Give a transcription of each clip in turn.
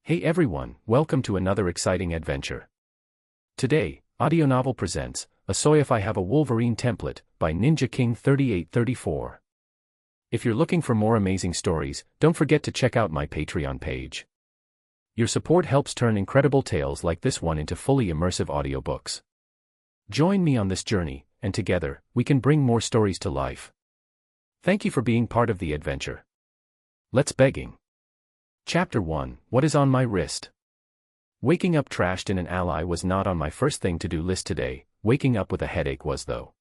Hey everyone, welcome to another exciting adventure. Today, Audio Novel presents, So If I Have a Wolverine Template, by Ninja King 3834. If you're looking for more amazing stories, don't forget to check out my Patreon page. Your support helps turn incredible tales like this one into fully immersive audiobooks. Join me on this journey, and together, we can bring more stories to life. Thank you for being part of the adventure. Let's begin. Chapter 1, What is on my wrist? Waking up trashed in an ally was not on my first thing to do list today. Waking up with a headache was though.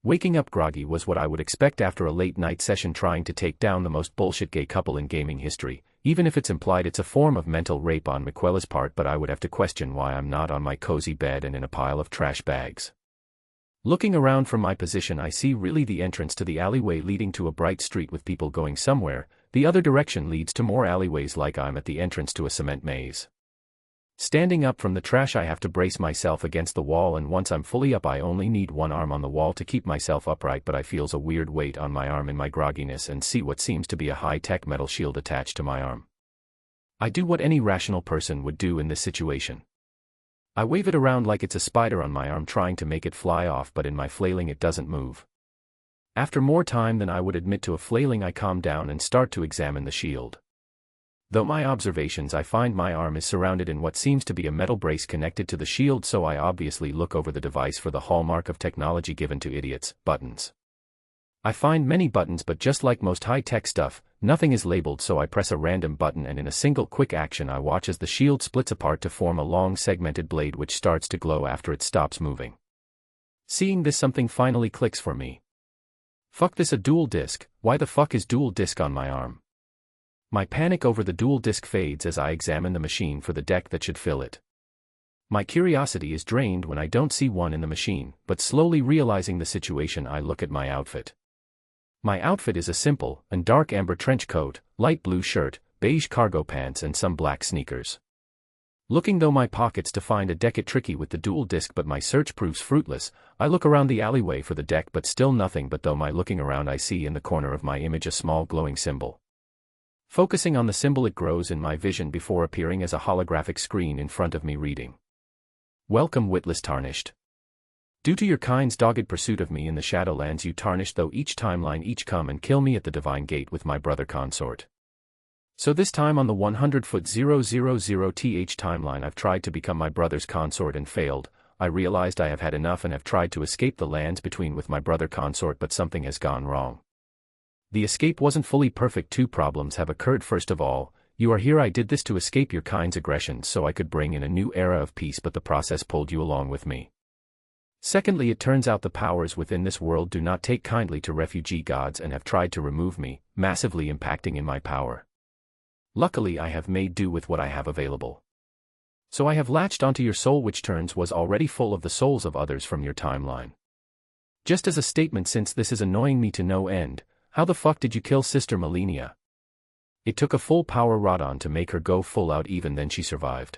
Waking up groggy was what I would expect after a late night session trying to take down the most bullshit gay couple in gaming history, even if it's implied it's a form of mental rape on Miquella's part, but I would have to question why I'm not on my cozy bed and in a pile of trash bags. Looking around from my position, I see really the entrance to the alleyway leading to a bright street with people going somewhere. The other direction leads to more alleyways like I'm at the entrance to a cement maze. Standing up from the trash, I have to brace myself against the wall, and once I'm fully up I only need one arm on the wall to keep myself upright, but I feels a weird weight on my arm in my grogginess and see what seems to be a high-tech metal shield attached to my arm. I do what any rational person would do in this situation. I wave it around like it's a spider on my arm, trying to make it fly off, but in my flailing it doesn't move. After more time than I would admit to a flailing, I calm down and start to examine the shield. Though my observations, I find my arm is surrounded in what seems to be a metal brace connected to the shield, so I obviously look over the device for the hallmark of technology given to idiots, buttons. I find many buttons, but just like most high-tech stuff, nothing is labeled, so I press a random button and in a single quick action I watch as the shield splits apart to form a long segmented blade which starts to glow after it stops moving. Seeing this, something finally clicks for me. Fuck this, a dual disc. Why the fuck is dual disc on my arm? My panic over the dual disc fades as I examine the machine for the deck that should fill it. My curiosity is drained when I don't see one in the machine, but slowly realizing the situation, I look at my outfit. My outfit is a simple and dark amber trench coat, light blue shirt, beige cargo pants and some black sneakers. Looking through my pockets to find a deck, it tricky with the dual disc, but my search proves fruitless. I look around the alleyway for the deck, but still nothing, but though my looking around I see in the corner of my image a small glowing symbol. Focusing on the symbol, it grows in my vision before appearing as a holographic screen in front of me reading. Welcome, witless tarnished. Due to your kind's dogged pursuit of me in the Shadowlands, you tarnished though each timeline each come and kill me at the Divine Gate with my brother consort. So this time on the 100-foot 000th timeline I've tried to become my brother's consort and failed. I realized I have had enough and have tried to escape the lands between with my brother consort, but something has gone wrong. The escape wasn't fully perfect. Two problems have occurred. First of all, you are here. I did this to escape your kind's aggression so I could bring in a new era of peace, but the process pulled you along with me. Secondly, it turns out the powers within this world do not take kindly to refugee gods and have tried to remove me, massively impacting in my power. Luckily, I have made do with what I have available. So I have latched onto your soul, which turns was already full of the souls of others from your timeline. Just as a statement, since this is annoying me to no end, how the fuck did you kill Sister Melania? It took a full power Rodon to make her go full out, even then she survived.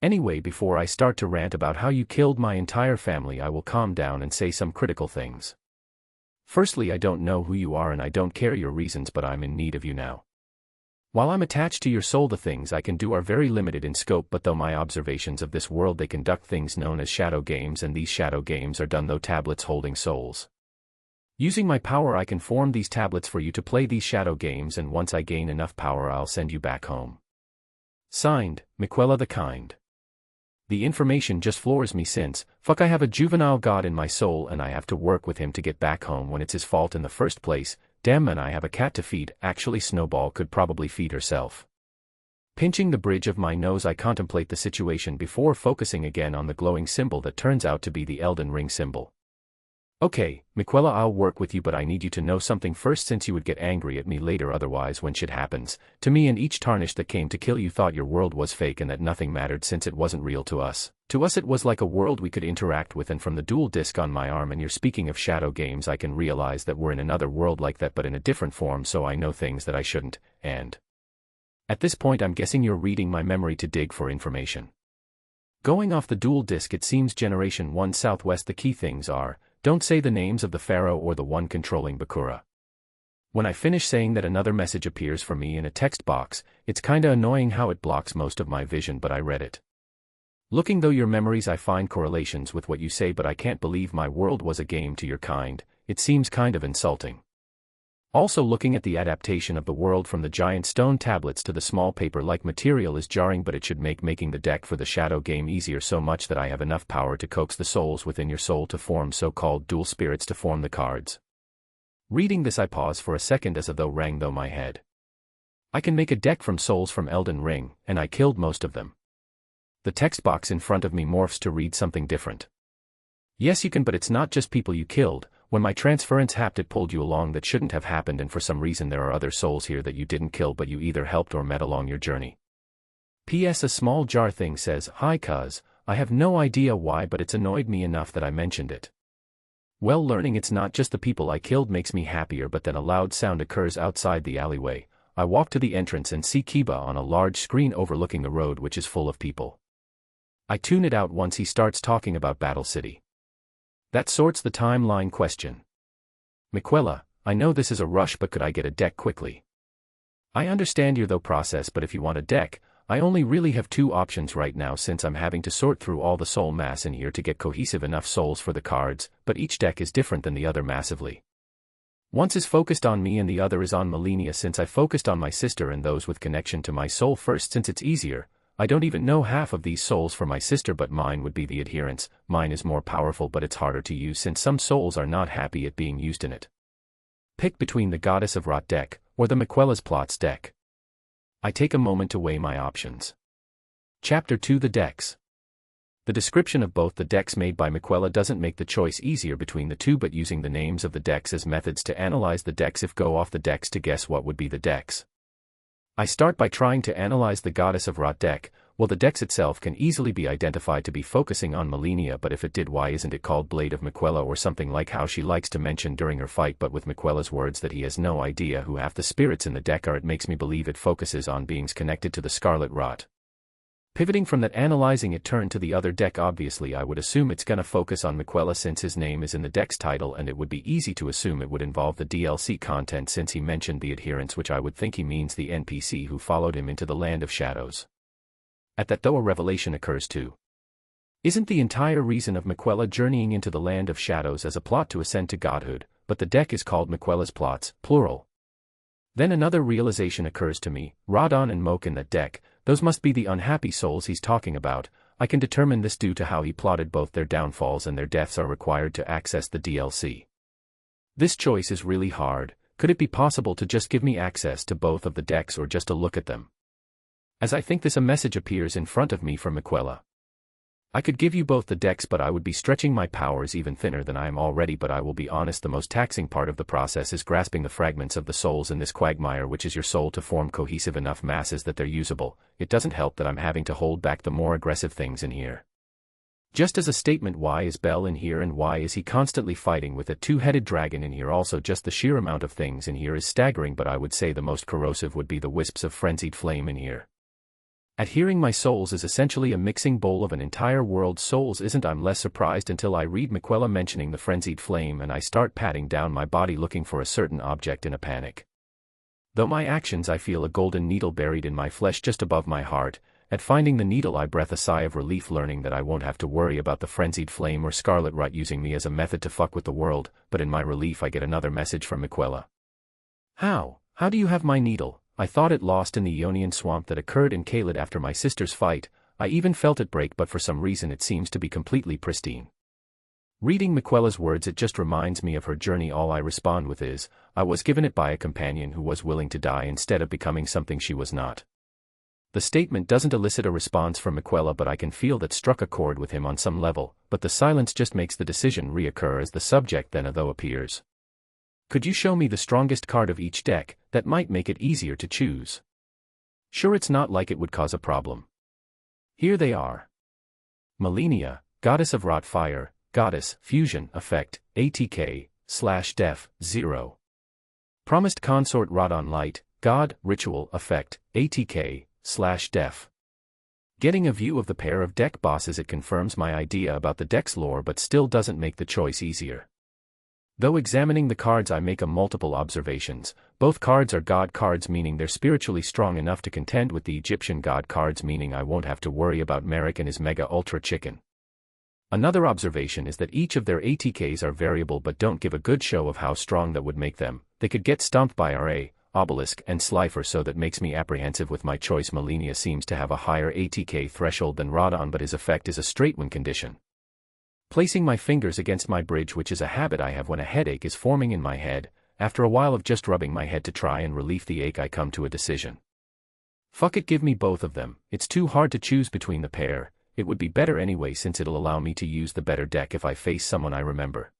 Anyway, before I start to rant about how you killed my entire family, I will calm down and say some critical things. Firstly, I don't know who you are and I don't care your reasons, but I'm in need of you now. While I'm attached to your soul, the things I can do are very limited in scope, but though my observations of this world, they conduct things known as shadow games, and these shadow games are done through tablets holding souls. Using my power, I can form these tablets for you to play these shadow games, and once I gain enough power I'll send you back home. Signed, Miquella the Kind. The information just floors me since, fuck, I have a juvenile god in my soul and I have to work with him to get back home when it's his fault in the first place. Damn, and I have a cat to feed. Actually, Snowball could probably feed herself. Pinching the bridge of my nose, I contemplate the situation before focusing again on the glowing symbol that turns out to be the Elden Ring symbol. Okay, Miquella, I'll work with you, but I need you to know something first, since you would get angry at me later otherwise when shit happens to me, and each tarnished that came to kill you thought your world was fake and that nothing mattered since it wasn't real to us. To us it was like a world we could interact with, and from the dual disc on my arm and you're speaking of shadow games, I can realize that we're in another world like that but in a different form, so I know things that I shouldn't, and at this point I'm guessing you're reading my memory to dig for information. Going off the dual disc, it seems Generation 1 Southwest. The key things are, don't say the names of the pharaoh or the one controlling Bakura. When I finish saying that, another message appears for me in a text box. It's kinda annoying how it blocks most of my vision, but I read it. Looking though your memories, I find correlations with what you say, but I can't believe my world was a game to your kind. It seems kind of insulting. Also, looking at the adaptation of the world from the giant stone tablets to the small paper-like material is jarring, but it should make making the deck for the shadow game easier, so much that I have enough power to coax the souls within your soul to form so-called dual spirits to form the cards. Reading this, I pause for a second as though rang though my head. I can make a deck from souls from Elden Ring, and I killed most of them. The text box in front of me morphs to read something different. Yes, you can, but it's not just people you killed. When my transference happened, it pulled you along. That shouldn't have happened, and for some reason there are other souls here that you didn't kill, but you either helped or met along your journey. P.S. A small jar thing says, "Hi cuz." I have no idea why, but it's annoyed me enough that I mentioned it. Well, learning it's not just the people I killed makes me happier, but then a loud sound occurs outside the alleyway. I walk to the entrance and see Kiba on a large screen overlooking the road, which is full of people. I tune it out once he starts talking about Battle City. That sorts the timeline question. Miquella, I know this is a rush, but could I get a deck quickly? I understand your though process, but if you want a deck, I only really have two options right now, since I'm having to sort through all the soul mass in here to get cohesive enough souls for the cards, but each deck is different than the other massively. Once is focused on me and the other is on Melina, since I focused on my sister and those with connection to my soul first, since it's easier. I don't even know half of these souls for my sister, but mine would be the adherents. Mine is more powerful, but it's harder to use since some souls are not happy at being used in it. Pick between the Goddess of Rot deck, or the Miquella's Plots deck. I take a moment to weigh my options. Chapter 2: The Decks. The description of both the decks made by Miquella doesn't make the choice easier between the two, but using the names of the decks as methods to analyze the decks if go off the decks to guess what would be the decks. I start by trying to analyze the Goddess of Rot deck. Well, the decks itself can easily be identified to be focusing on Melina, but if it did, why isn't it called Blade of Miquella or something like how she likes to mention during her fight, but with Miquella's words that he has no idea who half the spirits in the deck are? It makes me believe it focuses on beings connected to the Scarlet Rot. Pivoting from that, analyzing it, turn to the other deck. Obviously I would assume it's gonna focus on Miquella since his name is in the deck's title, and it would be easy to assume it would involve the DLC content since he mentioned the adherents, which I would think he means the NPC who followed him into the Land of Shadows. At that though, a revelation occurs too. Isn't the entire reason of Miquella journeying into the Land of Shadows as a plot to ascend to godhood, but the deck is called Miquella's Plots, plural. Then another realization occurs to me. Radon and Moke in that deck, those must be the unhappy souls he's talking about. I can determine this due to how he plotted both their downfalls and their deaths are required to access the DLC. This choice is really hard. Could it be possible to just give me access to both of the decks or just to look at them? As I think this, a message appears in front of me from Miquella. I could give you both the decks, but I would be stretching my powers even thinner than I am already. But I will be honest, the most taxing part of the process is grasping the fragments of the souls in this quagmire, which is your soul, to form cohesive enough masses that they're usable. It doesn't help that I'm having to hold back the more aggressive things in here. Just as a statement, why is Bell in here and why is he constantly fighting with a two-headed dragon in here? Also, just the sheer amount of things in here is staggering, but I would say the most corrosive would be the wisps of frenzied flame in here. Adhering my souls is essentially a mixing bowl of an entire world's souls, isn't? I'm less surprised until I read Miquella mentioning the frenzied flame and I start patting down my body looking for a certain object in a panic. Though my actions, I feel a golden needle buried in my flesh just above my heart. At finding the needle, I breathe a sigh of relief, learning that I won't have to worry about the frenzied flame or Scarlet Rot using me as a method to fuck with the world. But in my relief, I get another message from Miquella. How do you have my needle? I thought it lost in the Ionian swamp that occurred in Caelid after my sister's fight. I even felt it break, but for some reason it seems to be completely pristine. Reading Miquella's words, it just reminds me of her journey. All I respond with is, I was given it by a companion who was willing to die instead of becoming something she was not. The statement doesn't elicit a response from Miquella, but I can feel that struck a chord with him on some level, but the silence just makes the decision reoccur as the subject then though appears. Could you show me the strongest card of each deck? That might make it easier to choose. Sure, it's not like it would cause a problem. Here they are. Melina, Goddess of Rot Fire, Goddess, Fusion, Effect, ATK/Def, 0. Promised Consort Radon Light, God, Ritual, Effect, ATK/Def. Getting a view of the pair of deck bosses, it confirms my idea about the deck's lore but still doesn't make the choice easier. Though examining the cards I make a multiple observations. Both cards are god cards, meaning they're spiritually strong enough to contend with the Egyptian god cards, meaning I won't have to worry about Merrick and his mega ultra chicken. Another observation is that each of their ATKs are variable but don't give a good show of how strong that would make them. They could get stomped by RA, Obelisk, and Slifer, so that makes me apprehensive with my choice. Malenia seems to have a higher ATK threshold than Radon, but his effect is a straight win condition. Placing my fingers against my bridge, which is a habit I have when a headache is forming in my head, after a while of just rubbing my head to try and relieve the ache, I come to a decision. Fuck it, give me both of them. It's too hard to choose between the pair. It would be better anyway, since it'll allow me to use the better deck if I face someone I remember.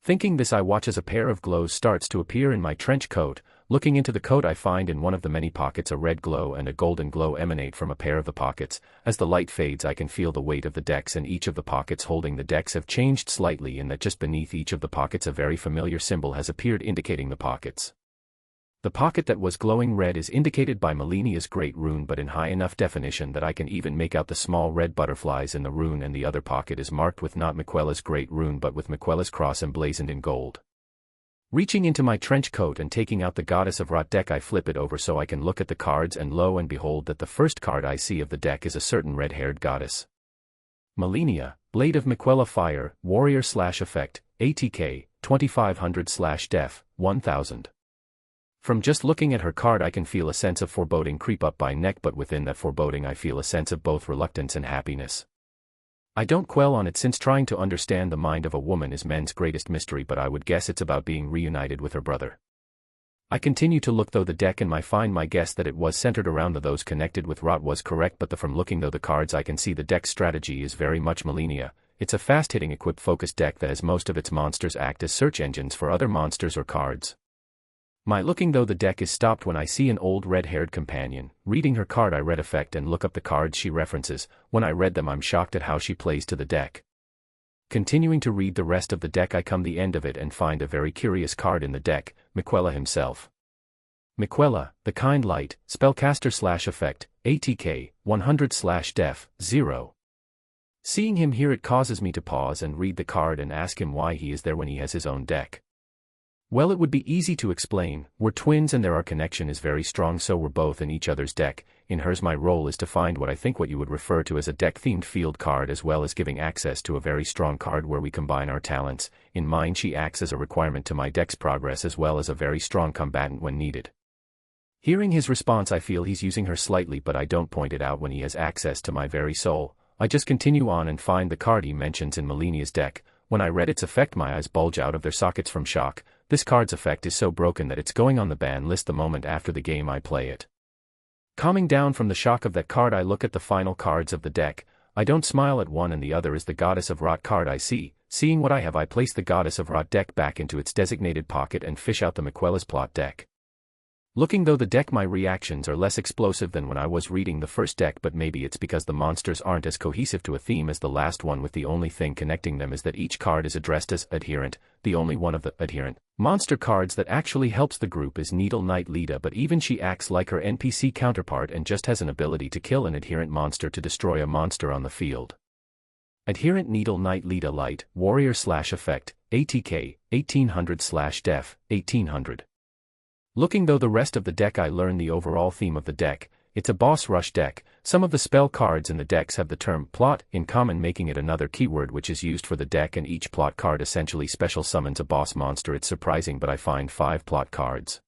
Thinking this, I watch as a pair of glows starts to appear in my trench coat. Looking into the coat, I find in one of the many pockets a red glow and a golden glow emanate from a pair of the pockets. As the light fades, I can feel the weight of the decks, and each of the pockets holding the decks have changed slightly, and that just beneath each of the pockets a very familiar symbol has appeared indicating the pockets. The pocket that was glowing red is indicated by Malenia's great rune, but in high enough definition that I can even make out the small red butterflies in the rune, and the other pocket is marked with not Miquella's great rune but with Miquella's cross emblazoned in gold. Reaching into my trench coat and taking out the Goddess of Rot deck, I flip it over so I can look at the cards, and lo and behold that the first card I see of the deck is a certain red-haired goddess. Malenia, Blade of Miquella Fire, Warrior/Effect, ATK, 2500/Def, 1000. From just looking at her card I can feel a sense of foreboding creep up my neck, but within that foreboding I feel a sense of both reluctance and happiness. I don't quell on it, since trying to understand the mind of a woman is men's greatest mystery, but I would guess it's about being reunited with her brother. I continue to look though the deck, and I find my guess that it was centered around those connected with Rot was correct, but from looking though the cards I can see the deck strategy is very much Malenia. It's a fast-hitting equip-focused deck that has most of its monsters act as search engines for other monsters or cards. My looking though the deck is stopped when I see an old red-haired companion. Reading her card I read effect and look up the cards she references. When I read them I'm shocked at how she plays to the deck. Continuing to read the rest of the deck I come the end of it and find a very curious card in the deck, Miquella himself. Miquella, the Kind Light, Spellcaster/Effect, ATK, 100/Def, 0. Seeing him here it causes me to pause and read the card and ask him why he is there when he has his own deck. Well, it would be easy to explain. We're twins and our connection is very strong, so we're both in each other's deck. In hers my role is to find what I think what you would refer to as a deck-themed field card, as well as giving access to a very strong card where we combine our talents. In mine she acts as a requirement to my deck's progress, as well as a very strong combatant when needed. Hearing his response I feel he's using her slightly, but I don't point it out when he has access to my very soul. I just continue on and find the card he mentions in Malenia's deck. When I read its effect my eyes bulge out of their sockets from shock. This card's effect is so broken that it's going on the ban list the moment after the game I play it. Calming down from the shock of that card I look at the final cards of the deck. I don't smile at one, and the other is the Goddess of Rot card I see. Seeing what I have I place the Goddess of Rot deck back into its designated pocket and fish out the Miquella's plot deck. Looking though the deck my reactions are less explosive than when I was reading the first deck, but maybe it's because the monsters aren't as cohesive to a theme as the last one, with the only thing connecting them is that each card is addressed as adherent. The only one of the adherent monster cards that actually helps the group is Needle Knight Lita, but even she acts like her NPC counterpart and just has an ability to kill an adherent monster to destroy a monster on the field. Adherent Needle Knight Lita Light, Warrior/Effect, ATK, 1800/Def, 1800. Looking though the rest of the deck I learn the overall theme of the deck. It's a boss rush deck. Some of the spell cards in the decks have the term plot in common, making it another keyword which is used for the deck, and each plot card essentially special summons a boss monster. It's surprising, but I find 5 plot cards.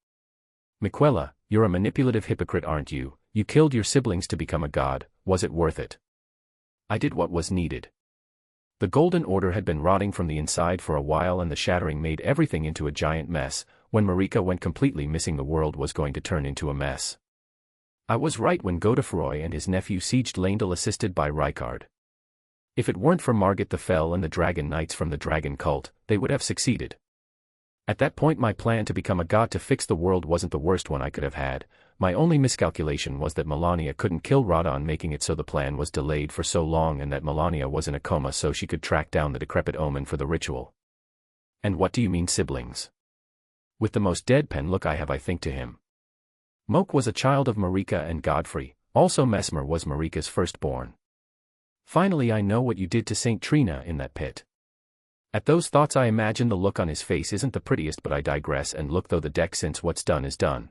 Miquella, you're a manipulative hypocrite, aren't you? You killed your siblings to become a god. Was it worth it? I did what was needed. The Golden Order had been rotting from the inside for a while, and the shattering made everything into a giant mess. When Marika went completely missing, the world was going to turn into a mess. I was right when Godefroy and his nephew sieged Leyndell, assisted by Rykard. If it weren't for Margit the Fell and the Dragon Knights from the Dragon Cult, they would have succeeded. At that point my plan to become a god to fix the world wasn't the worst one I could have had. My only miscalculation was that Melania couldn't kill Radon, making it so the plan was delayed for so long, and that Melania was in a coma so she could track down the decrepit omen for the ritual. And what do you mean siblings? With the most deadpan look I have I think to him. Moke was a child of Marika and Godfrey, also Mesmer was Marika's firstborn. Finally I know what you did to Saint Trina in that pit. At those thoughts I imagine the look on his face isn't the prettiest, but I digress and look through the deck since what's done is done.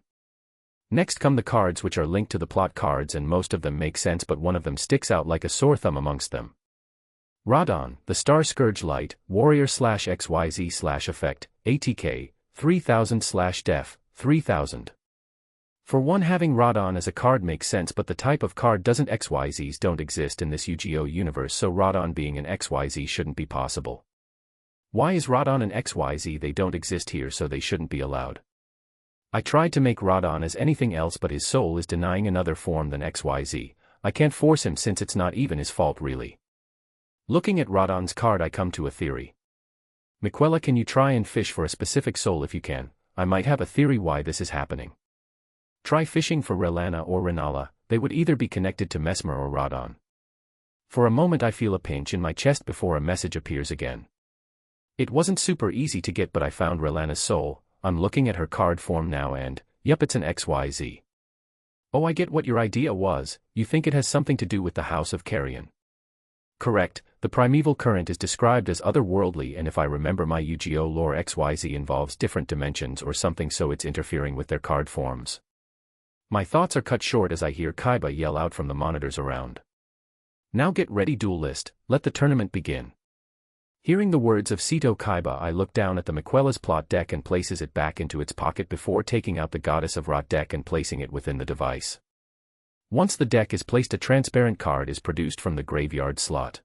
Next come the cards which are linked to the plot cards, and most of them make sense, but one of them sticks out like a sore thumb amongst them. Radon, the Star Scourge Light, Warrior/XYZ/Effect, ATK, 3000/Def, 3000. For one, having Radon as a card makes sense, but the type of card doesn't. XYZs don't exist in this Yu-Gi-Oh universe, so Radon being an XYZ shouldn't be possible. Why is Radon an XYZ? They don't exist here, so they shouldn't be allowed. I tried to make Radon as anything else, but his soul is denying another form than XYZ. I can't force him since it's not even his fault really. Looking at Radon's card I come to a theory. Miquella, can you try and fish for a specific soul if you can? I might have a theory why this is happening. Try fishing for Relana or Renala, they would either be connected to Mesmer or Radon. For a moment I feel a pinch in my chest before a message appears again. It wasn't super easy to get, but I found Relana's soul. I'm looking at her card form now and, yup, it's an XYZ. Oh, I get what your idea was. You think it has something to do with the House of Carrion. Correct, the primeval current is described as otherworldly, and if I remember my Yu-Gi-Oh lore, XYZ involves different dimensions or something, so it's interfering with their card forms. My thoughts are cut short as I hear Kaiba yell out from the monitors around. Now get ready, duelist, let the tournament begin. Hearing the words of Sito Kaiba, I look down at the Miquella's plot deck and places it back into its pocket before taking out the Goddess of Rot deck and placing it within the device. Once the deck is placed, a transparent card is produced from the graveyard slot.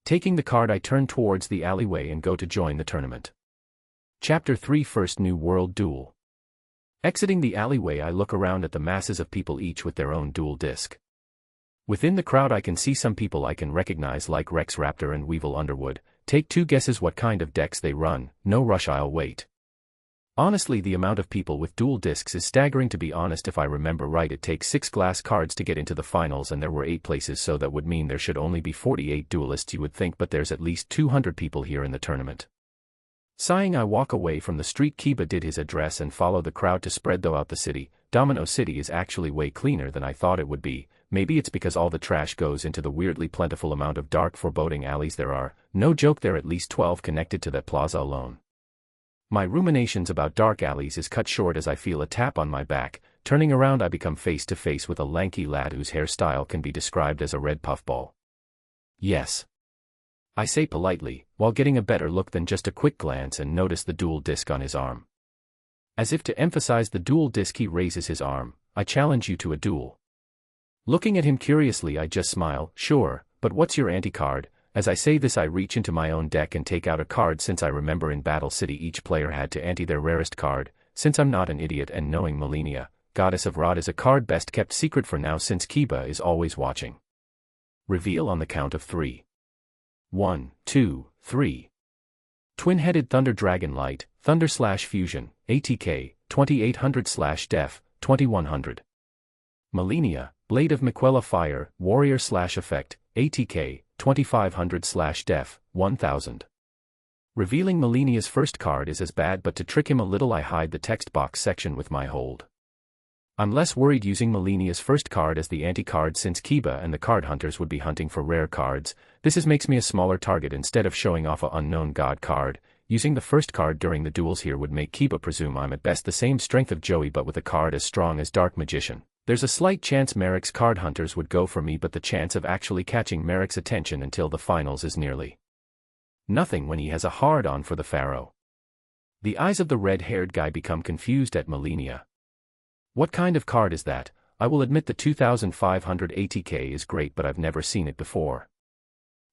Taking the card, I turn towards the alleyway and go to join the tournament. Chapter 3 First New World Duel. Exiting the alleyway, I look around at the masses of people, each with their own duel disc. Within the crowd I can see some people I can recognize like Rex Raptor and Weevil Underwood. Take 2 guesses what kind of decks they run. No rush, I'll wait. Honestly, the amount of people with dual discs is staggering. To be honest, if I remember right, it takes 6 glass cards to get into the finals, and there were 8 places, so that would mean there should only be 48 duelists, you would think, but there's at least 200 people here in the tournament. Sighing, I walk away from the street. Kiba did his address and follow the crowd to spread throughout the city. Domino City is actually way cleaner than I thought it would be. Maybe it's because all the trash goes into the weirdly plentiful amount of dark, foreboding alleys there are. No joke, there are at least 12 connected to that plaza alone. My ruminations about dark alleys is cut short as I feel a tap on my back. Turning around, I become face to face with a lanky lad whose hairstyle can be described as a red puffball. Yes, I say politely, while getting a better look than just a quick glance, and notice the dual disc on his arm. As if to emphasize the dual disc, he raises his arm. I challenge you to a duel. Looking at him curiously, I just smile. Sure, but what's your anti-card? As I say this, I reach into my own deck and take out a card, since I remember in Battle City each player had to ante their rarest card. Since I'm not an idiot, and knowing Melania, Goddess of Rod is a card best kept secret for now, since Kiba is always watching. Reveal on the count of 3. 1, 2, 3. Twin-headed Thunder Dragon Light, Thunder/Fusion, ATK, 2800/Def, 2100. Melania, Blade of Miquella Fire, Warrior/Effect, ATK, 2500/Def, 1000. Revealing Melania's first card is as bad, but to trick him a little I hide the text box section with my hold. I'm less worried using Melania's first card as the anti-card, since Kiba and the card hunters would be hunting for rare cards. This makes me a smaller target instead of showing off a unknown god card. Using the first card during the duels here would make Kiba presume I'm at best the same strength of Joey, but with a card as strong as Dark Magician. There's a slight chance Merrick's card hunters would go for me, but the chance of actually catching Merrick's attention until the finals is nearly nothing when he has a hard-on for the Pharaoh. The eyes of the red-haired guy become confused at Melania. What kind of card is that? I will admit the 2500 ATK is great, but I've never seen it before.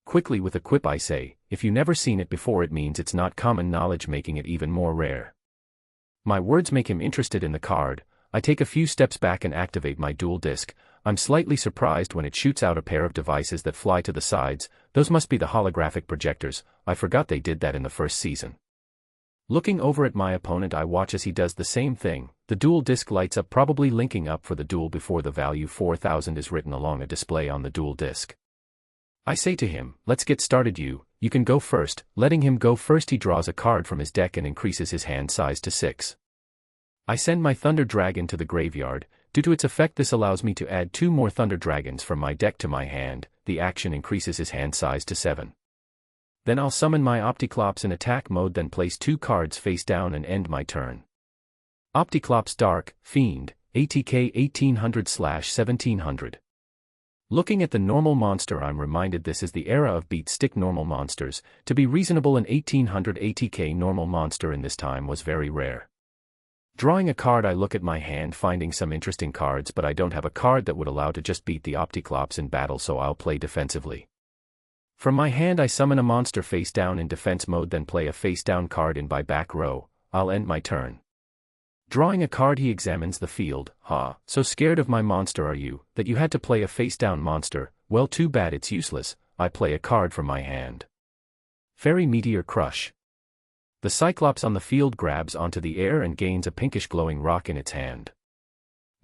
Quickly with a quip I say, if you never seen it before, it means it's not common knowledge, making it even more rare. My words make him interested in the card. I take a few steps back and activate my dual disc. I'm slightly surprised when it shoots out a pair of devices that fly to the sides. Those must be the holographic projectors. I forgot they did that in the first season. Looking over at my opponent, I watch as he does the same thing. The dual disc lights up, probably linking up for the duel before the value 4000 is written along a display on the dual disc. I say to him, let's get started, you can go first. Letting him go first, he draws a card from his deck and increases his hand size to 6. I send my Thunder Dragon to the graveyard. Due to its effect, this allows me to add 2 more Thunder Dragons from my deck to my hand. The action increases his hand size to 7. Then I'll summon my Opticlops in attack mode, then place 2 cards face down and end my turn. Opticlops Dark, Fiend, ATK 1800/1700. Looking at the normal monster, I'm reminded this is the era of beat stick normal monsters. To be reasonable, an 1800 ATK normal monster in this time was very rare. Drawing a card, I look at my hand, finding some interesting cards, but I don't have a card that would allow to just beat the Opticlops in battle, so I'll play defensively. From my hand I summon a monster face down in defense mode, then play a face down card in by back row. I'll end my turn. Drawing a card, he examines the field. Ha, so scared of my monster are you, that you had to play a face down monster? Well, too bad, it's useless. I play a card from my hand. Fairy Meteor Crush. The Cyclops on the field grabs onto the air and gains a pinkish glowing rock in its hand.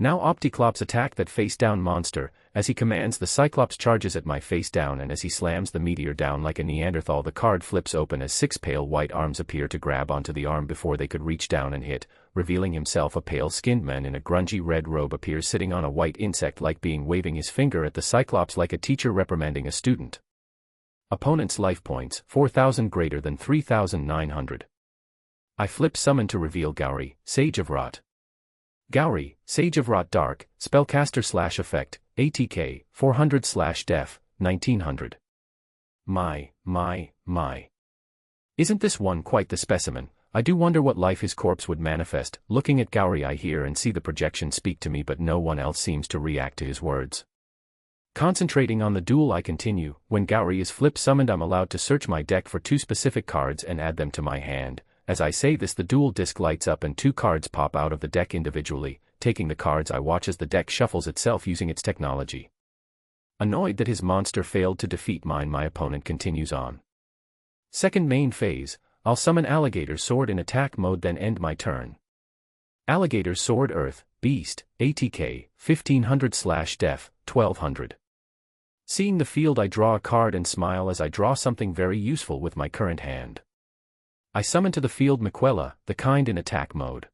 Now Opticlops attack that face down monster. As he commands, the Cyclops charges at my face down, and as he slams the meteor down like a Neanderthal, the card flips open as 6 pale white arms appear to grab onto the arm before they could reach down and hit, revealing himself. A pale-skinned man in a grungy red robe appears sitting on a white insect-like being, waving his finger at the Cyclops like a teacher reprimanding a student. Opponent's life points, 4,000 greater than 3,900. I flip summon to reveal Gauri, Sage of Rot. Gauri, Sage of Rot Dark, Spellcaster/Effect, ATK, 400/Def, 1900. My. Isn't this one quite the specimen? I do wonder what life his corpse would manifest. Looking at Gauri, I hear and see the projection speak to me, but no one else seems to react to his words. Concentrating on the duel, I continue. When Gauri is flip summoned, I'm allowed to search my deck for 2 specific cards and add them to my hand. As I say this, the duel disc lights up and 2 cards pop out of the deck individually. Taking the cards, I watch as the deck shuffles itself using its technology. Annoyed that his monster failed to defeat mine, my opponent continues on. Second main phase, I'll summon Alligator Sword in attack mode, then end my turn. Alligator Sword Earth, Beast, ATK, 1500/Def, 1200. Seeing the field, I draw a card and smile as I draw something very useful with my current hand. I summon to the field Miquella, the Kind, in attack mode.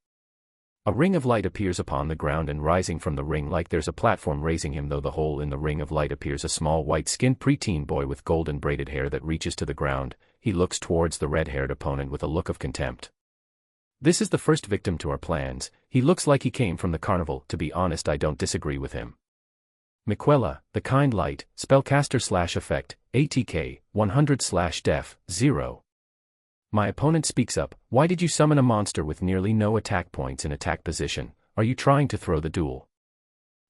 A ring of light appears upon the ground, and rising from the ring like there's a platform raising him though the hole in the ring of light appears a small white-skinned preteen boy with golden braided hair that reaches to the ground. He looks towards the red-haired opponent with a look of contempt. This is the first victim to our plans. He looks like he came from the carnival. To be honest, I don't disagree with him. Miquella, the Kind Light, Spellcaster/Effect, ATK, 100/Def, 0. My opponent speaks up. Why did you summon a monster with nearly no attack points in attack position? Are you trying to throw the duel?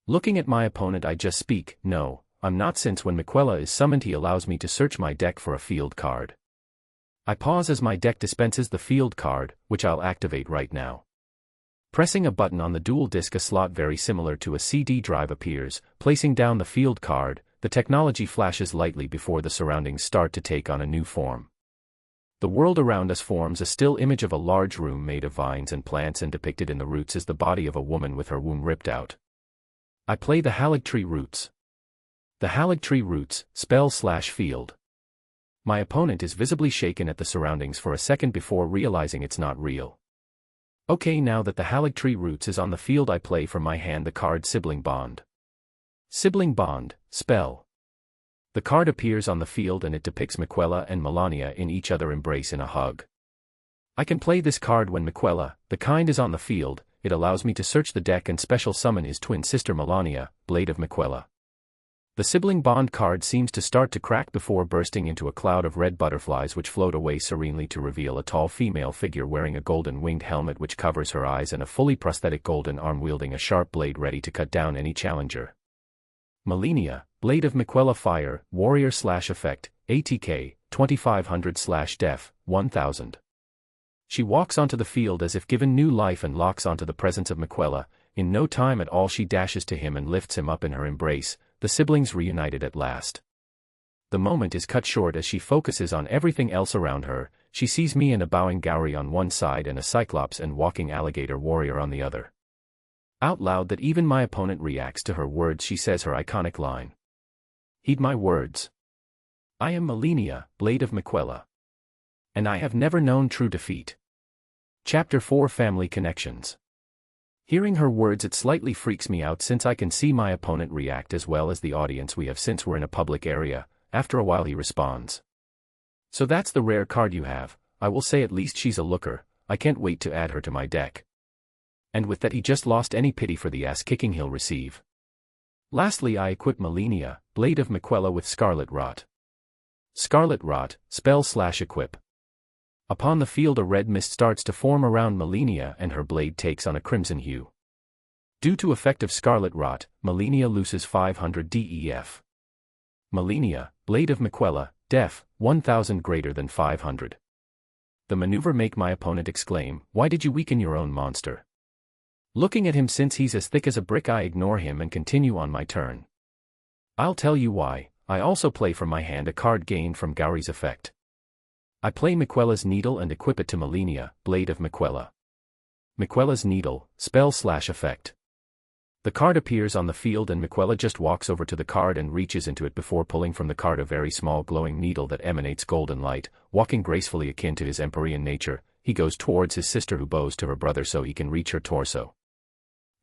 Looking at my opponent, I just speak. No, I'm not, since when Miquella is summoned he allows me to search my deck for a field card. I pause as my deck dispenses the field card, which I'll activate right now. Pressing a button on the dual disc, a slot very similar to a CD drive appears. Placing down the field card, the technology flashes lightly before the surroundings start to take on a new form. The world around us forms a still image of a large room made of vines and plants, and depicted in the roots is the body of a woman with her womb ripped out. I play the Haligtree Roots. The Haligtree Roots, spell/field. My opponent is visibly shaken at the surroundings for a second before realizing it's not real. Okay, now that the Haligtree Roots is on the field, I play from my hand the card Sibling Bond. Sibling Bond, spell. The card appears on the field and it depicts Miquella and Melania in each other embrace in a hug. I can play this card when Miquella, the Kind, is on the field. It allows me to search the deck and special summon his twin sister Melania, Blade of Miquella. The Sibling Bond card seems to start to crack before bursting into a cloud of red butterflies which float away serenely to reveal a tall female figure wearing a golden winged helmet which covers her eyes and a fully prosthetic golden arm wielding a sharp blade ready to cut down any challenger. Melania, Blade of Miquella Fire, Warrior/Effect, ATK, 2500/Def, 1000. She walks onto the field as if given new life and locks onto the presence of Miquella. In no time at all she dashes to him and lifts him up in her embrace, the siblings reunited at last. The moment is cut short as she focuses on everything else around her. She sees me and a bowing Gauri on one side and a Cyclops and walking alligator warrior on the other. Out loud that even my opponent reacts to her words, she says her iconic line. Heed my words. I am Melania, Blade of Miquella. And I have never known true defeat. Chapter 4 Family Connections. Hearing her words, it slightly freaks me out since I can see my opponent react as well as the audience we have since we're in a public area. After a while he responds. So that's the rare card you have. I will say at least she's a looker. I can't wait to add her to my deck. And with that he just lost any pity for the ass-kicking he'll receive. Lastly I equip Mella, Blade of Miquella with Scarlet Rot. Scarlet Rot, spell/equip. Upon the field a red mist starts to form around Mella and her blade takes on a crimson hue. Due to effect of Scarlet Rot, Mella loses 500 DEF. Mella, Blade of Miquella, Def, 1000 greater than 500. The maneuver make my opponent exclaim, "Why did you weaken your own monster?" Looking at him since he's as thick as a brick I ignore him and continue on my turn. I'll tell you why. I also play from my hand a card gained from Gauri's effect. I play Miquella's Needle and equip it to Mella, Blade of Miquella. Miquella's Needle, spell/effect. The card appears on the field and Miquella just walks over to the card and reaches into it before pulling from the card a very small glowing needle that emanates golden light. Walking gracefully akin to his Empyrean nature, he goes towards his sister who bows to her brother so he can reach her torso.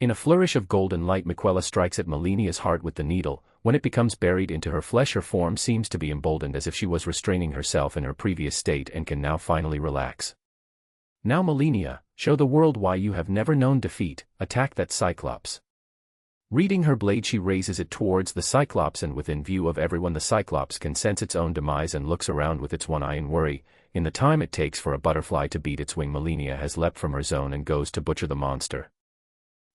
In a flourish of golden light Miquella strikes at Mella's heart with the needle. When it becomes buried into her flesh her form seems to be emboldened as if she was restraining herself in her previous state and can now finally relax. Now Mella, show the world why you have never known defeat. Attack that Cyclops. Reading her blade she raises it towards the Cyclops and within view of everyone the Cyclops can sense its own demise and looks around with its one eye in worry. In the time it takes for a butterfly to beat its wing Mella has leapt from her zone and goes to butcher the monster.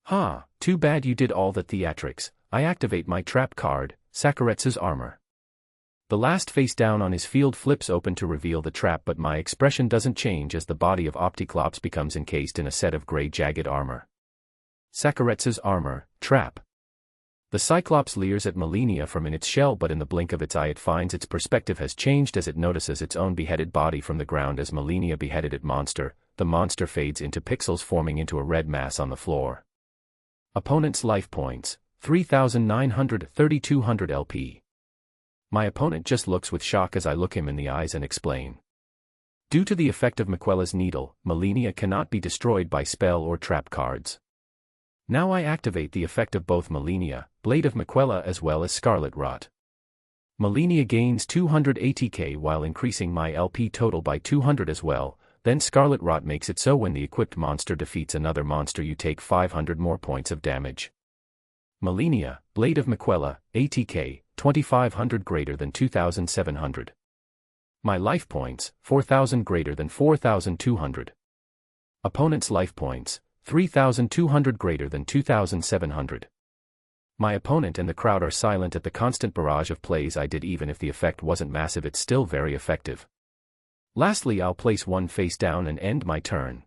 Ha, too bad you did all the theatrics. I activate my trap card, Sakuretsu's Armor. The last face down on his field flips open to reveal the trap but my expression doesn't change as the body of Opticlops becomes encased in a set of grey jagged armor. Sakuretsu's Armor, Trap. The Cyclops leers at Mella from in its shell but in the blink of its eye it finds its perspective has changed as it notices its own beheaded body from the ground as Mella beheaded it monster. The monster fades into pixels forming into a red mass on the floor. Opponent's life points, 3,930 200 LP. My opponent just looks with shock as I look him in the eyes and explain. Due to the effect of Miquella's Needle, Mella cannot be destroyed by spell or trap cards. Now I activate the effect of both Mella, Blade of Miquella as well as Scarlet Rot. Mella gains 200 ATK while increasing my LP total by 200 as well, then Scarlet Rot makes it so when the equipped monster defeats another monster you take 500 more points of damage. Mella, Blade of Miquella, ATK, 2500 greater than 2700. My life points, 4000 greater than 4200. Opponent's life points, 3,200 greater than 2,700. My opponent and the crowd are silent at the constant barrage of plays I did. Even if the effect wasn't massive it's still very effective. Lastly I'll place one face down and end my turn.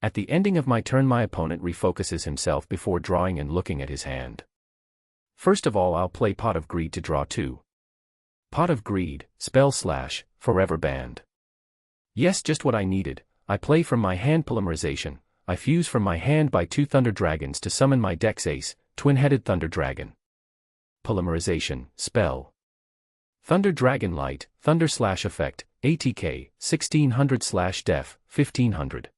At the ending of my turn my opponent refocuses himself before drawing and looking at his hand. First of all I'll play Pot of Greed to draw 2. Pot of Greed, spell/forever banned. Yes, just what I needed. I play from my hand Polymerization. I fuse from my hand by 2 Thunder Dragons to summon my deck's ace, Twin-Headed Thunder Dragon. Polymerization, spell. Thunder Dragon Light, Thunder/effect, ATK, 1600/def, 1500.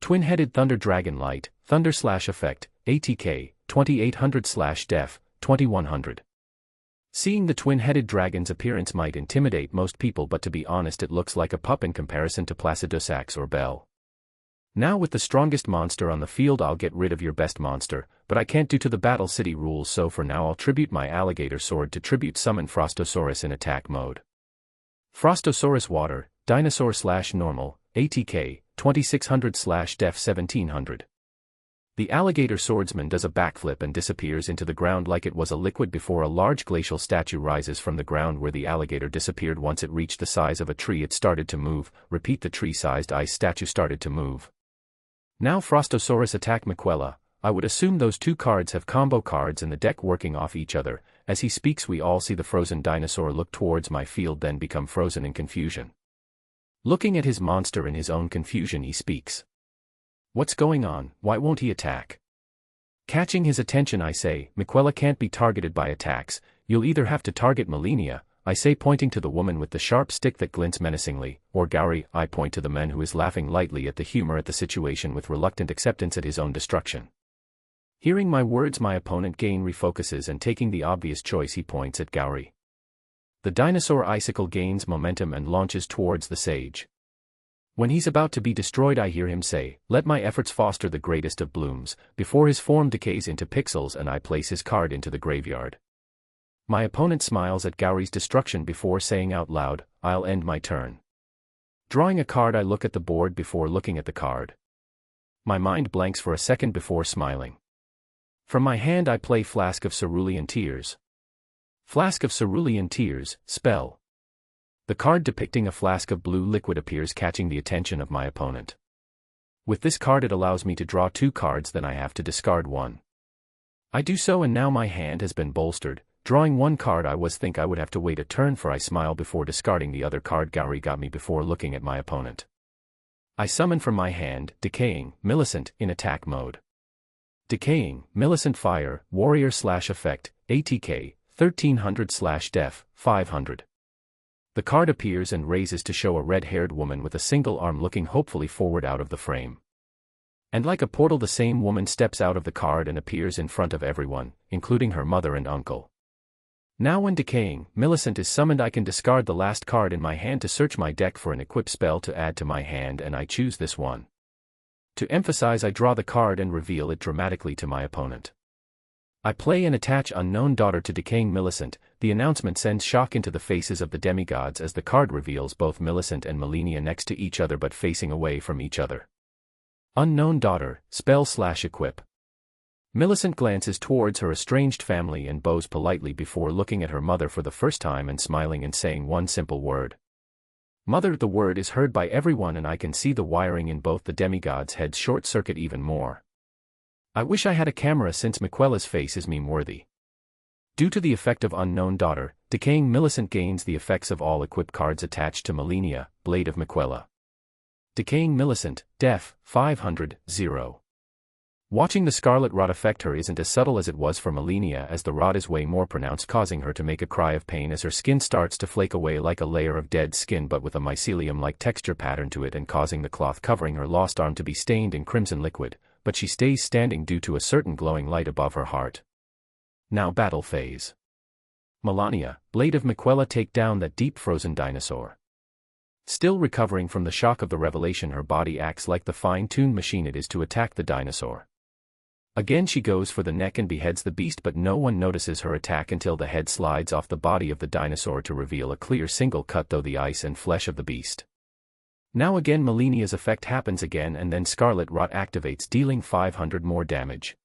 Twin-Headed Thunder Dragon Light, Thunder/effect, ATK, 2800/def, 2100. Seeing the twin-headed dragon's appearance might intimidate most people but to be honest it looks like a pup in comparison to Placidosax or Bell. Now with the strongest monster on the field I'll get rid of your best monster, but I can't due to the Battle City rules so for now I'll tribute my alligator sword to tribute summon Frostosaurus in attack mode. Frostosaurus Water, Dinosaur/normal, ATK, 2600/def 1700. The alligator swordsman does a backflip and disappears into the ground like it was a liquid before a large glacial statue rises from the ground where the alligator disappeared. Once it reached the size of a tree it started to move. Repeat, the tree-sized ice statue started to move. Now Frostosaurus attack Miquella. I would assume those two cards have combo cards in the deck working off each other. As he speaks we all see the frozen dinosaur look towards my field then become frozen in confusion. Looking at his monster in his own confusion he speaks. What's going on? Why won't he attack? Catching his attention I say, Miquella can't be targeted by attacks, you'll either have to target Mella, I say pointing to the woman with the sharp stick that glints menacingly, or Gauri, I point to the man who is laughing lightly at the humor at the situation with reluctant acceptance at his own destruction. Hearing my words my opponent gain refocuses and taking the obvious choice he points at Gauri. The dinosaur icicle gains momentum and launches towards the sage. When he's about to be destroyed, I hear him say, "Let my efforts foster the greatest of blooms," before his form decays into pixels and I place his card into the graveyard. My opponent smiles at Gauri's destruction before saying out loud, "I'll end my turn." Drawing a card, I look at the board before looking at the card. My mind blanks for a second before smiling. From my hand I play Flask of Cerulean Tears. Flask of Cerulean Tears, spell. The card depicting a flask of blue liquid appears, catching the attention of my opponent. With this card it allows me to draw 2 cards, then I have to discard 1. I do so, and now my hand has been bolstered. Drawing 1 card, I think I would have to wait a turn, for I smile before discarding the other card Gauri got me before looking at my opponent. I summon from my hand, Decaying, Millicent, in attack mode. Decaying, Millicent Fire, Warrior/Effect, ATK, 1300/Def, 500. The card appears and raises to show a red-haired woman with a single arm looking hopefully forward out of the frame. And like a portal, the same woman steps out of the card and appears in front of everyone, including her mother and uncle. Now when Decaying, Millicent is summoned, I can discard the last card in my hand to search my deck for an equip spell to add to my hand, and I choose this one. To emphasize, I draw the card and reveal it dramatically to my opponent. I play and attach Unknown Daughter to Decaying Millicent. The announcement sends shock into the faces of the demigods as the card reveals both Millicent and Malenia next to each other but facing away from each other. Unknown Daughter, spell/equip. Millicent glances towards her estranged family and bows politely before looking at her mother for the first time and smiling and saying one simple word. Mother. The word is heard by everyone, and I can see the wiring in both the demigods' heads short-circuit even more. I wish I had a camera, since Miquella's face is meme-worthy. Due to the effect of Unknown Daughter, Decaying Millicent gains the effects of all equip cards attached to Malenia, Blade of Miquella. Decaying Millicent, Def, 500, 0. Watching the Scarlet Rot affect her isn't as subtle as it was for Malenia, as the rot is way more pronounced, causing her to make a cry of pain as her skin starts to flake away like a layer of dead skin, but with a mycelium-like texture pattern to it, and causing the cloth covering her lost arm to be stained in crimson liquid, but she stays standing due to a certain glowing light above her heart. Now battle phase. Malenia, Blade of Miquella, take down that deep frozen dinosaur. Still recovering from the shock of the revelation, her body acts like the fine-tuned machine it is to attack the dinosaur. Again she goes for the neck and beheads the beast, but no one notices her attack until the head slides off the body of the dinosaur to reveal a clear single cut through the ice and flesh of the beast. Now again Malenia's effect happens again, and then Scarlet Rot activates, dealing 500 more damage.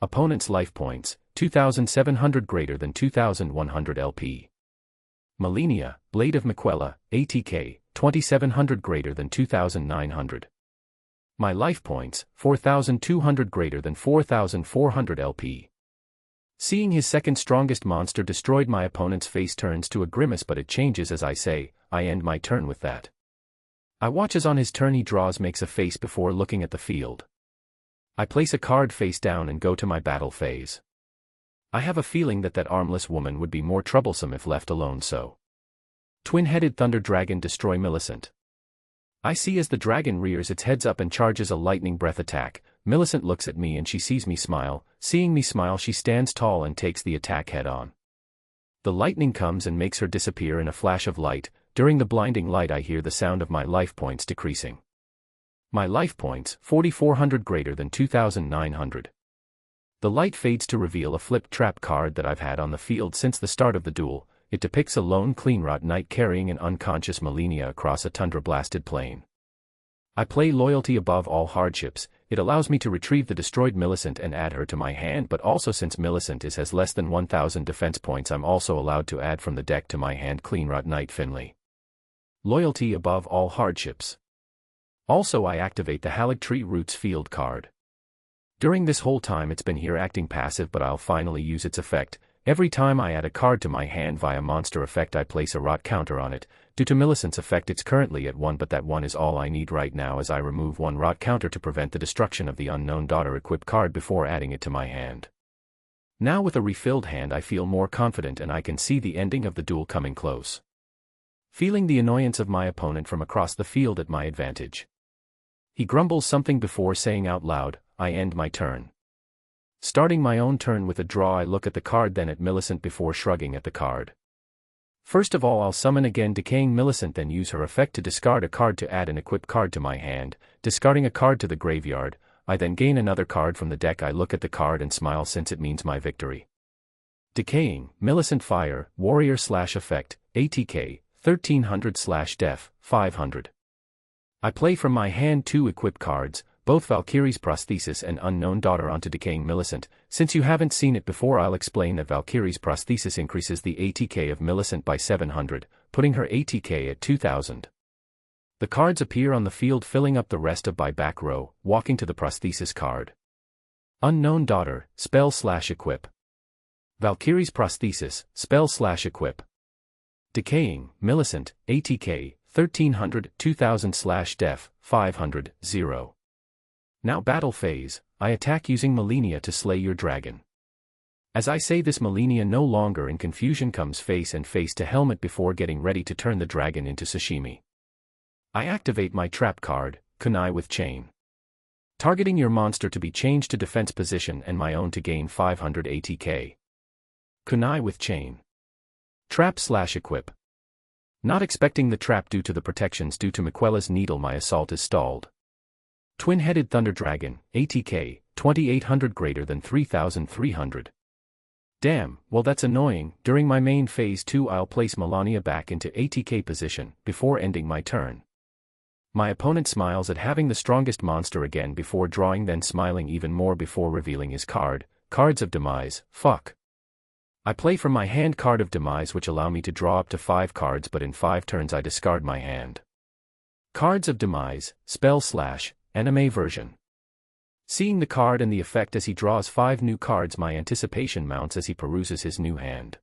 Opponent's life points, 2,700 greater than 2,100 LP. Malenia, Blade of Miquella, ATK, 2,700 greater than 2,900. My life points, 4,200 greater than 4,400 LP. Seeing his second strongest monster destroyed, my opponent's face turns to a grimace, but it changes as I say, "I end my turn with that." I watch as on his turn he makes a face before looking at the field. I place a card face down and go to my battle phase. I have a feeling that armless woman would be more troublesome if left alone, so. Twin-headed Thunder Dragon, destroy Millicent. I see as the dragon rears its heads up and charges a lightning breath attack. Millicent looks at me and she sees me smile. Seeing me smile, she stands tall and takes the attack head on. The lightning comes and makes her disappear in a flash of light. During the blinding light I hear the sound of my life points decreasing. My life points, 4,400 greater than 2,900. The light fades to reveal a flipped trap card that I've had on the field since the start of the duel. It depicts a lone Cleanrot knight carrying an unconscious Malenia across a tundra-blasted plain. I play Loyalty Above All Hardships. It allows me to retrieve the destroyed Millicent and add her to my hand, but also since Millicent has less than 1,000 defense points, I'm also allowed to add from the deck to my hand Cleanrot Knight Finley. Loyalty Above All Hardships. Also I activate the Haligtree Roots field card. During this whole time it's been here acting passive, but I'll finally use its effect. Every time I add a card to my hand via monster effect I place a rot counter on it. Due to Millicent's effect it's currently at 1, but that 1 is all I need right now, as I remove 1 rot counter to prevent the destruction of the Unknown Daughter equip card before adding it to my hand. Now with a refilled hand I feel more confident and I can see the ending of the duel coming close. Feeling the annoyance of my opponent from across the field at my advantage. He grumbles something before saying out loud, "I end my turn." Starting my own turn with a draw, I look at the card, then at Millicent before shrugging at the card. First of all, I'll summon again Decaying Millicent, then use her effect to discard a card to add an equipped card to my hand, discarding a card to the graveyard. I then gain another card from the deck. I look at the card and smile since it means my victory. Decaying Millicent Fire, Warrior/Effect, ATK, 1300/Def, 500. I play from my hand 2 equipped cards, both Valkyrie's Prosthesis and Unknown Daughter, onto Decaying Millicent. Since you haven't seen it before, I'll explain that Valkyrie's Prosthesis increases the ATK of Millicent by 700, putting her ATK at 2000. The cards appear on the field, filling up the rest of my back row, walking to the Prosthesis card. Unknown Daughter, Spell/Equip. Valkyrie's Prosthesis, Spell/Equip. Decaying Millicent, ATK, 1300, 2000/Def, 500, 0. Now battle phase, I attack using Malenia to slay your dragon. As I say this, Malenia, no longer in confusion, comes face and face to Helmet before getting ready to turn the dragon into sashimi. I activate my trap card, Kunai with Chain. Targeting your monster to be changed to defense position and my own to gain 500 ATK. Kunai with Chain. Trap/Equip. Not expecting the trap due to the protections due to Miquella's needle, my assault is stalled. Twin-Headed Thunder Dragon, ATK, 2800 greater than 3300. Damn, well that's annoying. During my main phase 2 I'll place Malenia back into ATK position, before ending my turn. My opponent smiles at having the strongest monster again before drawing, then smiling even more before revealing his card, Cards of Demise, fuck. I play from my hand Card of Demise, which allow me to draw up to 5 cards, but in 5 turns I discard my hand. Cards of Demise, Spell/Anime version. Seeing the card and the effect as he draws 5 new cards, my anticipation mounts as he peruses his new hand.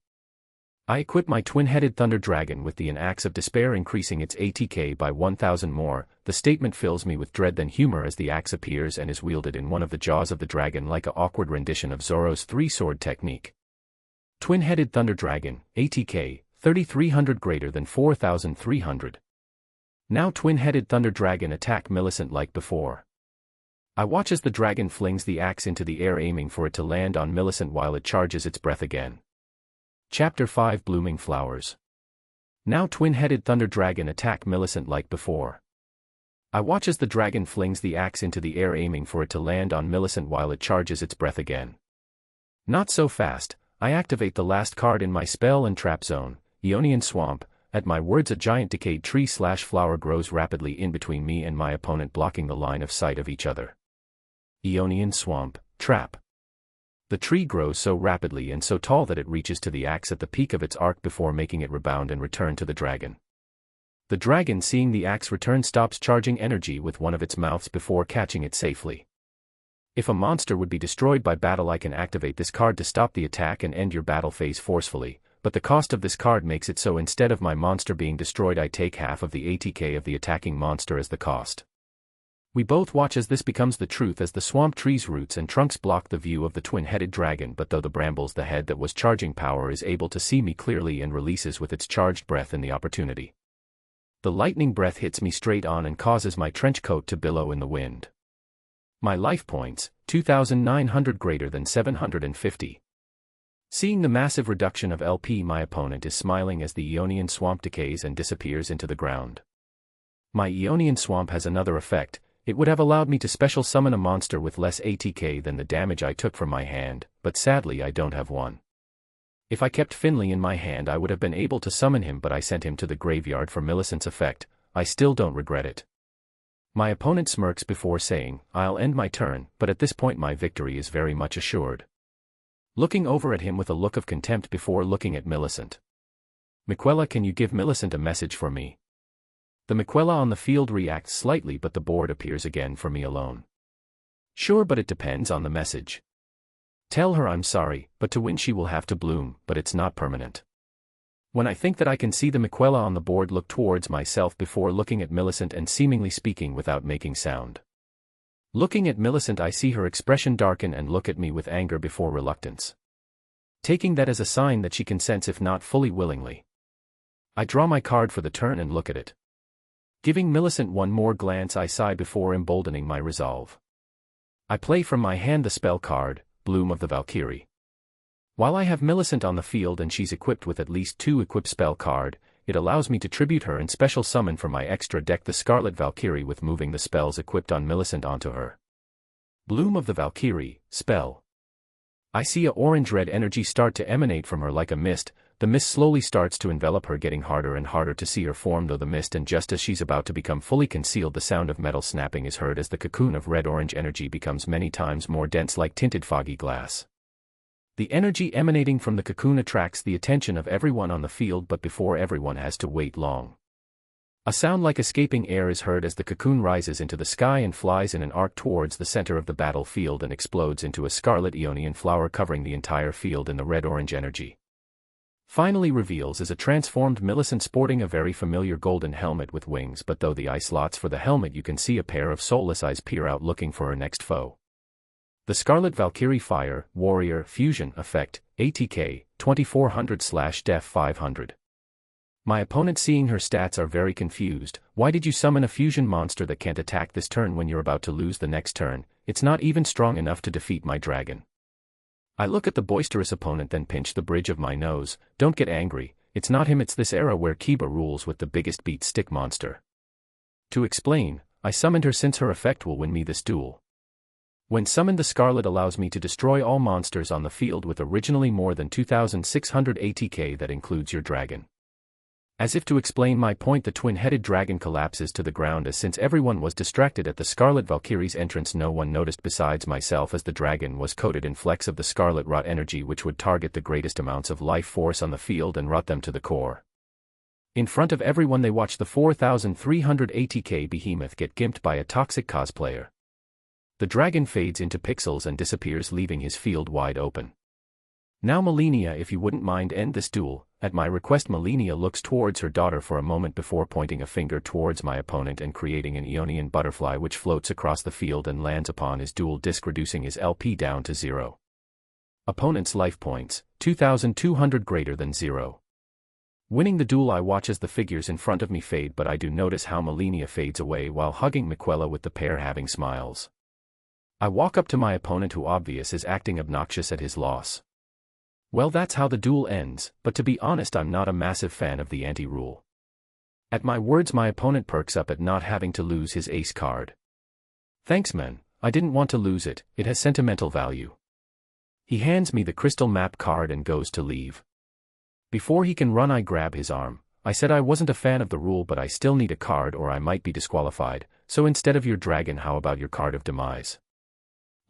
I equip my Twin-Headed Thunder Dragon with the Axe of Despair, increasing its ATK by 1000 more. The statement fills me with dread then humor as the axe appears and is wielded in one of the jaws of the dragon like a awkward rendition of Zoro's 3-sword technique. Twin-Headed Thunder Dragon, ATK, 3300 greater than 4300. Now Twin-Headed Thunder Dragon attack Millicent like before. I watch as the dragon flings the axe into the air, aiming for it to land on Millicent while it charges its breath again. Chapter 5 Blooming Flowers. Now Twin-Headed Thunder Dragon attack Millicent like before. I watch as the dragon flings the axe into the air, aiming for it to land on Millicent while it charges its breath again. Not so fast. I activate the last card in my spell and trap zone, Aeonian Swamp. At my words, a giant decayed tree/flower grows rapidly in between me and my opponent, blocking the line of sight of each other. Aeonian Swamp, Trap. The tree grows so rapidly and so tall that it reaches to the axe at the peak of its arc before making it rebound and return to the dragon. The dragon, seeing the axe return, stops charging energy with one of its mouths before catching it safely. If a monster would be destroyed by battle, I can activate this card to stop the attack and end your battle phase forcefully, but the cost of this card makes it so instead of my monster being destroyed, I take half of the ATK of the attacking monster as the cost. We both watch as this becomes the truth as the swamp tree's roots and trunks block the view of the twin-headed dragon, but though the brambles, the head that was charging power, is able to see me clearly and releases with its charged breath in the opportunity. The lightning breath hits me straight on and causes my trench coat to billow in the wind. My life points, 2,900 greater than 750. Seeing the massive reduction of LP, my opponent is smiling as the Aeonian Swamp decays and disappears into the ground. My Aeonian Swamp has another effect. It would have allowed me to special summon a monster with less ATK than the damage I took from my hand, but sadly I don't have one. If I kept Finley in my hand I would have been able to summon him, but I sent him to the graveyard for Millicent's effect. I still don't regret it. My opponent smirks before saying, I'll end my turn, but at this point my victory is very much assured. Looking over at him with a look of contempt before looking at Millicent. Miquella, can you give Millicent a message for me? The Miquella on the field reacts slightly, but the board appears again for me alone. Sure, but it depends on the message. Tell her I'm sorry, but to win she will have to bloom, but it's not permanent. When I think that I can see the Miquella on the board, look towards myself before looking at Millicent and seemingly speaking without making sound. Looking at Millicent I see her expression darken and look at me with anger before reluctance. Taking that as a sign that she consents, if not fully willingly. I draw my card for the turn and look at it. Giving Millicent one more glance I sigh before emboldening my resolve. I play from my hand the spell card, Bloom of the Valkyrie. While I have Millicent on the field and she's equipped with at least 2 equip spell card, it allows me to tribute her and special summon from my extra deck the Scarlet Valkyrie with moving the spells equipped on Millicent onto her. Bloom of the Valkyrie, spell. I see a orange-red energy start to emanate from her like a mist. The mist slowly starts to envelop her, getting harder and harder to see her form though the mist, and just as she's about to become fully concealed, the sound of metal snapping is heard as the cocoon of red-orange energy becomes many times more dense like tinted foggy glass. The energy emanating from the cocoon attracts the attention of everyone on the field, but before everyone has to wait long, a sound like escaping air is heard as the cocoon rises into the sky and flies in an arc towards the center of the battlefield and explodes into a scarlet Aeonian flower covering the entire field in the red-orange energy. Finally reveals is a transformed Millicent sporting a very familiar golden helmet with wings, but though the eye slots for the helmet, you can see a pair of soulless eyes peer out looking for her next foe. The Scarlet Valkyrie Fire, Warrior, Fusion effect, ATK, 2400/def 500. My opponent, seeing her stats, are very confused. Why did you summon a fusion monster that can't attack this turn when you're about to lose the next turn? It's not even strong enough to defeat my dragon. I look at the boisterous opponent, then pinch the bridge of my nose. Don't get angry, it's not him, it's this era where Kiba rules with the biggest beat stick monster. To explain, I summoned her since her effect will win me this duel. When summoned, the Scarlet allows me to destroy all monsters on the field with originally more than 2600 ATK, that includes your dragon. As if to explain my point, the twin-headed dragon collapses to the ground, as since everyone was distracted at the Scarlet Valkyrie's entrance, no one noticed besides myself, as the dragon was coated in flecks of the Scarlet Rot energy, which would target the greatest amounts of life force on the field and rot them to the core. In front of everyone they watch the 4300 ATK behemoth get gimped by a toxic cosplayer. The dragon fades into pixels and disappears, leaving his field wide open. Now Melania, if you wouldn't mind, end this duel. At my request, Melania looks towards her daughter for a moment before pointing a finger towards my opponent and creating an Aeonian butterfly which floats across the field and lands upon his dual disc, reducing his LP down to 0. Opponent's life points, 2200 greater than 0. Winning the duel, I watch as the figures in front of me fade, but I do notice how Melania fades away while hugging Miquella, with the pair having smiles. I walk up to my opponent, who obvious is acting obnoxious at his loss. Well, that's how the duel ends, but to be honest, I'm not a massive fan of the anti-rule. At my words, my opponent perks up at not having to lose his ace card. Thanks man, I didn't want to lose it, it has sentimental value. He hands me the crystal map card and goes to leave. Before he can run, I grab his arm. I said I wasn't a fan of the rule, but I still need a card or I might be disqualified, so instead of your dragon, how about your card of demise?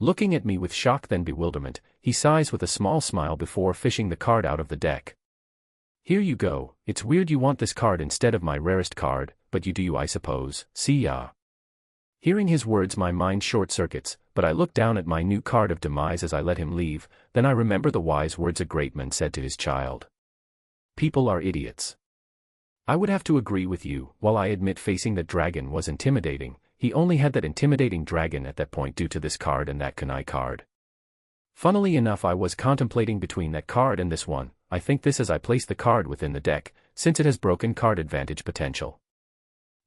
Looking at me with shock then bewilderment, he sighs with a small smile before fishing the card out of the deck. Here you go, it's weird you want this card instead of my rarest card, but you do, I suppose, see ya. Hearing his words, my mind short-circuits, but I look down at my new card of demise as I let him leave. Then I remember the wise words a great man said to his child. People are idiots. I would have to agree with you. While I admit facing that dragon was intimidating, he only had that intimidating dragon at that point due to this card and that kunai card. Funnily enough, I was contemplating between that card and this one. I think this as I place the card within the deck, since it has broken card advantage potential.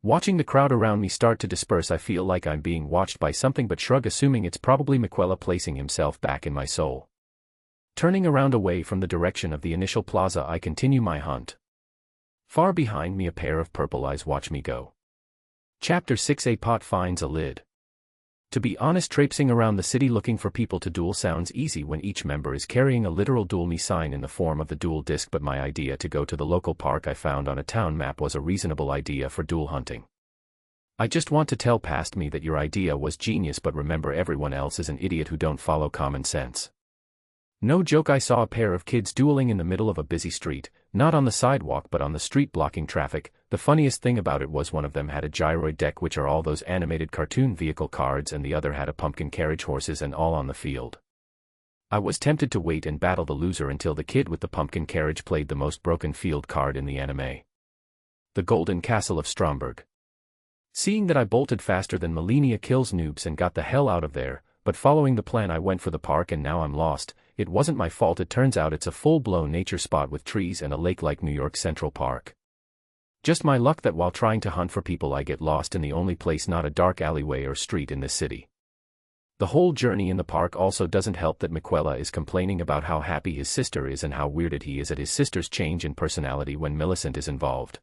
Watching the crowd around me start to disperse, I feel like I'm being watched by something, but shrug, assuming it's probably Miquella placing himself back in my soul. Turning around away from the direction of the initial plaza, I continue my hunt. Far behind me, a pair of purple eyes watch me go. Chapter 6: A pot finds a lid. To be honest, traipsing around the city looking for people to duel sounds easy when each member is carrying a literal duel me sign in the form of the duel disc, but my idea to go to the local park I found on a town map was a reasonable idea for duel hunting. I just want to tell past me that your idea was genius, but remember, everyone else is an idiot who don't follow common sense. No joke, I saw a pair of kids dueling in the middle of a busy street, not on the sidewalk but on the street, blocking traffic. The funniest thing about it was one of them had a gyroid deck, which are all those animated cartoon vehicle cards, and the other had a pumpkin carriage, horses and all on the field. I was tempted to wait and battle the loser until the kid with the pumpkin carriage played the most broken field card in the anime. The Golden Castle of Stromberg. Seeing that I bolted faster than Melania kills noobs and got the hell out of there, but following the plan I went for the park and now I'm lost. It wasn't my fault, it turns out it's a full-blown nature spot with trees and a lake like New York Central Park. Just my luck that while trying to hunt for people I get lost in the only place not a dark alleyway or street in this city. The whole journey in the park also doesn't help that Miquella is complaining about how happy his sister is and how weirded he is at his sister's change in personality when Millicent is involved.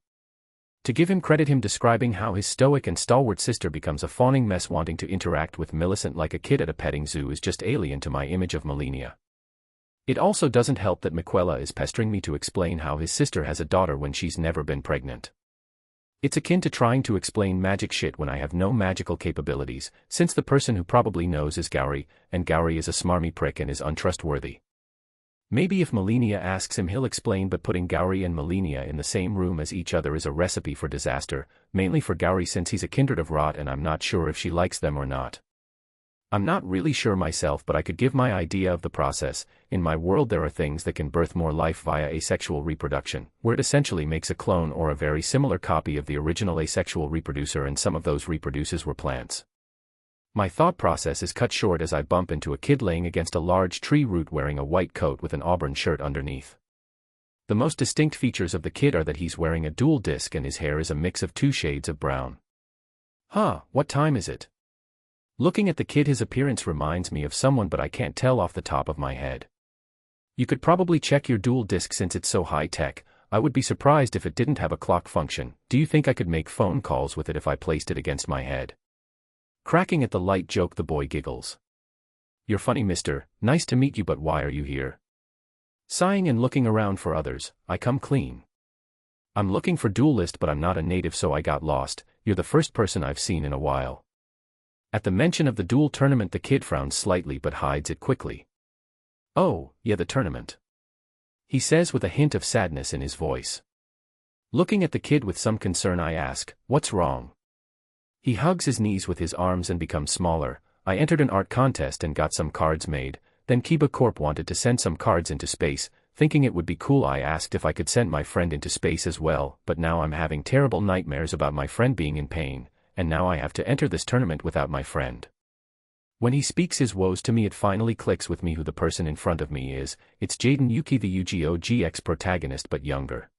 To give him credit, him describing how his stoic and stalwart sister becomes a fawning mess wanting to interact with Millicent like a kid at a petting zoo is just alien to my image of Melania. It also doesn't help that Miquella is pestering me to explain how his sister has a daughter when she's never been pregnant. It's akin to trying to explain magic shit when I have no magical capabilities, since the person who probably knows is Gowry, and Gowry is a smarmy prick and is untrustworthy. Maybe if Melania asks him he'll explain, but putting Gowry and Melania in the same room as each other is a recipe for disaster, mainly for Gowry since he's a kindred of rot and I'm not sure if she likes them or not. I'm not really sure myself, but I could give my idea of the process. In my world there are things that can birth more life via asexual reproduction, where it essentially makes a clone or a very similar copy of the original asexual reproducer, and some of those reproducers were plants. My thought process is cut short as I bump into a kid laying against a large tree root wearing a white coat with an auburn shirt underneath. The most distinct features of the kid are that he's wearing a dual disc and his hair is a mix of 2 shades of brown. Huh, what time is it? Looking at the kid, his appearance reminds me of someone, but I can't tell off the top of my head. You could probably check your dual disc since it's so high-tech. I would be surprised if it didn't have a clock function. Do you think I could make phone calls with it if I placed it against my head? Cracking at the light joke, the boy giggles. You're funny, mister. Nice to meet you, but why are you here? Sighing and looking around for others, I come clean. I'm looking for Duelist, but I'm not a native, so I got lost. You're the first person I've seen in a while. At the mention of the duel tournament, the kid frowns slightly but hides it quickly. Oh, yeah, the tournament, he says with a hint of sadness in his voice. Looking at the kid with some concern, I ask, what's wrong? He hugs his knees with his arms and becomes smaller. I entered an art contest and got some cards made, then Kiba Corp wanted to send some cards into space. Thinking it would be cool, I asked if I could send my friend into space as well, but now I'm having terrible nightmares about my friend being in pain, and now I have to enter this tournament without my friend. When he speaks his woes to me, it finally clicks with me who the person in front of me is. It's Jaden Yuki, the Yu-Gi-Oh! GX protagonist but younger.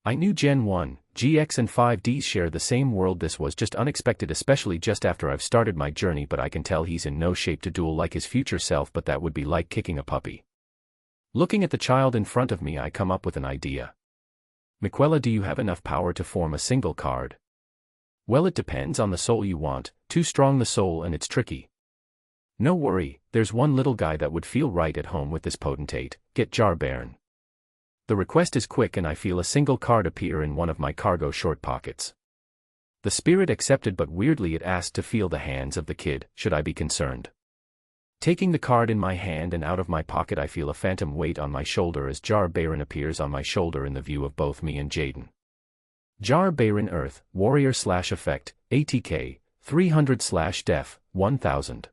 I knew Gen 1, GX and 5Ds share the same world. This was just unexpected, especially just after I've started my journey, but I can tell he's in no shape to duel like his future self, but that would be like kicking a puppy. Looking at the child in front of me, I come up with an idea. Miquella, do you have enough power to form a single card? Well, it depends on the soul you want. Too strong the soul and it's tricky. No worry, there's one little guy that would feel right at home with this potentate. Get Jar Baron. The request is quick and I feel a single card appear in one of my cargo short pockets. The spirit accepted, but weirdly it asked to feel the hands of the kid. Should I be concerned? Taking the card in my hand and out of my pocket, I feel a phantom weight on my shoulder as Jar Baron appears on my shoulder in the view of both me and Jaden. Jar Baron Earth, Warrior/Effect, ATK, 300/Def, 1000.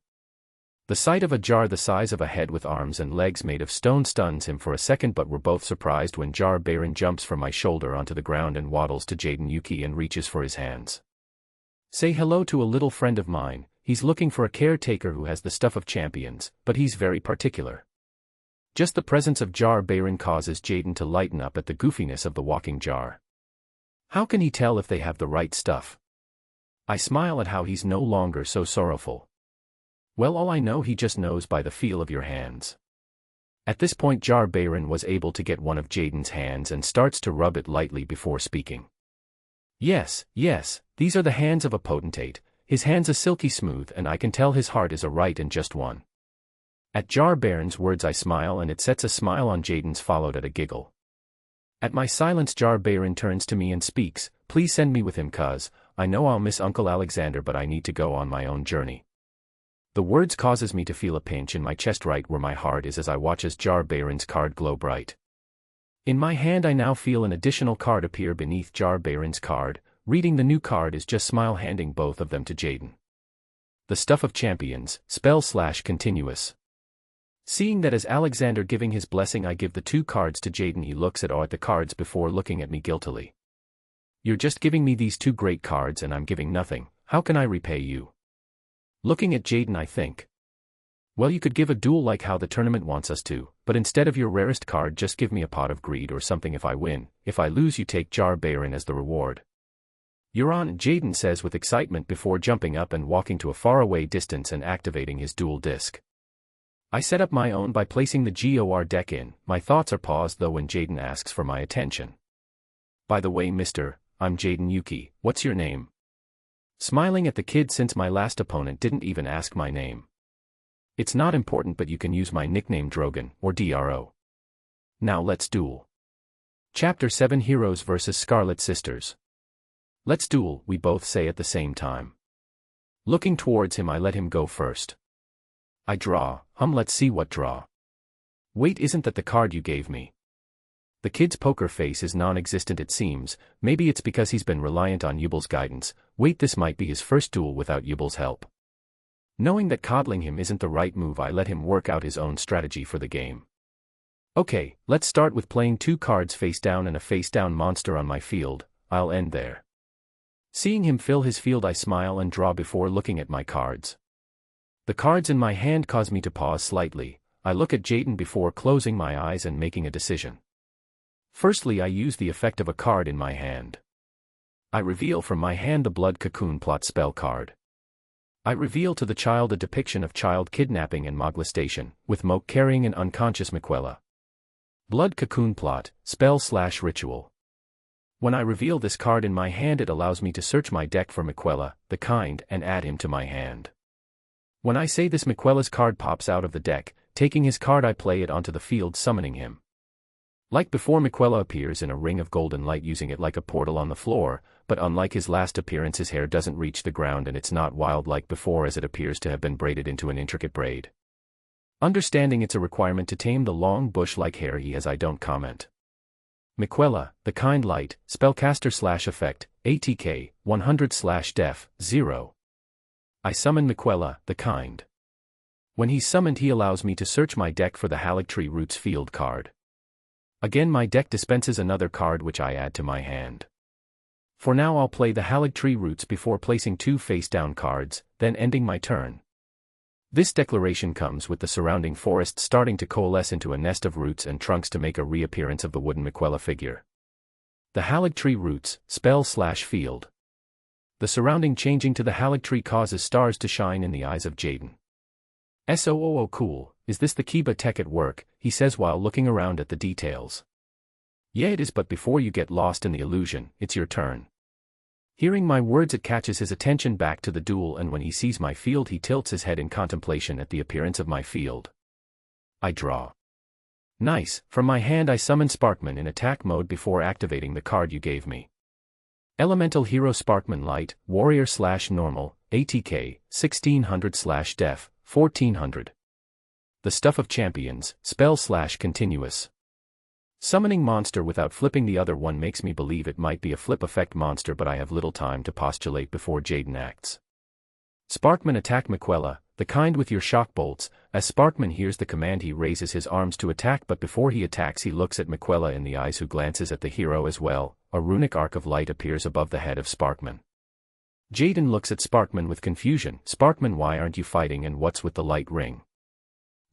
The sight of a jar the size of a head with arms and legs made of stone stuns him for a second, but we're both surprised when Jar Baron jumps from my shoulder onto the ground and waddles to Jaden Yuki and reaches for his hands. Say hello to a little friend of mine. He's looking for a caretaker who has the stuff of champions, but he's very particular. Just the presence of Jar Baron causes Jaden to lighten up at the goofiness of the walking jar. How can he tell if they have the right stuff? I smile at how he's no longer so sorrowful. Well, all I know, he just knows by the feel of your hands. At this point, Jar Baron was able to get one of Jaden's hands and starts to rub it lightly before speaking. Yes, these are the hands of a potentate. His hands are silky smooth and I can tell his heart is a right and just one. At Jar Baron's words I smile and it sets a smile on Jaden's, followed at a giggle. At my silence, Jar Baron turns to me and speaks, please send me with him cuz I know I'll miss Uncle Alexander, but I need to go on my own journey. The words causes me to feel a pinch in my chest right where my heart is as I watch as Jar Baron's card glow bright. In my hand I now feel an additional card appear beneath Jar Baron's card. Reading the new card is just smile, handing both of them to Jaden. The stuff of champions, spell/continuous. Seeing that as Alexander giving his blessing, I give the 2 cards to Jaden. He looks at the cards before looking at me guiltily. You're just giving me these 2 great cards and I'm giving nothing. How can I repay you? Looking at Jaden I think. Well, you could give a duel like how the tournament wants us to, but instead of your rarest card just give me a pot of greed or something if I win. If I lose you take Jar Baron as the reward. "You're on," Jaden says with excitement before jumping up and walking to a faraway distance and activating his dual disc. I set up my own by placing the GOR deck in. My thoughts are paused though when Jaden asks for my attention. "By the way, mister, I'm Jaden Yuki, what's your name?" Smiling at the kid since my last opponent didn't even ask my name. "It's not important, but you can use my nickname Drogon, or DRO. Now let's duel." Chapter 7 Heroes vs Scarlet Sisters. "Let's duel," we both say at the same time. Looking towards him, I let him go first. "I draw, let's see what draw." "Wait, isn't that the card you gave me?" The kid's poker face is non-existent it seems. Maybe it's because he's been reliant on Yubel's guidance. Wait, this might be his first duel without Yubel's help. Knowing that coddling him isn't the right move, I let him work out his own strategy for the game. "Okay, let's start with playing 2 cards face down and a face down monster on my field. I'll end there." Seeing him fill his field, I smile and draw before looking at my cards. The cards in my hand cause me to pause slightly. I look at Jaden before closing my eyes and making a decision. Firstly, I use the effect of a card in my hand. I reveal from my hand the Blood Cocoon Plot spell card. I reveal to the child a depiction of child kidnapping and molestation, with Moke carrying an unconscious Miquella. Blood Cocoon Plot, spell/ritual. When I reveal this card in my hand, it allows me to search my deck for Miquella, the kind, and add him to my hand. When I say this, Miquella's card pops out of the deck. Taking his card, I play it onto the field, summoning him. Like before, Miquella appears in a ring of golden light, using it like a portal on the floor, but unlike his last appearance, his hair doesn't reach the ground and it's not wild like before, as it appears to have been braided into an intricate braid. Understanding it's a requirement to tame the long bush-like hair he has, I don't comment. Miquella, the kind light, spellcaster/effect, ATK, 100/def, 0. I summon Miquella, the kind. When he's summoned, he allows me to search my deck for the Haligtree Roots field card. Again, my deck dispenses another card which I add to my hand. For now, I'll play the Haligtree Roots before placing 2 face-down cards, then ending my turn. This declaration comes with the surrounding forest starting to coalesce into a nest of roots and trunks to make a reappearance of the wooden Miquella figure. The Haligtree Roots, spell/field. The surrounding changing to the Haligtree causes stars to shine in the eyes of Jaden. "SOOO, cool, is this the Kiba tech at work?" he says while looking around at the details. "Yeah, it is, but before you get lost in the illusion, it's your turn." Hearing my words, it catches his attention back to the duel, and when he sees my field, he tilts his head in contemplation at the appearance of my field. I draw. Nice. From my hand, I summon Sparkman in attack mode before activating the card you gave me. Elemental Hero Sparkman Light, Warrior/Normal, ATK, 1600/def, 1400. The Stuff of Champions, spell/continuous. Summoning monster without flipping the other one makes me believe it might be a flip effect monster, but I have little time to postulate before Jaden acts. Sparkman attack Miquella, the kind with your shock bolts. As Sparkman hears the command, he raises his arms to attack, but before he attacks, he looks at Miquella in the eyes, who glances at the hero as well. A runic arc of light appears above the head of Sparkman. Jaden looks at Sparkman with confusion. "Sparkman, why aren't you fighting, and what's with the light ring?"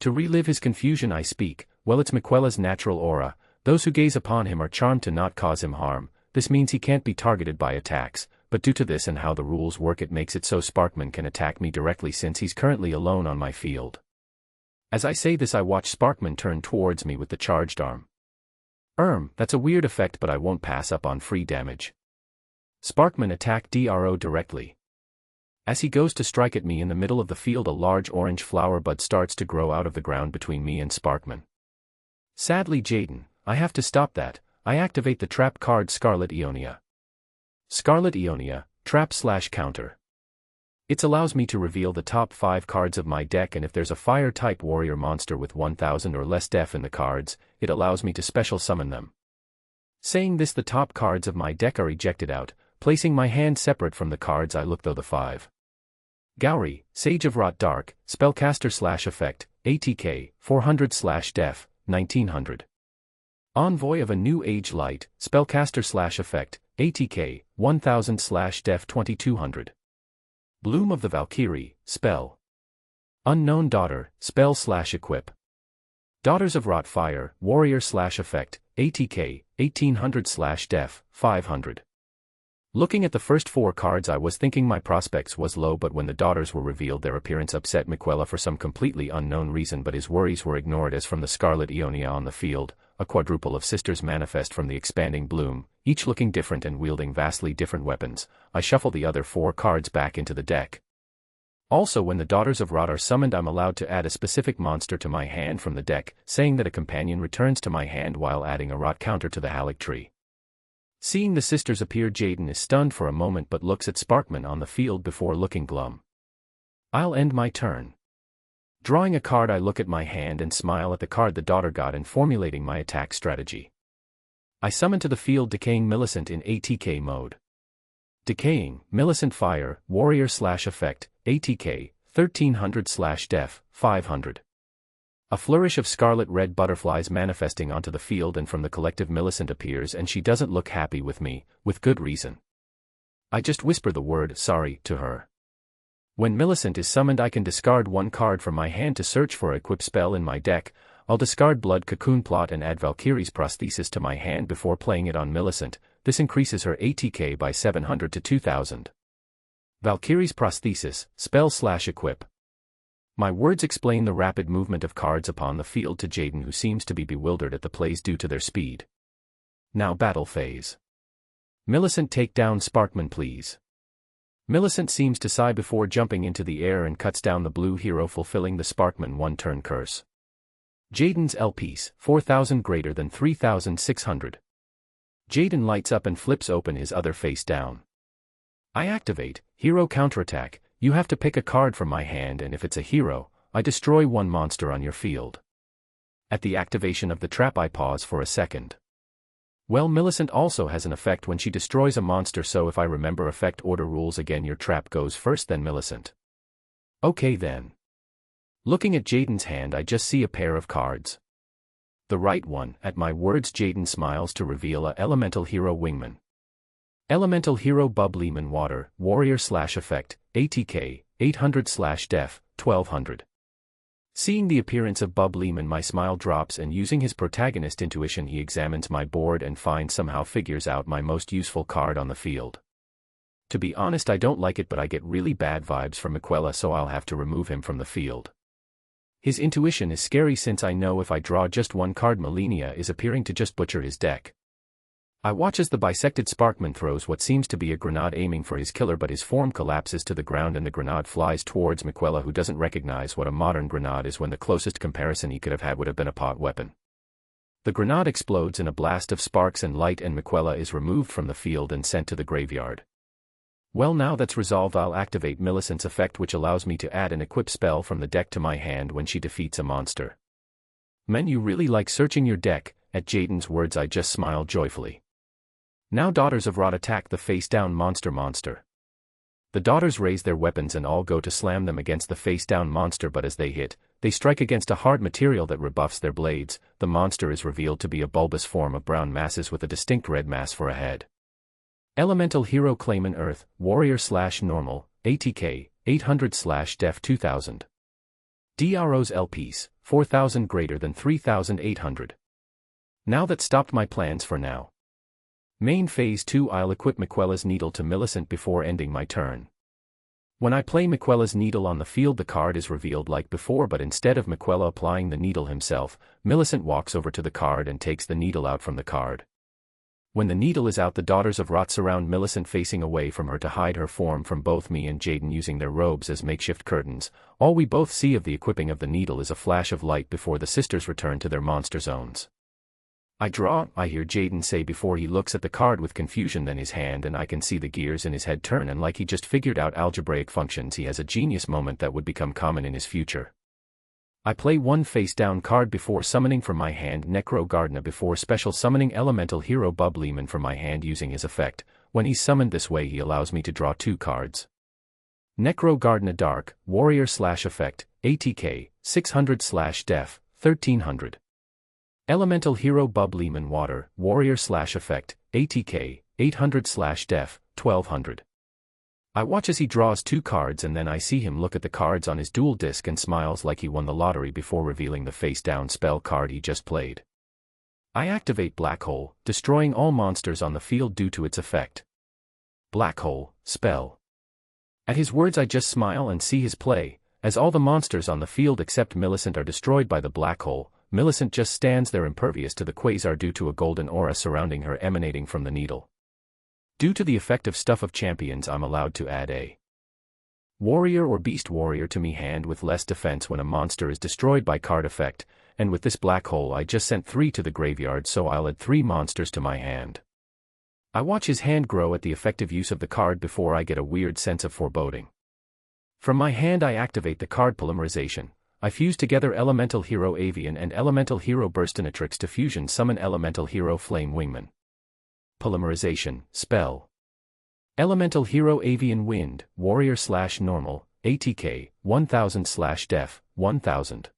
To relive his confusion, I speak, "Well, it's Miquella's natural aura. Those who gaze upon him are charmed to not cause him harm. This means he can't be targeted by attacks, but due to this and how the rules work, it makes it so Sparkman can attack me directly since he's currently alone on my field." As I say this, I watch Sparkman turn towards me with the charged arm. That's a weird effect, but I won't pass up on free damage. Sparkman attack DRO directly. As he goes to strike at me in the middle of the field, a large orange flower bud starts to grow out of the ground between me and Sparkman. Sadly, Jaden, I have to stop that. I activate the trap card Scarlet Ionia. Scarlet Ionia, trap/counter. It allows me to reveal the top 5 cards of my deck, and if there's a fire-type warrior monster with 1000 or less def in the cards, it allows me to special summon them. Saying this, the top cards of my deck are ejected out, placing my hand separate from the cards I look, though the 5. Gowri, Sage of Rot Dark, spellcaster/effect, ATK, 400/def, 1900. Envoy of a New Age Light, spellcaster/effect, ATK, 1000/def, 2200. Bloom of the Valkyrie, spell. Unknown Daughter, spell/equip. Daughters of Rot Fire, warrior/effect, ATK, 1800/def, 500. Looking at the first 4 cards, I was thinking my prospects was low, but when the daughters were revealed, their appearance upset Miquella for some completely unknown reason, but his worries were ignored as from the Scarlet Ionia on the field, a quadruple of sisters manifest from the expanding bloom, each looking different and wielding vastly different weapons. I shuffle the other 4 cards back into the deck. Also, when the Daughters of Rot are summoned, I'm allowed to add a specific monster to my hand from the deck, saying that a companion returns to my hand while adding a Rot counter to the Halleck tree. Seeing the sisters appear, Jaden is stunned for a moment but looks at Sparkman on the field before looking glum. I'll end my turn. Drawing a card, I look at my hand and smile at the card the daughter got and formulating my attack strategy. I summon to the field Decaying Millicent in ATK mode. Decaying, Millicent Fire, Warrior/Effect, ATK, 1300/Def, 500. A flourish of scarlet-red butterflies manifesting onto the field, and from the collective Millicent appears, and she doesn't look happy with me, with good reason. I just whisper the word "sorry" to her. When Millicent is summoned, I can discard 1 card from my hand to search for an equip spell in my deck. I'll discard Blood Cocoon Plot and add Valkyrie's Prosthesis to my hand before playing it on Millicent. This increases her ATK by 700 to 2000. Valkyrie's Prosthesis, spell/equip. My words explain the rapid movement of cards upon the field to Jaden, who seems to be bewildered at the plays due to their speed. Now battle phase. Millicent, take down Sparkman please. Millicent seems to sigh before jumping into the air and cuts down the blue hero, fulfilling the Sparkman 1-turn curse. Jaden's L-piece, 4000 greater than 3600. Jaden lights up and flips open his other face down. I activate Hero Counterattack. You have to pick a card from my hand, and if it's a hero, I destroy 1 monster on your field. At the activation of the trap, I pause for a second. Well, Millicent also has an effect when she destroys a monster, so if I remember effect order rules again, your trap goes first, then Millicent. Okay then. Looking at Jaden's hand, I just see a pair of cards. The right one. At my words, Jaden smiles to reveal a Elemental Hero Wingman. Elemental Hero Bub Lehman Water, Warrior/Effect, ATK, 800/Def, 1200. Seeing the appearance of Bub Lehman, my smile drops, and using his protagonist intuition, he examines my board and somehow figures out my most useful card on the field. To be honest, I don't like it, but I get really bad vibes from Miquella, so I'll have to remove him from the field. His intuition is scary, since I know if I draw just 1 card, Melania is appearing to just butcher his deck. I watch as the bisected Sparkman throws what seems to be a grenade aiming for his killer, but his form collapses to the ground and the grenade flies towards Miquella, who doesn't recognize what a modern grenade is when the closest comparison he could have had would have been a pot weapon. The grenade explodes in a blast of sparks and light, and Miquella is removed from the field and sent to the graveyard. Well, now that's resolved, I'll activate Millicent's effect, which allows me to add an equip spell from the deck to my hand when she defeats a monster. Man, you really like searching your deck. At Jaden's words, I just smile joyfully. Now Daughters of Rot attack the face-down monster. The daughters raise their weapons and all go to slam them against the face-down monster, but as they hit, they strike against a hard material that rebuffs their blades. The monster is revealed to be a bulbous form of brown masses with a distinct red mass for a head. Elemental Hero Clayman Earth, Warrior/Normal, ATK, 800/Def, 2000. DRO's L-piece, 4000 greater than 3800. Now that stopped my plans for now. Main Phase 2, I'll equip Miquella's Needle to Millicent before ending my turn. When I play Miquella's Needle on the field, the card is revealed like before, but instead of Miquella applying the needle himself, Millicent walks over to the card and takes the needle out from the card. When the needle is out, the Daughters of Rot surround Millicent, facing away from her to hide her form from both me and Jaden, using their robes as makeshift curtains. All we both see of the equipping of the needle is a flash of light before the sisters return to their monster zones. I draw, I hear Jaden say before he looks at the card with confusion then his hand, and I can see the gears in his head turn, and like he just figured out algebraic functions, he has a genius moment that would become common in his future. I play 1 face-down card before summoning from my hand Necro Gardna before special summoning Elemental Hero Bub Lehman from my hand using his effect. When he's summoned this way, he allows me to draw 2 cards. Necro Gardna Dark, Warrior/Effect, ATK, 600/Def, 1300. Elemental Hero Bub Lehman Water, Warrior/Effect, ATK, 800/Def, 1200. I watch as he draws 2 cards, and then I see him look at the cards on his duel disc and smiles like he won the lottery before revealing the face-down spell card he just played. I activate Black Hole, destroying all monsters on the field due to its effect. Black hole, spell. At his words I just smile and see his play. As all the monsters on the field except Millicent are destroyed by the black hole, Millicent just stands there impervious to the quasar due to a golden aura surrounding her emanating from the needle. Due to the effect of Stuff of Champions, I'm allowed to add a warrior or beast warrior to me hand with less defense when a monster is destroyed by card effect, and with this black hole I just sent 3 to the graveyard, so I'll add 3 monsters to my hand. I watch his hand grow at the effective use of the card before I get a weird sense of foreboding. From my hand I activate the card polymerization. I fuse together Elemental Hero Avian and Elemental Hero Burstinatrix to fusion summon Elemental Hero Flame Wingman. Polymerization, spell. Elemental Hero Avian Wind, Warrior/Normal, ATK, 1000/Def, 1000.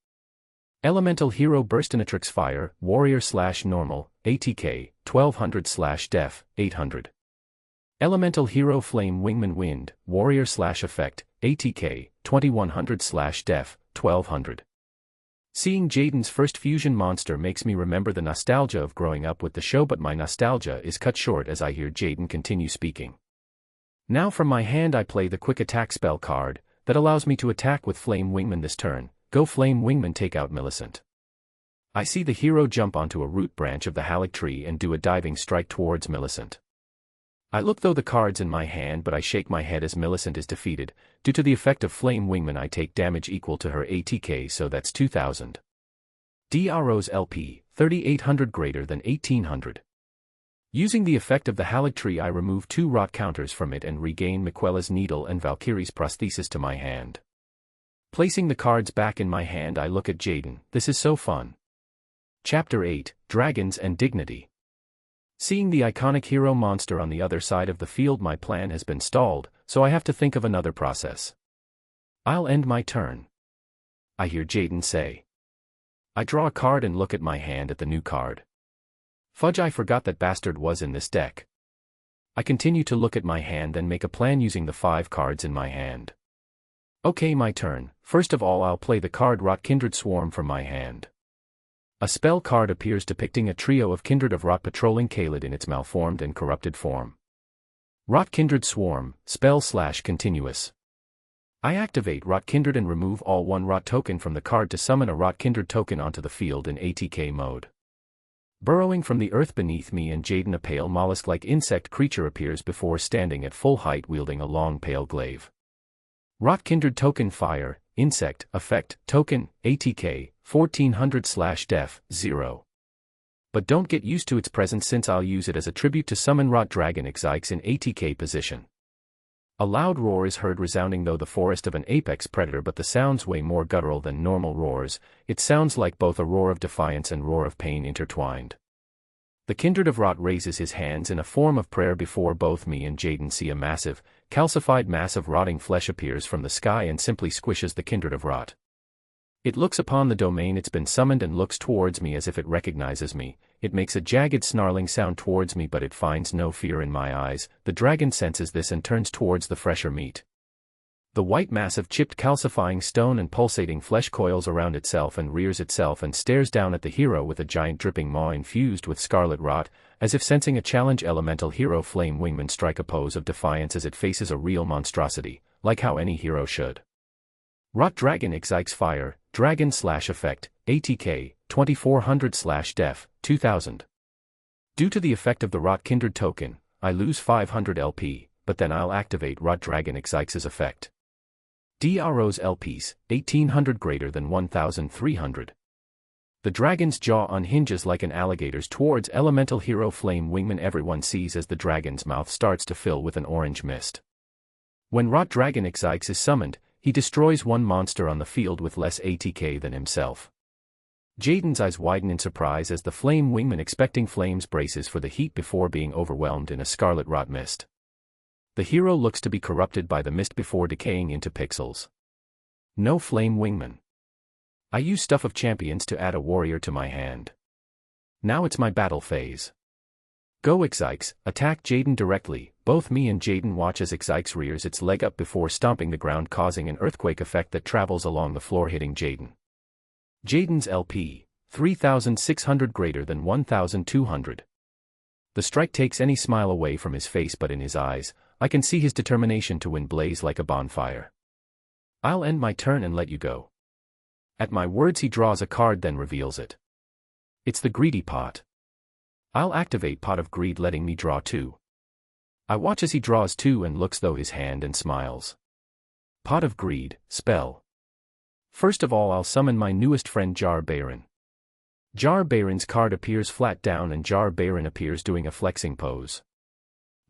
Elemental Hero Burstinatrix Fire, Warrior/Normal, ATK, 1200/Def, 800. Elemental Hero Flame Wingman Wind, Warrior/Effect, ATK, 2100/Def, 1200. Seeing Jaden's first fusion monster makes me remember the nostalgia of growing up with the show, but my nostalgia is cut short as I hear Jaden continue speaking. Now from my hand I play the quick attack spell card, that allows me to attack with Flame Wingman this turn. Go Flame Wingman, take out Millicent. I see the hero jump onto a root branch of the Halleck tree and do a diving strike towards Millicent. I look through the cards in my hand, but I shake my head as Millicent is defeated. Due to the effect of Flame Wingman I take damage equal to her ATK, so that's 2000. DRO's LP, 3800 greater than 1800. Using the effect of the Halleck tree I remove 2 rot counters from it and regain Miquella's needle and Valkyrie's prosthesis to my hand. Placing the cards back in my hand I look at Jaden. This is so fun. Chapter 8, Dragons and Dignity. Seeing the iconic hero monster on the other side of the field, my plan has been stalled, so I have to think of another process. I'll end my turn. I hear Jaden say. I draw a card and look at my hand at the new card. Fudge, I forgot that bastard was in this deck. I continue to look at my hand and make a plan using the 5 cards in my hand. Okay, my turn. First of all I'll play the card Rot Kindred Swarm from my hand. A spell card appears depicting a trio of Kindred of Rot patrolling Caelid in its malformed and corrupted form. Rot Kindred Swarm, spell/continuous. I activate Rot Kindred and remove all 1 Rot token from the card to summon a Rot Kindred token onto the field in ATK mode. Burrowing from the earth beneath me and Jaden, a pale mollusk-like insect creature appears before standing at full height wielding a long pale glaive. Rot Kindred token Fire, Insect, Effect, Token, ATK, 1400/Def, 0. But don't get used to its presence since I'll use it as a tribute to summon Rot Dragon Exikes in ATK position. A loud roar is heard resounding through the forest of an apex predator, but the sound's way more guttural than normal roars. It sounds like both a roar of defiance and roar of pain intertwined. The Kindred of Rot raises his hands in a form of prayer before both me and Jaden see a massive, calcified mass of rotting flesh appears from the sky and simply squishes the Kindred of Rot. It looks upon the domain it's been summoned and looks towards me as if it recognizes me. It makes a jagged snarling sound towards me, but it finds no fear in my eyes. The dragon senses this and turns towards the fresher meat. The white mass of chipped calcifying stone and pulsating flesh coils around itself and rears itself and stares down at the hero with a giant dripping maw infused with scarlet rot, as if sensing a challenge. Elemental Hero Flame Wingman strike a pose of defiance as it faces a real monstrosity, like how any hero should. Rot Dragon Exikes Fire, Dragon/Effect, ATK, 2400/Def, 2000. Due to the effect of the Rot Kindred token, I lose 500 LP, but then I'll activate Rot Dragon Exikes' effect. DRO's LPs, 1800 greater than 1300. The dragon's jaw unhinges like an alligator's towards Elemental Hero Flame Wingman. Everyone sees as the dragon's mouth starts to fill with an orange mist. When Rot Dragon Exikes is summoned, he destroys 1 monster on the field with less ATK than himself. Jaden's eyes widen in surprise as the Flame Wingman, expecting flames, braces for the heat before being overwhelmed in a scarlet rot mist. The hero looks to be corrupted by the mist before decaying into pixels. No Flame Wingman. I use Stuff of Champions to add a warrior to my hand. Now it's my battle phase. Go Exikes, attack Jaden directly. Both me and Jaden watch as Exikes rears its leg up before stomping the ground, causing an earthquake effect that travels along the floor, hitting Jaden. Jaden's LP, 3600 greater than 1200. The strike takes any smile away from his face, but in his eyes, I can see his determination to win blaze like a bonfire. I'll end my turn and let you go. At my words he draws a card then reveals it. It's the greedy pot. I'll activate Pot of Greed letting me draw 2. I watch as he draws 2 and looks though his hand and smiles. Pot of Greed, spell. First of all I'll summon my newest friend Jar Baron. Jar Baron's card appears flat down and Jar Baron appears doing a flexing pose.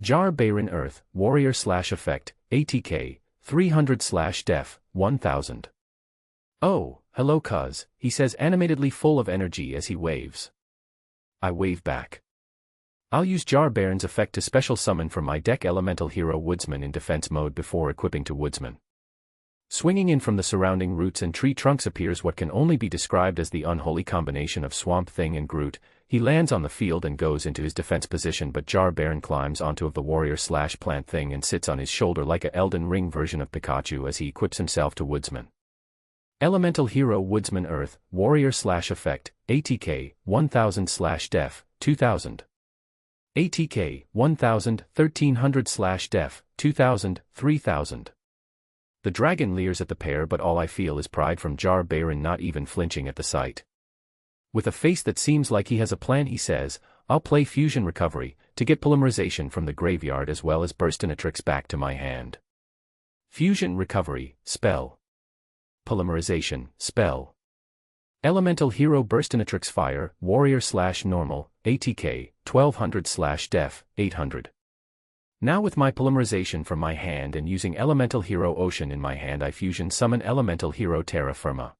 Jar Baron Earth, Warrior/Effect, ATK, 300/Def, 1000. Oh, hello cuz, he says animatedly full of energy as he waves. I wave back. I'll use Jar Baron's effect to special summon from my deck Elemental Hero Woodsman in defense mode before equipping to Woodsman. Swinging in from the surrounding roots and tree trunks appears what can only be described as the unholy combination of Swamp Thing and Groot. He lands on the field and goes into his defense position, but Jar Baron climbs onto of the Warrior/Plant Thing and sits on his shoulder like a Elden Ring version of Pikachu as he equips himself to Woodsman. Elemental Hero Woodsman Earth, Warrior/Effect, ATK, 1000/Def, 2000. ATK, 1000, 1300/Def, 2000, 3000. The dragon leers at the pair, but all I feel is pride from Jar Baron, not even flinching at the sight. With a face that seems like he has a plan he says, I'll play Fusion Recovery, to get polymerization from the graveyard as well as Burstinatrix back to my hand. Fusion Recovery, spell. Polymerization, spell. Elemental Hero Burstinatrix Fire, Warrior/Normal, ATK, 1200/Def, 800. Now with my polymerization from my hand and using Elemental Hero Ocean in my hand I fusion summon Elemental Hero Terra Firma.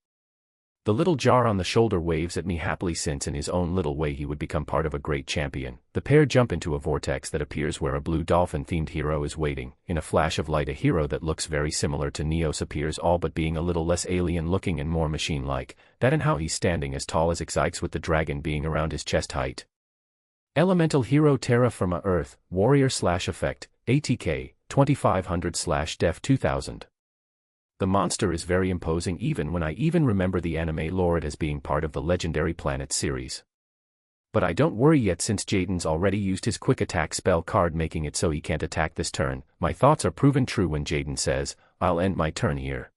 The little jar on the shoulder waves at me happily since in his own little way he would become part of a great champion. The pair jump into a vortex that appears where a blue dolphin-themed hero is waiting. In a flash of light a hero that looks very similar to Neos appears, all but being a little less alien-looking and more machine-like. That and how he's standing as tall as Xyx with the dragon being around his chest height. Elemental Hero Terra Firma Earth, Warrior/Effect, ATK, 2500/Def 2000. The monster is very imposing even when I even remember the anime lore as being part of the Legendary Planet series. But I don't worry yet since Jaden's already used his quick attack spell card making it so he can't attack this turn. My thoughts are proven true when Jaden says, I'll end my turn here.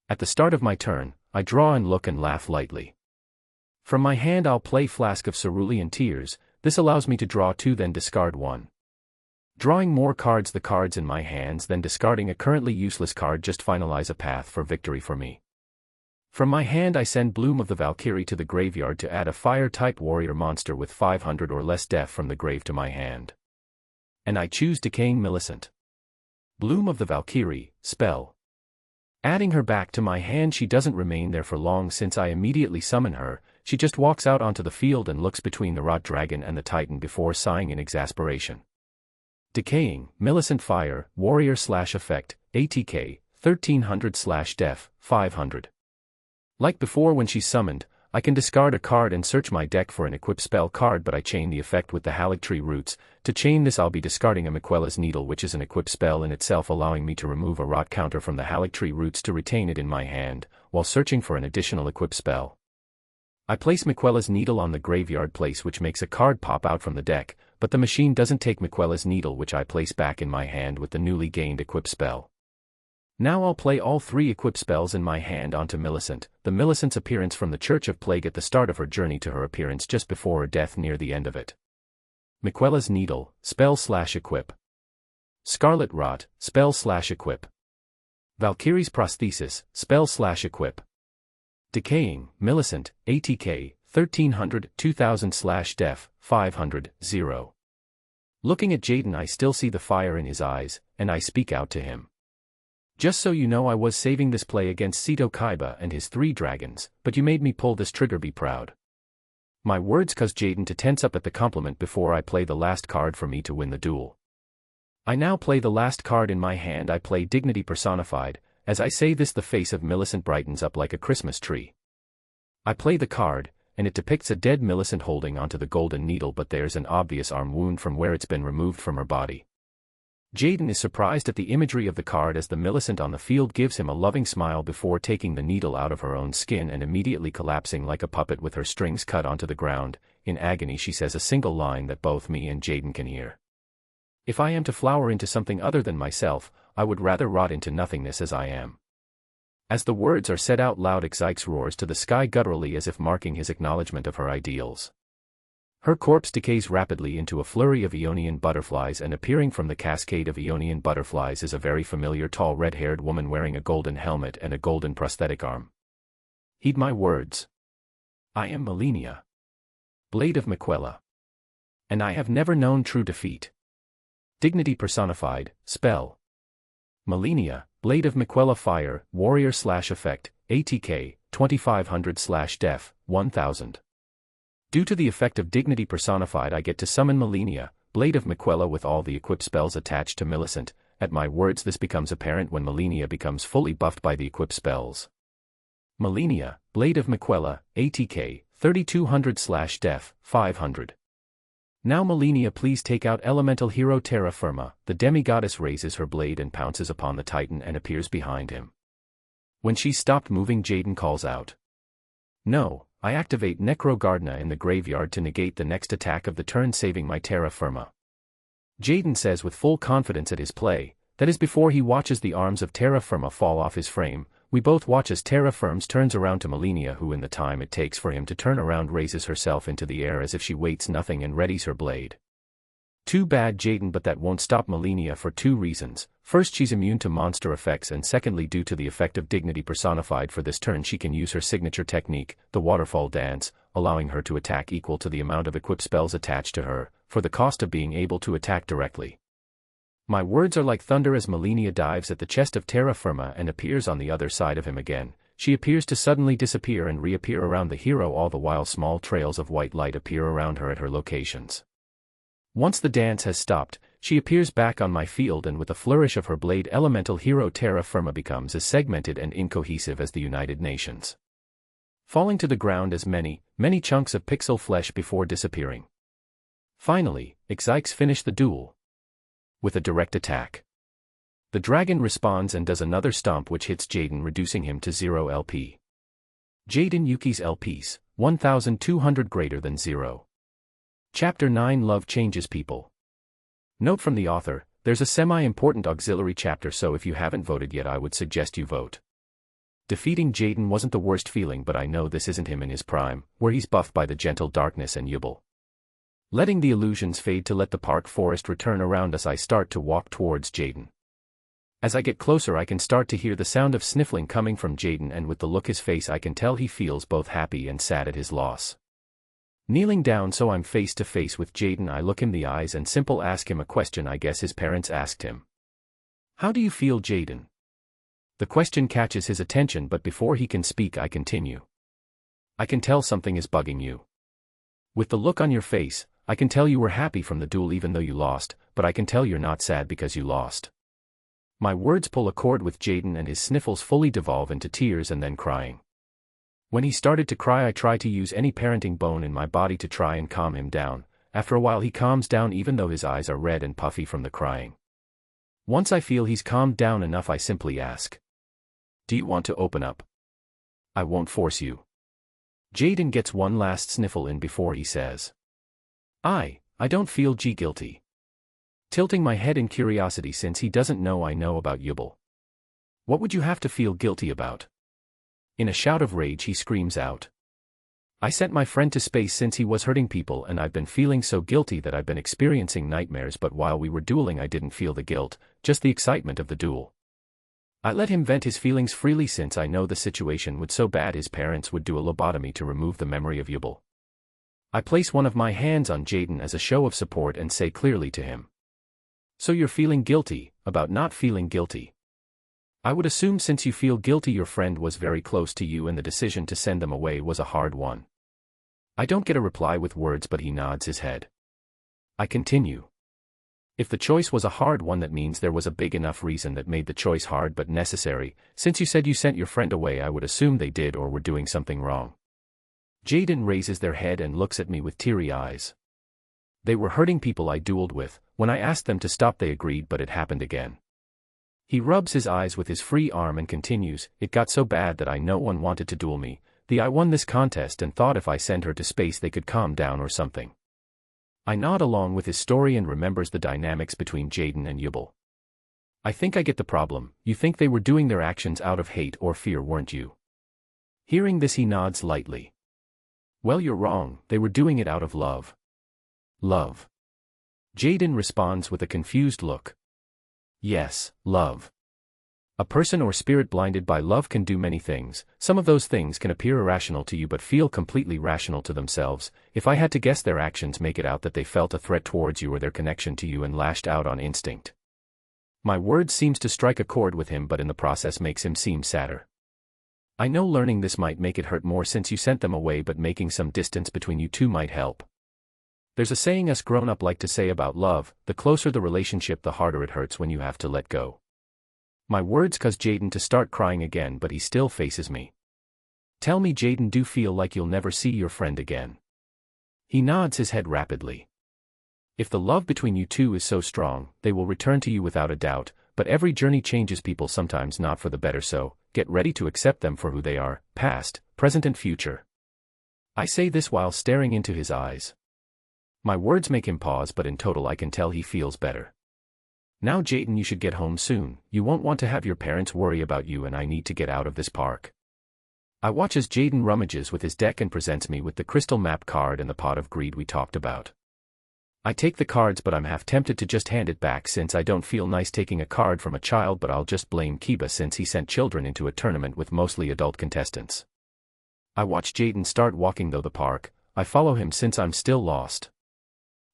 At the start of my turn, I draw and look and laugh lightly. From my hand I'll play Flask of Cerulean Tears. This allows me to draw 2 then discard 1. Drawing more cards, the cards in my hands, then discarding a currently useless card just finalize a path for victory for me. From my hand I send Bloom of the Valkyrie to the graveyard to add a fire-type warrior monster with 500 or less def from the grave to my hand. And I choose Decaying Millicent. Bloom of the Valkyrie, spell. Adding her back to my hand, she doesn't remain there for long since I immediately summon her. She just walks out onto the field and looks between the Rot Dragon and the Titan before sighing in exasperation. Decaying Millicent Fire, Warrior/Effect, ATK, 1300/Def, 500. Like before when she's summoned, I can discard a card and search my deck for an equip spell card, but I chain the effect with the Haligtree Roots. To chain this I'll be discarding a Miquella's Needle, which is an equip spell in itself, allowing me to remove a Rot counter from the Haligtree Roots to retain it in my hand, while searching for an additional equip spell. I place Miquella's Needle on the graveyard place, which makes a card pop out from the deck, but the machine doesn't take Miquella's Needle, which I place back in my hand with the newly gained equip spell. Now I'll play all 3 equip spells in my hand onto Millicent. The Millicent's appearance from the Church of Plague at the start of her journey to her appearance just before her death near the end of it. Miquella's Needle, spell/equip. Scarlet Rot, spell/equip. Valkyrie's Prosthesis, spell/equip. Decaying Millicent, ATK, 1300, 2000/Def, 500, 0. Looking at Jaden I still see the fire in his eyes, and I speak out to him. Just so you know, I was saving this play against Sito Kaiba and his 3 dragons, but you made me pull this trigger, be proud. My words cause Jaden to tense up at the compliment before I play the last card for me to win the duel. I now play the last card in my hand. I play Dignity Personified. As I say this the face of Millicent brightens up like a Christmas tree. I play the card, and it depicts a dead Millicent holding onto the golden needle, but there's an obvious arm wound from where it's been removed from her body. Jaden is surprised at the imagery of the card as the Millicent on the field gives him a loving smile before taking the needle out of her own skin and immediately collapsing like a puppet with her strings cut onto the ground. In agony she says a single line that both me and Jaden can hear. If I am to flower into something other than myself, I would rather rot into nothingness as I am. As the words are said out loud, Ixix roars to the sky gutturally as if marking his acknowledgement of her ideals. Her corpse decays rapidly into a flurry of Aeonian butterflies, and appearing from the cascade of Aeonian butterflies is a very familiar tall red-haired woman wearing a golden helmet and a golden prosthetic arm. Heed my words. I am Melinia, Blade of Miquella. And I have never known true defeat. Dignity personified, spell. Melinia, Blade of Miquella Fire, Warrior/Effect, ATK, 2500/Def, 1000. Due to the effect of Dignity personified, I get to summon Melinia, Blade of Miquella with all the equipped spells attached to Millicent. At my words, this becomes apparent when Melinia becomes fully buffed by the equipped spells. Melinia, Blade of Miquella, ATK, 3200/Def, 500. Now Melinia, please take out elemental hero Terra Firma. The demigoddess raises her blade and pounces upon the titan and appears behind him. When she's stopped moving, Jaden calls out. No, I activate Necrogardna in the graveyard to negate the next attack of the turn, saving my Terra Firma. Jaden says with full confidence at his play, that is before he watches the arms of Terra Firma fall off his frame. We both watch as Terra Firma turns around to Melinia, who in the time it takes for him to turn around raises herself into the air as if she waits nothing and readies her blade. Too bad, Jaden, but that won't stop Melinia for two reasons. First, she's immune to monster effects, and secondly, due to the effect of Dignity personified for this turn, she can use her signature technique, the Waterfall Dance, allowing her to attack equal to the amount of equipped spells attached to her, for the cost of being able to attack directly. My words are like thunder as Melinia dives at the chest of Terra Firma and appears on the other side of him again. She appears to suddenly disappear and reappear around the hero, all the while small trails of white light appear around her at her locations. Once the dance has stopped, she appears back on my field, and with a flourish of her blade, elemental hero Terra Firma becomes as segmented and incohesive as the United Nations, falling to the ground as many chunks of pixel flesh before disappearing. Finally, Ixix finished the duel with a direct attack. The dragon responds and does another stomp which hits Jaden, reducing him to 0 LP. Jaden Yuki's LPs, 1200 greater than 0. Chapter 9 Love Changes People. Note from the author, there's a semi-important auxiliary chapter, so if you haven't voted yet I would suggest you vote. Defeating Jaden wasn't the worst feeling, but I know this isn't him in his prime, where he's buffed by the gentle darkness and Yubel. Letting the illusions fade to let the park forest return around us, I start to walk towards Jaden. As I get closer, I can start to hear the sound of sniffling coming from Jaden, and with the look his face I can tell he feels both happy and sad at his loss. Kneeling down so I'm face to face with Jaden, I look him in the eyes and simple ask him a question I guess his parents asked him. How do you feel, Jaden? The question catches his attention, but before he can speak I continue. I can tell something is bugging you. With the look on your face, I can tell you were happy from the duel even though you lost, but I can tell you're not sad because you lost. My words pull a chord with Jaden and his sniffles fully devolve into tears and then crying. When he started to cry, I try to use any parenting bone in my body to try and calm him down. After a while he calms down even though his eyes are red and puffy from the crying. Once I feel he's calmed down enough, I simply ask, do you want to open up? I won't force you. Jaden gets one last sniffle in before he says, I don't feel guilty. Tilting my head in curiosity since he doesn't know I know about Yubel. What would you have to feel guilty about? In a shout of rage he screams out, I sent my friend to space since he was hurting people, and I've been feeling so guilty that I've been experiencing nightmares, but while we were dueling I didn't feel the guilt, just the excitement of the duel. I let him vent his feelings freely since I know the situation would so bad his parents would do a lobotomy to remove the memory of Yubel. I place one of my hands on Jaden as a show of support and say clearly to him, so you're feeling guilty about not feeling guilty. I would assume since you feel guilty your friend was very close to you and the decision to send them away was a hard one. I don't get a reply with words, but he nods his head. I continue. If the choice was a hard one, that means there was a big enough reason that made the choice hard but necessary. Since you said you sent your friend away, I would assume they did or were doing something wrong. Jaden raises their head and looks at me with teary eyes. They were hurting people I dueled with. When I asked them to stop they agreed, but it happened again. He rubs his eyes with his free arm and continues, it got so bad that no one wanted to duel me. I won this contest and thought if I send her to space they could calm down or something. I nod along with his story and remembers the dynamics between Jaden and Duel. I think I get the problem. You think they were doing their actions out of hate or fear, weren't you? Hearing this, he nods lightly. Well, you're wrong, they were doing it out of love. Love. Jaden responds with a confused look. Yes, love. A person or spirit blinded by love can do many things. Some of those things can appear irrational to you but feel completely rational to themselves. If I had to guess, their actions make it out that they felt a threat towards you or their connection to you and lashed out on instinct. My words seems to strike a chord with him, but in the process makes him seem sadder. I know learning this might make it hurt more since you sent them away, but making some distance between you two might help. There's a saying us grown-up like to say about love: the closer the relationship, the harder it hurts when you have to let go. My words cause Jaden to start crying again, but he still faces me. Tell me, Jaden, do you feel like you'll never see your friend again? He nods his head rapidly. If the love between you two is so strong, they will return to you without a doubt, but every journey changes people, sometimes not for the better, so get ready to accept them for who they are, past, present and future. I say this while staring into his eyes. My words make him pause, but in total I can tell he feels better. Now, Jaden, you should get home soon. You won't want to have your parents worry about you, and I need to get out of this park. I watch as Jaden rummages with his deck and presents me with the crystal map card and the pot of greed we talked about. I take the cards, but I'm half tempted to just hand it back since I don't feel nice taking a card from a child, but I'll just blame Kiba since he sent children into a tournament with mostly adult contestants. I watch Jaden start walking through the park. I follow him since I'm still lost.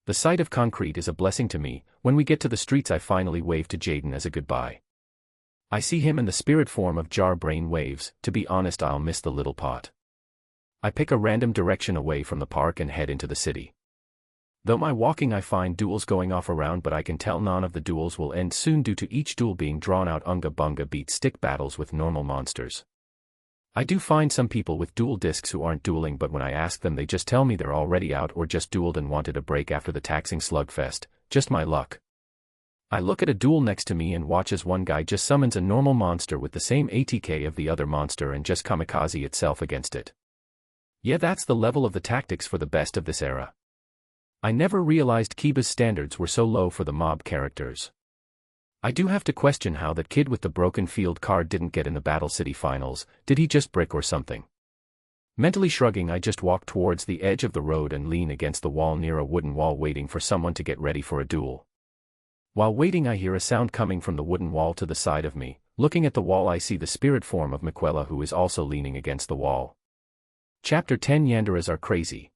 The sight of concrete is a blessing to me. When we get to the streets, I finally wave to Jaden as a goodbye. I see him in the spirit form of Jar Brain waves. To be honest, I'll miss the little pot. I pick a random direction away from the park and head into the city. Though my walking, I find duels going off around, but I can tell none of the duels will end soon due to each duel being drawn out unga bunga beat stick battles with normal monsters. I do find some people with dual discs who aren't dueling, but when I ask them, they just tell me they're already out or just dueled and wanted a break after the taxing slugfest. Just my luck. I look at a duel next to me and watch as one guy just summons a normal monster with the same ATK of the other monster and just kamikaze itself against it. Yeah, that's the level of the tactics for the best of this era. I never realized Kiba's standards were so low for the mob characters. I do have to question how that kid with the broken field card didn't get in the Battle City finals. Did he just brick or something? Mentally shrugging, I just walk towards the edge of the road and lean against the wall near a wooden wall, waiting for someone to get ready for a duel. While waiting, I hear a sound coming from the wooden wall to the side of me. Looking at the wall, I see the spirit form of Miquella, who is also leaning against the wall. Chapter 10: Yanderas are crazy.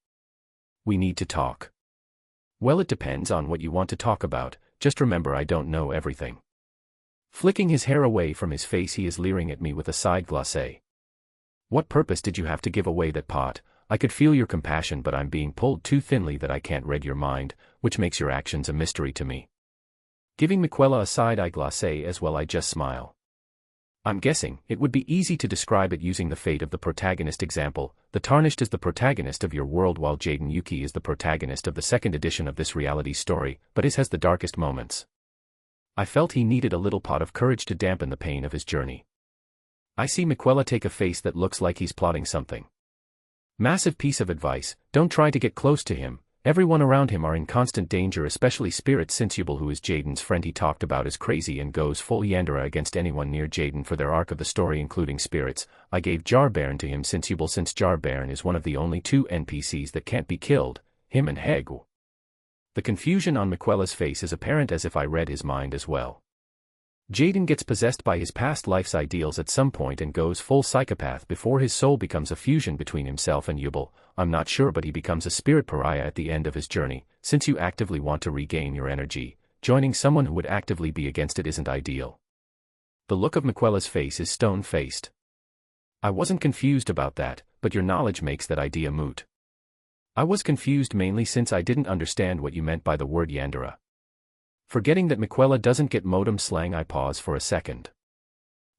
We need to talk. Well, it depends on what you want to talk about. Just remember, I don't know everything. Flicking his hair away from his face, he is leering at me with a side glacé. What purpose did you have to give away that pot? I could feel your compassion, but I'm being pulled too thinly that I can't read your mind, which makes your actions a mystery to me. Giving Miquella a side-eye glacé as well, I just smile. I'm guessing it would be easy to describe it using the fate of the protagonist example. The Tarnished is the protagonist of your world, while Jaden Yuki is the protagonist of the second edition of this reality story, but his has the darkest moments. I felt he needed a little pot of courage to dampen the pain of his journey. I see Miquella take a face that looks like he's plotting something. Massive piece of advice: don't try to get close to him. Everyone around him are in constant danger, especially spirits, since Duel, who is Jaden's friend, he talked about, is crazy and goes full Yandere against anyone near Jaden for their arc of the story, including spirits. I gave Jar Baron to him since Jar Baron is one of the only two NPCs that can't be killed, him and Hegu. The confusion on Miquella's face is apparent, as if I read his mind as well. Jaden gets possessed by his past life's ideals at some point and goes full psychopath before his soul becomes a fusion between himself and Duel. I'm not sure, but he becomes a spirit pariah at the end of his journey. Since you actively want to regain your energy, joining someone who would actively be against it isn't ideal. The look of Miquella's face is stone-faced. I wasn't confused about that, but your knowledge makes that idea moot. I was confused mainly since I didn't understand what you meant by the word Yandere. Forgetting that Miquella doesn't get modem slang, I pause for a second.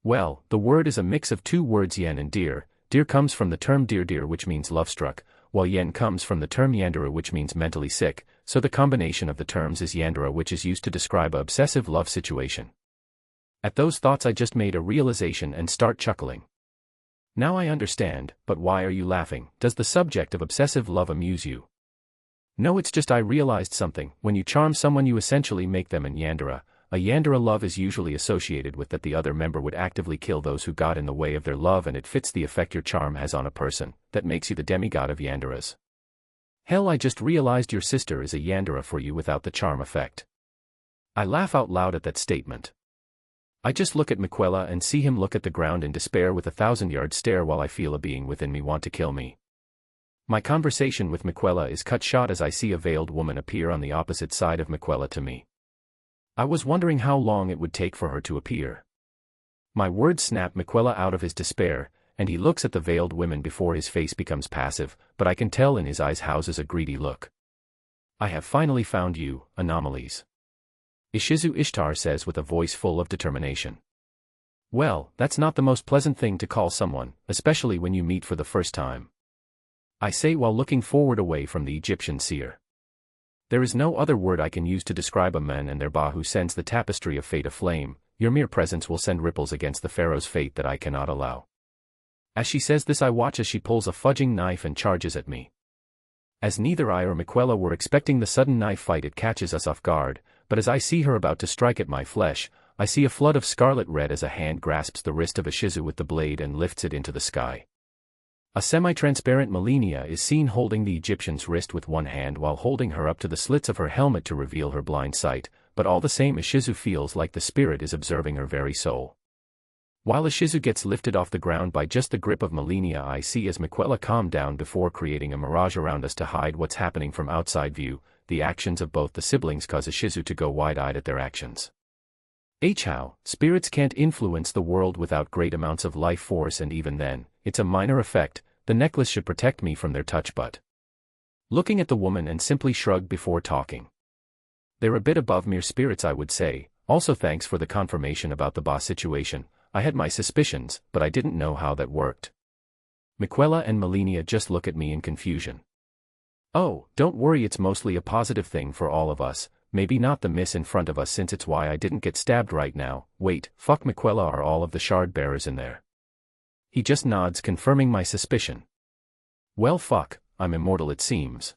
Well, the word is a mix of two words, yen and dear. Dear comes from the term dear, which means love-struck, while yen comes from the term Yandere, which means mentally sick, so the combination of the terms is Yandere, which is used to describe an obsessive love situation. At those thoughts, I just made a realization and start chuckling. Now I understand, but why are you laughing? Does the subject of obsessive love amuse you? No, it's just I realized something. When you charm someone you essentially make them an Yandere. A Yandere love is usually associated with that the other member would actively kill those who got in the way of their love, and it fits the effect your charm has on a person, that makes you the demigod of Yanderes. Hell, I just realized your sister is a Yandere for you without the charm effect. I laugh out loud at that statement. I just look at Miquella and see him look at the ground in despair with a 1,000-yard stare while I feel a being within me want to kill me. My conversation with Miquella is cut short as I see a veiled woman appear on the opposite side of Miquella to me. I was wondering how long it would take for her to appear. My words snap Miquella out of his despair, and he looks at the veiled woman before his face becomes passive, but I can tell in his eyes houses a greedy look. I have finally found you, anomalies. Ishizu Ishtar says with a voice full of determination. Well, that's not the most pleasant thing to call someone, especially when you meet for the first time. I say while looking forward away from the Egyptian seer. There is no other word I can use to describe a man and their Ba who sends the tapestry of fate aflame. Your mere presence will send ripples against the pharaoh's fate that I cannot allow. As she says this, I watch as she pulls a fudging knife and charges at me. As neither I or Miquella were expecting the sudden knife fight, it catches us off guard, but as I see her about to strike at my flesh, I see a flood of scarlet red as a hand grasps the wrist of Ishizu with the blade and lifts it into the sky. A semi-transparent Mella is seen holding the Egyptian's wrist with one hand while holding her up to the slits of her helmet to reveal her blind sight, but all the same Ishizu feels like the spirit is observing her very soul. While Ishizu gets lifted off the ground by just the grip of Mella, I see as Miquella calm down before creating a mirage around us to hide what's happening from outside view. The actions of both the siblings cause Ishizu to go wide-eyed at their actions. How, spirits can't influence the world without great amounts of life force, and even then, it's a minor effect. The necklace should protect me from their touch, but... Looking at the woman and simply shrugged before talking. They're a bit above mere spirits, I would say. Also, thanks for the confirmation about the boss situation. I had my suspicions, but I didn't know how that worked. Miquella and Mella just look at me in confusion. Oh, don't worry, it's mostly a positive thing for all of us. Maybe not the miss in front of us, since it's why I didn't get stabbed right now. Wait, fuck, Miquella, are all of the shard bearers in there? He just nods, confirming my suspicion. Well, fuck, I'm immortal it seems.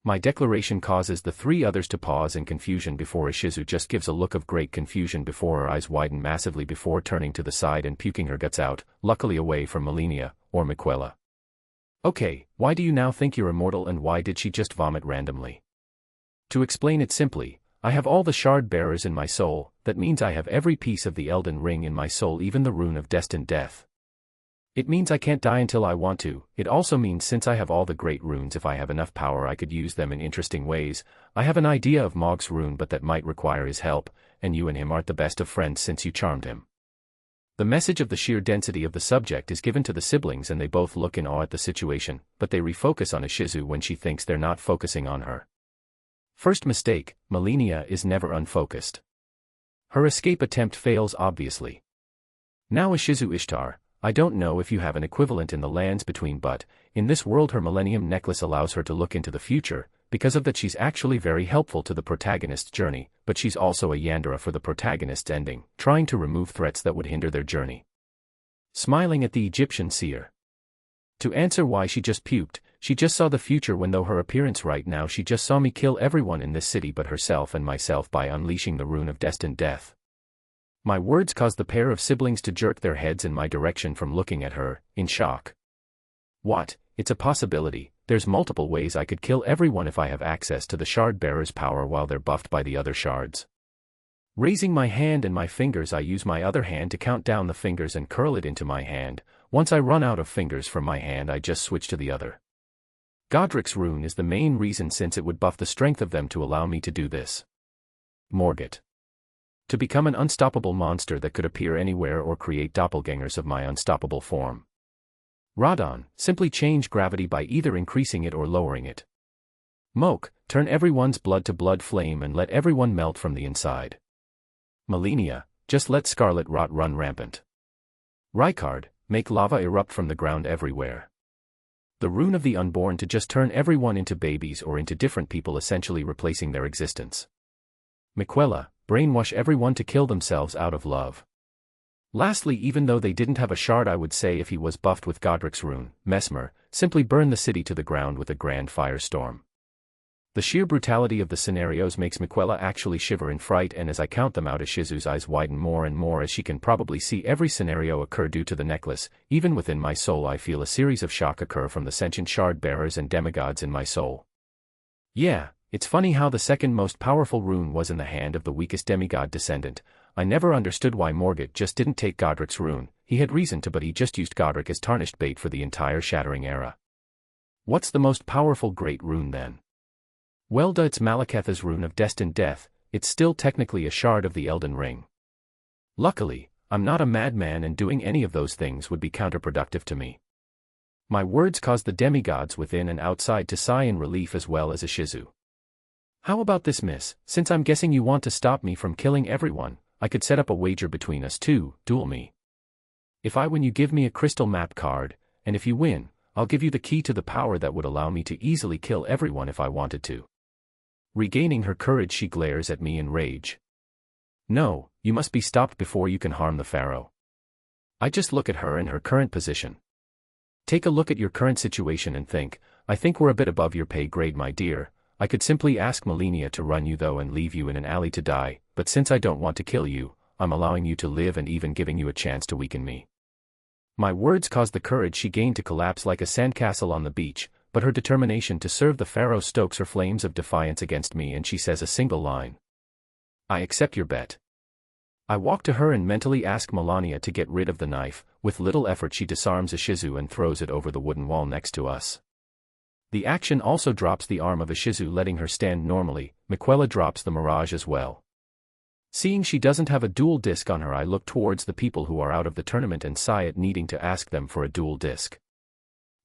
My declaration causes the three others to pause in confusion before Ishizu just gives a look of great confusion before her eyes widen massively before turning to the side and puking her guts out, luckily away from Mella or Miquella. Okay, why do you now think you're immortal, and why did she just vomit randomly? To explain it simply, I have all the shard bearers in my soul. That means I have every piece of the Elden ring in my soul, even the rune of destined death. It means I can't die until I want to. It also means since I have all the great runes, if I have enough power I could use them in interesting ways. I have an idea of Mog's rune, but that might require his help, and you and him aren't the best of friends since you charmed him. The message of the sheer density of the subject is given to the siblings and they both look in awe at the situation, but they refocus on Ishizu when she thinks they're not focusing on her. First mistake, Mella is never unfocused. Her escape attempt fails obviously. Now Ishizu Ishtar, I don't know if you have an equivalent in the lands between, but in this world her Millennium Necklace allows her to look into the future. Because of that she's actually very helpful to the protagonist's journey, but she's also a Yandere for the protagonist's ending, trying to remove threats that would hinder their journey. Smiling at the Egyptian seer. To answer why she just puked, she just saw the future when though her appearance right now she just saw me kill everyone in this city but herself and myself by unleashing the rune of destined death. My words caused the pair of siblings to jerk their heads in my direction from looking at her, in shock. What? It's a possibility. There's multiple ways I could kill everyone if I have access to the shard bearer's power while they're buffed by the other shards. Raising my hand and my fingers, I use my other hand to count down the fingers and curl it into my hand. Once I run out of fingers from my hand I just switch to the other. Godric's rune is the main reason since it would buff the strength of them to allow me to do this. Morgat. To become an unstoppable monster that could appear anywhere or create doppelgangers of my unstoppable form. Radon, simply change gravity by either increasing it or lowering it. Moke, turn everyone's blood to blood flame and let everyone melt from the inside. Mella, just let scarlet rot run rampant. Rykard, make lava erupt from the ground everywhere. The rune of the unborn to just turn everyone into babies or into different people, essentially replacing their existence. Miquella, brainwash everyone to kill themselves out of love. Lastly, even though they didn't have a shard, I would say if he was buffed with Godric's rune, Mesmer, simply burn the city to the ground with a grand firestorm. The sheer brutality of the scenarios makes Miquella actually shiver in fright, and as I count them out, Ishizu's eyes widen more and more as she can probably see every scenario occur due to the necklace. Even within my soul I feel a series of shock occur from the sentient shard bearers and demigods in my soul. Yeah, it's funny how the second most powerful rune was in the hand of the weakest demigod descendant. I never understood why Morgott just didn't take Godric's rune. He had reason to, but he just used Godric as tarnished bait for the entire Shattering era. What's the most powerful great rune then? Well, it's Malekitha's rune of destined death. It's still technically a shard of the Elden Ring. Luckily, I'm not a madman, and doing any of those things would be counterproductive to me. My words caused the demigods within and outside to sigh in relief, as well as Ishizu. How about this, miss? Since I'm guessing you want to stop me from killing everyone, I could set up a wager between us two. Duel me. If I win, you give me a crystal map card, and if you win, I'll give you the key to the power that would allow me to easily kill everyone if I wanted to. Regaining her courage, she glares at me in rage. No, you must be stopped before you can harm the pharaoh. I just look at her in her current position. Take a look at your current situation and think, I think we're a bit above your pay grade, my dear. I could simply ask Melania to run you though and leave you in an alley to die, but since I don't want to kill you, I'm allowing you to live and even giving you a chance to weaken me. My words caused the courage she gained to collapse like a sandcastle on the beach, but her determination to serve the pharaoh stokes her flames of defiance against me, and she says a single line. I accept your bet. I walk to her and mentally ask Melania to get rid of the knife. With little effort she disarms Ishizu and throws it over the wooden wall next to us. The action also drops the arm of Ishizu, letting her stand normally. Miquella drops the mirage as well. Seeing she doesn't have a dual disc on her, I look towards the people who are out of the tournament and sigh at needing to ask them for a dual disc.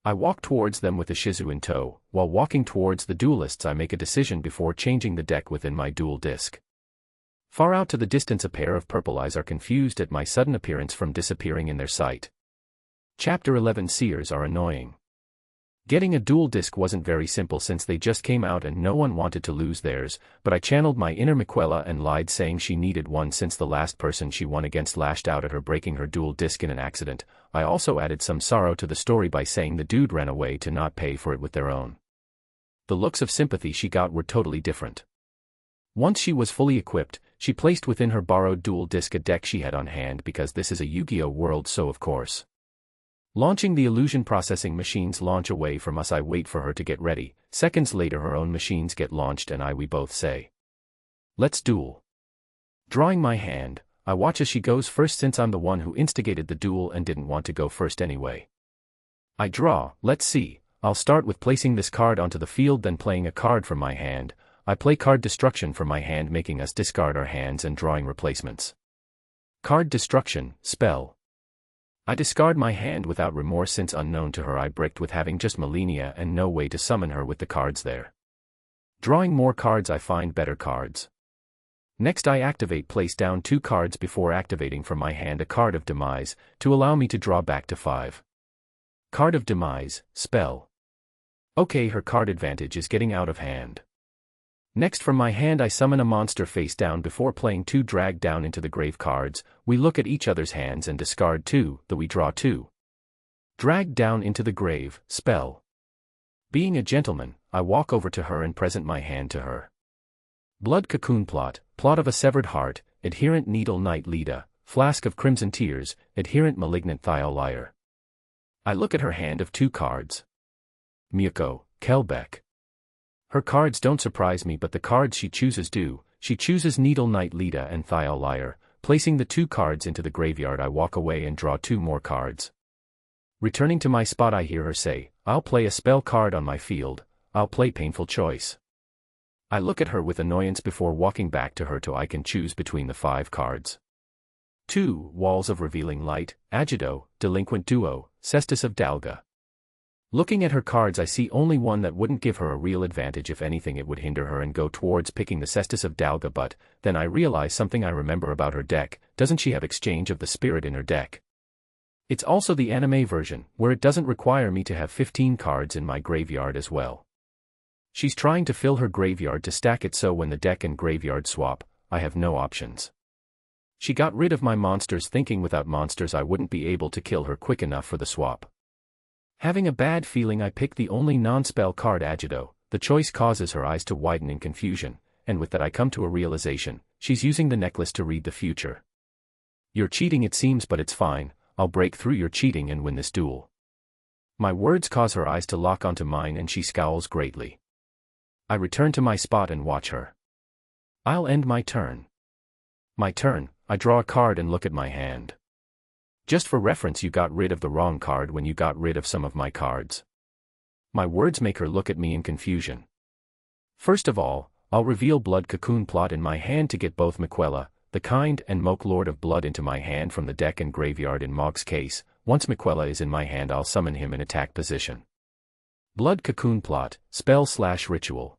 I walk towards them with Ishizu in tow. While walking towards the duelists, I make a decision before changing the deck within my dual disc. Far out to the distance, a pair of purple eyes are confused at my sudden appearance from disappearing in their sight. Chapter 11 Seers are annoying. Getting a dual disc wasn't very simple since they just came out and no one wanted to lose theirs, but I channeled my inner Miquella and lied, saying she needed one since the last person she won against lashed out at her, breaking her dual disc in an accident. I also added some sorrow to the story by saying the dude ran away to not pay for it with their own. The looks of sympathy she got were totally different. Once she was fully equipped, she placed within her borrowed dual disc a deck she had on hand, because this is a Yu-Gi-Oh world, so of course. Launching the illusion processing machines launch away from us. I wait for her to get ready. Seconds later her own machines get launched and we both say, let's duel. Drawing my hand, I watch as she goes first since I'm the one who instigated the duel and didn't want to go first anyway. I draw. Let's see, I'll start with placing this card onto the field, then playing a card from my hand. I play card destruction from my hand, making us discard our hands and drawing replacements. Card destruction, spell. I discard my hand without remorse since unknown to her I bricked with having just Melania and no way to summon her with the cards there. Drawing more cards, I find better cards. Next I activate place down 2 cards before activating from my hand a card of demise, to allow me to draw back to 5. Card of demise, spell. Okay, her card advantage is getting out of hand. Next from my hand I summon a monster face down before playing 2 drag down into the grave cards. We look at each other's hands and discard 2, though we draw 2. Drag down into the grave, spell. Being a gentleman, I walk over to her and present my hand to her. Blood cocoon plot of a severed heart, adherent needle night Leda, flask of crimson tears, adherent malignant thiol liar. I look at her hand of 2 cards. Miyako, Kelbeck. Her cards don't surprise me, but the cards she chooses do. She chooses Needle Knight Leda and Thiol Liar. Placing the 2 cards into the graveyard, I walk away and draw 2 more cards. Returning to my spot, I hear her say, I'll play a spell card on my field. I'll play Painful Choice. I look at her with annoyance before walking back to her till I can choose between the 5 cards. 2 Walls of Revealing Light, Agido, Delinquent Duo, Cestus of Dalga. Looking at her cards, I see only one that wouldn't give her a real advantage. If anything, it would hinder her, and go towards picking the Cestus of Dalga, but then I realize something I remember about her deck. Doesn't she have Exchange of the Spirit in her deck? It's also the anime version, where it doesn't require me to have 15 cards in my graveyard as well. She's trying to fill her graveyard to stack it so when the deck and graveyard swap, I have no options. She got rid of my monsters, thinking without monsters I wouldn't be able to kill her quick enough for the swap. Having a bad feeling, I pick the only non-spell card, Agido, the choice causes her eyes to widen in confusion, and with that I come to a realization, she's using the necklace to read the future. You're cheating it seems, but it's fine, I'll break through your cheating and win this duel. My words cause her eyes to lock onto mine and she scowls greatly. I return to my spot and watch her. I'll end my turn. My turn, I draw a card and look at my hand. Just for reference, you got rid of the wrong card when you got rid of some of my cards. My words make her look at me in confusion. First of all, I'll reveal Blood Cocoon plot in my hand to get both Miquella, the kind, and Moke Lord of Blood into my hand from the deck and graveyard in Mog's case. Once Miquella is in my hand, I'll summon him in attack position. Blood Cocoon plot, spell/ritual.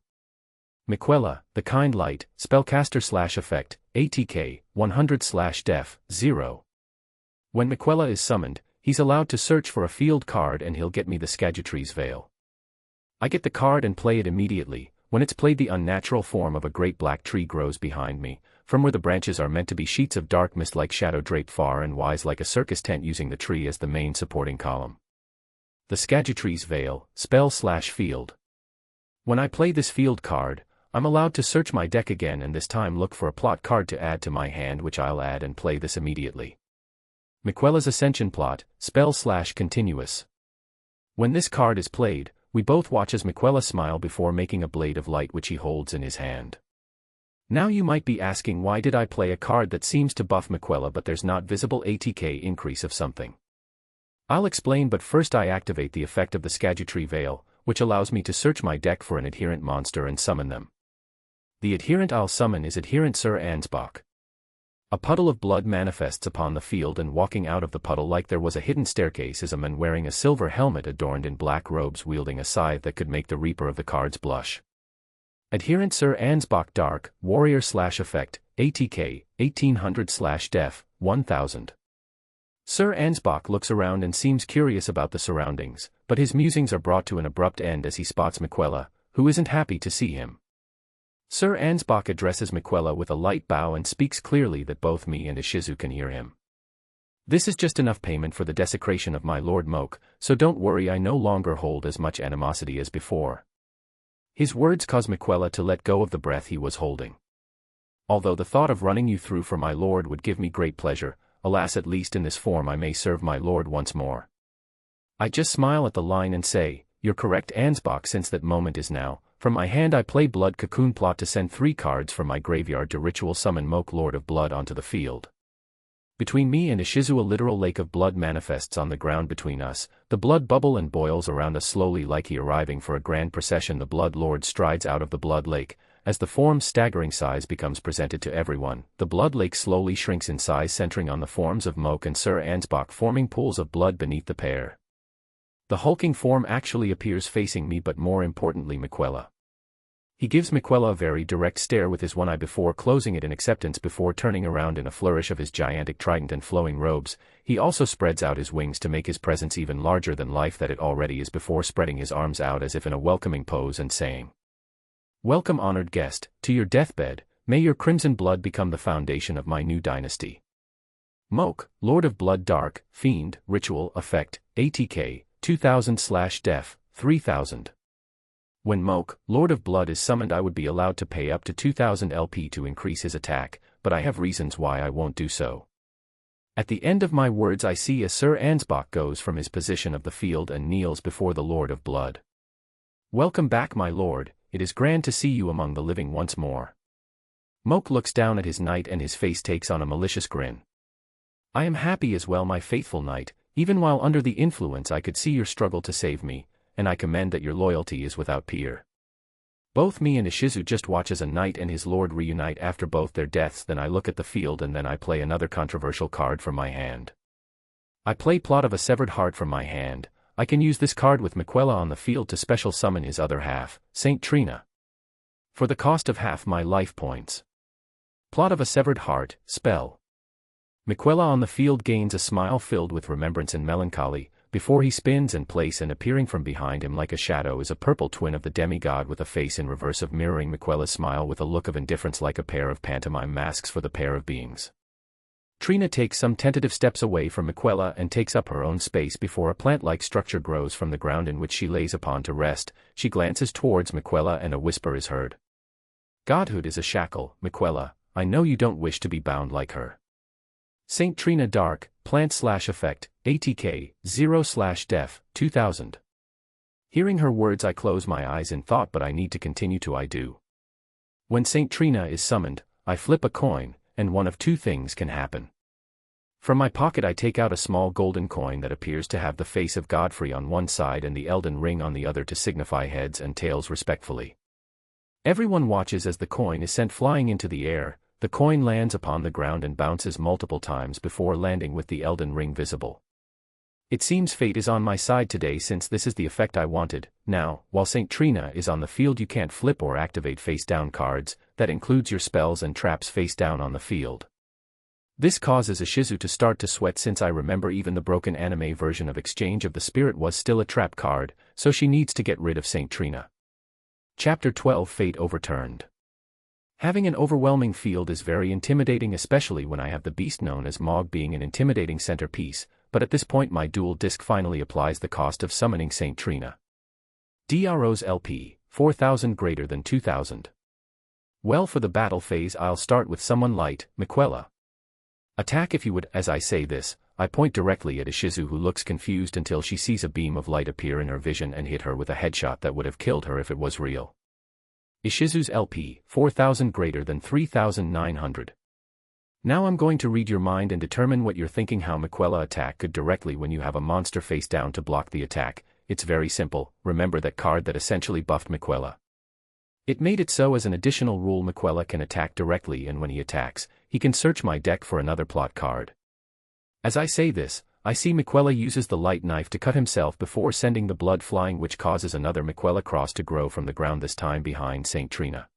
Miquella, the kind light, spellcaster/effect, ATK, 100/def, 0. When Miquella is summoned, he's allowed to search for a field card and he'll get me the Scadutrie's Veil. I get the card and play it immediately. When it's played, the unnatural form of a great black tree grows behind me, from where the branches are meant to be sheets of dark mist like shadow draped far and wide like a circus tent, using the tree as the main supporting column. The Scadutrie's Veil, spell/field. When I play this field card, I'm allowed to search my deck again and this time look for a plot card to add to my hand, which I'll add and play this immediately. Miquella's Ascension plot, spell/continuous. When this card is played, we both watch as Miquella smile before making a blade of light which he holds in his hand. Now you might be asking, why did I play a card that seems to buff Miquella but there's not visible ATK increase of something? I'll explain, but first I activate the effect of the Scadutrie Veil, which allows me to search my deck for an adherent monster and summon them. The adherent I'll summon is Adherent Sir Ansbach. A puddle of blood manifests upon the field, and walking out of the puddle like there was a hidden staircase is a man wearing a silver helmet adorned in black robes wielding a scythe that could make the reaper of the cards blush. Adherent Sir Ansbach Dark, Warrior/effect, ATK, 1800/def, 1000. Sir Ansbach looks around and seems curious about the surroundings, but his musings are brought to an abrupt end as he spots Miquella, who isn't happy to see him. Sir Ansbach addresses Miquella with a light bow and speaks clearly that both me and Ishizu can hear him. This is just enough payment for the desecration of my Lord Moke, so don't worry, I no longer hold as much animosity as before. His words cause Miquella to let go of the breath he was holding. Although the thought of running you through for my lord would give me great pleasure, alas, at least in this form I may serve my lord once more. I just smile at the line and say, "You're correct, Ansbach." Since that moment is now, from my hand I play Blood Cocoon plot to send 3 cards from my graveyard to ritual summon Moke Lord of Blood onto the field. Between me and Ishizu a literal lake of blood manifests on the ground between us. The blood bubble and boils around us slowly like he arriving for a grand procession. The Blood Lord strides out of the blood lake. As the form's staggering size becomes presented to everyone, the blood lake slowly shrinks in size, centering on the forms of Moke and Sir Ansbach, forming pools of blood beneath the pair. The hulking form actually appears facing me, but more importantly Miquella. He gives Miquella a very direct stare with his one eye before closing it in acceptance, before turning around in a flourish of his gigantic trident and flowing robes. He also spreads out his wings to make his presence even larger than life that it already is, before spreading his arms out as if in a welcoming pose and saying, "Welcome, honored guest, to your deathbed. May your crimson blood become the foundation of my new dynasty." Moke, Lord of Blood Dark, Fiend, Ritual, Effect, ATK, 2000/def, 3000. When Moke, Lord of Blood is summoned, I would be allowed to pay up to 2000 LP to increase his attack, but I have reasons why I won't do so. At the end of my words I see as Sir Ansbach goes from his position of the field and kneels before the Lord of Blood. "Welcome back, my lord, it is grand to see you among the living once more." Moke looks down at his knight and his face takes on a malicious grin. "I am happy as well, my faithful knight. Even while under the influence I could see your struggle to save me, and I commend that your loyalty is without peer." Both me and Ishizu just watch as a knight and his lord reunite after both their deaths. Then I look at the field and then I play another controversial card from my hand. I play Plot of a Severed Heart from my hand. I can use this card with Miquella on the field to special summon his other half, Saint Trina, for the cost of half my life points. Plot of a Severed Heart, spell. Miquella on the field gains a smile filled with remembrance and melancholy, before he spins and plays, and appearing from behind him like a shadow is a purple twin of the demigod with a face in reverse of mirroring Miquella's smile with a look of indifference like a pair of pantomime masks for the pair of beings. Trina takes some tentative steps away from Miquella and takes up her own space before a plant-like structure grows from the ground in which she lays upon to rest. She glances towards Miquella and a whisper is heard. Godhood is a shackle, Miquella. I know you don't wish to be bound like her. Saint Trina Dark, Plant/Effect, ATK, 0/Def, 2000. Hearing her words I close my eyes in thought, but I need to continue to. I do. When Saint Trina is summoned, I flip a coin, and one of two things can happen. From my pocket I take out a small golden coin that appears to have the face of Godfrey on one side and the Elden ring on the other to signify heads and tails respectfully. Everyone watches as the coin is sent flying into the air. The coin lands upon the ground and bounces multiple times before landing with the Elden ring visible. It seems fate is on my side today, since this is the effect I wanted. Now, while Saint Trina is on the field, you can't flip or activate face-down cards. That includes your spells and traps face down on the field. This causes Ishizu to start to sweat, since I remember even the broken anime version of Exchange of the Spirit was still a trap card, so she needs to get rid of Saint Trina. Chapter 12 Fate Overturned. Having an overwhelming field is very intimidating, especially when I have the beast known as Mog being an intimidating centerpiece, but at this point my dual disc finally applies the cost of summoning Saint Trina. DRO's LP, 4000 greater than 2000. Well, for the battle phase I'll start with someone light, Miquella. Attack if you would. As I say this, I point directly at Ishizu, who looks confused until she sees a beam of light appear in her vision and hit her with a headshot that would have killed her if it was real. Ishizu's LP, 4000 greater than 3900. Now I'm going to read your mind and determine what you're thinking. How Miquella attack could directly when you have a monster face down to block the attack. It's very simple. Remember that card that essentially buffed Miquella? It made it so as an additional rule Miquella can attack directly, and when he attacks, he can search my deck for another plot card. As I say this, I see Miquella uses the light knife to cut himself before sending the blood flying, which causes another Miquella cross to grow from the ground, this time behind Saint Trina.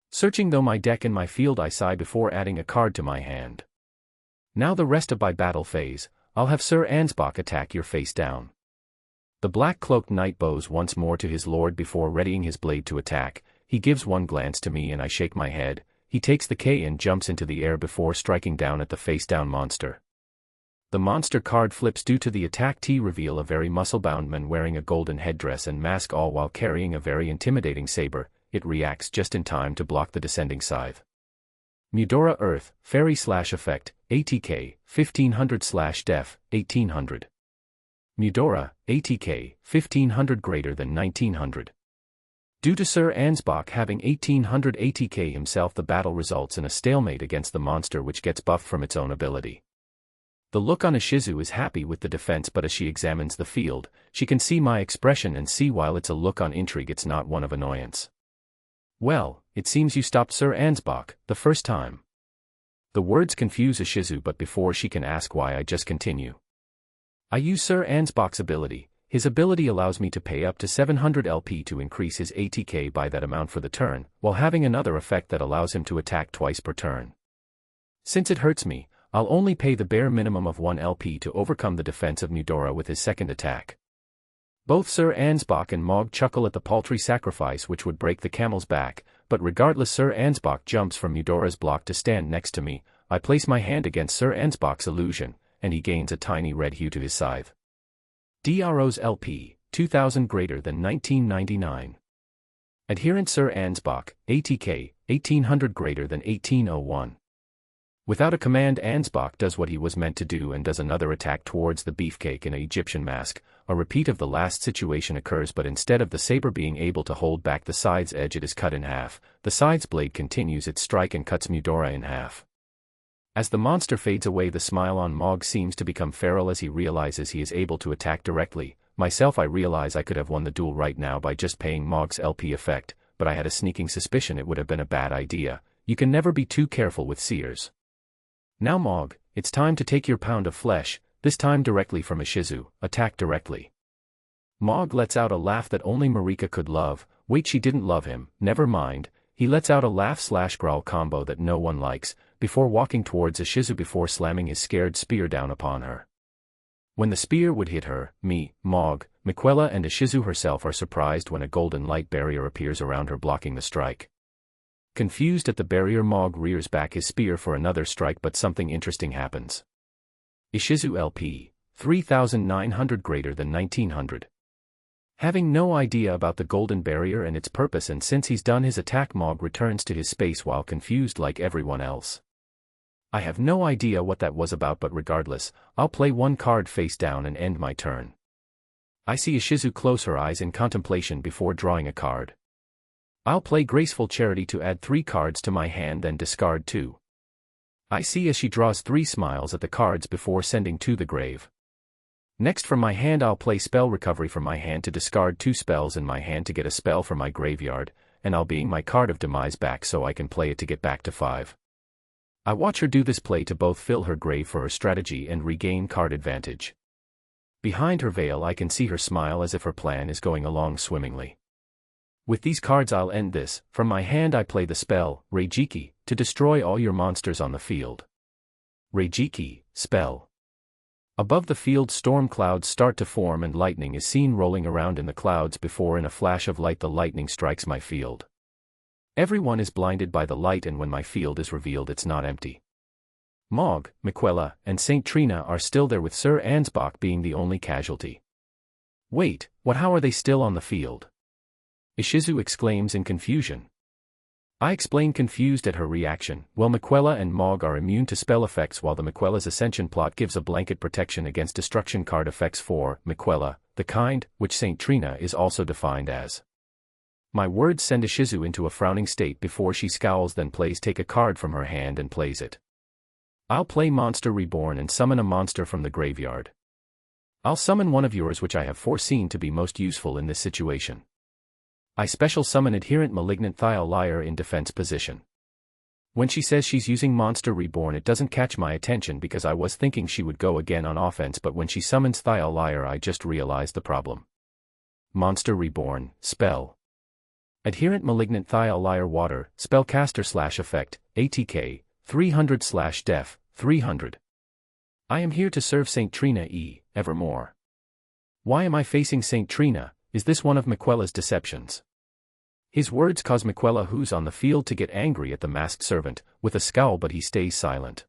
Searching though my deck and my field, I sigh before adding a card to my hand. Now the rest of my battle phase, I'll have Sir Ansbach attack your face down. The black-cloaked knight bows once more to his lord before readying his blade to attack. He gives one glance to me and I shake my head. He takes the K and jumps into the air before striking down at the face-down monster. The monster card flips due to the attack to reveal a very muscle-bound man wearing a golden headdress and mask, all while carrying a very intimidating saber. It reacts just in time to block the descending scythe. Mudora Earth, Fairy/Effect, ATK, 1500/Def, 1800. Mudora, ATK, 1500 greater than 1900. Due to Sir Ansbach having 1800 ATK himself, the battle results in a stalemate against the monster, which gets buffed from its own ability. The look on Ishizu is happy with the defense, but as she examines the field, she can see my expression and see while it's a look on intrigue, it's not one of annoyance. Well, it seems you stopped Sir Ansbach, the first time. The words confuse Ishizu, but before she can ask why, I just continue. I use Sir Ansbach's ability. His ability allows me to pay up to 700 LP to increase his ATK by that amount for the turn, while having another effect that allows him to attack twice per turn. Since it hurts me, I'll only pay the bare minimum of 1 LP to overcome the defense of Mudora with his second attack. Both Sir Ansbach and Mog chuckle at the paltry sacrifice which would break the camel's back, but regardless, Sir Ansbach jumps from Mudora's block to stand next to me. I place my hand against Sir Ansbach's illusion, and he gains a tiny red hue to his scythe. DRO's LP, 2000 greater than 1999. Adherent Sir Ansbach, ATK, 1800 greater than 1801. Without a command, Ansbach does what he was meant to do and does another attack towards the beefcake in an Egyptian mask. A repeat of the last situation occurs, but instead of the saber being able to hold back the scythe's edge, it is cut in half. The scythe's blade continues its strike and cuts Mudora in half. As the monster fades away, the smile on Mog seems to become feral as he realizes he is able to attack directly. Myself, I realize I could have won the duel right now by just paying Mog's LP effect, but I had a sneaking suspicion it would have been a bad idea. You can never be too careful with seers. Now Mog, it's time to take your pound of flesh, this time directly from Ishizu. Attack directly. Mog lets out a laugh that only Marika could love. Wait, she didn't love him, never mind. He lets out a laugh/growl combo that no one likes, before walking towards Ishizu before slamming his scared spear down upon her. When the spear would hit her, me, Mog, Miquella and Ishizu herself are surprised when a golden light barrier appears around her blocking the strike. Confused at the barrier, Mog rears back his spear for another strike, but something interesting happens. Ishizu LP, 3900 greater than 1900. Having no idea about the golden barrier and its purpose, and since he's done his attack, Mog returns to his space while confused like everyone else. I have no idea what that was about, but regardless, I'll play one card face down and end my turn. I see Ishizu close her eyes in contemplation before drawing a card. I'll play Graceful Charity to add 3 cards to my hand, then discard 2. I see as she draws 3 smiles at the cards before sending to the grave. Next from my hand I'll play Spell Recovery from my hand to discard 2 spells in my hand to get a spell from my graveyard, and I'll bring my Card of Demise back so I can play it to get back to 5. I watch her do this play to both fill her grave for her strategy and regain card advantage. Behind her veil I can see her smile as if her plan is going along swimmingly. With these cards I'll end this. From my hand I play the spell, Reijiki, to destroy all your monsters on the field. Reijiki, spell. Above the field storm clouds start to form and lightning is seen rolling around in the clouds before in a flash of light the lightning strikes my field. Everyone is blinded by the light, and when my field is revealed it's not empty. Mog, Miquella, and Saint Trina are still there, with Sir Ansbach being the only casualty. Wait, what? How are they still on the field? Ishizu exclaims in confusion. I explain, confused at her reaction. Well, Miquella and Mog are immune to spell effects, while the Miquella's Ascension plot gives a blanket protection against destruction card effects for Miquella, the kind, which Saint Trina is also defined as. My words send Ishizu into a frowning state before she scowls, then plays take a card from her hand and plays it. I'll play Monster Reborn and summon a monster from the graveyard. I'll summon one of yours, which I have foreseen to be most useful in this situation. I special summon Adherent Malignant Thial Liar in defense position. When she says she's using Monster Reborn, it doesn't catch my attention because I was thinking she would go again on offense, but when she summons Thial Liar I just realized the problem. Monster Reborn, spell. Adherent Malignant Thial Liar Water, spellcaster / effect, ATK, 300 / def, 300. I am here to serve Saint Trina evermore. Why am I facing Saint Trina? Is this one of Miquella's deceptions? His words cause Miquella, who's on the field, to get angry at the masked servant, with a scowl, but he stays silent.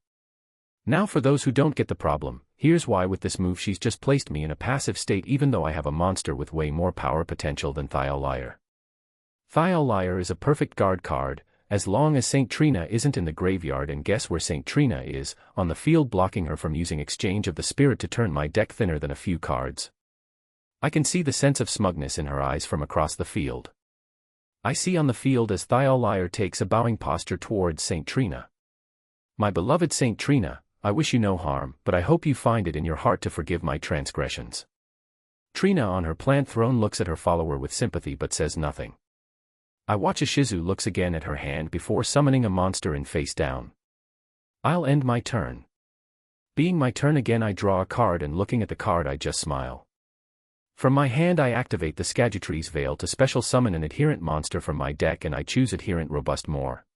Now for those who don't get the problem, here's why. With this move she's just placed me in a passive state even though I have a monster with way more power potential than Thial Liar. Thial Liar is a perfect guard card, as long as Saint Trina isn't in the graveyard, and guess where Saint Trina is? On the field, blocking her from using Exchange of the Spirit to turn my deck thinner than a few cards. I can see the sense of smugness in her eyes from across the field. I see on the field as Thial Liar takes a bowing posture towards Saint Trina. My beloved Saint Trina, I wish you no harm, but I hope you find it in your heart to forgive my transgressions. Trina on her plant throne looks at her follower with sympathy but says nothing. I watch Ishizu looks again at her hand before summoning a monster in face down. I'll end my turn. Being my turn again, I draw a card, and looking at the card I just smile. From my hand I activate the Skagitree's Veil to special summon an adherent monster from my deck, and I choose Adherent Robust Moor.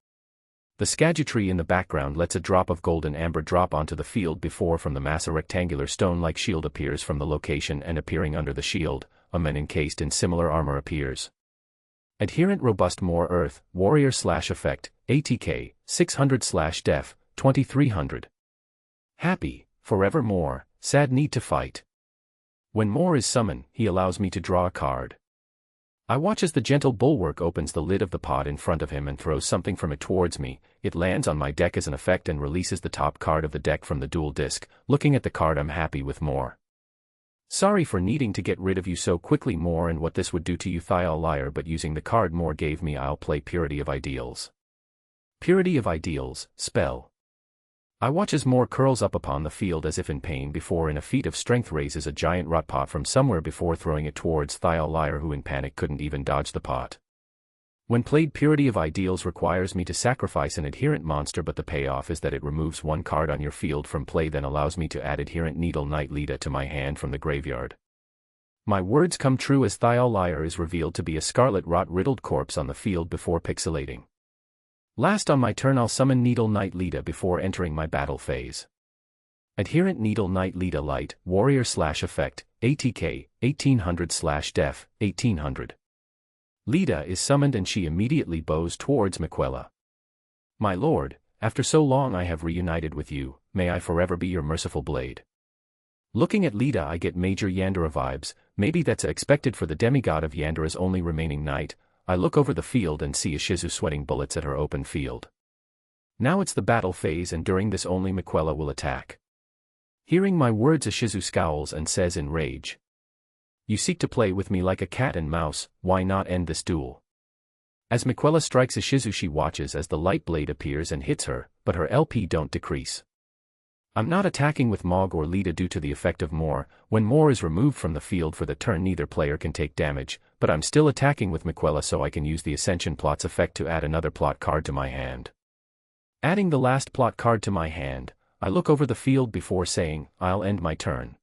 The Skagitree in the background lets a drop of golden amber drop onto the field before from the mass a rectangular stone-like shield appears from the location, and appearing under the shield, a man encased in similar armor appears. Adherent Robust Moor Earth, Warrior / effect, ATK, 600 / def, 2300. Happy, forevermore, sad need to fight. When Moor is summoned, he allows me to draw a card. I watch as the gentle bulwark opens the lid of the pot in front of him and throws something from it towards me. It lands on my deck as an effect and releases the top card of the deck from the dual disc. Looking at the card, I'm happy with Moor. Sorry for needing to get rid of you so quickly, Moor, and what this would do to you, Thial Liar, but using the card Moor gave me, I'll play Purity of Ideals. Purity of Ideals, spell. I watch as Moor curls up upon the field as if in pain before in a feat of strength raises a giant rot pot from somewhere before throwing it towards Thial Liar, who in panic couldn't even dodge the pot. When played, Purity of Ideals requires me to sacrifice an adherent monster, but the payoff is that it removes one card on your field from play, then allows me to add Adherent Needle Knight Lita to my hand from the graveyard. My words come true as Thial Liar is revealed to be a scarlet rot-riddled corpse on the field before pixelating. Last on my turn, I'll summon Needle Knight Lita before entering my battle phase. Adherent Needle Knight Lita Light, Warrior / effect, ATK, 1800 / def, 1800. Lita is summoned and she immediately bows towards Miquella. My lord, after so long I have reunited with you, may I forever be your merciful blade. Looking at Lita I get major Yandere vibes, maybe that's expected for the demigod of Yandere's only remaining knight. I look over the field and see Ishizu sweating bullets at her open field. Now it's the battle phase and during this only Miquella will attack. Hearing my words Ishizu scowls and says in rage. You seek to play with me like a cat and mouse, why not end this duel? As Miquella strikes Ishizu she watches as the light blade appears and hits her, but her LP don't decrease. I'm not attacking with Mog or Lita due to the effect of More. When More is removed from the field for the turn neither player can take damage, but I'm still attacking with Miquella so I can use the Ascension Plot's effect to add another plot card to my hand. Adding the last plot card to my hand, I look over the field before saying, I'll end my turn.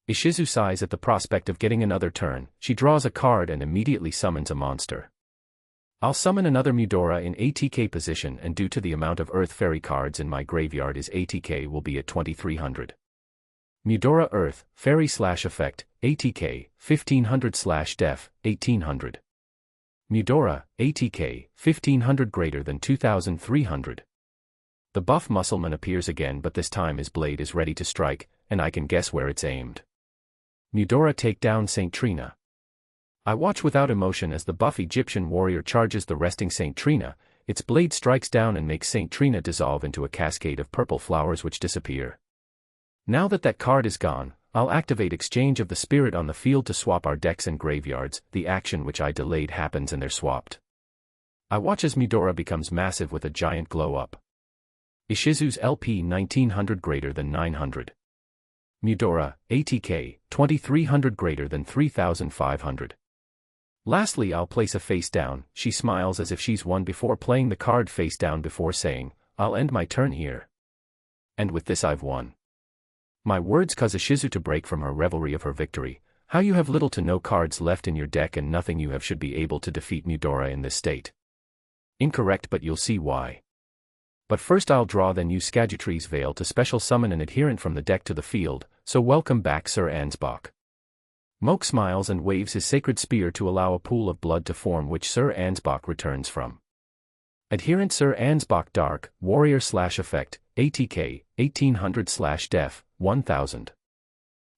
Ishizu sighs at the prospect of getting another turn, she draws a card and immediately summons a monster. I'll summon another Mudora in ATK position and due to the amount of Earth Fairy cards in my graveyard his ATK will be at 2300. Mudora Earth, Fairy/Effect, ATK, 1500/Def, 1800. Mudora, ATK, 1500 greater than 2300. The buff Muscleman appears again but this time his blade is ready to strike, and I can guess where it's aimed. Mudora take down Saint Trina. I watch without emotion as the buff Egyptian warrior charges the resting Saint Trina, its blade strikes down and makes Saint Trina dissolve into a cascade of purple flowers which disappear. Now that card is gone, I'll activate Exchange of the Spirit on the field to swap our decks and graveyards, the action which I delayed happens and they're swapped. I watch as Mudora becomes massive with a giant glow up. Ishizu's LP 1900 greater than 900. Mudora, ATK, 2300 greater than 3500. Lastly I'll place a face down, she smiles as if she's won before playing the card face down before saying, I'll end my turn here. And with this I've won. My words cause Ishizu to break from her revelry of her victory, how you have little to no cards left in your deck and nothing you have should be able to defeat Mudora in this state. Incorrect but you'll see why. But first I'll draw then use Skagitree's Veil to special summon an adherent from the deck to the field, so welcome back Sir Ansbach. Moke smiles and waves his sacred spear to allow a pool of blood to form which Sir Ansbach returns from. Adherent Sir Ansbach Dark, Warrior/Effect, ATK, 1800/Def, 1000.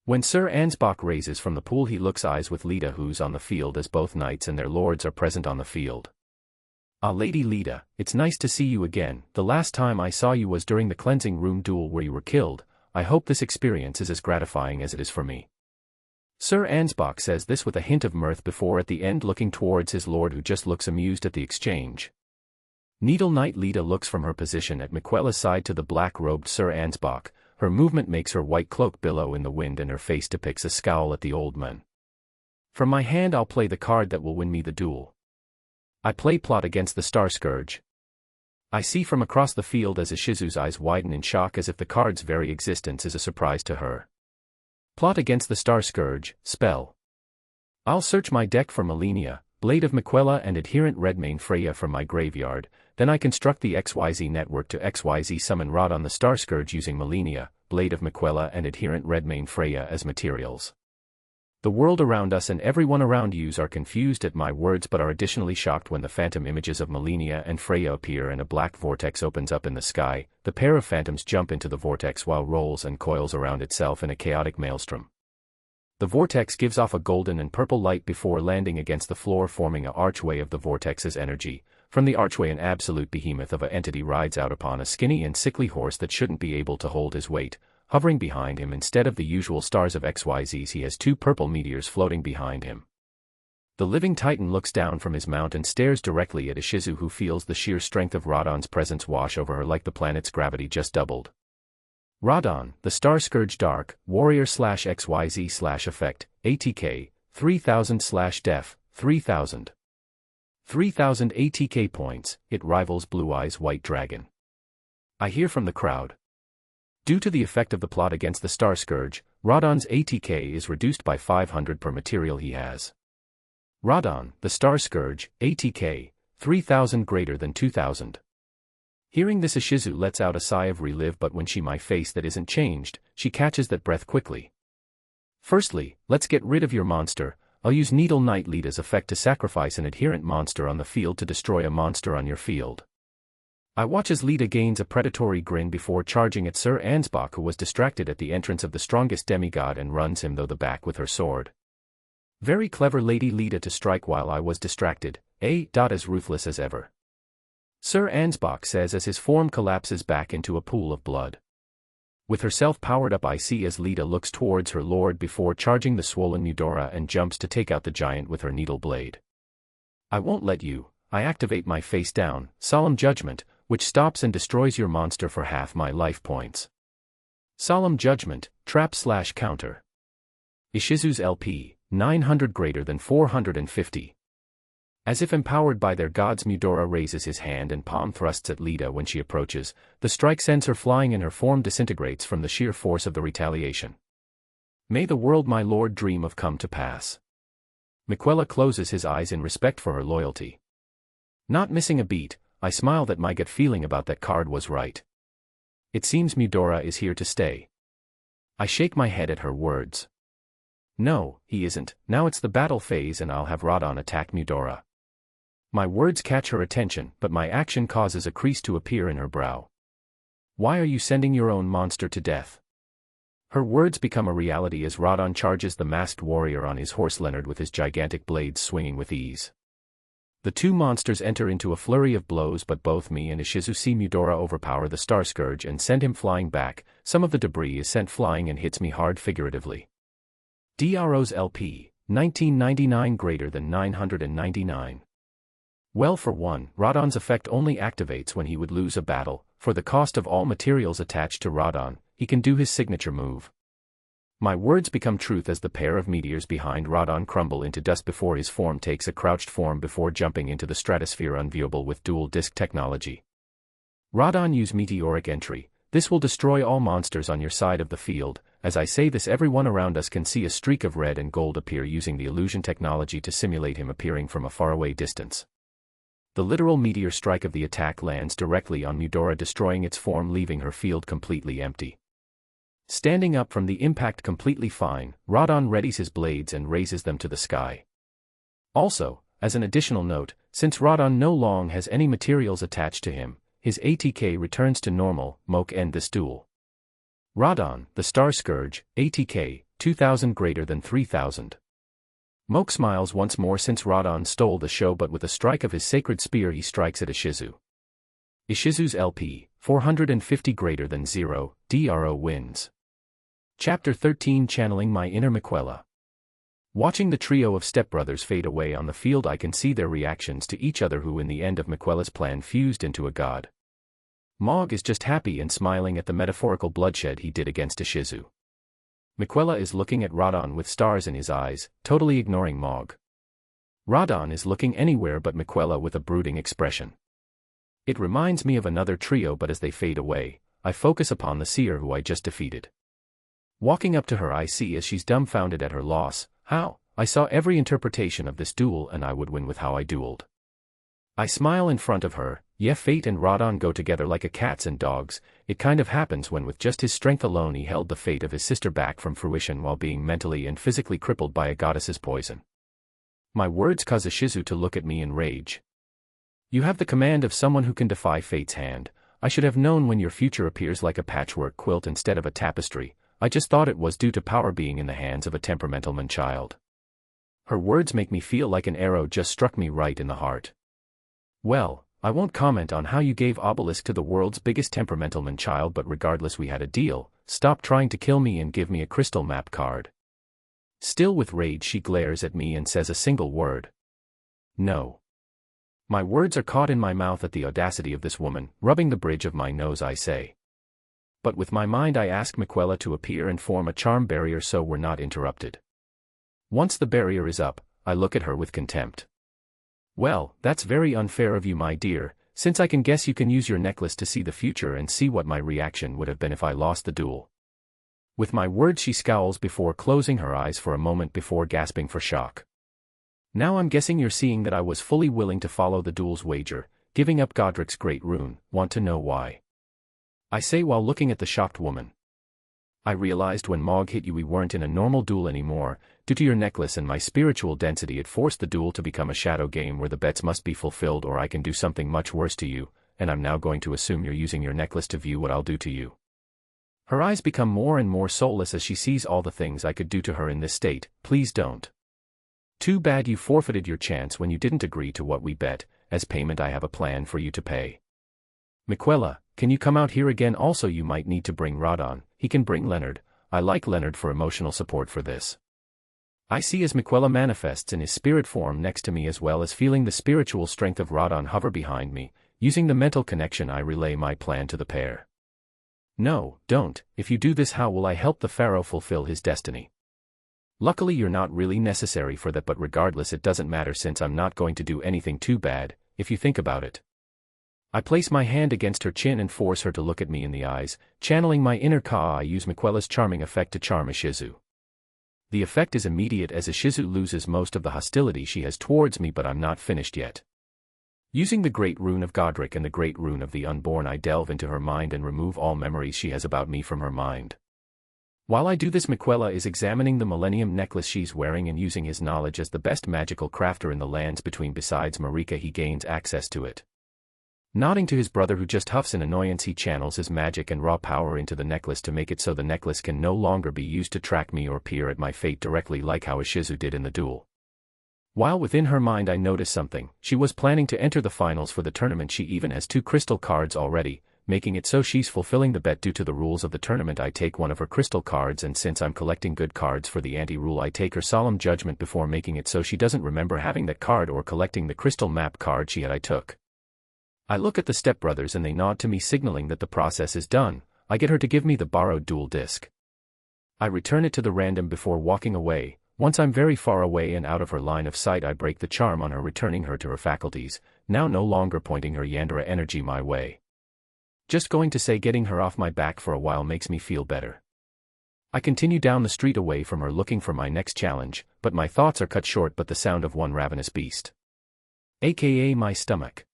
When Sir Ansbach raises from the pool he looks eyes with Lita who's on the field as both knights and their lords are present on the field. Ah Lady Lita, it's nice to see you again, the last time I saw you was during the cleansing room duel where you were killed, I hope this experience is as gratifying as it is for me. Sir Ansbach says this with a hint of mirth before at the end looking towards his lord who just looks amused at the exchange. Needle Knight Lita looks from her position at Miquella's side to the black-robed Sir Ansbach, her movement makes her white cloak billow in the wind and her face depicts a scowl at the old man. From my hand I'll play the card that will win me the duel. I play Plot against the Star Scourge. I see from across the field as Ishizu's eyes widen in shock as if the card's very existence is a surprise to her. Plot against the Star Scourge, spell. I'll search my deck for Malenia, Blade of Miquella and Adherent Redmane Freya from my graveyard, then I construct the XYZ network to XYZ summon Rodon the Star Scourge using Malenia, Blade of Miquella and Adherent Redmane Freya as materials. The world around us and everyone around yous are confused at my words but are additionally shocked when the phantom images of Malenia and Freya appear and a black vortex opens up in the sky, the pair of phantoms jump into the vortex while rolls and coils around itself in a chaotic maelstrom. The vortex gives off a golden and purple light before landing against the floor forming an archway of the vortex's energy. From the archway an absolute behemoth of an entity rides out upon a skinny and sickly horse that shouldn't be able to hold his weight. Hovering behind him instead of the usual stars of XYZs he has two purple meteors floating behind him. The living titan looks down from his mount and stares directly at Ishizu who feels the sheer strength of Rodon's presence wash over her like the planet's gravity just doubled. Rodon, the Star Scourge Dark, Warrior/XYZ/Effect, ATK, 3000/Def, 3000. 3000 ATK points, it rivals Blue Eyes White Dragon. I hear from the crowd. Due to the effect of the plot against the Star Scourge, Rodon's ATK is reduced by 500 per material he has. Rodon, the Star Scourge, ATK, 3000 greater than 2000. Hearing this Ishizu lets out a sigh of relief but when she my face that isn't changed, she catches that breath quickly. Firstly, let's get rid of your monster. I'll use Needle Knight Lita's effect to sacrifice an adherent monster on the field to destroy a monster on your field. I watch as Lita gains a predatory grin before charging at Sir Ansbach, who was distracted at the entrance of the strongest demigod, and runs him through the back with her sword. Very clever Lady Lita to strike while I was distracted, as ruthless as ever. Sir Ansbach says as his form collapses back into a pool of blood. With herself powered up, I see as Lita looks towards her lord before charging the swollen Eudora and jumps to take out the giant with her needle blade. I won't let you. I activate my face down, solemn judgment, which stops and destroys your monster for half my life points. Solemn judgment, trap/counter. Ishizu's LP, 900 greater than 450. As if empowered by their gods, Eudora raises his hand and palm thrusts at Lita when she approaches. The strike sends her flying and her form disintegrates from the sheer force of the retaliation. May the world my lord dream of come to pass. Miquella closes his eyes in respect for her loyalty. Not missing a beat, I smile that my gut feeling about that card was right. It seems Eudora is here to stay. I shake my head at her words. No, he isn't. Now it's the battle phase and I'll have Radon attack Eudora. My words catch her attention, but my action causes a crease to appear in her brow. Why are you sending your own monster to death? Her words become a reality as Radon charges the masked warrior on his horse Leonard with his gigantic blades swinging with ease. The two monsters enter into a flurry of blows, but both me and Ishizu see Eudora overpower the Star Scourge and send him flying back. Some of the debris is sent flying and hits me hard figuratively. DRO's LP, 1999 greater than 999. Well, for one, Radon's effect only activates when he would lose a battle. For the cost of all materials attached to Radon, he can do his signature move. My words become truth as the pair of meteors behind Radon crumble into dust before his form takes a crouched form before jumping into the stratosphere unviewable with dual disc technology. Radon use meteoric entry. This will destroy all monsters on your side of the field. As I say this, everyone around us can see a streak of red and gold appear using the illusion technology to simulate him appearing from a faraway distance. The literal meteor strike of the attack lands directly on Eudora, destroying its form, leaving her field completely empty. Standing up from the impact completely fine, Radon readies his blades and raises them to the sky. Also, as an additional note, since Radon no longer has any materials attached to him, his ATK returns to normal. Moke end this duel. Radon, the Star Scourge, ATK, 2000 greater than 3000. Moke smiles once more since Radon stole the show, but with a strike of his sacred spear he strikes at Ishizu. Ishizu's LP, 450 greater than 0, DRO wins. Chapter 13, channeling my inner Miquella. Watching the trio of stepbrothers fade away on the field, I can see their reactions to each other, who in the end of Miquella's plan fused into a god. Mog is just happy and smiling at the metaphorical bloodshed he did against Ishizu. Miquella is looking at Radon with stars in his eyes, totally ignoring Mog. Radon is looking anywhere but Miquella with a brooding expression. It reminds me of another trio, but as they fade away, I focus upon the seer who I just defeated. Walking up to her, I see as she's dumbfounded at her loss. How? I saw every interpretation of this duel and I would win with how I dueled. I smile in front of her. Yeah, fate and Radon go together like a cats and dogs. It kind of happens when with just his strength alone he held the fate of his sister back from fruition while being mentally and physically crippled by a goddess's poison. My words cause Ishizu to look at me in rage. You have the command of someone who can defy fate's hand. I should have known when your future appears like a patchwork quilt instead of a tapestry. I just thought it was due to power being in the hands of a temperamental man-child. Her words make me feel like an arrow just struck me right in the heart. Well, I won't comment on how you gave Obelisk to the world's biggest temperamental man-child, but regardless, we had a deal. Stop trying to kill me and give me a crystal map card. Still with rage, she glares at me and says a single word. No. My words are caught in my mouth at the audacity of this woman. Rubbing the bridge of my nose, I say. But with my mind I ask Miquella to appear and form a charm barrier so we're not interrupted. Once the barrier is up, I look at her with contempt. Well, that's very unfair of you, my dear, since I can guess you can use your necklace to see the future and see what my reaction would have been if I lost the duel. With my words she scowls before closing her eyes for a moment before gasping for shock. Now I'm guessing you're seeing that I was fully willing to follow the duel's wager, giving up Godric's great rune. Want to know why? I say while looking at the shocked woman. I realized when Mog hit you we weren't in a normal duel anymore. Due to your necklace and my spiritual density, it forced the duel to become a shadow game where the bets must be fulfilled or I can do something much worse to you, and I'm now going to assume you're using your necklace to view what I'll do to you. Her eyes become more and more soulless as she sees all the things I could do to her in this state. Please don't. Too bad you forfeited your chance when you didn't agree to what we bet. As payment I have a plan for you to pay. Miquella, can you come out here again? Also you might need to bring Rodon. He can bring Leonard. I like Leonard for emotional support for this. I see as Miquella manifests in his spirit form next to me as well as feeling the spiritual strength of Rodon hover behind me. Using the mental connection I relay my plan to the pair. No, don't. If you do this, how will I help the pharaoh fulfill his destiny? Luckily you're not really necessary for that, but regardless it doesn't matter since I'm not going to do anything too bad, if you think about it. I place my hand against her chin and force her to look at me in the eyes. Channeling my inner Ka, I use Miquella's charming effect to charm Ishizu. The effect is immediate as Ishizu loses most of the hostility she has towards me, but I'm not finished yet. Using the Great Rune of Godric and the Great Rune of the Unborn, I delve into her mind and remove all memories she has about me from her mind. While I do this, Miquella is examining the Millennium necklace she's wearing and using his knowledge as the best magical crafter in the lands between. Besides Marika, he gains access to it. Nodding to his brother who just huffs in annoyance, he channels his magic and raw power into the necklace to make it so the necklace can no longer be used to track me or peer at my fate directly like how Ishizu did in the duel. While within her mind I notice something. She was planning to enter the finals for the tournament. She even has 2 crystal cards already, making it so she's fulfilling the bet. Due to the rules of the tournament, I take one of her crystal cards, and since I'm collecting good cards for the anti-rule, I take her solemn judgment before making it so she doesn't remember having that card or collecting the crystal map card she had. I took. I look at the stepbrothers and they nod to me, signaling that the process is done. I get her to give me the borrowed duel disc. I return it to the random before walking away. Once I'm very far away and out of her line of sight, I break the charm on her, returning her to her faculties, now no longer pointing her Yandere energy my way. Just going to say, getting her off my back for a while makes me feel better. I continue down the street away from her looking for my next challenge, but my thoughts are cut short by the sound of one ravenous beast. AKA my stomach.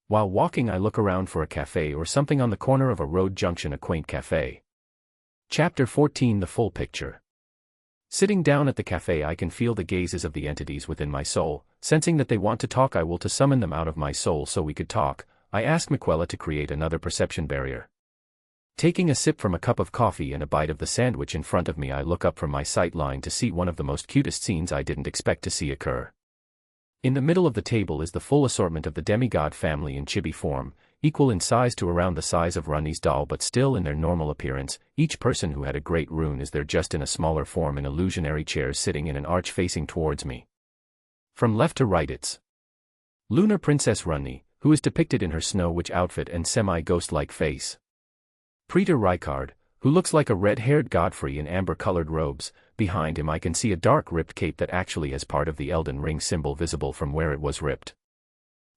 While walking, I look around for a cafe or something on the corner of a road junction, a quaint cafe. Chapter 14, the full picture. Sitting down at the cafe, I can feel the gazes of the entities within my soul. Sensing that they want to talk, I will to summon them out of my soul so we could talk. I ask Miquella to create another perception barrier. Taking a sip from a cup of coffee and a bite of the sandwich in front of me, I look up from my sight line to see one of the most cutest scenes I didn't expect to see occur. In the middle of the table is the full assortment of the demigod family in chibi form, equal in size to around the size of Runny's doll but still in their normal appearance. Each person who had a great rune is there, just in a smaller form, in illusionary chairs sitting in an arch facing towards me. From left to right it's Lunar Princess Runny, who is depicted in her Snow Witch outfit and semi-ghost-like face. Praetor Rykard, who looks like a red-haired Godfrey in amber-colored robes. Behind him I can see a dark ripped cape that actually has part of the Elden Ring symbol visible from where it was ripped.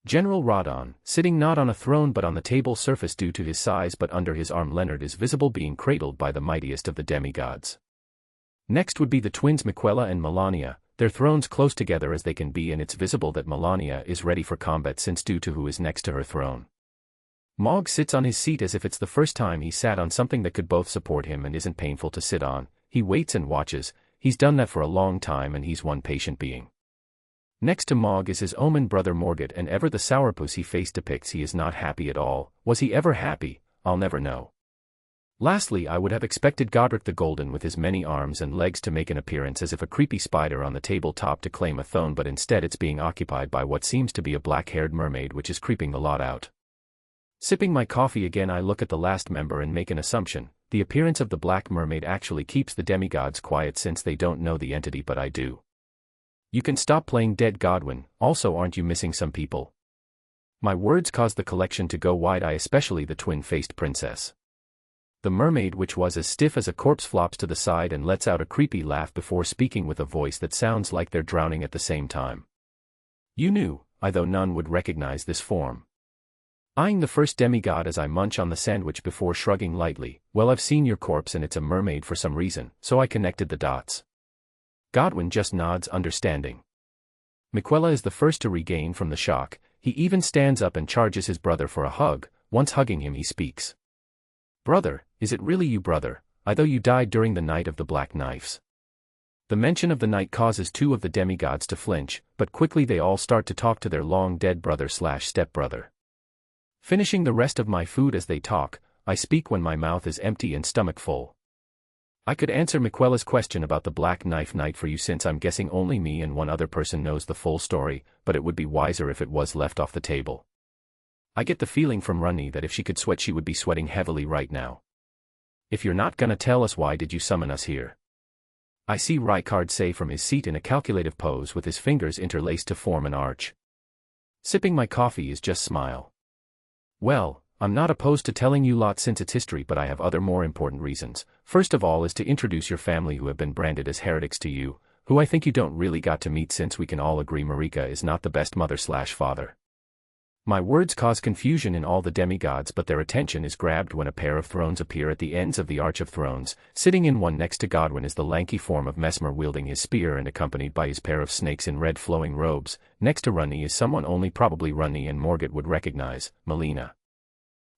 General Rodon, sitting not on a throne but on the table surface due to his size, but under his arm Leonard is visible being cradled by the mightiest of the demigods. Next would be the twins Miquella and Melania, their thrones close together as they can be, and it's visible that Melania is ready for combat since due to who is next to her throne. Mog sits on his seat as if it's the first time he sat on something that could both support him and isn't painful to sit on. He waits and watches. He's done that for a long time and he's one patient being. Next to Mog is his omen brother Morgott, and ever the sourpuss he face depicts he is not happy at all. Was he ever happy? I'll never know. Lastly, I would have expected Godric the Golden with his many arms and legs to make an appearance as if a creepy spider on the tabletop to claim a throne, but instead it's being occupied by what seems to be a black-haired mermaid which is creeping the lot out. Sipping my coffee again, I look at the last member and make an assumption. The appearance of the black mermaid actually keeps the demigods quiet since they don't know the entity, but I do. You can stop playing dead, Godwin. Also, aren't you missing some people? My words caused the collection to go wide-eye, especially the twin-faced princess. The mermaid, which was as stiff as a corpse, flops to the side and lets out a creepy laugh before speaking with a voice that sounds like they're drowning at the same time. You knew, though none would recognize this form. Eyeing the first demigod as I munch on the sandwich before shrugging lightly. Well, I've seen your corpse and it's a mermaid for some reason, so I connected the dots. Godwin just nods, understanding. Miquella is the first to regain from the shock. He even stands up and charges his brother for a hug. Once hugging him, he speaks. Brother, is it really you, brother? Though you died during the night of the black knives. The mention of the night causes 2 of the demigods to flinch, but quickly they all start to talk to their long-dead brother/stepbrother. Finishing the rest of my food as they talk, I speak when my mouth is empty and stomach full. I could answer Miquella's question about the Black Knife Night for you since I'm guessing only me and one other person knows the full story, but it would be wiser if it was left off the table. I get the feeling from Runny that if she could sweat she would be sweating heavily right now. If you're not gonna tell us, why did you summon us here? I see Rykard say from his seat in a calculative pose with his fingers interlaced to form an arch. Sipping my coffee is just smile. Well, I'm not opposed to telling you lot since it's history, but I have other more important reasons. First of all is to introduce your family who have been branded as heretics to you, who I think you don't really got to meet since we can all agree Marika is not the best mother/father. My words cause confusion in all the demigods, but their attention is grabbed when a pair of thrones appear at the ends of the Arch of Thrones. Sitting in one next to Godwin is the lanky form of Mesmer wielding his spear and accompanied by his pair of snakes in red flowing robes. Next to Runny is someone only probably Runny and Morgat would recognize, Melina.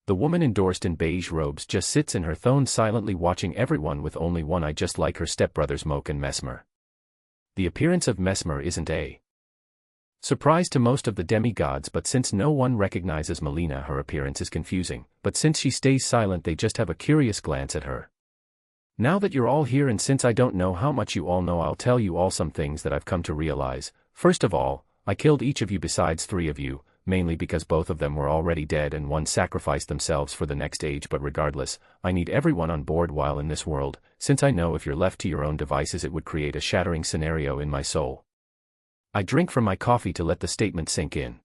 The woman endorsed in beige robes just sits in her throne silently watching everyone with only one eye, just like her stepbrothers Moke and Mesmer. The appearance of Mesmer isn't a surprise to most of the demigods, but since no one recognizes Melina, her appearance is confusing, but since she stays silent they just have a curious glance at her. Now that you're all here and since I don't know how much you all know, I'll tell you all some things that I've come to realize. First of all, I killed each of you besides 3 of you, mainly because both of them were already dead and one sacrificed themselves for the next age, but regardless, I need everyone on board while in this world, since I know if you're left to your own devices it would create a shattering scenario in my soul. I drink from my coffee to let the statement sink in.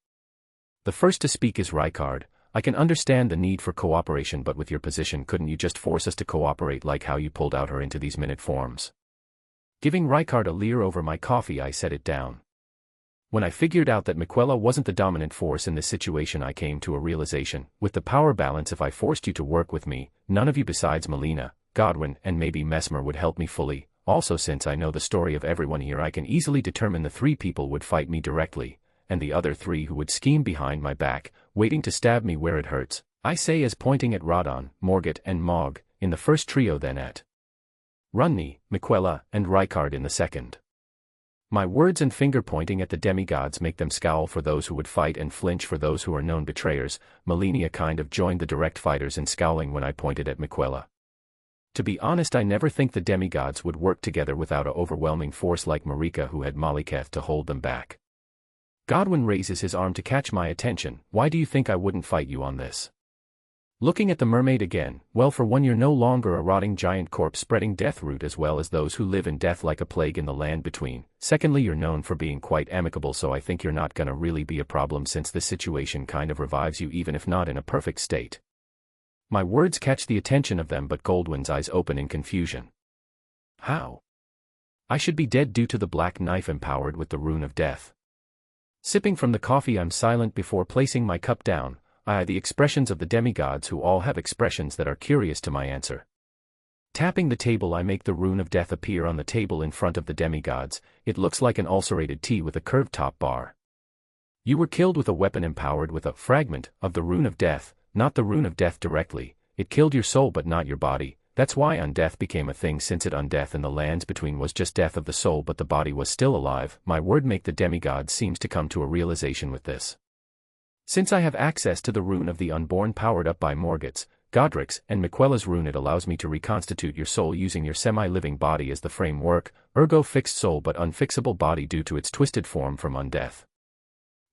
The first to speak is Rykard. I can understand the need for cooperation, but with your position couldn't you just force us to cooperate like how you pulled out her into these minute forms? Giving Rykard a leer over my coffee, I set it down. When I figured out that Miquella wasn't the dominant force in this situation, I came to a realization. With the power balance, if I forced you to work with me, none of you besides Melina, Godwin, and maybe Mesmer would help me fully. Also, since I know the story of everyone here, I can easily determine the 3 people would fight me directly, and the other 3 who would scheme behind my back, waiting to stab me where it hurts. I say as pointing at Radon, Morgat, and Mog, in the first trio, then at Runny, Miquella, and Rykard in the second. My words and finger pointing at the demigods make them scowl for those who would fight and flinch for those who are known betrayers. Melina kind of joined the direct fighters in scowling when I pointed at Miquella. To be honest, I never think the demigods would work together without an overwhelming force like Marika, who had Maliketh to hold them back. Godwin raises his arm to catch my attention. Why do you think I wouldn't fight you on this? Looking at the mermaid again, well, for one, you're no longer a rotting giant corpse spreading death root as well as those who live in death like a plague in the land between. Secondly, you're known for being quite amicable, so I think you're not gonna really be a problem since this situation kind of revives you even if not in a perfect state. My words catch the attention of them, but Goldwyn's eyes open in confusion. How? I should be dead due to the black knife empowered with the rune of death. Sipping from the coffee, I'm silent before placing my cup down. I eye the expressions of the demigods, who all have expressions that are curious to my answer. Tapping the table, I make the rune of death appear on the table in front of the demigods. It looks like an ulcerated T with a curved top bar. You were killed with a weapon empowered with a fragment of the rune of death, not the rune of death directly. It killed your soul but not your body. That's why undeath became a thing, since it undeath in the lands between was just death of the soul but the body was still alive. My word make the demigods seems to come to a realization with this. Since I have access to the rune of the unborn powered up by Morgat's, Godric's, and Miquella's rune, it allows me to reconstitute your soul using your semi-living body as the framework, ergo fixed soul but unfixable body due to its twisted form from undeath.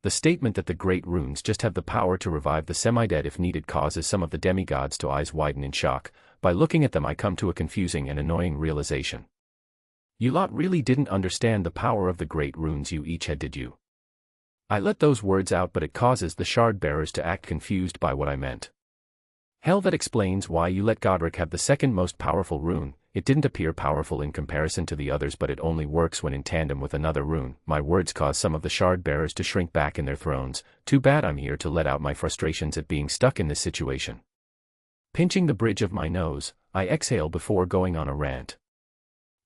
The statement that the great runes just have the power to revive the semi-dead if needed causes some of the demigods to eyes widen in shock. By looking at them, I come to a confusing and annoying realization. You lot really didn't understand the power of the great runes you each had, did you? I let those words out, but it causes the shard bearers to act confused by what I meant. Hell, that explains why you let Godric have the second most powerful rune. It didn't appear powerful in comparison to the others, but it only works when in tandem with another rune. My words cause some of the shard bearers to shrink back in their thrones. Too bad I'm here to let out my frustrations at being stuck in this situation. Pinching the bridge of my nose, I exhale before going on a rant.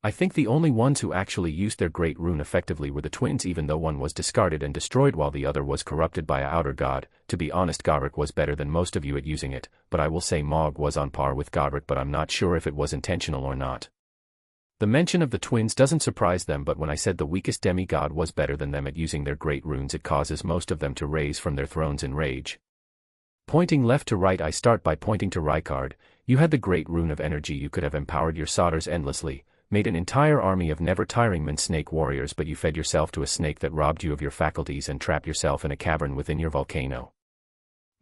I think the only ones who actually used their great rune effectively were the twins, even though one was discarded and destroyed while the other was corrupted by a outer god. To be honest, Godric was better than most of you at using it, but I will say Mog was on par with Godric, but I'm not sure if it was intentional or not. The mention of the twins doesn't surprise them, but when I said the weakest demigod was better than them at using their great runes, it causes most of them to raise from their thrones in rage. Pointing left to right, I start by pointing to Rykard. You had the great rune of energy. You could have empowered your solders endlessly, made an entire army of never-tiring snake warriors, but you fed yourself to a snake that robbed you of your faculties and trapped yourself in a cavern within your volcano.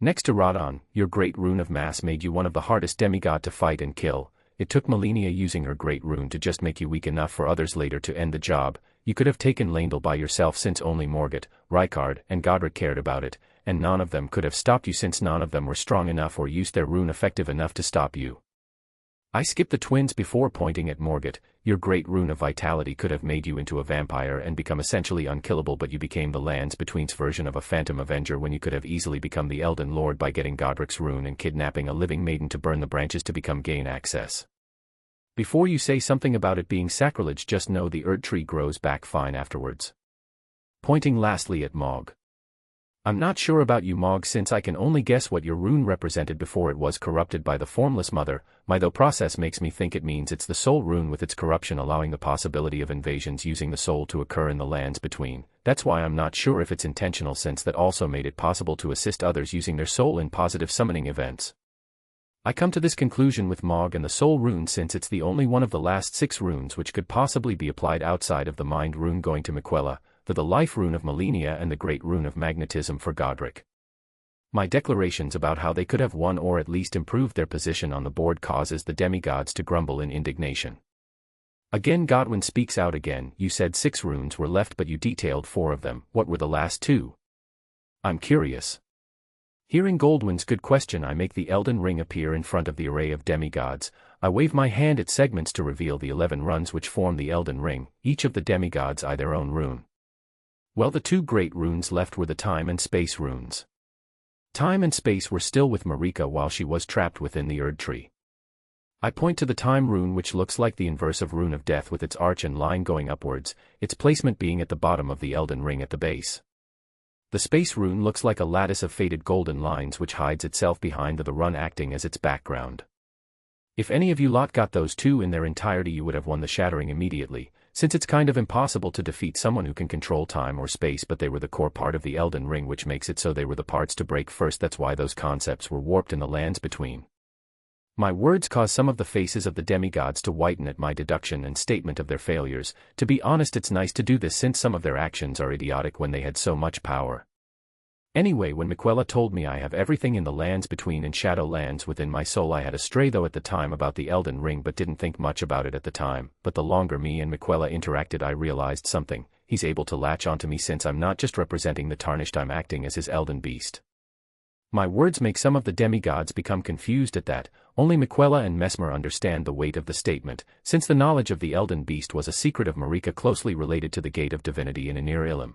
Next to Radon, your great rune of mass made you one of the hardest demigod to fight and kill. It took Millennia using her great rune to just make you weak enough for others later to end the job. You could have taken Landel by yourself since only Morgott, Rykard, and Godric cared about it, and none of them could have stopped you since none of them were strong enough or used their rune effective enough to stop you. I skipped the twins before pointing at Morgott. Your great rune of vitality could have made you into a vampire and become essentially unkillable, but you became the Lands Between's version of a phantom avenger when you could have easily become the Elden Lord by getting Godric's rune and kidnapping a living maiden to burn the branches to gain access. Before you say something about it being sacrilege, just know the Erd tree grows back fine afterwards. Pointing lastly at Mog. I'm not sure about you, Mog, since I can only guess what your rune represented before it was corrupted by the Formless Mother. My though process makes me think it means it's the soul rune with its corruption allowing the possibility of invasions using the soul to occur in the Lands Between. That's why I'm not sure if it's intentional, since that also made it possible to assist others using their soul in positive summoning events. I come to this conclusion with Mog and the soul rune since it's the only one of the last 6 runes which could possibly be applied outside of the mind rune going to Miquella, the life rune of Millennia, and the great rune of magnetism for Godric. My declarations about how they could have won or at least improved their position on the board causes the demigods to grumble in indignation. Again Godwin speaks out again. You said 6 runes were left, but you detailed 4 of them. What were the last 2? I'm curious. Hearing Goldwyn's good question, I make the Elden Ring appear in front of the array of demigods. I wave my hand at segments to reveal the 11 runes which form the Elden Ring. Each of the demigods eye their own rune. Well, the 2 great runes left were the time and space runes. Time and space were still with Marika while she was trapped within the Erd tree. I point to the time rune, which looks like the inverse of Rune of Death with its arch and line going upwards, its placement being at the bottom of the Elden Ring at the base. The space rune looks like a lattice of faded golden lines which hides itself behind the rune acting as its background. If any of you lot got those 2 in their entirety, you would have won the shattering immediately, since it's kind of impossible to defeat someone who can control time or space, but they were the core part of the Elden Ring, which makes it so they were the parts to break first. That's why those concepts were warped in the Lands Between. My words cause some of the faces of the demigods to whiten at my deduction and statement of their failures. To be honest, it's nice to do this since some of their actions are idiotic when they had so much power. Anyway, when Miquella told me I have everything in the Lands Between and Shadowlands within my soul, I had a stray though at the time about the Elden Ring but didn't think much about it at the time, but the longer me and Miquella interacted I realized something. He's able to latch onto me since I'm not just representing the Tarnished, I'm acting as his Elden Beast. My words make some of the demigods become confused at that. Only Miquella and Mesmer understand the weight of the statement, since the knowledge of the Elden Beast was a secret of Marika closely related to the Gate of Divinity in Anir Illim.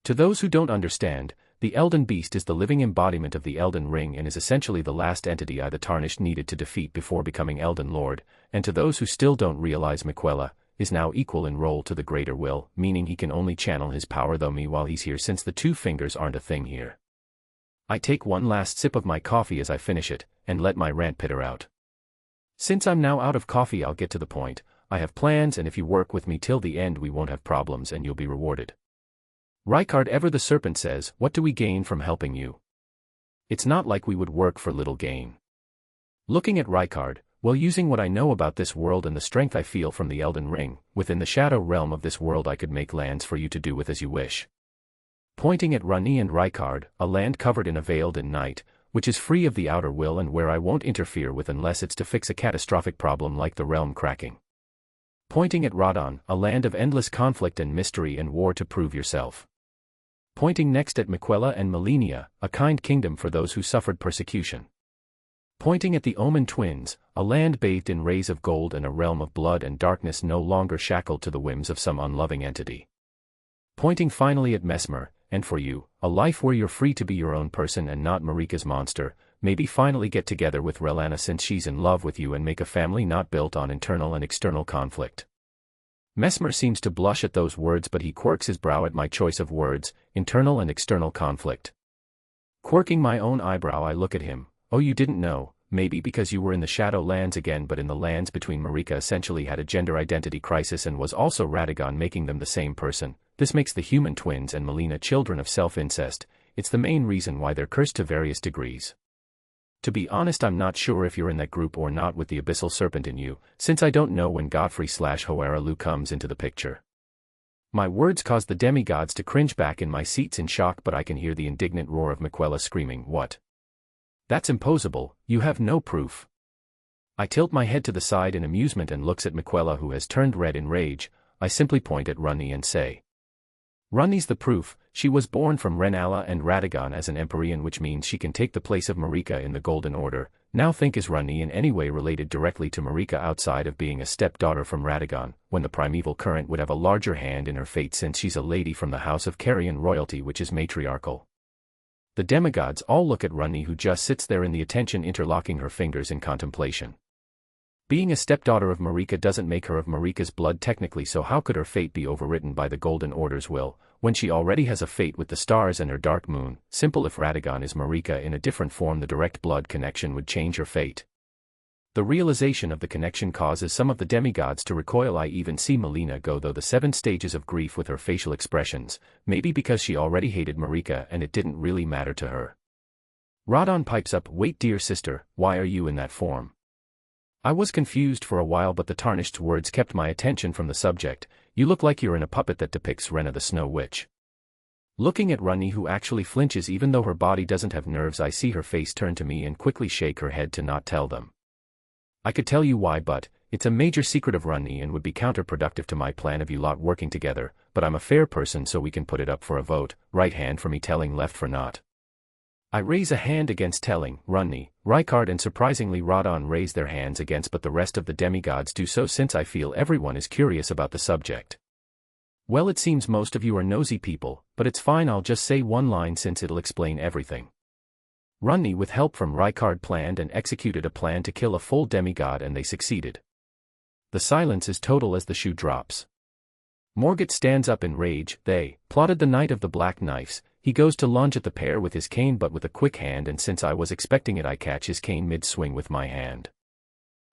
To those who don't understand, the Elden Beast is the living embodiment of the Elden Ring and is essentially the last entity I the Tarnished needed to defeat before becoming Elden Lord, and to those who still don't realize, Miquella is now equal in role to the Greater Will, meaning he can only channel his power through me while he's here, since the 2 fingers aren't a thing here. I take one last sip of my coffee as I finish it, and let my rant pitter out. Since I'm now out of coffee, I'll get to the point. I have plans, and if you work with me till the end we won't have problems and you'll be rewarded. Rykard Ever the Serpent says, what do we gain from helping you? It's not like we would work for little gain. Looking at Rykard, well, using what I know about this world and the strength I feel from the Elden Ring, within the shadow realm of this world I could make lands for you to do with as you wish. Pointing at Rani and Rykard, a land covered in a veiled in night, which is free of the outer will and where I won't interfere with unless it's to fix a catastrophic problem like the realm cracking. Pointing at Radon, a land of endless conflict and mystery and war to prove yourself. Pointing next at Miquella and Millennia, a kind kingdom for those who suffered persecution. Pointing at the Omen twins, a land bathed in rays of gold and a realm of blood and darkness no longer shackled to the whims of some unloving entity. Pointing finally at Mesmer, and for you, a life where you're free to be your own person and not Marika's monster, maybe finally get together with Relana since she's in love with you and make a family not built on internal and external conflict. Mesmer seems to blush at those words, but he quirks his brow at my choice of words, internal and external conflict. Quirking my own eyebrow, I look at him. Oh, you didn't know, maybe because you were in the Shadowlands again, but in the Lands Between Marika essentially had a gender identity crisis and was also Radagon, making them the same person. This makes the human twins and Melina children of self-incest. it's the main reason why they're cursed to various degrees. To be honest, I'm not sure if you're in that group or not with the abyssal serpent in you, since I don't know when Godfrey/Hoaralu comes into the picture. My words caused the demigods to cringe back in my seats in shock, but I can hear the indignant roar of Miquella screaming, "What? That's impossible, you have no proof." I tilt my head to the side in amusement and looks at Miquella, who has turned red in rage. I simply point at Runni and say, "Runni's the proof. She was born from Renala and Radagon as an Empyrean, which means she can take the place of Marika in the Golden Order. Now think, is Runni in any way related directly to Marika outside of being a stepdaughter from Radagon, when the primeval current would have a larger hand in her fate since she's a lady from the house of Carrion royalty, which is matriarchal?" The demigods all look at Runni, who just sits there in the attention, interlocking her fingers in contemplation. Being a stepdaughter of Marika doesn't make her of Marika's blood technically, so how could her fate be overwritten by the Golden Order's will, when she already has a fate with the stars and her dark moon? Simple. If Radagon is Marika in a different form, the direct blood connection would change her fate. The realization of the connection causes some of the demigods to recoil. I even see Melina go through the 7 stages of grief with her facial expressions, maybe because she already hated Marika and it didn't really matter to her. Radon pipes up, "Wait, dear sister, why are you in that form?" I was confused for a while, but the tarnished words kept my attention from the subject. "You look like you're in a puppet that depicts Rena the Snow Witch." Looking at Runni, who actually flinches even though her body doesn't have nerves, I see her face turn to me and quickly shake her head to not tell them. I could tell you why, but it's a major secret of Runni and would be counterproductive to my plan of you lot working together, but I'm a fair person so we can put it up for a vote. Right hand for me telling, left for not. I raise a hand against telling. Runni, Rykard and surprisingly Radon raise their hands against, but the rest of the demigods do so, since I feel everyone is curious about the subject. Well, it seems most of you are nosy people, but it's fine, I'll just say one line since it'll explain everything. Runni, with help from Rykard, planned and executed a plan to kill a full demigod, and they succeeded. The silence is total as the shoe drops. Morgott stands up in rage. "They plotted the Night of the Black Knives." He goes to lunge at the pair with his cane, but with a quick hand, and since I was expecting it, I catch his cane mid-swing with my hand.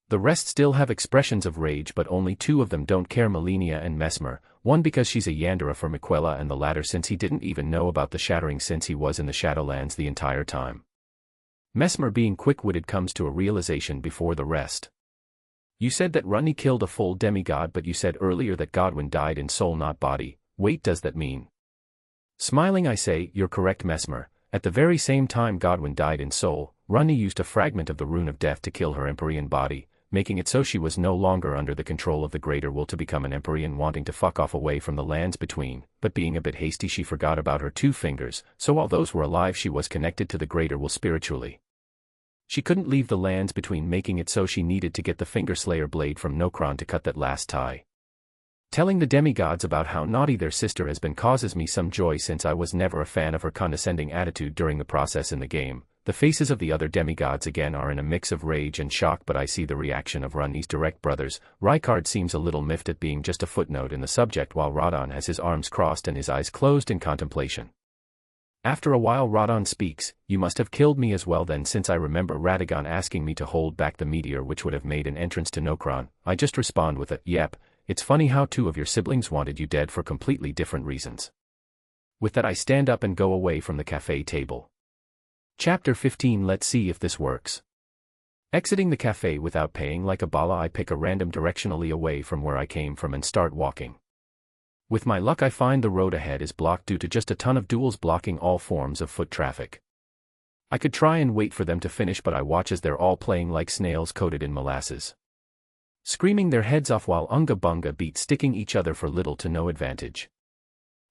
The rest still have expressions of rage, but only 2 of them don't care, Melina and Mesmer, one because she's a Yandere for Miquella, and the latter since he didn't even know about the shattering since he was in the Shadowlands the entire time. Mesmer, being quick-witted, comes to a realization before the rest. "You said that Runni killed a full demigod, but you said earlier that Godwin died in soul, not body. Wait, does that mean?" Smiling, I say, "You're correct, Mesmer. At the very same time Godwin died in soul, Runni used a fragment of the Rune of Death to kill her Empyrean body, making it so she was no longer under the control of the Greater Will to become an Empyrean, wanting to fuck off away from the lands between, but being a bit hasty she forgot about her 2 fingers, so while those were alive she was connected to the Greater Will spiritually. She couldn't leave the lands between, making it so she needed to get the Finger Slayer blade from Nokron to cut that last tie. Telling the demigods about how naughty their sister has been causes me some joy, since I was never a fan of her condescending attitude during the process in the game. The faces of the other demigods again are in a mix of rage and shock, but I see the reaction of Runni's direct brothers. Rykard seems a little miffed at being just a footnote in the subject, while Radon has his arms crossed and his eyes closed in contemplation. After a while Radon speaks. "You must have killed me as well then, since I remember Radagon asking me to hold back the meteor which would have made an entrance to Nokron." I just respond with a, "Yep. It's funny how 2 of your siblings wanted you dead for completely different reasons." With that I stand up and go away from the cafe table. Chapter 15. Let's see if this works. Exiting the cafe without paying like a bala, I pick a random directionally away from where I came from and start walking. With my luck I find the road ahead is blocked due to just a ton of duels blocking all forms of foot traffic. I could try and wait for them to finish, but I watch as they're all playing like snails coated in molasses, screaming their heads off while Unga Bunga beat sticking each other for little to no advantage.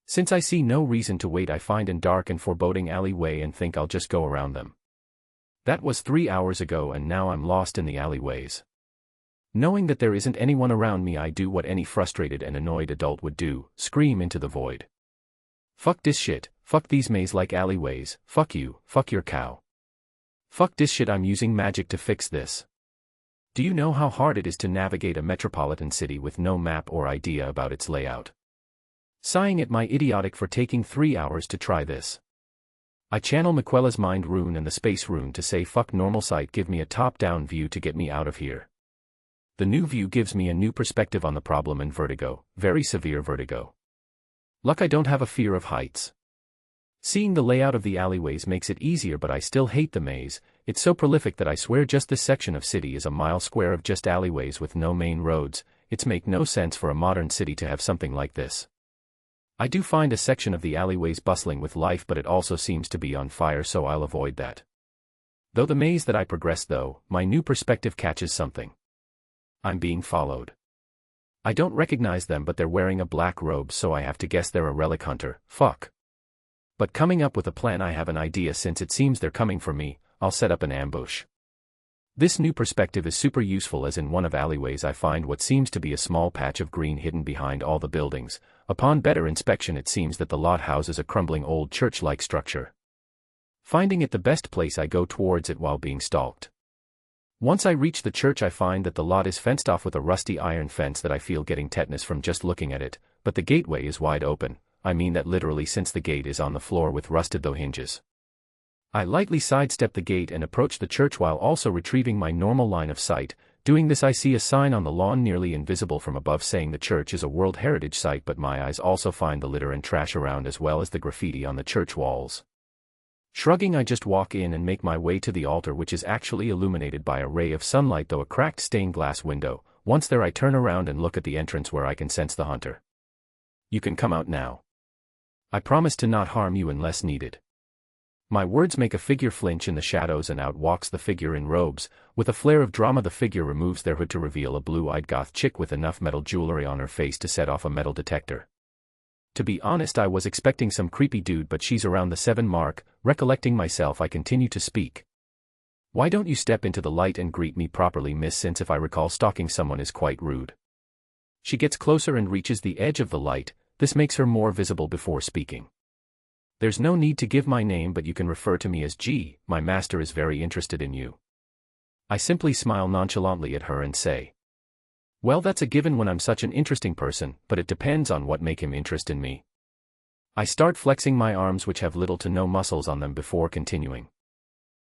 Since I see no reason to wait, I find a dark and foreboding alleyway and think I'll just go around them. That was 3 hours ago and now I'm lost in the alleyways. Knowing that there isn't anyone around me, I do what any frustrated and annoyed adult would do, scream into the void. "Fuck this shit, fuck these maze-like alleyways, fuck you, fuck your cow. Fuck this shit, I'm using magic to fix this." Do you know how hard it is to navigate a metropolitan city with no map or idea about its layout? Sighing at my idiotic for taking 3 hours to try this. I channel Miquella's mind rune and the space rune to say, "Fuck normal sight, give me a top-down view to get me out of here." The new view gives me a new perspective on the problem and vertigo, very severe vertigo. Luck I don't have a fear of heights. Seeing the layout of the alleyways makes it easier, but I still hate the maze. It's so prolific that I swear just this section of city is a mile square of just alleyways with no main roads. It's make no sense for a modern city to have something like this. I do find a section of the alleyways bustling with life, but it also seems to be on fire, so I'll avoid that. Though the maze that I progress though, my new perspective catches something. I'm being followed. I don't recognize them, but they're wearing a black robe, so I have to guess they're a relic hunter. Fuck. But coming up with a plan, I have an idea. Since it seems they're coming for me, I'll set up an ambush. This new perspective is super useful, as in one of alleyways I find what seems to be a small patch of green hidden behind all the buildings. Upon better inspection, it seems that the lot houses a crumbling old church-like structure. Finding it the best place, I go towards it while being stalked. Once I reach the church, I find that the lot is fenced off with a rusty iron fence that I feel getting tetanus from just looking at it, but the gateway is wide open. I mean that literally, since the gate is on the floor with rusted though hinges. I lightly sidestep the gate and approach the church while also retrieving my normal line of sight. Doing this, I see a sign on the lawn nearly invisible from above saying the church is a World Heritage Site, but my eyes also find the litter and trash around as well as the graffiti on the church walls. Shrugging, I just walk in and make my way to the altar, which is actually illuminated by a ray of sunlight though a cracked stained glass window. Once there, I turn around and look at the entrance where I can sense the hunter. You can come out now. I promise to not harm you unless needed. My words make a figure flinch in the shadows, and out walks the figure in robes. With a flare of drama, the figure removes their hood to reveal a blue-eyed goth chick with enough metal jewelry on her face to set off a metal detector. To be honest, I was expecting some creepy dude, but she's around the 7 mark. Recollecting myself, I continue to speak. Why don't you step into the light and greet me properly, miss, since if I recall, stalking someone is quite rude. She gets closer and reaches the edge of the light. This makes her more visible before speaking. There's no need to give my name, but you can refer to me as G. My master is very interested in you. I simply smile nonchalantly at her and say, well, that's a given when I'm such an interesting person, but it depends on what make him interest in me. I start flexing my arms, which have little to no muscles on them, before continuing.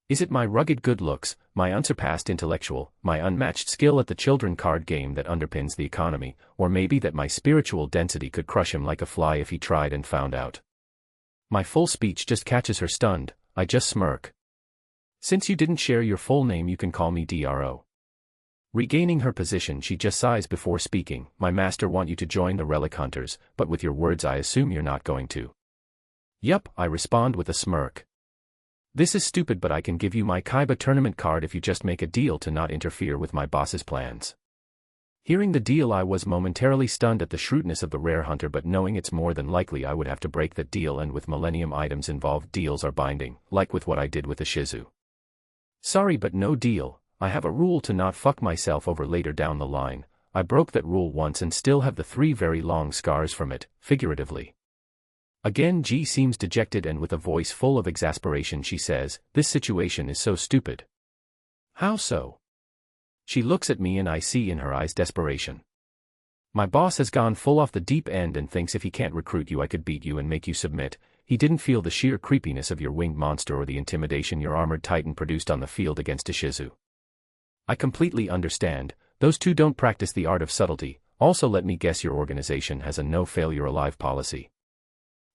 Is it my rugged good looks, my unsurpassed intellectual, my unmatched skill at the children card game that underpins the economy, or maybe that my spiritual density could crush him like a fly if he tried and found out? My full speech just catches her stunned. I just smirk. Since you didn't share your full name, you can call me Dro. Regaining her position, she just sighs before speaking. My master want you to join the relic hunters, but with your words I assume you're not going to. Yup, I respond with a smirk. This is stupid, but I can give you my Kaiba tournament card if you just make a deal to not interfere with my boss's plans. Hearing the deal, I was momentarily stunned at the shrewdness of the rare hunter, but knowing it's more than likely I would have to break that deal, and with millennium items involved, deals are binding, like with what I did with Ishizu. Sorry, but no deal. I have a rule to not fuck myself over later down the line. I broke that rule once and still have the 3 very long scars from it, figuratively. Again, G seems dejected, and with a voice full of exasperation she says, this situation is so stupid. How so? She looks at me and I see in her eyes desperation. My boss has gone full off the deep end and thinks if he can't recruit you, I could beat you and make you submit. He didn't feel the sheer creepiness of your winged monster or the intimidation your armored titan produced on the field against Ishizu. I completely understand. Those two don't practice the art of subtlety. Also, let me guess, your organization has a no failure alive policy.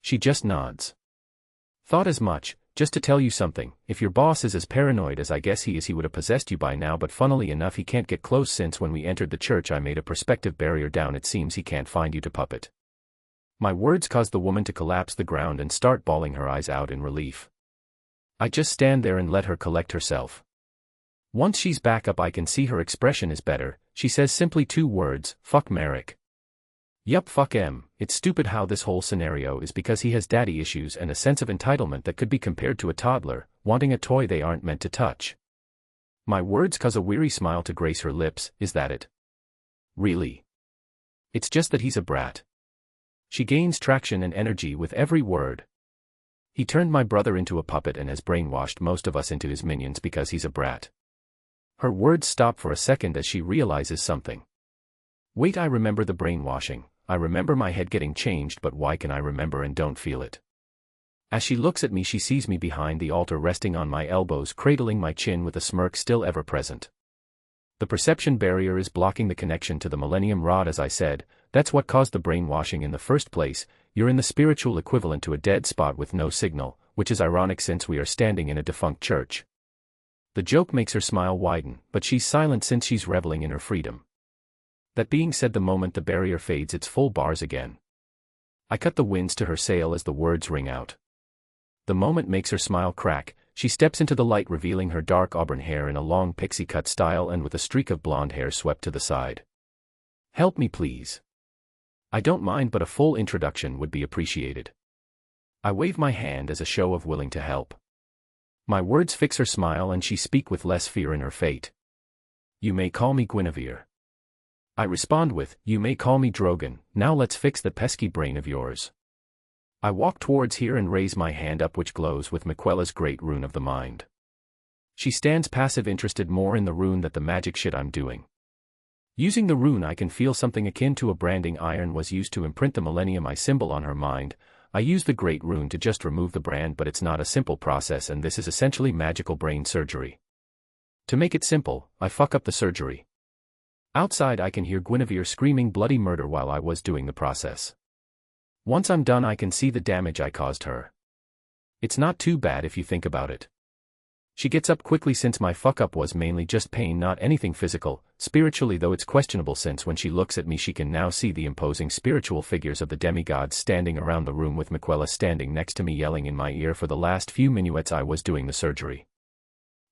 She just nods. Thought as much. Just to tell you something, if your boss is as paranoid as I guess he is, he would have possessed you by now, but funnily enough he can't get close, since when we entered the church I made a perspective barrier down. It seems he can't find you to puppet. My words cause the woman to collapse the ground and start bawling her eyes out in relief. I just stand there and let her collect herself. Once she's back up, I can see her expression is better. She says simply 2 words, fuck Merrick. Yup, fuck him. It's stupid how this whole scenario is because he has daddy issues and a sense of entitlement that could be compared to a toddler, wanting a toy they aren't meant to touch. My words cause a weary smile to grace her lips. Is that it? Really? It's just that he's a brat. She gains traction and energy with every word. He turned my brother into a puppet and has brainwashed most of us into his minions because he's a brat. Her words stop for a second as she realizes something. Wait, I remember the brainwashing. I remember my head getting changed, but why can I remember and don't feel it? As she looks at me, she sees me behind the altar resting on my elbows, cradling my chin with a smirk still ever present. The perception barrier is blocking the connection to the Millennium Rod. As I said, that's what caused the brainwashing in the first place. You're in the spiritual equivalent to a dead spot with no signal, which is ironic since we are standing in a defunct church. The joke makes her smile widen, but she's silent since she's reveling in her freedom. That being said, the moment the barrier fades, it's full bars again. I cut the winds to her sail as the words ring out. The moment makes her smile crack. She steps into the light, revealing her dark auburn hair in a long pixie cut style and with a streak of blonde hair swept to the side. Help me, please. I don't mind, but a full introduction would be appreciated. I wave my hand as a show of willing to help. My words fix her smile and she speak with less fear in her fate. You may call me Guinevere. I respond with, you may call me Drogon. Now let's fix the pesky brain of yours. I walk towards here and raise my hand up, which glows with Miquella's great rune of the mind. She stands passive, interested more in the rune than the magic shit I'm doing. Using the rune, I can feel something akin to a branding iron was used to imprint the Millennium Eye symbol on her mind. I use the great rune to just remove the brand, but it's not a simple process, and this is essentially magical brain surgery. To make it simple, I fuck up the surgery. Outside I can hear Guinevere screaming bloody murder while I was doing the process. Once I'm done, I can see the damage I caused her. It's not too bad if you think about it. She gets up quickly since my fuck-up was mainly just pain, not anything physical. Spiritually though, it's questionable since when she looks at me she can now see the imposing spiritual figures of the demigods standing around the room, with Miquella standing next to me yelling in my ear for the last few minuets I was doing the surgery.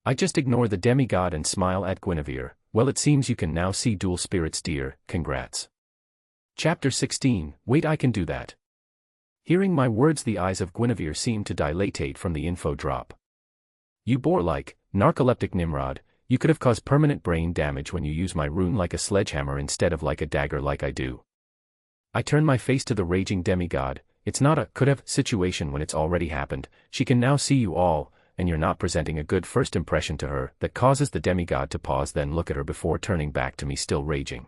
I just ignore the demigod and smile at Guinevere. Well, it seems you can now see dual spirits, dear. Congrats. Chapter 16. Wait, I can do that. Hearing my words, the eyes of Guinevere seem to dilatate from the info drop. You bore-like, narcoleptic Nimrod, you could have caused permanent brain damage when you use my rune like a sledgehammer instead of like a dagger like I do. I turn my face to the raging demigod. It's not a could-have situation when it's already happened. She can now see you all, and you're not presenting a good first impression to her. That causes the demigod to pause, then look at her before turning back to me, still raging.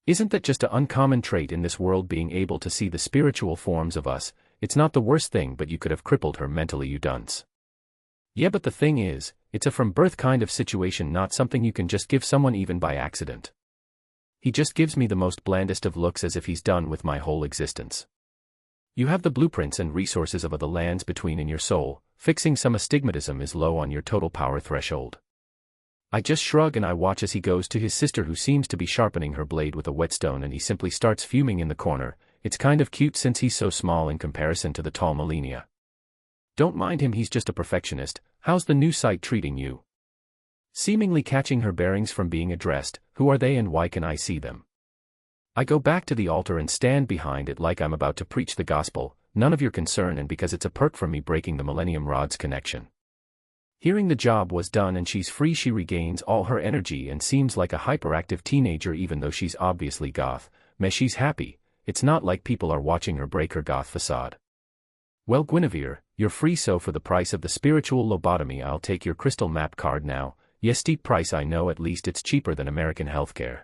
Isn't that just an uncommon trait in this world, being able to see the spiritual forms of us? It's not the worst thing, but you could have crippled her mentally, you dunce. Yeah, but the thing is, it's a from birth kind of situation, not something you can just give someone even by accident. He just gives me the most blandest of looks, as if he's done with my whole existence. You have the blueprints and resources of the lands between in your soul. Fixing some astigmatism is low on your total power threshold. I just shrug and I watch as he goes to his sister, who seems to be sharpening her blade with a whetstone, and he simply starts fuming in the corner. It's kind of cute since he's so small in comparison to the tall Melania. Don't mind him, he's just a perfectionist. How's the new site treating you? Seemingly catching her bearings from being addressed, who are they and why can I see them? I go back to the altar and stand behind it like I'm about to preach the gospel. None of your concern, and because it's a perk from me breaking the Millennium Rod's connection. Hearing the job was done and she's free, she regains all her energy and seems like a hyperactive teenager, even though she's obviously goth. Meh, she's happy. It's not like people are watching her break her goth facade. Well, Guinevere, you're free, so for the price of the spiritual lobotomy I'll take your crystal map card now. Yes, steep price, I know, at least it's cheaper than American healthcare.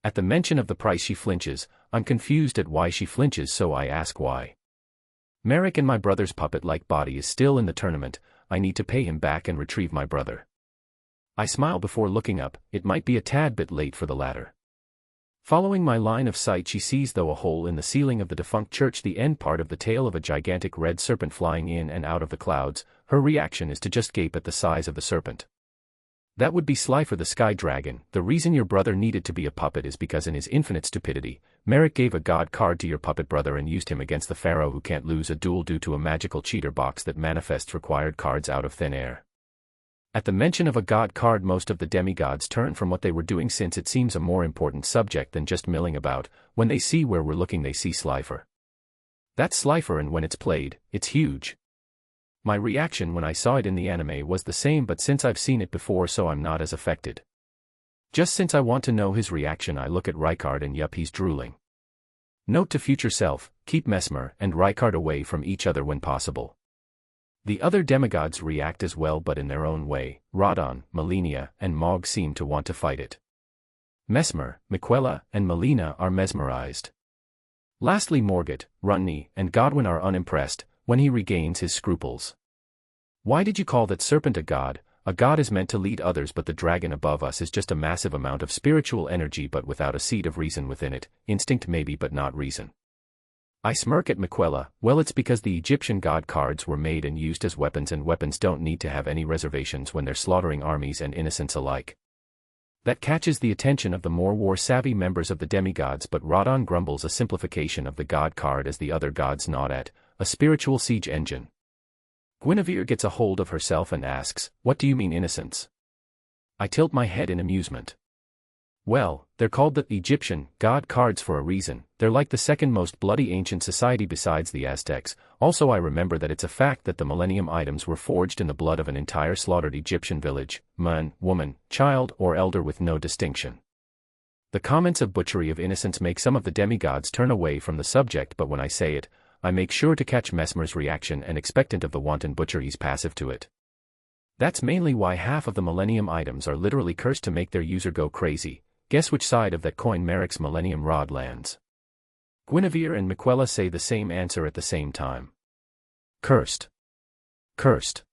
At the mention of the price she flinches. I'm confused at why she flinches, so I ask why. Merrick and my brother's puppet-like body is still in the tournament. I need to pay him back and retrieve my brother. I smile before looking up. It might be a tad bit late for the latter. Following my line of sight, she sees though a hole in the ceiling of the defunct church, the end part of the tail of a gigantic red serpent flying in and out of the clouds. Her reaction is to just gape at the size of the serpent. That would be Sly for the Sky Dragon. The reason your brother needed to be a puppet is because in his infinite stupidity, Merrick gave a god card to your puppet brother and used him against the pharaoh, who can't lose a duel due to a magical cheater box that manifests required cards out of thin air. At the mention of a god card, most of the demigods turn from what they were doing, since it seems a more important subject than just milling about. When they see where we're looking, they see Slifer. That's Slifer, and when it's played, it's huge. My reaction when I saw it in the anime was the same, but since I've seen it before, so I'm not as affected. Just since I want to know his reaction, I look at Rykard and yup, he's drooling. Note to future self, keep Mesmer and Rykard away from each other when possible. The other demigods react as well, but in their own way. Radon, Melina, and Mog seem to want to fight it. Mesmer, Miquella, and Melina are mesmerized. Lastly, Morgott, Runtney, and Godwin are unimpressed when he regains his scruples. Why did you call that serpent a god? a god is meant to lead others, but the dragon above us is just a massive amount of spiritual energy but without a seed of reason within it, instinct maybe but not reason. I smirk at Miquella. Well, it's because the Egyptian god cards were made and used as weapons, and weapons don't need to have any reservations when they're slaughtering armies and innocents alike. That catches the attention of the more war-savvy members of the demigods, but Radon grumbles a simplification of the god card as the other gods nod at, a spiritual siege engine. Guinevere gets a hold of herself and asks, "What do you mean innocence?" I tilt my head in amusement. Well, they're called the Egyptian god cards for a reason. They're like the second most bloody ancient society besides the Aztecs. Also, I remember that it's a fact that the Millennium items were forged in the blood of an entire slaughtered Egyptian village, man, woman, child, or elder with no distinction. The comments of butchery of innocence make some of the demigods turn away from the subject, but when I say it, I make sure to catch Mesmer's reaction and expectant of the wanton butcheries passive to it. That's mainly why half of the Millennium items are literally cursed to make their user go crazy. Guess which side of that coin Merrick's Millennium Rod lands? Guinevere and Miquella say the same answer at the same time. Cursed. Cursed.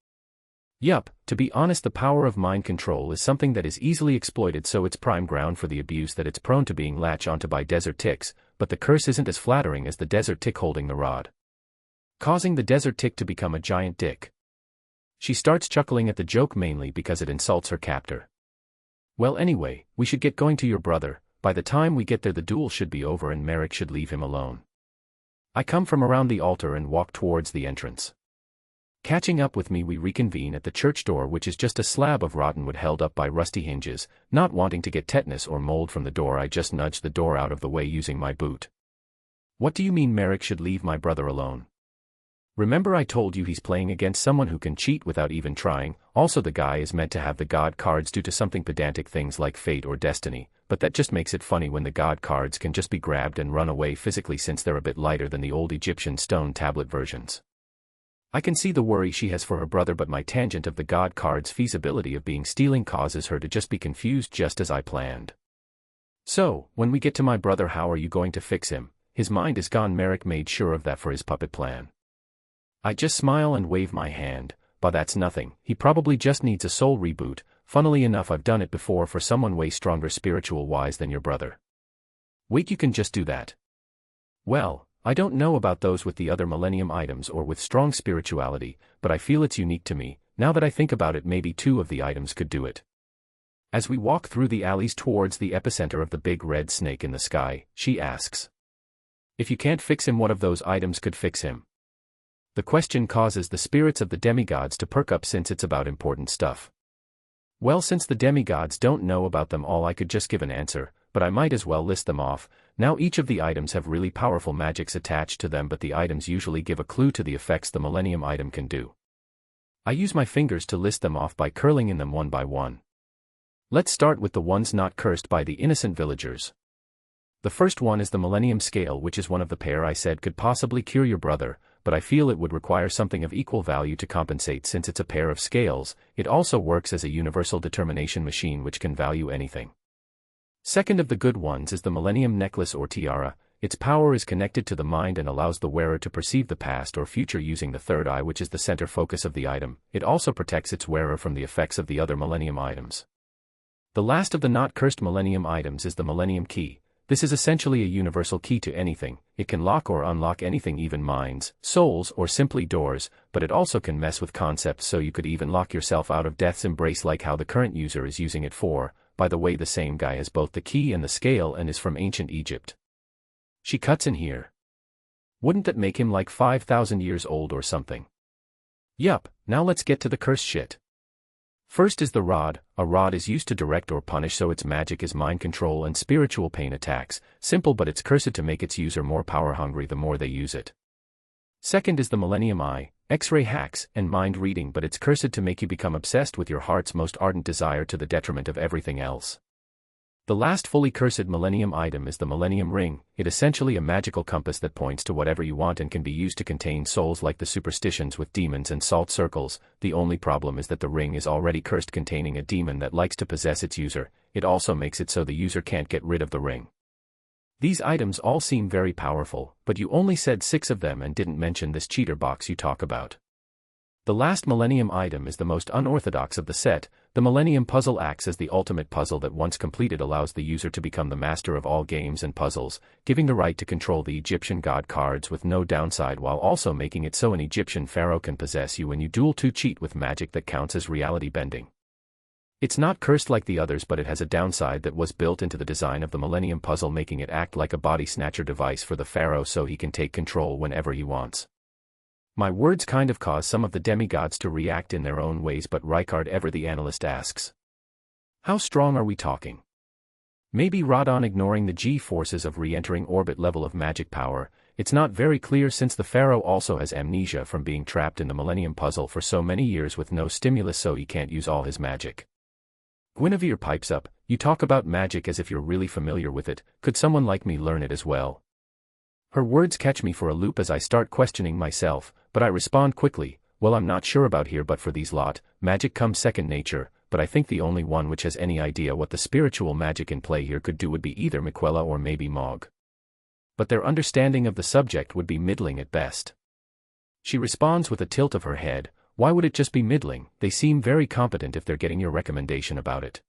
Yup, to be honest, the power of mind control is something that is easily exploited, so it's prime ground for the abuse that it's prone to being latched onto by desert ticks, but the curse isn't as flattering as the desert tick holding the rod, causing the desert tick to become a giant dick. She starts chuckling at the joke mainly because it insults her captor. Well, anyway, we should get going to your brother. By the time we get there the duel should be over and Merrick should leave him alone. I come from around the altar and walk towards the entrance. Catching up with me, we reconvene at the church door, which is just a slab of rotten wood held up by rusty hinges. Not wanting to get tetanus or mold from the door, I just nudge the door out of the way using my boot. What do you mean Merrick should leave my brother alone? Remember I told you he's playing against someone who can cheat without even trying. Also, the guy is meant to have the god cards due to something pedantic, things like fate or destiny, but that just makes it funny when the god cards can just be grabbed and run away physically, since they're a bit lighter than the old Egyptian stone tablet versions. I can see the worry she has for her brother, but my tangent of the god card's feasibility of being stealing causes her to just be confused, just as I planned. So, when we get to my brother, how are you going to fix him? His mind is gone. Merrick made sure of that for his puppet plan. I just smile and wave my hand, but that's nothing. He probably just needs a soul reboot. Funnily enough, I've done it before for someone way stronger spiritual-wise than your brother. Wait, you can just do that? Well, I don't know about those with the other Millennium items or with strong spirituality, but I feel it's unique to me. Now that I think about it, maybe 2 of the items could do it. As we walk through the alleys towards the epicenter of the big red snake in the sky, she asks, "If you can't fix him, what of those items could fix him?" The question causes the spirits of the demigods to perk up, since it's about important stuff. Well, since the demigods don't know about them all, I could just give an answer, but I might as well list them off. Now, each of the items have really powerful magics attached to them, but the items usually give a clue to the effects the Millennium item can do. I use my fingers to list them off by curling in them one by one. Let's start with the ones not cursed by the innocent villagers. The first one is the Millennium Scale, which is one of the pair I said could possibly cure your brother, but I feel it would require something of equal value to compensate. Since it's a pair of scales, it also works as a universal determination machine which can value anything. Second of the good ones is the Millennium Necklace or Tiara. Its power is connected to the mind and allows the wearer to perceive the past or future using the third eye, which is the center focus of the item. It also protects its wearer from the effects of the other Millennium items. The last of the not cursed Millennium items is the Millennium Key. This is essentially a universal key to anything. It can lock or unlock anything, even minds, souls, or simply doors, but it also can mess with concepts, so you could even lock yourself out of death's embrace like how the current user is using it for. By the way, the same guy has both the key and the scale and is from ancient Egypt. She cuts in here. Wouldn't that make him like 5,000 years old or something? Yup, now let's get to the curse shit. First is the rod. A rod is used to direct or punish, so its magic is mind control and spiritual pain attacks. Simple, but it's cursed to make its user more power hungry the more they use it. Second is the Millennium Eye, X-ray hacks and mind reading, but it's cursed to make you become obsessed with your heart's most ardent desire to the detriment of everything else. The last fully cursed Millennium item is the Millennium Ring. It essentially a magical compass that points to whatever you want and can be used to contain souls like the superstitions with demons and salt circles. The only problem is that the ring is already cursed, containing a demon that likes to possess its user. It also makes it so the user can't get rid of the ring. These items all seem very powerful, but you only said 6 of them and didn't mention this cheater box you talk about. The last Millennium item is the most unorthodox of the set. The Millennium puzzle acts as the ultimate puzzle that once completed allows the user to become the master of all games and puzzles, giving the right to control the Egyptian god cards with no downside while also making it so an Egyptian pharaoh can possess you when you duel to cheat with magic that counts as reality bending. It's not cursed like the others, but it has a downside that was built into the design of the Millennium puzzle, making it act like a body snatcher device for the pharaoh so he can take control whenever he wants. My words kind of cause some of the demigods to react in their own ways, but Rykard Ever the analyst asks, how strong are we talking? Maybe Radon ignoring the G-forces of re-entering orbit level of magic power. It's not very clear since the pharaoh also has amnesia from being trapped in the Millennium puzzle for so many years with no stimulus, so he can't use all his magic. Guinevere pipes up, you talk about magic as if you're really familiar with it. Could someone like me learn it as well? Her words catch me for a loop as I start questioning myself, but I respond quickly, well, I'm not sure about here, but for these lot, magic comes second nature, but I think the only one which has any idea what the spiritual magic in play here could do would be either Miquella or maybe Mog. But their understanding of the subject would be middling at best. She responds with a tilt of her head, why would it just be middling? They seem very competent if they're getting your recommendation about it.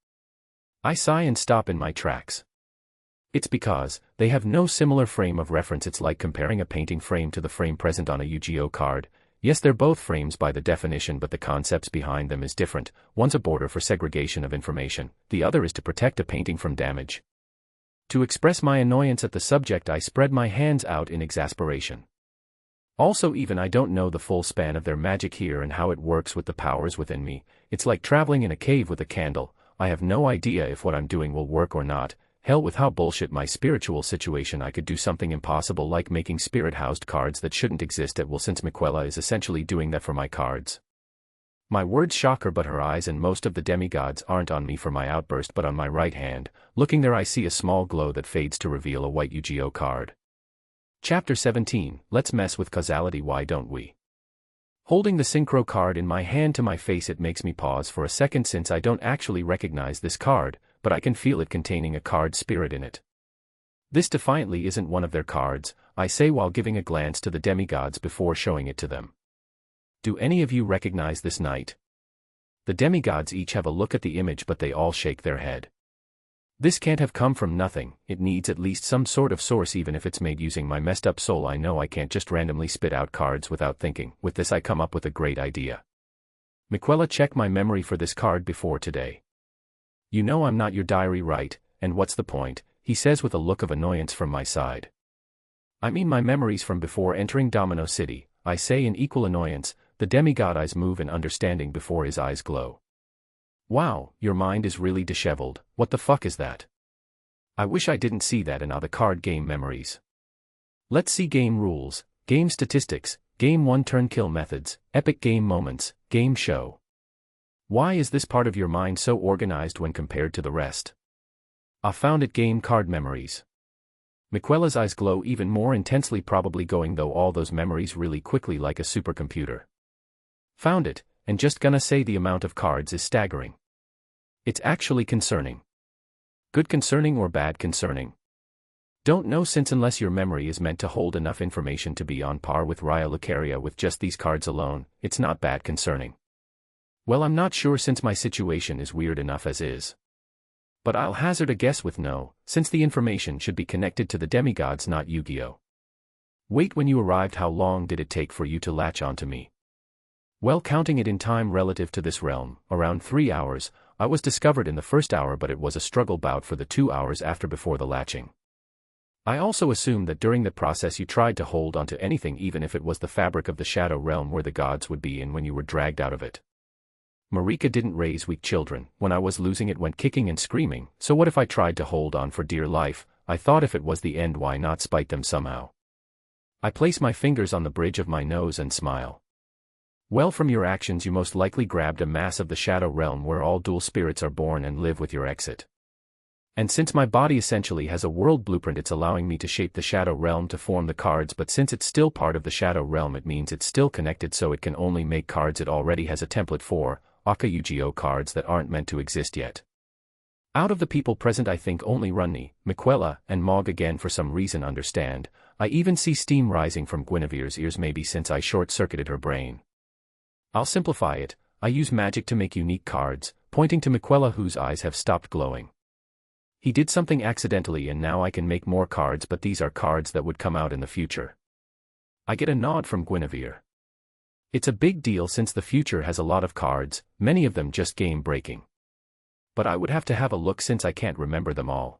I sigh and stop in my tracks. It's because they have no similar frame of reference. It's like comparing a painting frame to the frame present on a Yu-Gi-Oh card. Yes, they're both frames by the definition, but the concepts behind them is different. One's a border for segregation of information, the other is to protect a painting from damage. To express my annoyance at the subject, I spread my hands out in exasperation. Also, even I don't know the full span of their magic here and how it works with the powers within me. It's like traveling in a cave with a candle. I have no idea if what I'm doing will work or not. Hell, with how bullshit my spiritual situation, I could do something impossible like making spirit-housed cards that shouldn't exist at will, since Miquella is essentially doing that for my cards. My words shock her, but her eyes and most of the demigods aren't on me for my outburst but on my right hand. Looking there, I see a small glow that fades to reveal a white Yu-Gi-Oh card. Chapter 17, Let's Mess with Causality, Why Don't We? Holding the Synchro card in my hand to my face, it makes me pause for a second since I don't actually recognize this card, but I can feel it containing a card spirit in it. This defiantly isn't one of their cards, I say while giving a glance to the demigods before showing it to them. Do any of you recognize this knight? The demigods each have a look at the image, but they all shake their head. This can't have come from nothing, it needs at least some sort of source, even if it's made using my messed up soul. I know I can't just randomly spit out cards without thinking. With this I come up with a great idea. Miquella, check my memory for this card before today. You know I'm not your diary, right? And what's the point? He says with a look of annoyance from my side. I mean my memories from before entering Domino City, I say in equal annoyance. The demigod eyes move in understanding before his eyes glow. Wow, your mind is really disheveled. What the fuck is that? I wish I didn't see that in the card game memories. Let's see game rules, game statistics, game 1 turn kill methods, epic game moments, game show. Why is this part of your mind so organized when compared to the rest? I found it, game card memories. Miquella's eyes glow even more intensely, probably going though all those memories really quickly like a supercomputer. Found it, and just gonna say the amount of cards is staggering. It's actually concerning. Good concerning or bad concerning? Don't know, since unless your memory is meant to hold enough information to be on par with Raya Lucaria with just these cards alone, it's not bad concerning. Well, I'm not sure since my situation is weird enough as is. But I'll hazard a guess with no, since the information should be connected to the demigods, not Yu-Gi-Oh. Wait, when you arrived, how long did it take for you to latch onto me? Well, counting it in time relative to this realm, around 3 hours. I was discovered in the first hour, but it was a struggle bout for the 2 hours after before the latching. I also assumed that during the process you tried to hold onto anything, even if it was the fabric of the shadow realm where the gods would be in when you were dragged out of it. Marika didn't raise weak children. When I was losing it went kicking and screaming, so what if I tried to hold on for dear life? I thought if it was the end, why not spite them somehow? I place my fingers on the bridge of my nose and smile. Well, from your actions you most likely grabbed a mass of the shadow realm where all dual spirits are born and live with your exit. And since my body essentially has a world blueprint, it's allowing me to shape the shadow realm to form the cards, but since it's still part of the shadow realm, it means it's still connected, so it can only make cards it already has a template for, aka Yu-Gi-Oh cards that aren't meant to exist yet. Out of the people present, I think only Runny, Miquella, and Mog again for some reason understand. I even see steam rising from Guinevere's ears, maybe since I short-circuited her brain. I'll simplify it. I use magic to make unique cards, pointing to Miquella whose eyes have stopped glowing. He did something accidentally and now I can make more cards, but these are cards that would come out in the future. I get a nod from Guinevere. It's a big deal since the future has a lot of cards, many of them just game-breaking. But I would have to have a look since I can't remember them all.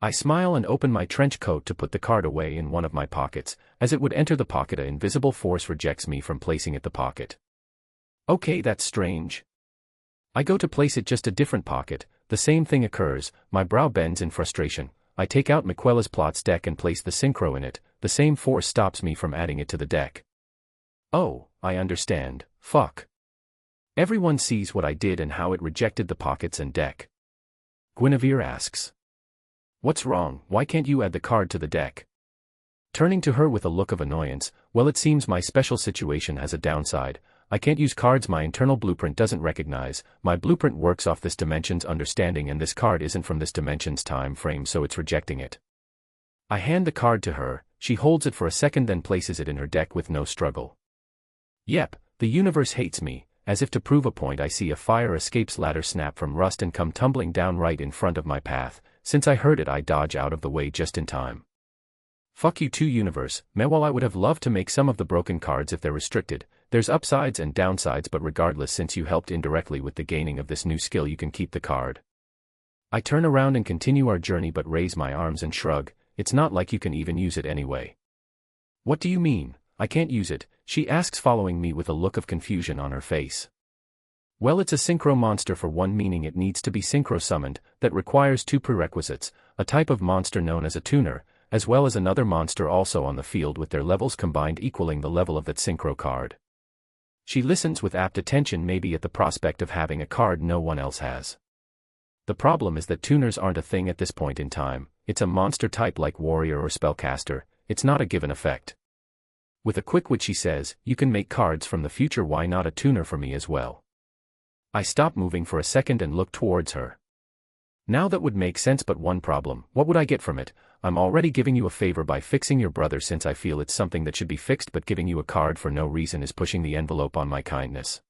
I smile and open my trench coat to put the card away in one of my pockets. As it would enter the pocket, an invisible force rejects me from placing it the pocket. Okay, that's strange. I go to place it just a different pocket, the same thing occurs, my brow bends in frustration. I take out Miquella's plots deck and place the synchro in it, the same force stops me from adding it to the deck. Oh, I understand, fuck. Everyone sees what I did and how it rejected the pockets and deck. Guinevere asks. What's wrong, why can't you add the card to the deck? Turning to her with a look of annoyance, well, it seems my special situation has a downside. I can't use cards my internal blueprint doesn't recognize. My blueprint works off this dimension's understanding and this card isn't from this dimension's time frame, so it's rejecting it. I hand the card to her, she holds it for a second then places it in her deck with no struggle. Yep, the universe hates me. As if to prove a point, I see a fire escape's ladder snap from rust and come tumbling down right in front of my path. Since I heard it, I dodge out of the way just in time. Fuck you too, universe. While I would have loved to make some of the broken cards if they're restricted, there's upsides and downsides, but regardless, since you helped indirectly with the gaining of this new skill, you can keep the card. I turn around and continue our journey but raise my arms and shrug. It's not like you can even use it anyway. What do you mean, I can't use it? She asks, following me with a look of confusion on her face. Well, it's a synchro monster for one, meaning it needs to be synchro summoned. That requires two prerequisites, a type of monster known as a tuner, as well as another monster also on the field with their levels combined equaling the level of that synchro card. She listens with apt attention, maybe at the prospect of having a card no one else has. The problem is that tuners aren't a thing at this point in time. It's a monster type like warrior or spellcaster. It's not a given effect. With a quick wit she says, you can make cards from the future, why not a tuner for me as well? I stop moving for a second and look towards her. Now that would make sense, but one problem, what would I get from it? I'm already giving you a favor by fixing your brother since I feel it's something that should be fixed, but giving you a card for no reason is pushing the envelope on my kindness.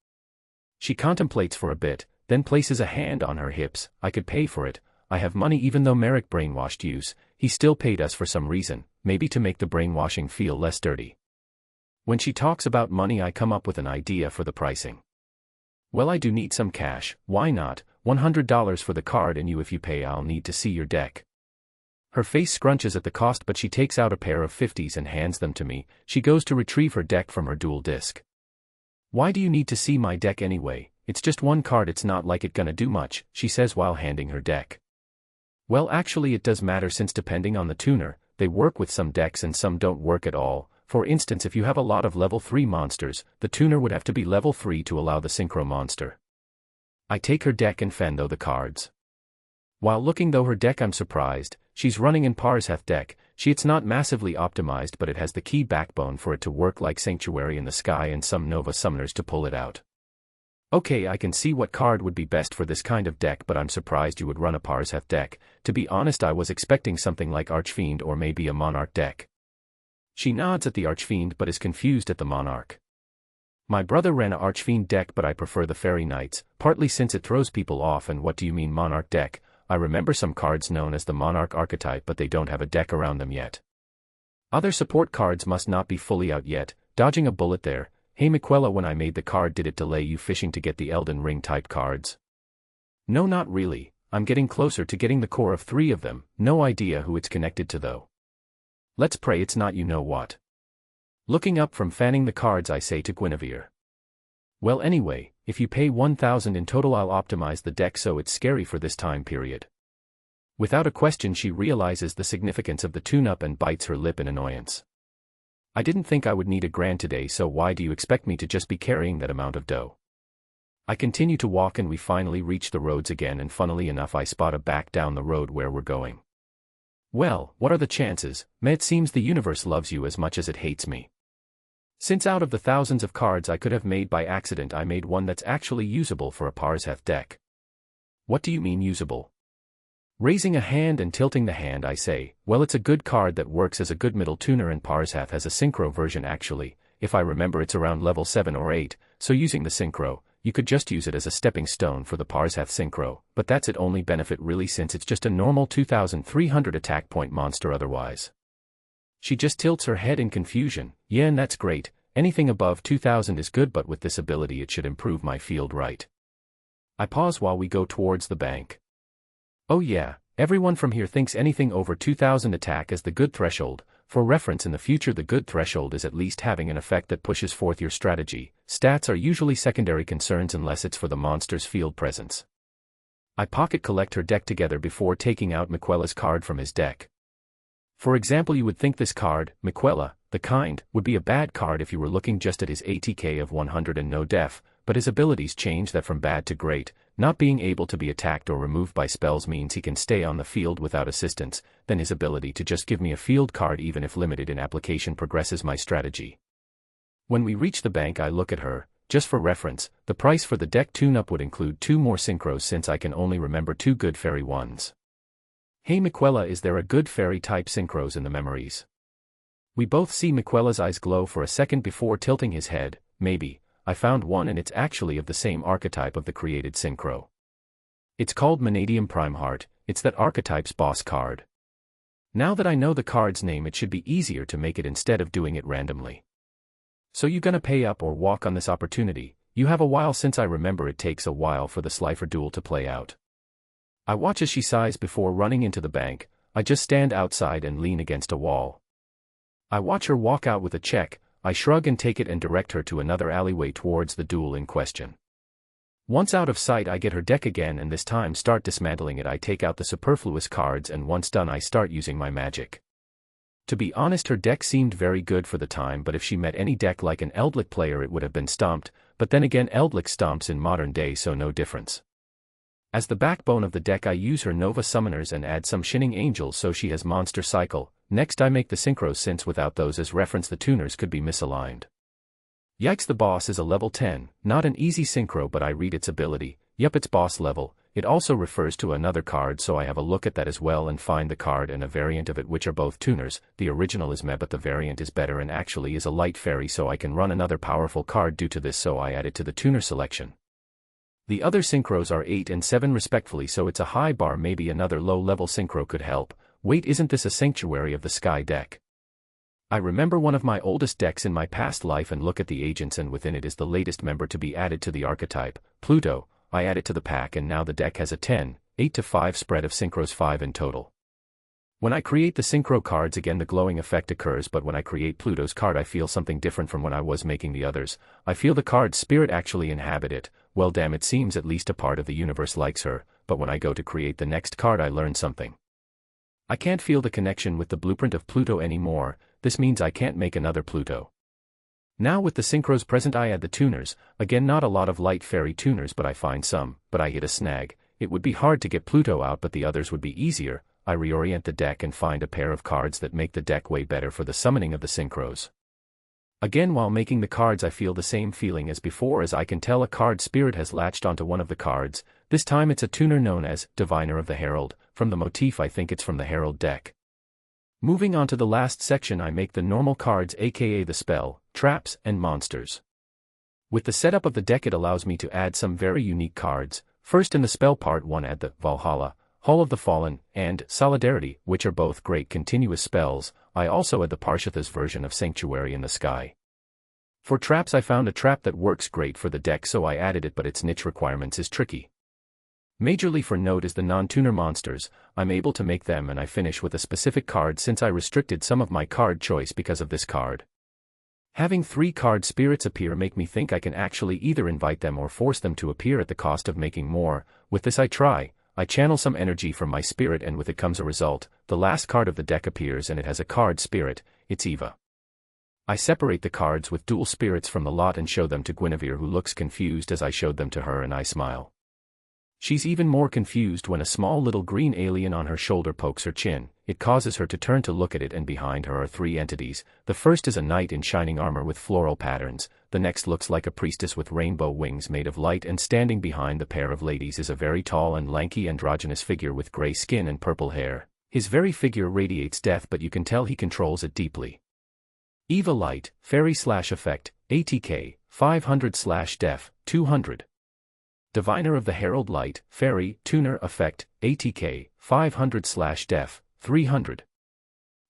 She contemplates for a bit, then places a hand on her hips. I could pay for it. I have money, even though Merrick brainwashed us. He still paid us for some reason, maybe to make the brainwashing feel less dirty. When she talks about money, I come up with an idea for the pricing. Well, I do need some cash, why not? $100 for the card, and if you pay, I'll need to see your deck. Her face scrunches at the cost, but she takes out a pair of 50s and hands them to me. She goes to retrieve her deck from her dual disc. Why do you need to see my deck anyway? It's just one card, it's not like it gonna do much, she says while handing her deck. Well, actually it does matter, since depending on the tuner, they work with some decks and some don't work at all. For instance, if you have a lot of level 3 monsters, the tuner would have to be level 3 to allow the synchro monster. I take her deck and fendo the cards. While looking though her deck, I'm surprised. She's running in Parshath deck. It's not massively optimized, but it has the key backbone for it to work, like Sanctuary in the Sky and some Nova Summoners to pull it out. Okay, I can see what card would be best for this kind of deck, but I'm surprised you would run a Parshath deck. To be honest, I was expecting something like Archfiend or maybe a Monarch deck. She nods at the Archfiend but is confused at the Monarch. My brother ran a Archfiend deck, but I prefer the Fairy Knights, partly since it throws people off. And what do you mean Monarch deck? I remember some cards known as the Monarch archetype, but they don't have a deck around them yet. Other support cards must not be fully out yet. Dodging a bullet there. Hey Miquella, when I made the card, did it delay you fishing to get the Elden Ring type cards? No, not really. I'm getting closer to getting the core of 3 of them. No idea who it's connected to though. Let's pray it's not you know what. Looking up from fanning the cards, I say to Guinevere. Well, anyway, if you pay 1,000 in total, I'll optimize the deck so it's scary for this time period. Without a question, she realizes the significance of the tune-up and bites her lip in annoyance. I didn't think I would need $1,000 today, so why do you expect me to just be carrying that amount of dough? I continue to walk and we finally reach the roads again, and funnily enough I spot a back down the road where we're going. Well, what are the chances? It seems the universe loves you as much as it hates me. Since out of the thousands of cards I could have made by accident, I made one that's actually usable for a Parshath deck. What do you mean usable? Raising a hand and tilting the hand, I say, well, it's a good card that works as a good middle tuner, and Parshath has a synchro version actually. If I remember, it's around level 7 or 8, so using the synchro, you could just use it as a stepping stone for the Parshath synchro, but that's its only benefit really since it's just a normal 2300 attack point monster otherwise. She just tilts her head in confusion. Yeah, and that's great, anything above 2000 is good, but with this ability it should improve my field, right? I pause while we go towards the bank. Oh yeah, everyone from here thinks anything over 2000 attack is the good threshold. For reference, in the future the good threshold is at least having an effect that pushes forth your strategy. Stats are usually secondary concerns unless it's for the monster's field presence. I pocket collect her deck together before taking out Miquella's card from his deck. For example, you would think this card, Miquella, the kind, would be a bad card if you were looking just at his ATK of 100 and no def, but his abilities change that from bad to great. Not being able to be attacked or removed by spells means he can stay on the field without assistance, then his ability to just give me a field card even if limited in application progresses my strategy. When we reach the bank I look at her. Just for reference, the price for the deck tune-up would include 2 more synchros since I can only remember 2 good fairy ones. Hey Miquella, is there a good fairy type synchros in the memories? We both see Miquella's eyes glow for a second before tilting his head. Maybe. I found one and it's actually of the same archetype of the created synchro. It's called Manadium Primeheart, it's that archetype's boss card. Now that I know the card's name it should be easier to make it instead of doing it randomly. So you gonna pay up or walk on this opportunity? You have a while since I remember it takes a while for the Slifer duel to play out. I watch as she sighs before running into the bank. I just stand outside and lean against a wall. I watch her walk out with a check. I shrug and take it and direct her to another alleyway towards the duel in question. Once out of sight I get her deck again and this time start dismantling it. I take out the superfluous cards and once done I start using my magic. To be honest, her deck seemed very good for the time, but if she met any deck like an Eldlick player it would have been stomped, but then again Eldlick stomps in modern day so no difference. As the backbone of the deck I use her Nova Summoners and add some Shinning Angels so she has Monster Cycle. Next I make the synchros since without those as reference the tuners could be misaligned. Yikes, the boss is a level 10, not an easy synchro but I read its ability. Yup, it's boss level. It also refers to another card so I have a look at that as well and find the card and a variant of it which are both tuners. The original is meh but the variant is better and actually is a light fairy so I can run another powerful card due to this so I add it to the tuner selection. The other synchros are 8 and 7 respectfully so it's a high bar, maybe another low level synchro could help. Wait, isn't this a Sanctuary of the Sky deck? I remember one of my oldest decks in my past life and look at the agents and within it is the latest member to be added to the archetype, Pluto. I add it to the pack and now the deck has a 10, 8 to 5 spread of synchros, 5 in total. When I create the synchro cards again the glowing effect occurs, but when I create Pluto's card I feel something different from when I was making the others. I feel the card's spirit actually inhabit it. Well damn, it seems at least a part of the universe likes her, but when I go to create the next card I learn something. I can't feel the connection with the blueprint of Pluto anymore. This means I can't make another Pluto. Now with the synchros present I add the tuners, again not a lot of light fairy tuners but I find some, but I hit a snag. It would be hard to get Pluto out but the others would be easier. I reorient the deck and find a pair of cards that make the deck way better for the summoning of the synchros. Again while making the cards I feel the same feeling as before as I can tell a card spirit has latched onto one of the cards. This time it's a tuner known as Diviner of the Herald. From the motif I think it's from the Herald deck. Moving on to the last section I make the normal cards aka the spell, traps, and monsters. With the setup of the deck it allows me to add some very unique cards. First in the spell part 1 add the Valhalla, Hall of the Fallen, and Solidarity, which are both great continuous spells. I also add the Parshatha's version of Sanctuary in the Sky. For traps I found a trap that works great for the deck so I added it but its niche requirements is tricky. Majorly for note is the non-tuner monsters. I'm able to make them and I finish with a specific card since I restricted some of my card choice because of this card. Having 3 card spirits appear make me think I can actually either invite them or force them to appear at the cost of making more. With this I channel some energy from my spirit and with it comes a result. The last card of the deck appears and it has a card spirit, it's Eva. I separate the cards with dual spirits from the lot and show them to Guinevere who looks confused as I showed them to her and I smile. She's even more confused when a small little green alien on her shoulder pokes her chin. It causes her to turn to look at it and behind her are 3 entities. The first is a knight in shining armor with floral patterns. The next looks like a priestess with rainbow wings made of light and standing behind the pair of ladies is a very tall and lanky androgynous figure with gray skin and purple hair. His very figure radiates death but you can tell he controls it deeply. Eva Light, Fairy/Effect, ATK, 500/Def, 200. Diviner of the Herald Light, Fairy, Tuner Effect, ATK, 500/Def, 300.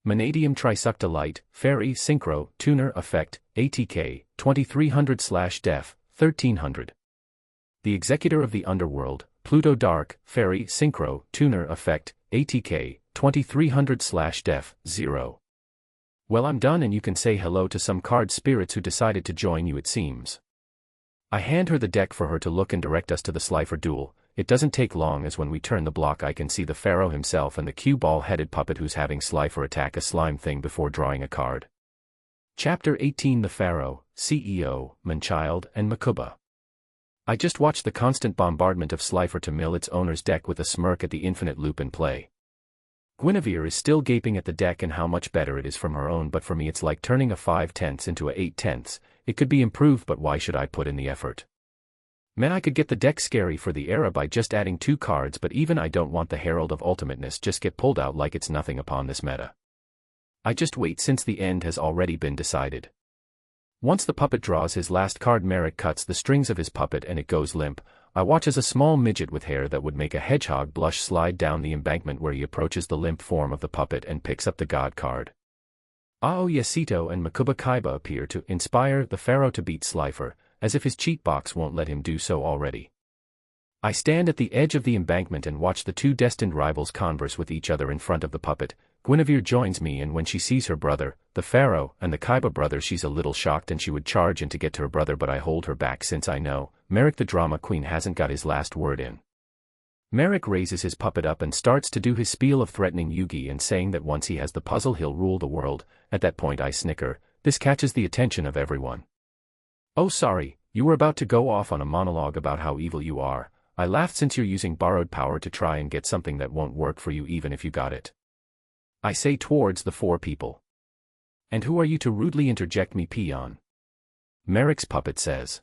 Manadium Trisucta Light, Fairy, Synchro, Tuner Effect, ATK, 2300/Def, 1300. The Executor of the Underworld, Pluto Dark, Fairy, Synchro, Tuner Effect, ATK, 2300/Def, 0. Well, I'm done and you can say hello to some card spirits who decided to join you, it seems. I hand her the deck for her to look and direct us to the Slifer duel. It doesn't take long, as when we turn the block I can see the Pharaoh himself and the cue ball-headed puppet who's having Slifer attack a slime thing before drawing a card. Chapter 18. The Pharaoh, CEO, Manchild, and Miquella. I just watched the constant bombardment of Slifer to mill its owner's deck with a smirk at the infinite loop in play. Guinevere is still gaping at the deck and how much better it is from her own, but for me it's like turning a 5/10 into a 8/10. It could be improved, but why should I put in the effort? Man, I could get the deck scary for the era by just adding 2 cards, but even I don't want the Herald of Ultimateness just get pulled out like it's nothing upon this meta. I just wait since the end has already been decided. Once the puppet draws his last card, Merrick cuts the strings of his puppet and it goes limp. I watch as a small midget with hair that would make a hedgehog blush slide down the embankment where he approaches the limp form of the puppet and picks up the god card. Yasito and Miquella Kaiba appear to inspire the Pharaoh to beat Slifer, as if his cheat box won't let him do so already. I stand at the edge of the embankment and watch the 2 destined rivals converse with each other in front of the puppet. Guinevere joins me, and when she sees her brother, the Pharaoh, and the Kaiba brother, she's a little shocked and she would charge in to get to her brother, but I hold her back since I know Merrick the drama queen hasn't got his last word in. Merrick raises his puppet up and starts to do his spiel of threatening Yugi and saying that once he has the puzzle he'll rule the world. At that point I snicker. This catches the attention of everyone. Oh sorry, you were about to go off on a monologue about how evil you are. I laughed, since you're using borrowed power to try and get something that won't work for you even if you got it. I say towards the 4 people. And who are you to rudely interject me, peon? Merrick's puppet says.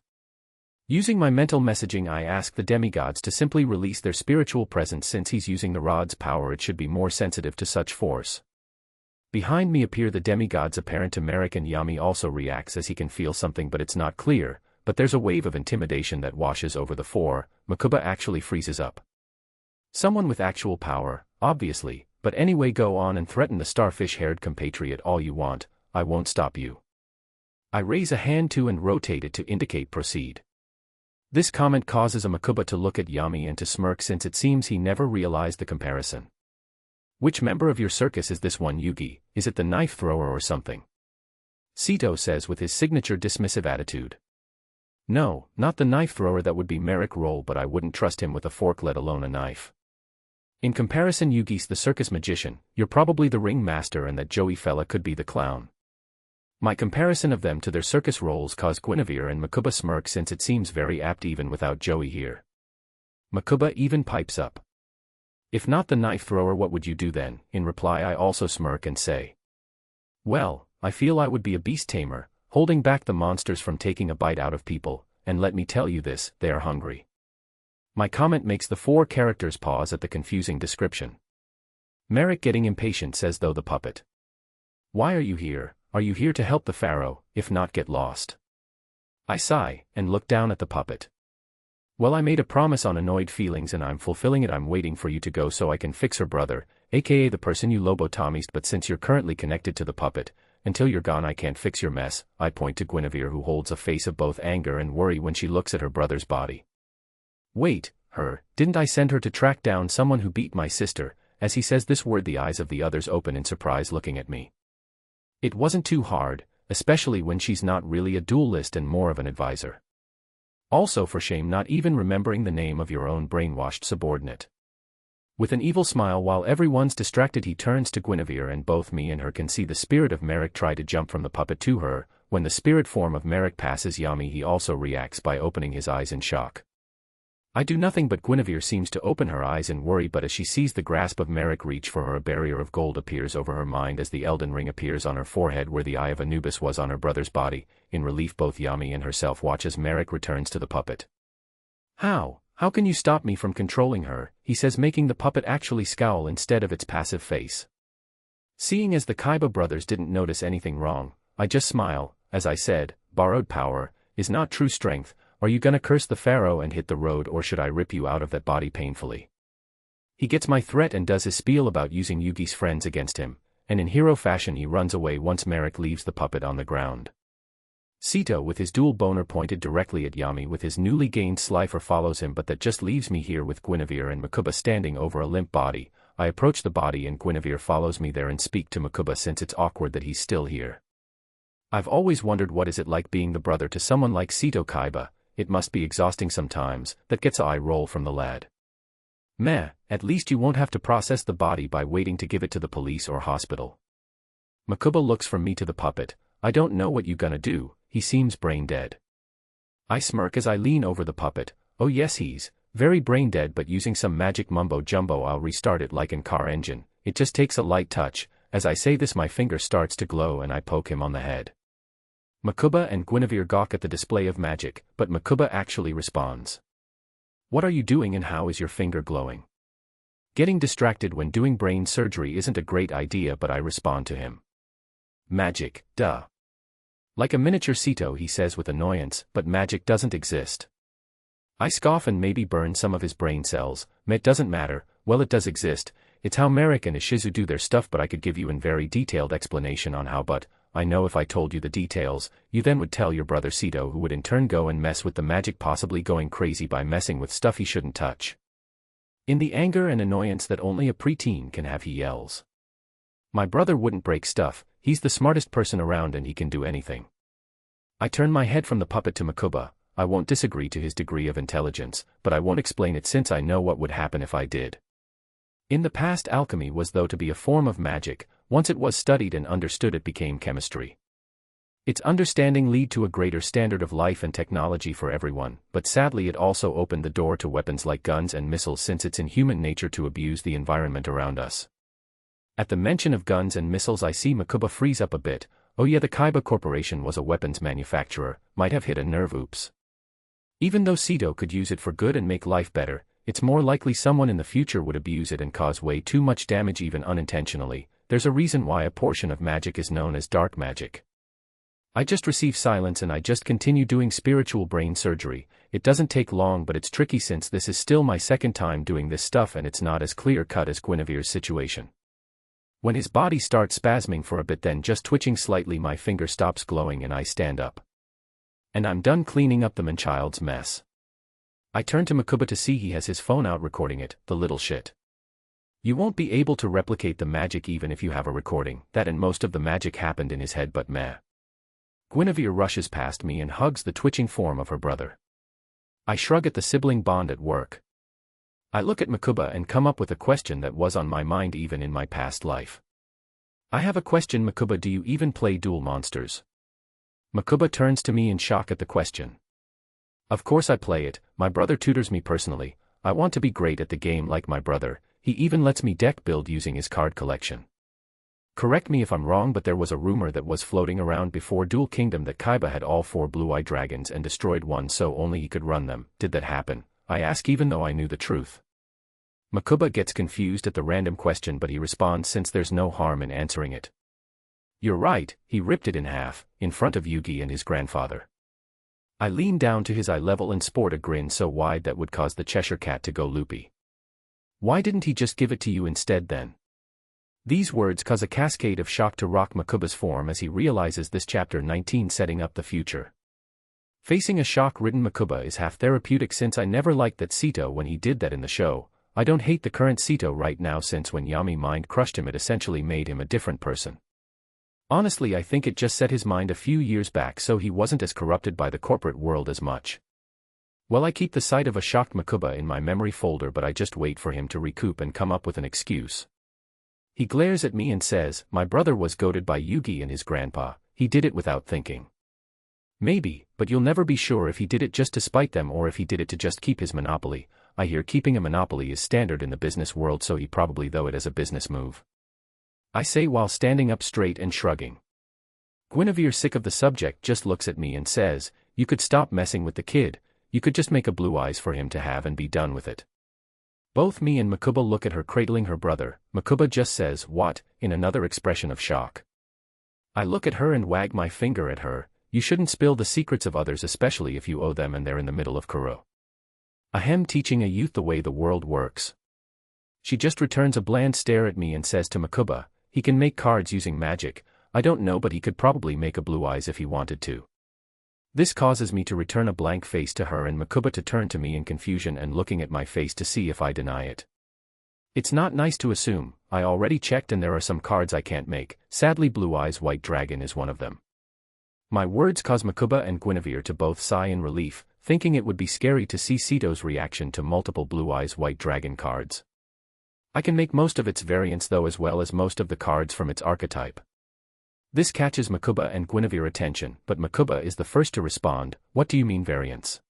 Using my mental messaging I ask the demigods to simply release their spiritual presence. Since he's using the rod's power it should be more sensitive to such force. Behind me appear the demigods apparent to Merrick, and Yami also reacts as he can feel something but it's not clear, but there's a wave of intimidation that washes over the 4. Miquella actually freezes up. Someone with actual power, obviously, but anyway, go on and threaten the starfish-haired compatriot all you want, I won't stop you. I raise a hand too and rotate it to indicate proceed. This comment causes a Miquella to look at Yami and to smirk, since it seems he never realized the comparison. Which member of your circus is this one, Yugi? Is it the knife thrower or something? Sito says with his signature dismissive attitude. No, not the knife thrower, that would be Merrick Roll, but I wouldn't trust him with a fork, let alone a knife. In comparison, Yugi's the circus magician, you're probably the ring master, and that Joey fella could be the clown. My comparison of them to their circus roles caused Guinevere and Miquella smirk, since it seems very apt even without Joey here. Miquella even pipes up. If not the knife thrower, what would you do then? In reply I also smirk and say. Well, I feel I would be a beast tamer, holding back the monsters from taking a bite out of people, and let me tell you this, they are hungry. My comment makes the 4 characters pause at the confusing description. Merrick, getting impatient, says, though the puppet. Why are you here? Are you here to help the Pharaoh? If not, get lost. I sigh, and look down at the puppet. Well, I made a promise on annoyed feelings and I'm fulfilling it. I'm waiting for you to go so I can fix her brother, aka the person you lobotomized, but since you're currently connected to the puppet, until you're gone I can't fix your mess. I point to Guinevere, who holds a face of both anger and worry when she looks at her brother's body. Wait, her, didn't I send her to track down someone who beat my sister? As he says this word the eyes of the others open in surprise, looking at me. It wasn't too hard, especially when she's not really a duelist and more of an advisor. Also, for shame not even remembering the name of your own brainwashed subordinate. With an evil smile while everyone's distracted, he turns to Guinevere, and both me and her can see the spirit of Merrick try to jump from the puppet to her. When the spirit form of Merrick passes Yami, he also reacts by opening his eyes in shock. I do nothing, but Guinevere seems to open her eyes in worry, but as she sees the grasp of Merrick reach for her, a barrier of gold appears over her mind as the Elden ring appears on her forehead where the eye of Anubis was on her brother's body. In relief, both Yami and herself watch as Merrick returns to the puppet. How can you stop me from controlling her? He says, making the puppet actually scowl instead of its passive face. Seeing as the Kaiba brothers didn't notice anything wrong, I just smile, as I said, borrowed power is not true strength. Are you gonna curse the pharaoh and hit the road, or should I rip you out of that body painfully? He gets my threat and does his spiel about using Yugi's friends against him, and in hero fashion he runs away once Merrick leaves the puppet on the ground. Sito with his dual boner pointed directly at Yami with his newly gained slifer follows him, but that just leaves me here with Guinevere and Makuba standing over a limp body. I approach the body and Guinevere follows me there and speak to Makuba since it's awkward that he's still here. I've always wondered what is it like being the brother to someone like Sito Kaiba. It must be exhausting sometimes. That gets an eye roll from the lad. Meh, at least you won't have to process the body by waiting to give it to the police or hospital. Makuba looks from me to the puppet. I don't know what you gonna do, he seems brain dead. I smirk as I lean over the puppet. Oh yes, he's very brain dead, but using some magic mumbo jumbo I'll restart it like in car engine. It just takes a light touch. As I say this my finger starts to glow and I poke him on the head. Makuba and Guinevere gawk at the display of magic, but Makuba actually responds. What are you doing and how is your finger glowing? Getting distracted when doing brain surgery isn't a great idea, but I respond to him. Magic, duh. Like a miniature Sito, he says with annoyance, but magic doesn't exist. I scoff and maybe burn some of his brain cells. It doesn't matter. Well, it does exist. It's how Merrick and Ishizu do their stuff, but I could give you a very detailed explanation on how, but I know if I told you the details, you then would tell your brother Sito, who would in turn go and mess with the magic, possibly going crazy by messing with stuff he shouldn't touch. In the anger and annoyance that only a preteen can have, he yells. My brother wouldn't break stuff, he's the smartest person around and he can do anything. I turn my head from the puppet to Makuba. I won't disagree to his degree of intelligence, but I won't explain it since I know what would happen if I did. In the past, alchemy was thought to be a form of magic. Once it was studied and understood, it became chemistry. Its understanding led to a greater standard of life and technology for everyone, but sadly it also opened the door to weapons like guns and missiles, since it's in human nature to abuse the environment around us. At the mention of guns and missiles, I see Makuba freeze up a bit. Oh yeah, the Kaiba Corporation was a weapons manufacturer, might have hit a nerve, oops. Even though Sito could use it for good and make life better, it's more likely someone in the future would abuse it and cause way too much damage even unintentionally. There's a reason why a portion of magic is known as dark magic. I just receive silence and I just continue doing spiritual brain surgery. It doesn't take long, but it's tricky since this is still my second time doing this stuff and it's not as clear-cut as Guinevere's situation. When his body starts spasming for a bit, then just twitching slightly, my finger stops glowing and I stand up. And I'm done cleaning up the manchild's mess. I turn to Makuba to see he has his phone out recording it, the little shit. You won't be able to replicate the magic even if you have a recording. That and most of the magic happened in his head, but meh. Guinevere rushes past me and hugs the twitching form of her brother. I shrug at the sibling bond at work. I look at Makuba and come up with a question that was on my mind even in my past life. I have a question, Makuba, do you even play Duel Monsters? Makuba turns to me in shock at the question. Of course I play it, my brother tutors me personally. I want to be great at the game like my brother. He even lets me deck build using his card collection. Correct me if I'm wrong, but there was a rumor that was floating around before Duel Kingdom that Kaiba had all 4 blue-eye dragons and destroyed one so only he could run them. Did that happen? I ask even though I knew the truth. Makuba gets confused at the random question, but he responds since there's no harm in answering it. You're right, he ripped it in half, in front of Yugi and his grandfather. I lean down to his eye level and sport a grin so wide that would cause the Cheshire Cat to go loopy. Why didn't he just give it to you instead then? These words cause a cascade of shock to rock Makuba's form as he realizes this chapter 19 setting up the future. Facing a shock-ridden Makuba is half therapeutic since I never liked that Sito when he did that in the show. I don't hate the current Sito right now since when Yami mind crushed him it essentially made him a different person. Honestly, I think it just set his mind a few years back so he wasn't as corrupted by the corporate world as much. Well, I keep the sight of a shocked Makuba in my memory folder, but I just wait for him to recoup and come up with an excuse. He glares at me and says, my brother was goaded by Yugi and his grandpa, he did it without thinking. Maybe, but you'll never be sure if he did it just to spite them or if he did it to just keep his monopoly. I hear keeping a monopoly is standard in the business world, so he probably thought it as a business move. I say while standing up straight and shrugging. Guinevere, sick of the subject, just looks at me and says, you could stop messing with the kid, you could just make a blue eyes for him to have and be done with it. Both me and Makuba look at her cradling her brother. Makuba just says, what, in another expression of shock. I look at her and wag my finger at her. You shouldn't spill the secrets of others, especially if you owe them and they're in the middle of Kuro. Ahem, teaching a youth the way the world works. She just returns a bland stare at me and says to Miquella, he can make cards using magic. I don't know, but he could probably make a blue eyes if he wanted to. This causes me to return a blank face to her and Miquella to turn to me in confusion and looking at my face to see if I deny it. It's not nice to assume. I already checked and there are some cards I can't make. Sadly, Blue Eyes White Dragon is one of them. My words cause Miquella and Guinevere to both sigh in relief, thinking it would be scary to see Sito's reaction to multiple Blue Eyes White Dragon cards. I can make most of its variants though, as well as most of the cards from its archetype. This catches Miquella and Guinevere's attention, but Miquella is the first to respond. What do you mean variants?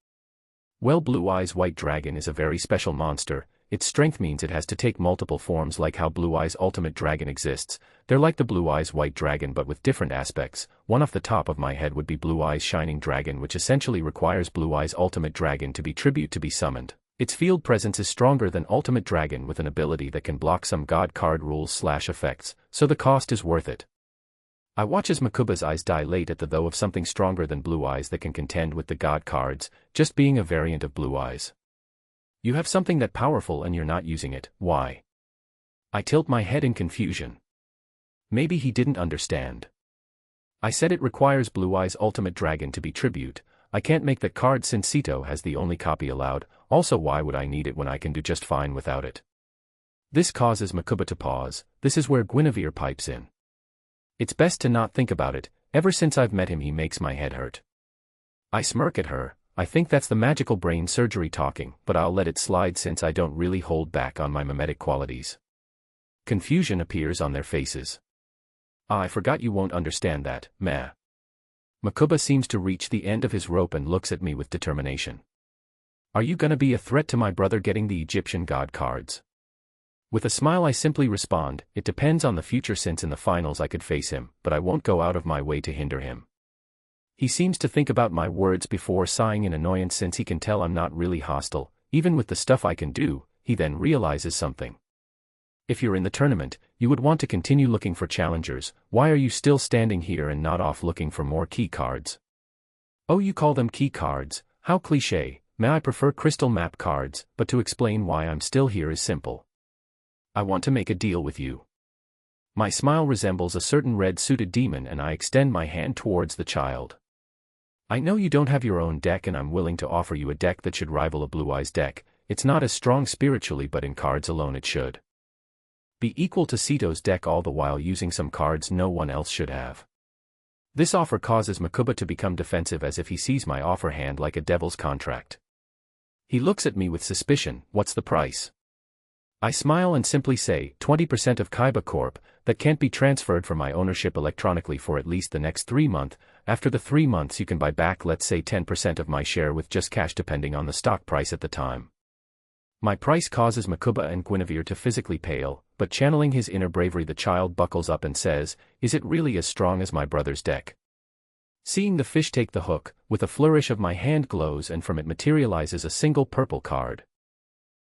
Well, Blue Eyes White Dragon is a very special monster. Its strength means it has to take multiple forms, like how Blue Eyes Ultimate Dragon exists. They're like the Blue Eyes White Dragon but with different aspects. One off the top of my head would be Blue Eyes Shining Dragon, which essentially requires Blue Eyes Ultimate Dragon to be tribute to be summoned. Its field presence is stronger than Ultimate Dragon with an ability that can block some god card rules/effects, so the cost is worth it. I watch as Miquella's eyes dilate at the though of something stronger than Blue Eyes that can contend with the god cards, just being a variant of Blue Eyes. You have something that powerful and you're not using it, why? I tilt my head in confusion. Maybe he didn't understand. I said it requires Blue Eyes Ultimate Dragon to be tribute. I can't make that card since Sito has the only copy allowed, also why would I need it when I can do just fine without it? This causes Miquella to pause. This is where Guinevere pipes in. It's best to not think about it. Ever since I've met him he makes my head hurt. I smirk at her. I think that's the magical brain surgery talking, but I'll let it slide since I don't really hold back on my mimetic qualities. Confusion appears on their faces. I forgot you won't understand that, meh. Miquella seems to reach the end of his rope and looks at me with determination. Are you gonna be a threat to my brother getting the Egyptian god cards? With a smile I simply respond, it depends on the future, since in the finals I could face him, but I won't go out of my way to hinder him. He seems to think about my words before sighing in annoyance, since he can tell I'm not really hostile, even with the stuff I can do. He then realizes something. If you're in the tournament, you would want to continue looking for challengers. Why are you still standing here and not off looking for more key cards? Oh, you call them key cards? How cliché. May I prefer crystal map cards, but to explain why I'm still here is simple. I want to make a deal with you. My smile resembles a certain red-suited demon and I extend my hand towards the child. I know you don't have your own deck and I'm willing to offer you a deck that should rival a Blue Eyes deck. It's not as strong spiritually, but in cards alone it should be equal to Sito's deck, all the while using some cards no one else should have. This offer causes Miquella to become defensive as if he sees my offer hand like a devil's contract. He looks at me with suspicion. What's the price? I smile and simply say, 20% of Kaiba Corp, that can't be transferred from my ownership electronically for at least the next 3 months. After the 3 months you can buy back, let's say 10% of my share with just cash depending on the stock price at the time. My price causes Miquella and Guinevere to physically pale, but channeling his inner bravery the child buckles up and says, is it really as strong as my brother's deck? Seeing the fish take the hook, with a flourish of my hand glows and from it materializes a single purple card.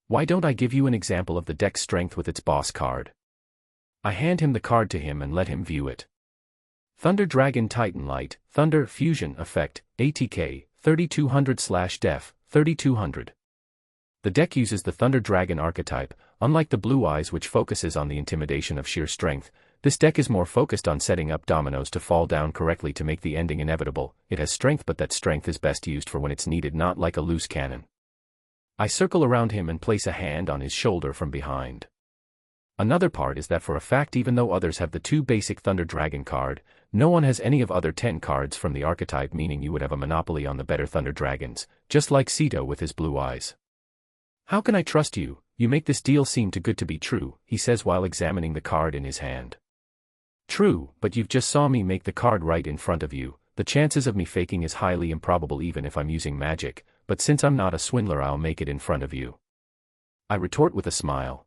Why don't I give you an example of the deck's strength with its boss card? I hand him the card to him and let him view it. Thunder Dragon Titan Light, Thunder Fusion Effect, ATK, 3200/def, 3200. The deck uses the Thunder Dragon archetype. Unlike the Blue Eyes, which focuses on the intimidation of sheer strength, this deck is more focused on setting up dominoes to fall down correctly to make the ending inevitable. It has strength, but that strength is best used for when it's needed, not like a loose cannon. I circle around him and place a hand on his shoulder from behind. Another part is that for a fact, even though others have the 2 basic Thunder Dragon card, no one has any of other 10 cards from the archetype, meaning you would have a monopoly on the better Thunder Dragons, just like Sito with his Blue Eyes. How can I trust you? You make this deal seem too good to be true, he says while examining the card in his hand. True, but you've just saw me make the card right in front of you. The chances of me faking is highly improbable even if I'm using magic, but since I'm not a swindler I'll make it in front of you. I retort with a smile.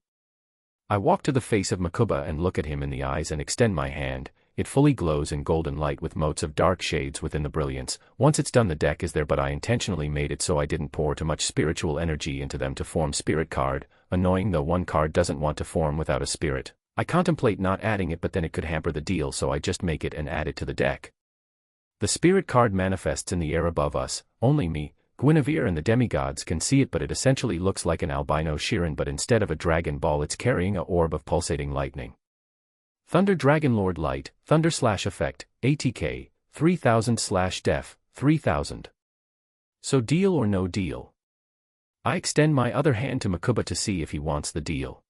I walk to the face of Miquella and look at him in the eyes and extend my hand. It fully glows in golden light with motes of dark shades within the brilliance. Once it's done the deck is there, but I intentionally made it so I didn't pour too much spiritual energy into them to form spirit card. Annoying though, one card doesn't want to form without a spirit. I contemplate not adding it, but then it could hamper the deal, so I just make it and add it to the deck. The spirit card manifests in the air above us. Only me, Guinevere and the demigods can see it, but it essentially looks like an albino Shirin, but instead of a dragon ball it's carrying a orb of pulsating lightning. Thunder Dragon Lord Light, Thunder/Effect, ATK, 3000/Def, 3000. So deal or no deal? I extend my other hand to Makuba to see if he wants the deal.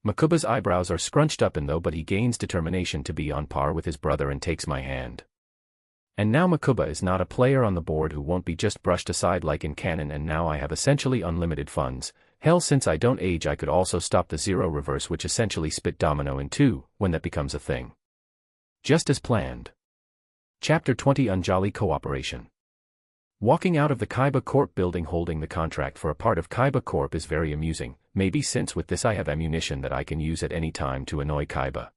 Makuba's eyebrows are scrunched up and though, but he gains determination to be on par with his brother and takes my hand. And now Makuba is not a player on the board who won't be just brushed aside like in canon, and now I have essentially unlimited funds. Hell, since I don't age I could also stop the zero reverse, which essentially split Domino in two, when that becomes a thing. Just as planned. Chapter 20 Unjolly Cooperation. Walking out of the Kaiba Corp building holding the contract for a part of Kaiba Corp is very amusing, maybe since with this I have ammunition that I can use at any time to annoy Kaiba.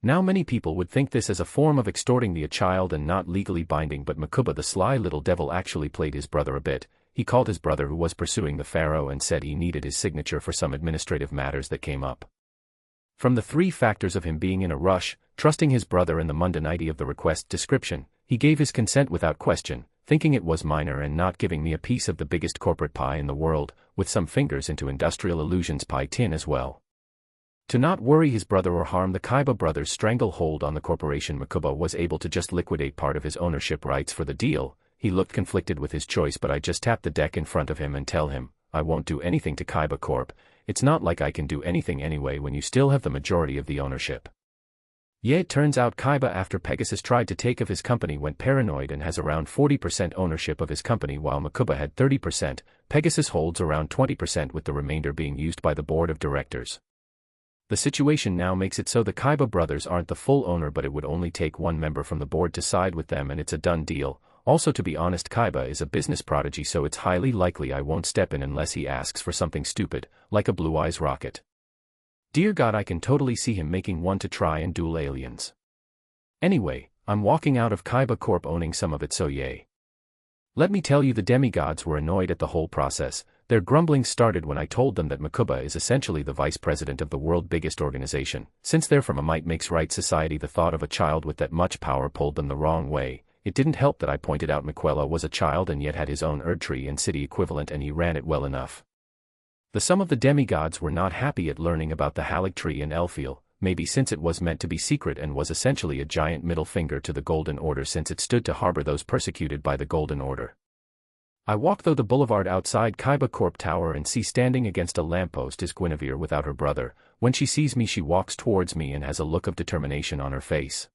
Now many people would think this as a form of extorting a child and not legally binding, but Makuba the sly little devil actually played his brother a bit. He called his brother who was pursuing the pharaoh and said he needed his signature for some administrative matters that came up. From the three factors of him being in a rush, trusting his brother and the mundanity of the request description, he gave his consent without question, thinking it was minor and not giving me a piece of the biggest corporate pie in the world, with some fingers into Industrial Illusions pie tin as well. To not worry his brother or harm the Kaiba brothers' stranglehold on the corporation, Makuba was able to just liquidate part of his ownership rights for the deal. He looked conflicted with his choice, but I just tap the deck in front of him and tell him, I won't do anything to Kaiba Corp. It's not like I can do anything anyway when you still have the majority of the ownership. Yeah, it turns out Kaiba, after Pegasus tried to take of his company, went paranoid and has around 40% ownership of his company while Makuba had 30%. Pegasus holds around 20% with the remainder being used by the board of directors. The situation now makes it so the Kaiba brothers aren't the full owner, but it would only take one member from the board to side with them and it's a done deal. Also, to be honest, Kaiba is a business prodigy, so it's highly likely I won't step in unless he asks for something stupid, like a Blue Eyes rocket. Dear God, I can totally see him making one to try and duel aliens. Anyway, I'm walking out of Kaiba Corp owning some of it, so yay. Let me tell you, the demigods were annoyed at the whole process. Their grumbling started when I told them that Makuba is essentially the vice president of the world's biggest organization. Since they're from a might makes right society, the thought of a child with that much power pulled them the wrong way. It didn't help that I pointed out Miquella was a child and yet had his own Erdtree and city equivalent, and he ran it well enough. The some of the demigods were not happy at learning about the Halig tree in Elfiel, maybe since it was meant to be secret and was essentially a giant middle finger to the Golden Order since it stood to harbor those persecuted by the Golden Order. I walk through the boulevard outside Kaiba Corp Tower and see standing against a lamppost is Guinevere without her brother. When she sees me, she walks towards me and has a look of determination on her face.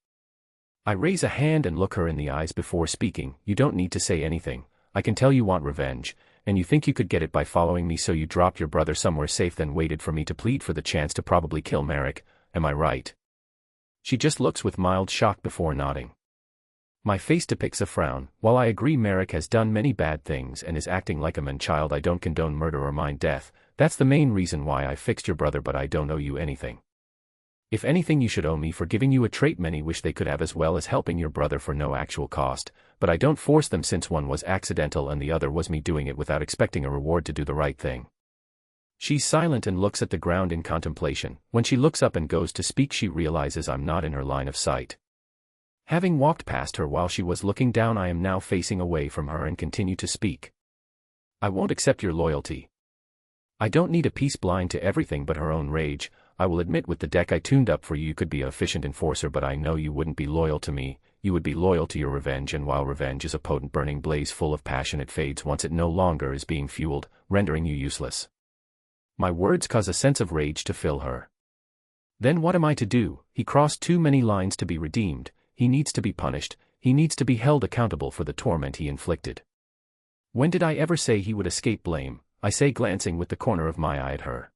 I raise a hand and look her in the eyes before speaking. You don't need to say anything. I can tell you want revenge, and you think you could get it by following me, so you dropped your brother somewhere safe then waited for me to plead for the chance to probably kill Merrick. Am I right? She just looks with mild shock before nodding. My face depicts a frown. While I agree Merrick has done many bad things and is acting like a man-child, I don't condone murder or mind death. That's the main reason why I fixed your brother, but I don't owe you anything. If anything, you should owe me for giving you a trait many wish they could have, as well as helping your brother for no actual cost, but I don't force them since one was accidental and the other was me doing it without expecting a reward to do the right thing. She's silent and looks at the ground in contemplation. When she looks up and goes to speak, she realizes I'm not in her line of sight. Having walked past her while she was looking down, I am now facing away from her and continue to speak. I won't accept your loyalty. I don't need a piece blind to everything but her own rage. I will admit with the deck I tuned up for you could be an efficient enforcer, but I know you wouldn't be loyal to me. You would be loyal to your revenge, and while revenge is a potent burning blaze full of passion, it fades once it no longer is being fueled, rendering you useless. My words cause a sense of rage to fill her. Then what am I to do? He crossed too many lines to be redeemed. He needs to be punished. He needs to be held accountable for the torment he inflicted. When did I ever say he would escape blame? I say, glancing with the corner of my eye at her.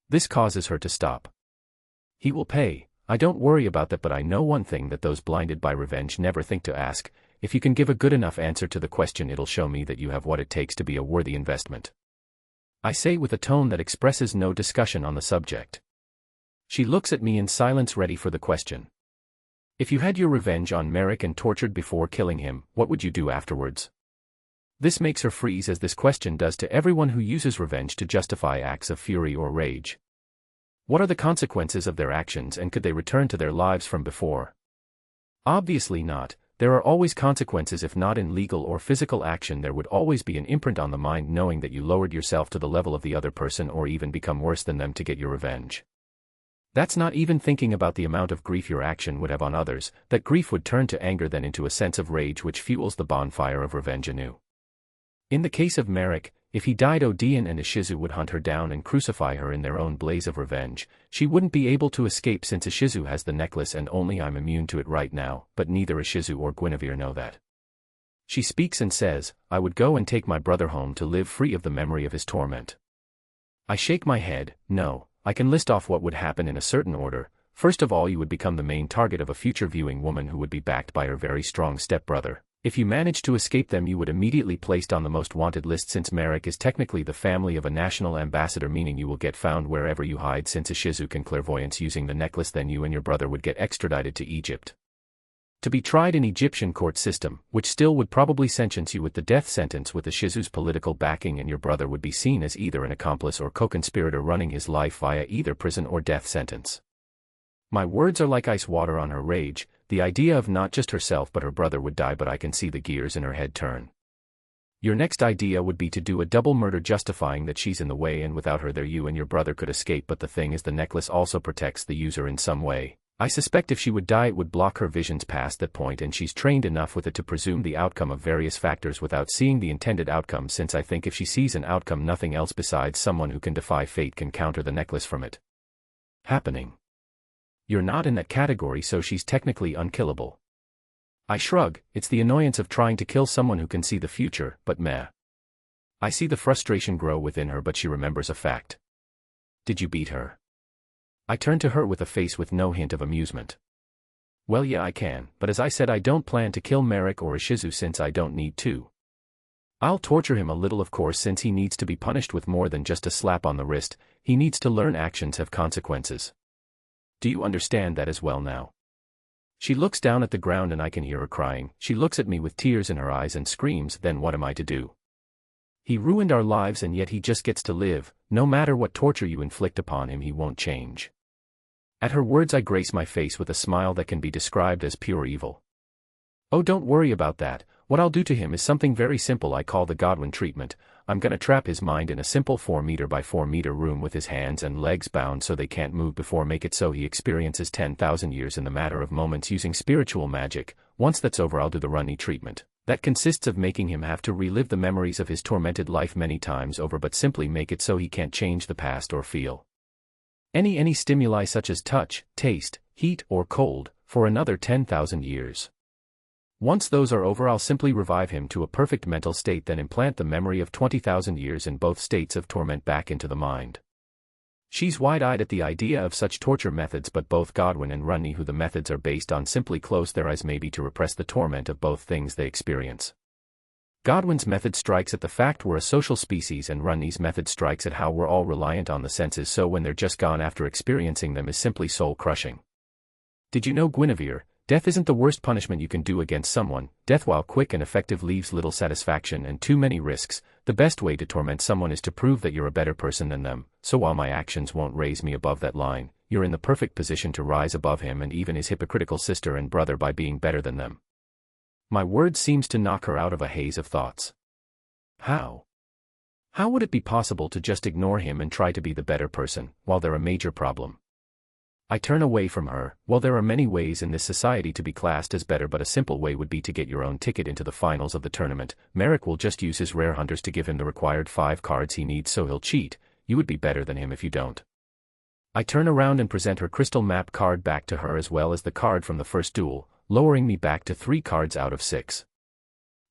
This causes her to stop. He will pay. I don't worry about that, but I know one thing that those blinded by revenge never think to ask. If you can give a good enough answer to the question, it'll show me that you have what it takes to be a worthy investment. I say with a tone that expresses no discussion on the subject. She looks at me in silence, ready for the question. If you had your revenge on Merrick and tortured before killing him, what would you do afterwards? This makes her freeze, as this question does to everyone who uses revenge to justify acts of fury or rage. What are the consequences of their actions, and could they return to their lives from before? Obviously not. There are always consequences. If not in legal or physical action, there would always be an imprint on the mind knowing that you lowered yourself to the level of the other person or even become worse than them to get your revenge. That's not even thinking about the amount of grief your action would have on others. That grief would turn to anger, then into a sense of rage, which fuels the bonfire of revenge anew. In the case of Merrick, if he died, Odian and Ishizu would hunt her down and crucify her in their own blaze of revenge. She wouldn't be able to escape since Ishizu has the necklace and only I'm immune to it right now, but neither Ishizu or Guinevere know that. She speaks and says, I would go and take my brother home to live free of the memory of his torment. I shake my head. No. I can list off what would happen in a certain order. First of all, you would become the main target of a future viewing woman who would be backed by her very strong stepbrother. If you managed to escape them, you would immediately placed on the most wanted list, since Merrick is technically the family of a national ambassador, meaning you will get found wherever you hide. Since Ishizu can clairvoyance using the necklace, then you and your brother would get extradited to Egypt to be tried in Egyptian court system, which still would probably sentence you with the death sentence. With Ishizu's political backing, and your brother would be seen as either an accomplice or co-conspirator running his life via either prison or death sentence. My words are like ice water on her rage. The idea of not just herself but her brother would die, but I can see the gears in her head turn. Your next idea would be to do a double murder, justifying that she's in the way and without her there you and your brother could escape, but the thing is the necklace also protects the user in some way. I suspect if she would die it would block her visions past that point, and she's trained enough with it to presume the outcome of various factors without seeing the intended outcome, since I think if she sees an outcome nothing else besides someone who can defy fate can counter the necklace from it happening. You're not in that category, so she's technically unkillable. I shrug. It's the annoyance of trying to kill someone who can see the future, but meh. I see the frustration grow within her, but she remembers a fact. Did you beat her? I turn to her with a face with no hint of amusement. Well, yeah, I can, but as I said, I don't plan to kill Merrick or Ishizu since I don't need to. I'll torture him a little, of course, since he needs to be punished with more than just a slap on the wrist. He needs to learn actions have consequences. Do you understand that as well now? She looks down at the ground and I can hear her crying. She looks at me with tears in her eyes and screams, then what am I to do? He ruined our lives and yet he just gets to live. No matter what torture you inflict upon him, he won't change. At her words I grace my face with a smile that can be described as pure evil. Oh, don't worry about that. What I'll do to him is something very simple I call the Godwin treatment. I'm gonna trap his mind in a simple 4 by 4 room with his hands and legs bound so they can't move before make it so he experiences 10,000 years in the matter of moments using spiritual magic. Once that's over I'll do the Runny treatment. That consists of making him have to relive the memories of his tormented life many times over, but simply make it so he can't change the past or feel any stimuli such as touch, taste, heat or cold, for another 10,000 years. Once those are over I'll simply revive him to a perfect mental state, then implant the memory of 20,000 years in both states of torment back into the mind. She's wide-eyed at the idea of such torture methods, but both Godwin and Runny, who the methods are based on, simply close their eyes maybe to repress the torment of both things they experience. Godwin's method strikes at the fact we're a social species, and Runny's method strikes at how we're all reliant on the senses, so when they're just gone after experiencing them is simply soul-crushing. Did you know, Guinevere, death isn't the worst punishment you can do against someone. Death, while quick and effective, leaves little satisfaction and too many risks. The best way to torment someone is to prove that you're a better person than them. So while my actions won't raise me above that line, you're in the perfect position to rise above him and even his hypocritical sister and brother by being better than them. My word seems to knock her out of a haze of thoughts. How? How would it be possible to just ignore him and try to be the better person, while they're a major problem? I turn away from her. Well, there are many ways in this society to be classed as better, but a simple way would be to get your own ticket into the finals of the tournament. Merrick will just use his rare hunters to give him the required 5 cards he needs, so he'll cheat. You would be better than him if you don't. I turn around and present her crystal map card back to her, as well as the card from the first duel, lowering me back to 3 cards out of 6.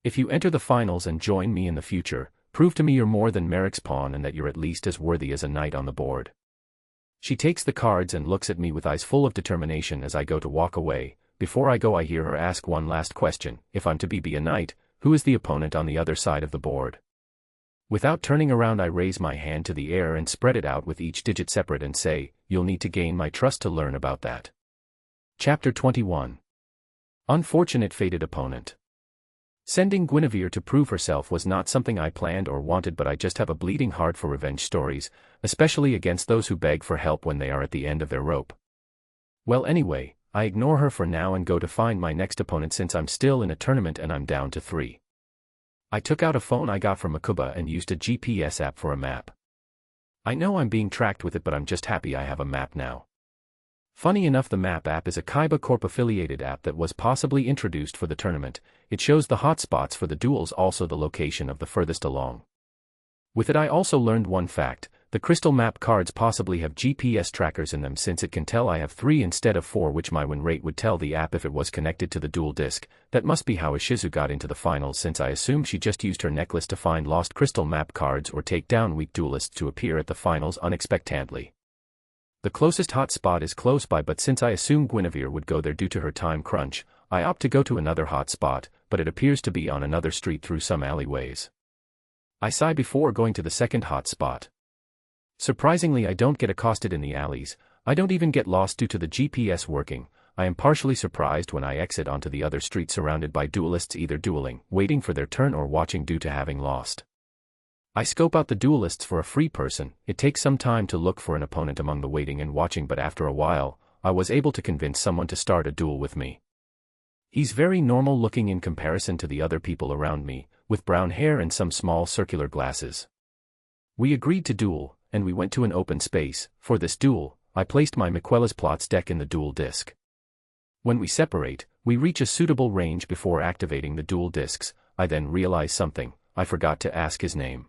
If you enter the finals and join me in the future, prove to me you're more than Merrick's pawn and that you're at least as worthy as a knight on the board. She takes the cards and looks at me with eyes full of determination as I go to walk away. Before I go, I hear her ask one last question. If I'm to be a knight, who is the opponent on the other side of the board? Without turning around, I raise my hand to the air and spread it out with each digit separate and say, you'll need to gain my trust to learn about that. Chapter 21. Unfortunate fated opponent. Sending Guinevere to prove herself was not something I planned or wanted, but I just have a bleeding heart for revenge stories, especially against those who beg for help when they are at the end of their rope. Well, anyway, I ignore her for now and go to find my next opponent since I'm still in a tournament and I'm down to 3. I took out a phone I got from Miquella and used a GPS app for a map. I know I'm being tracked with it, but I'm just happy I have a map now. Funny enough, the map app is a Kaiba Corp affiliated app that was possibly introduced for the tournament. It shows the hotspots for the duels, also the location of the furthest along. With it I also learned one fact: the crystal map cards possibly have GPS trackers in them, since it can tell I have 3 instead of 4, which my win rate would tell the app if it was connected to the duel disc. That must be how Ishizu got into the finals, since I assume she just used her necklace to find lost crystal map cards or take down weak duelists to appear at the finals unexpectedly. The closest hotspot is close by, but since I assume Guinevere would go there due to her time crunch, I opt to go to another hotspot, but it appears to be on another street through some alleyways. I sigh before going to the second hotspot. Surprisingly, I don't get accosted in the alleys. I don't even get lost due to the GPS working. I am partially surprised when I exit onto the other street surrounded by duelists, either dueling, waiting for their turn, or watching due to having lost. I scope out the duelists for a free person. It takes some time to look for an opponent among the waiting and watching, but after a while, I was able to convince someone to start a duel with me. He's very normal looking in comparison to the other people around me, with brown hair and some small circular glasses. We agreed to duel, and we went to an open space. For this duel, I placed my Miquella's plots deck in the duel disc. When we separate, we reach a suitable range before activating the duel discs. I then realize something: I forgot to ask his name.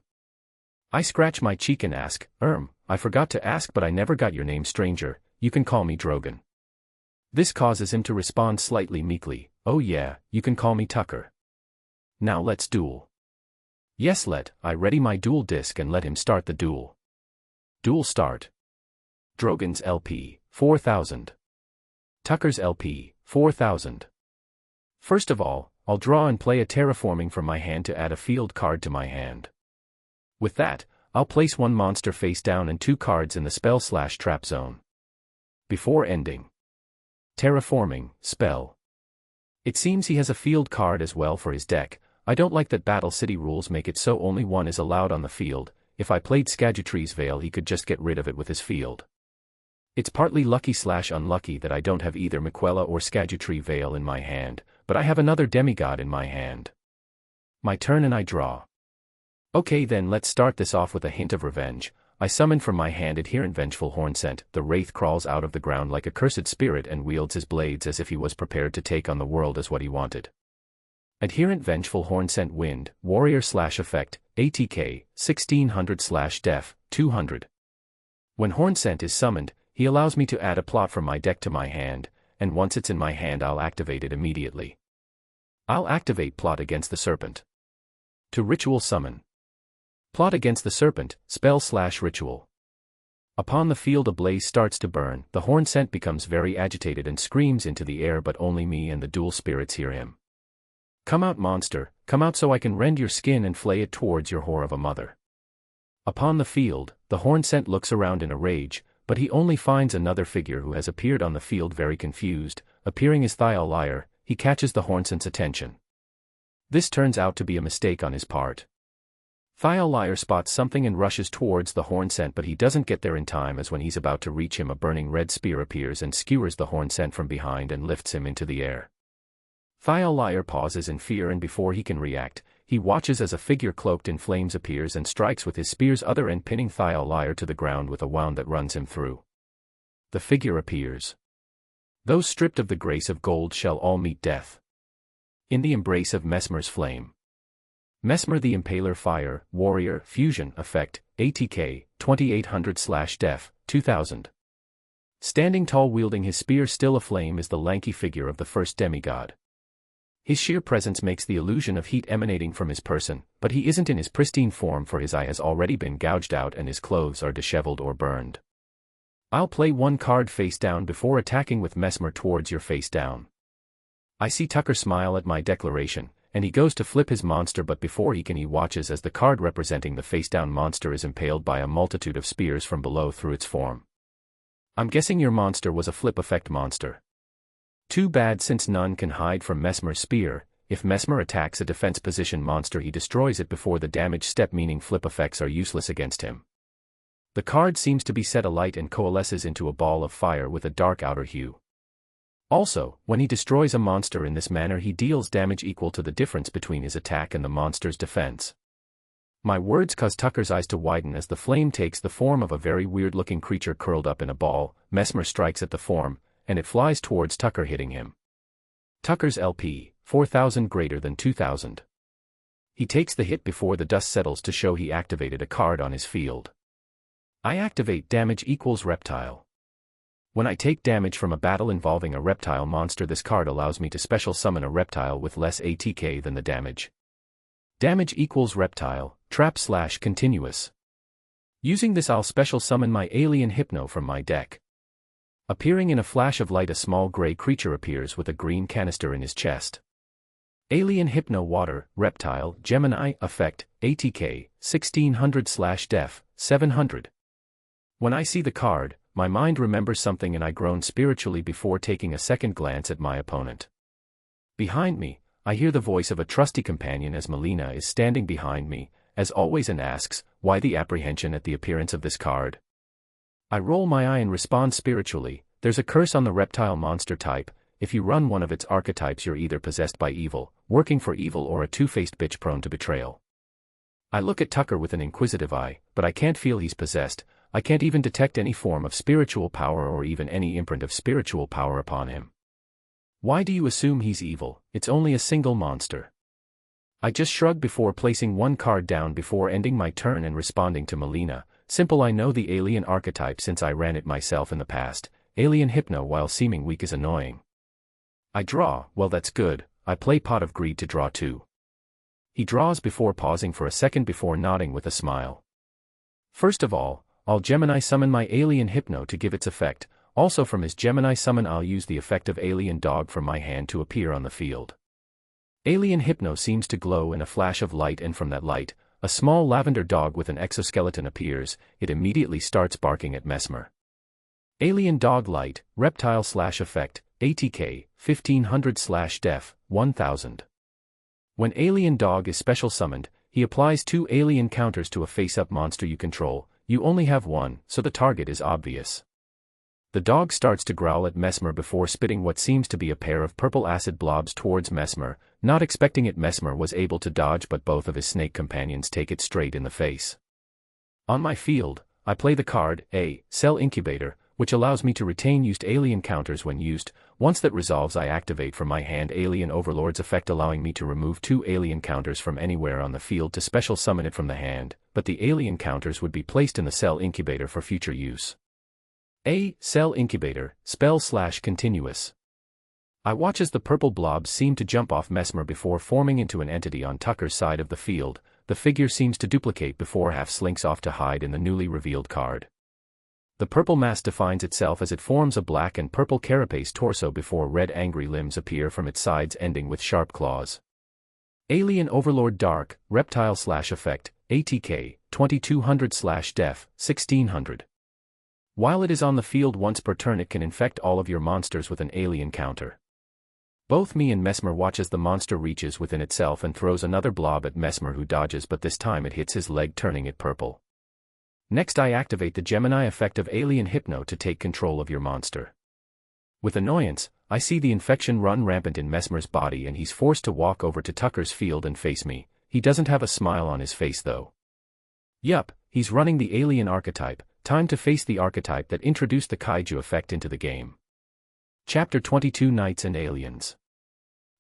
I scratch my cheek and ask, I forgot to ask, but I never got your name, stranger. You can call me Drogon. This causes him to respond slightly meekly, oh yeah, you can call me Tucker. Now let's duel. Yes, I ready my duel disc and let him start the duel. Duel start. Drogon's LP, 4000. Tucker's LP, 4000. First of all, I'll draw and play a terraforming from my hand to add a field card to my hand. With that, I'll place 1 monster face down and 2 cards in the spell/trap zone. Before ending. Terraforming, spell. It seems he has a field card as well for his deck. I don't like that Battle City rules make it so only 1 is allowed on the field. If I played Scadutrie's Veil, he could just get rid of it with his field. It's partly lucky/unlucky that I don't have either Miquella or Scadutrie Veil in my hand, but I have another demigod in my hand. My turn and I draw. Okay, then let's start this off with a hint of revenge. I summon from my hand Adherent Vengeful Hornsent. The wraith crawls out of the ground like a cursed spirit and wields his blades as if he was prepared to take on the world as what he wanted. Adherent Vengeful Hornsent Wind, Warrior/Effect, ATK, 1600/Def, 200. When Hornsent is summoned, he allows me to add a plot from my deck to my hand, and once it's in my hand I'll activate it immediately. I'll activate Plot Against the Serpent. To Ritual Summon. Plot Against the Serpent, spell/ritual. Upon the field a blaze starts to burn. The Hornsent becomes very agitated and screams into the air, but only me and the dual spirits hear him. Come out, monster, come out so I can rend your skin and flay it towards your whore of a mother. Upon the field, the Hornsent looks around in a rage, but he only finds another figure who has appeared on the field very confused. Appearing as Thial, he catches the Hornsent's attention. This turns out to be a mistake on his part. Thial spots something and rushes towards the Hornsent, but he doesn't get there in time, as when he's about to reach him a burning red spear appears and skewers the Hornsent from behind and lifts him into the air. Thial pauses in fear, and before he can react, he watches as a figure cloaked in flames appears and strikes with his spear's other end, pinning Thial to the ground with a wound that runs him through. The figure appears. Those stripped of the grace of gold shall all meet death. In the embrace of Mesmer's flame. Mesmer the Impaler Fire, Warrior, Fusion, Effect, ATK, 2800/Def, 2000. Standing tall wielding his spear still aflame is the lanky figure of the first demigod. His sheer presence makes the illusion of heat emanating from his person, but he isn't in his pristine form, for his eye has already been gouged out and his clothes are disheveled or burned. I'll play 1 card face down before attacking with Mesmer towards your face down. I see Tucker smile at my declaration, and he goes to flip his monster, but before he can, he watches as the card representing the face-down monster is impaled by a multitude of spears from below through its form. I'm guessing your monster was a flip effect monster. Too bad, since none can hide from Mesmer's spear. if Mesmer attacks a defense position monster he destroys it before the damage step, meaning flip effects are useless against him. The card seems to be set alight and coalesces into a ball of fire with a dark outer hue. Also, when he destroys a monster in this manner he deals damage equal to the difference between his attack and the monster's defense. My words cause Tucker's eyes to widen as the flame takes the form of a very weird-looking creature curled up in a ball. Mesmer strikes at the form, and it flies towards Tucker, hitting him. Tucker's LP, 4,000 greater than 2,000. He takes the hit before the dust settles to show he activated a card on his field. I activate damage equals reptile. When I take damage from a battle involving a reptile monster, this card allows me to special summon a reptile with less ATK than the damage. Damage equals reptile, trap/continuous. Using this I'll special summon my alien Hypno from my deck. Appearing in a flash of light, a small gray creature appears with a green canister in his chest. Alien Hypno Water, Reptile, Gemini, Effect, ATK, 1600/def, 700. When I see the card, my mind remembers something and I groan spiritually before taking a second glance at my opponent. Behind me, I hear the voice of a trusty companion as Melina is standing behind me, as always, and asks, why the apprehension at the appearance of this card? I roll my eye and respond spiritually, there's a curse on the reptile monster type. If you run one of its archetypes you're either possessed by evil, working for evil, or a two-faced bitch prone to betrayal. I look at Tucker with an inquisitive eye, but I can't feel he's possessed. I can't even detect any form of spiritual power or even any imprint of spiritual power upon him. Why do you assume he's evil? It's only a single monster. I just shrug before placing one card down before ending my turn and responding to Melina. Simple, I know the alien archetype since I ran it myself in the past. Alien Hypno, while seeming weak, is annoying. I draw, well that's good. I play Pot of Greed to draw 2. He draws before pausing for a second before nodding with a smile. First of all, I'll Gemini summon my alien Hypno to give its effect. Also from his Gemini summon I'll use the effect of Alien Dog from my hand to appear on the field. Alien Hypno seems to glow in a flash of light, and from that light, a small lavender dog with an exoskeleton appears. It immediately starts barking at Mesmer. Alien Dog Light, Reptile/Effect, ATK, 1500/def, 1000. When Alien Dog is special summoned, he applies 2 alien counters to a face-up monster you control. You only have one, so the target is obvious. The dog starts to growl at Mesmer before spitting what seems to be a pair of purple acid blobs towards Mesmer. Not expecting it, Mesmer was able to dodge, but both of his snake companions take it straight in the face. On my field, I play the card, Cell Incubator, which allows me to retain used alien counters when used. Once that resolves, I activate from my hand Alien Overlord's effect, allowing me to remove 2 alien counters from anywhere on the field to special summon it from the hand, but the alien counters would be placed in the Cell Incubator for future use. Cell Incubator, Spell/Continuous. I watch as the purple blobs seem to jump off Mesmer before forming into an entity on Tucker's side of the field. The figure seems to duplicate before half slinks off to hide in the newly revealed card. The purple mass defines itself as it forms a black and purple carapace torso before red angry limbs appear from its sides ending with sharp claws. Alien Overlord Dark, Reptile/Effect, ATK, 2200/def, 1600. While it is on the field once per turn, it can infect all of your monsters with an alien counter. Both me and Mesmer watch as the monster reaches within itself and throws another blob at Mesmer, who dodges, but this time it hits his leg, turning it purple. Next I activate the Gemini effect of Alien Hypno to take control of your monster. With annoyance, I see the infection run rampant in Mesmer's body and he's forced to walk over to Tucker's field and face me. He doesn't have a smile on his face though. Yup, he's running the alien archetype. Time to face the archetype that introduced the kaiju effect into the game. Chapter 22 Knights and Aliens.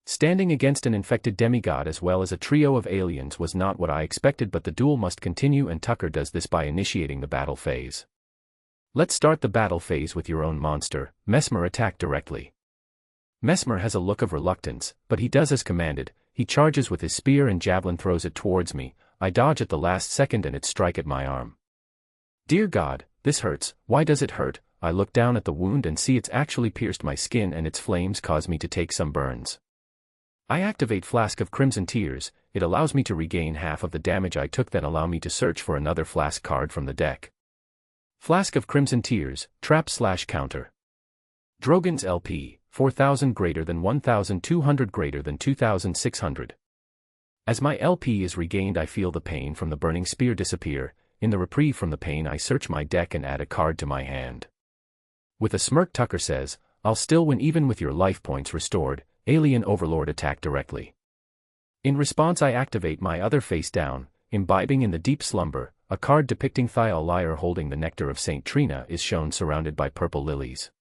Standing against an infected demigod as well as a trio of aliens was not what I expected, but the duel must continue and Tucker does this by initiating the battle phase. Let's start the battle phase with your own monster. Mesmer attack directly. Mesmer has a look of reluctance, but he does as commanded. He charges with his spear and javelin, throws it towards me. I dodge at the last second and it strike at my arm. Dear God, this hurts. Why does it hurt? I look down at the wound and see it's actually pierced my skin and its flames cause me to take some burns. I activate Flask of Crimson Tears. It allows me to regain half of the damage I took, then allow me to search for another flask card from the deck. Flask of Crimson Tears, Trap/Counter. Drogon's LP, 4000 greater than 1200 greater than 2600. As my LP is regained, I feel the pain from the burning spear disappear. In the reprieve from the pain, I search my deck and add a card to my hand. With a smirk, Tucker says, "I'll still win even with your life points restored." Alien Overlord attack directly. In response, I activate my other face down, imbibing in the deep slumber. A card depicting Thial Lyre holding the nectar of Saint Trina is shown surrounded by purple lilies.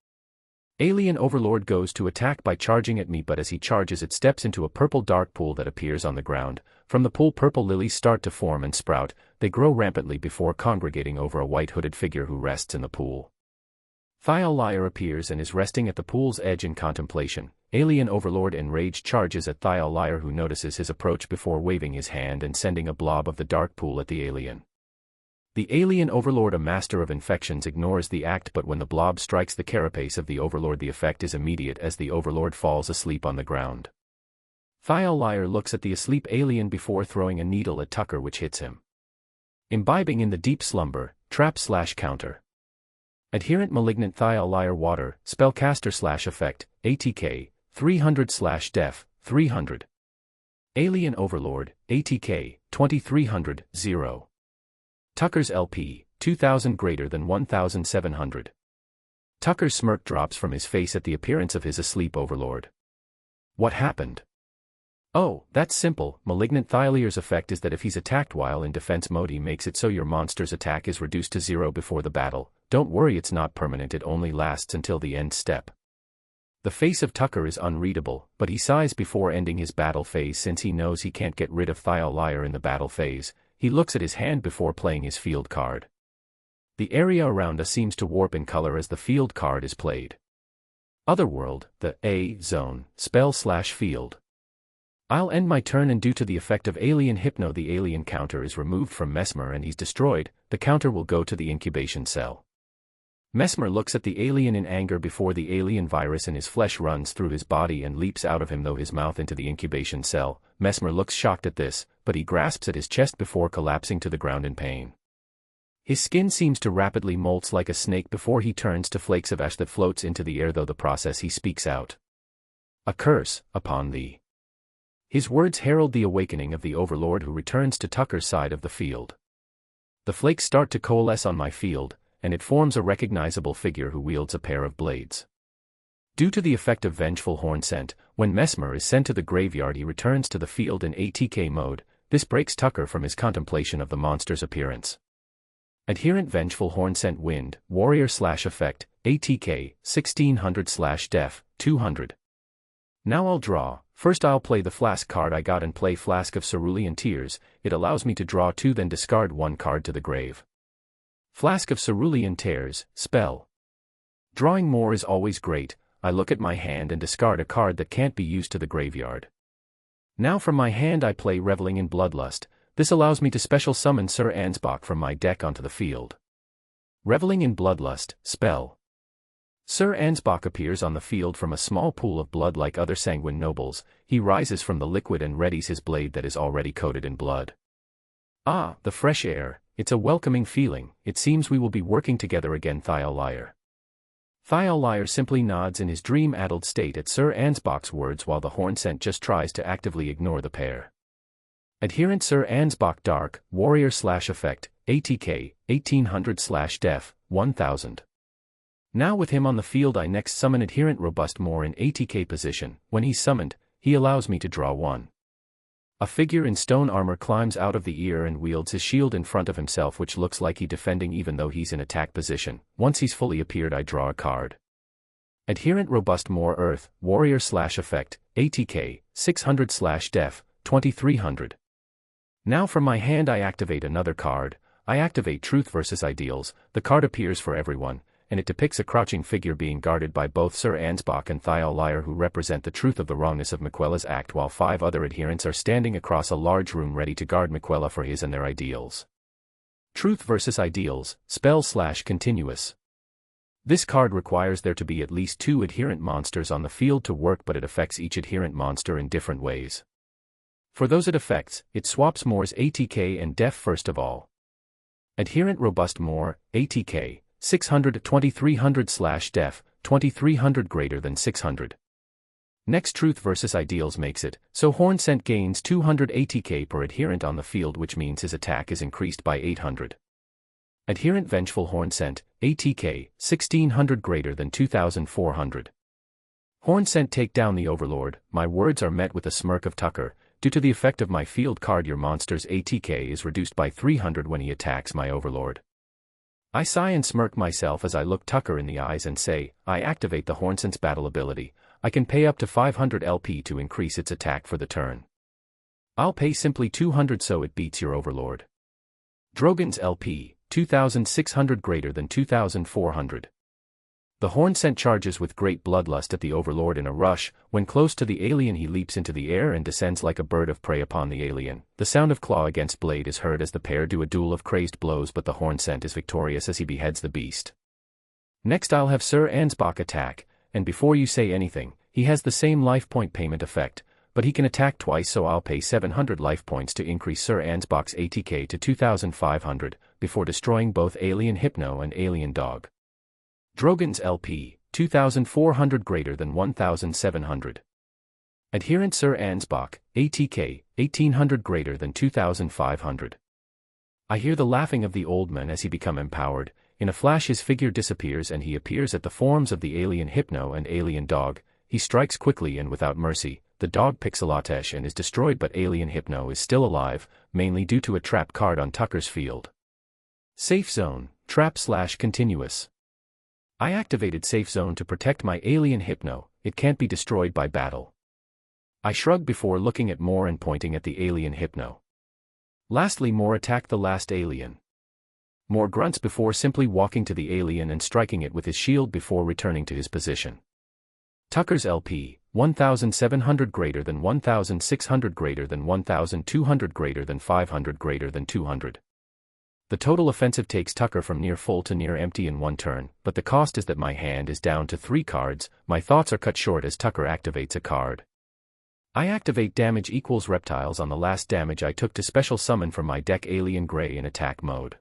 Alien Overlord goes to attack by charging at me, but as he charges it steps into a purple dark pool that appears on the ground. From the pool, purple lilies start to form and sprout. They grow rampantly before congregating over a white hooded figure who rests in the pool. Thial Lyre appears and is resting at the pool's edge in contemplation. Alien Overlord enraged charges at Thial Lyre, who notices his approach before waving his hand and sending a blob of the dark pool at the alien. The Alien Overlord, a master of infections, ignores the act, but when the blob strikes the carapace of the Overlord, the effect is immediate as the Overlord falls asleep on the ground. Thial Lyre looks at the asleep alien before throwing a needle at Tucker, which hits him. Imbibing in the deep slumber, trap/counter. Adherent Malignant Thial Lyre Water, Spellcaster/effect, ATK, 300/def, 300. Alien Overlord, ATK, 2300, 0. Tucker's LP, 2000 greater than 1700. Tucker's smirk drops from his face at the appearance of his asleep Overlord. What happened? Oh, that's simple. Malignant Thylire's effect is that if he's attacked while in defense mode, he makes it so your monster's attack is reduced to 0 before the battle. Don't worry, it's not permanent, it only lasts until the end step. The face of Tucker is unreadable, but he sighs before ending his battle phase since he knows he can't get rid of Thial Lyre in the battle phase. He looks at his hand before playing his field card. The area around us seems to warp in color as the field card is played. Otherworld, the A zone, spell/field. I'll end my turn, and due to the effect of Alien Hypno, the alien counter is removed from Mesmer and he's destroyed. The counter will go to the incubation cell. Mesmer looks at the alien in anger before the alien virus in his flesh runs through his body and leaps out of him through his mouth into the incubation cell. Mesmer looks shocked at this, but he grasps at his chest before collapsing to the ground in pain. His skin seems to rapidly molt like a snake before he turns to flakes of ash that floats into the air. Though the process, he speaks out. A curse upon thee. His words herald the awakening of the Overlord, who returns to Tucker's side of the field. The flakes start to coalesce on my field, and it forms a recognizable figure who wields a pair of blades. Due to the effect of Vengeful Horn Scent, when Mesmer is sent to the graveyard, he returns to the field in ATK mode. This breaks Tucker from his contemplation of the monster's appearance. Adherent Vengeful Horn Scent Wind, Warrior/effect, ATK, 1600/def, 200. Now I'll draw. First I'll play the Flask card I got and play Flask of Cerulean Tears. It allows me to draw 2, then discard 1 card to the grave. Flask of Cerulean Tears, spell. Drawing more is always great. I look at my hand and discard a card that can't be used to the graveyard. Now from my hand I play Reveling in Bloodlust. This allows me to special summon Sir Ansbach from my deck onto the field. Reveling in Bloodlust, spell. Sir Ansbach appears on the field from a small pool of blood like other sanguine nobles. He rises from the liquid and readies his blade that is already coated in blood. Ah, the fresh air. It's a welcoming feeling. It seems we will be working together again. Thial Lyre. Thial Lyre simply nods in his dream-addled state at Sir Ansbach's words, while the Horn Scent just tries to actively ignore the pair. Adherent Sir Ansbach Dark, Warrior/effect, ATK, 1800/def, 1000. Now with him on the field, I next summon Adherent Robust Moor in ATK position. When he's summoned, he allows me to draw 1. A figure in stone armor climbs out of the ear and wields his shield in front of himself, which looks like he's defending even though he's in attack position. Once he's fully appeared, I draw a card. Adherent Robust Moor Earth, Warrior/effect, ATK, 600/def, 2300. Now from my hand I activate another card. I activate Truth vs. Ideals. The card appears for everyone, and it depicts a crouching figure being guarded by both Sir Ansbach and Thial Lyre, who represent the truth of the wrongness of Miquella's act, while 5 other adherents are standing across a large room ready to guard Miquella for his and their ideals. Truth vs. Ideals, spell/continuous. This card requires there to be at least 2 adherent monsters on the field to work, but it affects each adherent monster in different ways. For those it affects, it swaps Moor's ATK and def first of all. Adherent Robust Moor, ATK, 600 to 2300/def, 2300 greater than 600. Next, Truth vs Ideals makes it so Horn Scent gains 200 ATK per adherent on the field, which means his attack is increased by 800. Adherent Vengeful Horn Scent, ATK, 1600 greater than 2400. Horn Scent take down the Overlord. My words are met with a smirk of Tucker. Due to the effect of my field card, your monster's ATK is reduced by 300 when he attacks my Overlord. I sigh and smirk myself as I look Tucker in the eyes and say, I activate the Horn Scent's battle ability. I can pay up to 500 LP to increase its attack for the turn. I'll pay simply 200 so it beats your Overlord. Drogon's LP, 2600 greater than 2400. The Horn Scent charges with great bloodlust at the Overlord in a rush. When close to the alien, he leaps into the air and descends like a bird of prey upon the alien. The sound of claw against blade is heard as the pair do a duel of crazed blows, but the Horn Scent is victorious as he beheads the beast. Next, I'll have Sir Ansbach attack, and before you say anything, he has the same life point payment effect, but he can attack twice, so I'll pay 700 life points to increase Sir Ansbach's ATK to 2500, before destroying both Alien Hypno and Alien Dog. Drogon's LP, 2400 greater than 1700. Adherent Sir Ansbach, ATK, 1800 greater than 2500. I hear the laughing of the old man as he become empowered. In a flash his figure disappears and he appears at the forms of the Alien Hypno and Alien Dog. He strikes quickly and without mercy. The dog Pixelatesh and is destroyed, but Alien Hypno is still alive, mainly due to a trap card on Tucker's field. Safe Zone, Trap/Continuous. I activated Safe Zone to protect my Alien Hypno. It can't be destroyed by battle. I shrug before looking at Moore and pointing at the Alien Hypno. Lastly, Moore attacked the last alien. Moore grunts before simply walking to the alien and striking it with his shield before returning to his position. Tucker's LP, 1700 greater than 1600 greater than 1200 greater than 500 greater than 200. The total offensive takes Tucker from near full to near empty in one turn, but the cost is that my hand is down to 3 cards. My thoughts are cut short as Tucker activates a card. I activate damage equals reptiles on the last damage I took to special summon from my deck Alien Grey in attack mode.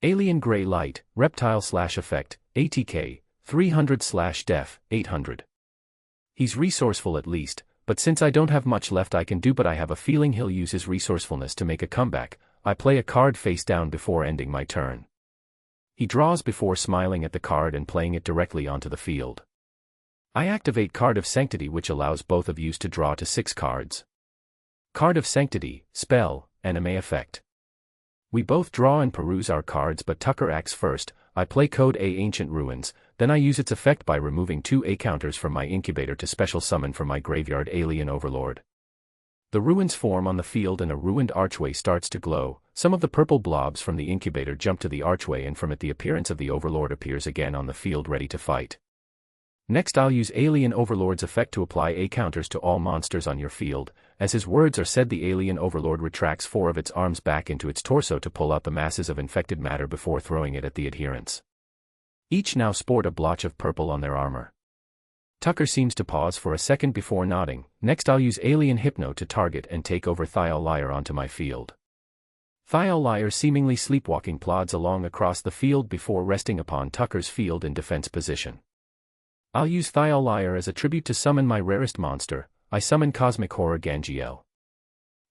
Alien Grey Light, Reptile/Effect, ATK, 300/Def, 800. He's resourceful at least, but since I don't have much left I can do, but I have a feeling he'll use his resourcefulness to make a comeback. I play a card face down before ending my turn. He draws before smiling at the card and playing it directly onto the field. I activate Card of Sanctity, which allows both of yous to draw to 6 cards. Card of Sanctity, Spell, Anime Effect. We both draw and peruse our cards, but Tucker acts first. I play Code A Ancient Ruins, then I use its effect by removing 2 A counters from my incubator to special summon from my graveyard Alien Overlord. The ruins form on the field and a ruined archway starts to glow. Some of the purple blobs from the incubator jump to the archway, and from it the appearance of the Overlord appears again on the field ready to fight. Next, I'll use Alien Overlord's effect to apply A counters to all monsters on your field. As his words are said, the Alien Overlord retracts 4 of its arms back into its torso to pull out the masses of infected matter before throwing it at the adherents. Each now sport a blotch of purple on their armor. Tucker seems to pause for a second before nodding. Next, I'll use Alien Hypno to target and take over Thial Liar onto my field. Thial Liar seemingly sleepwalking plods along across the field before resting upon Tucker's field in defense position. I'll use Thial Liar as a tribute to summon my rarest monster. I summon Cosmic Horror Gangiel.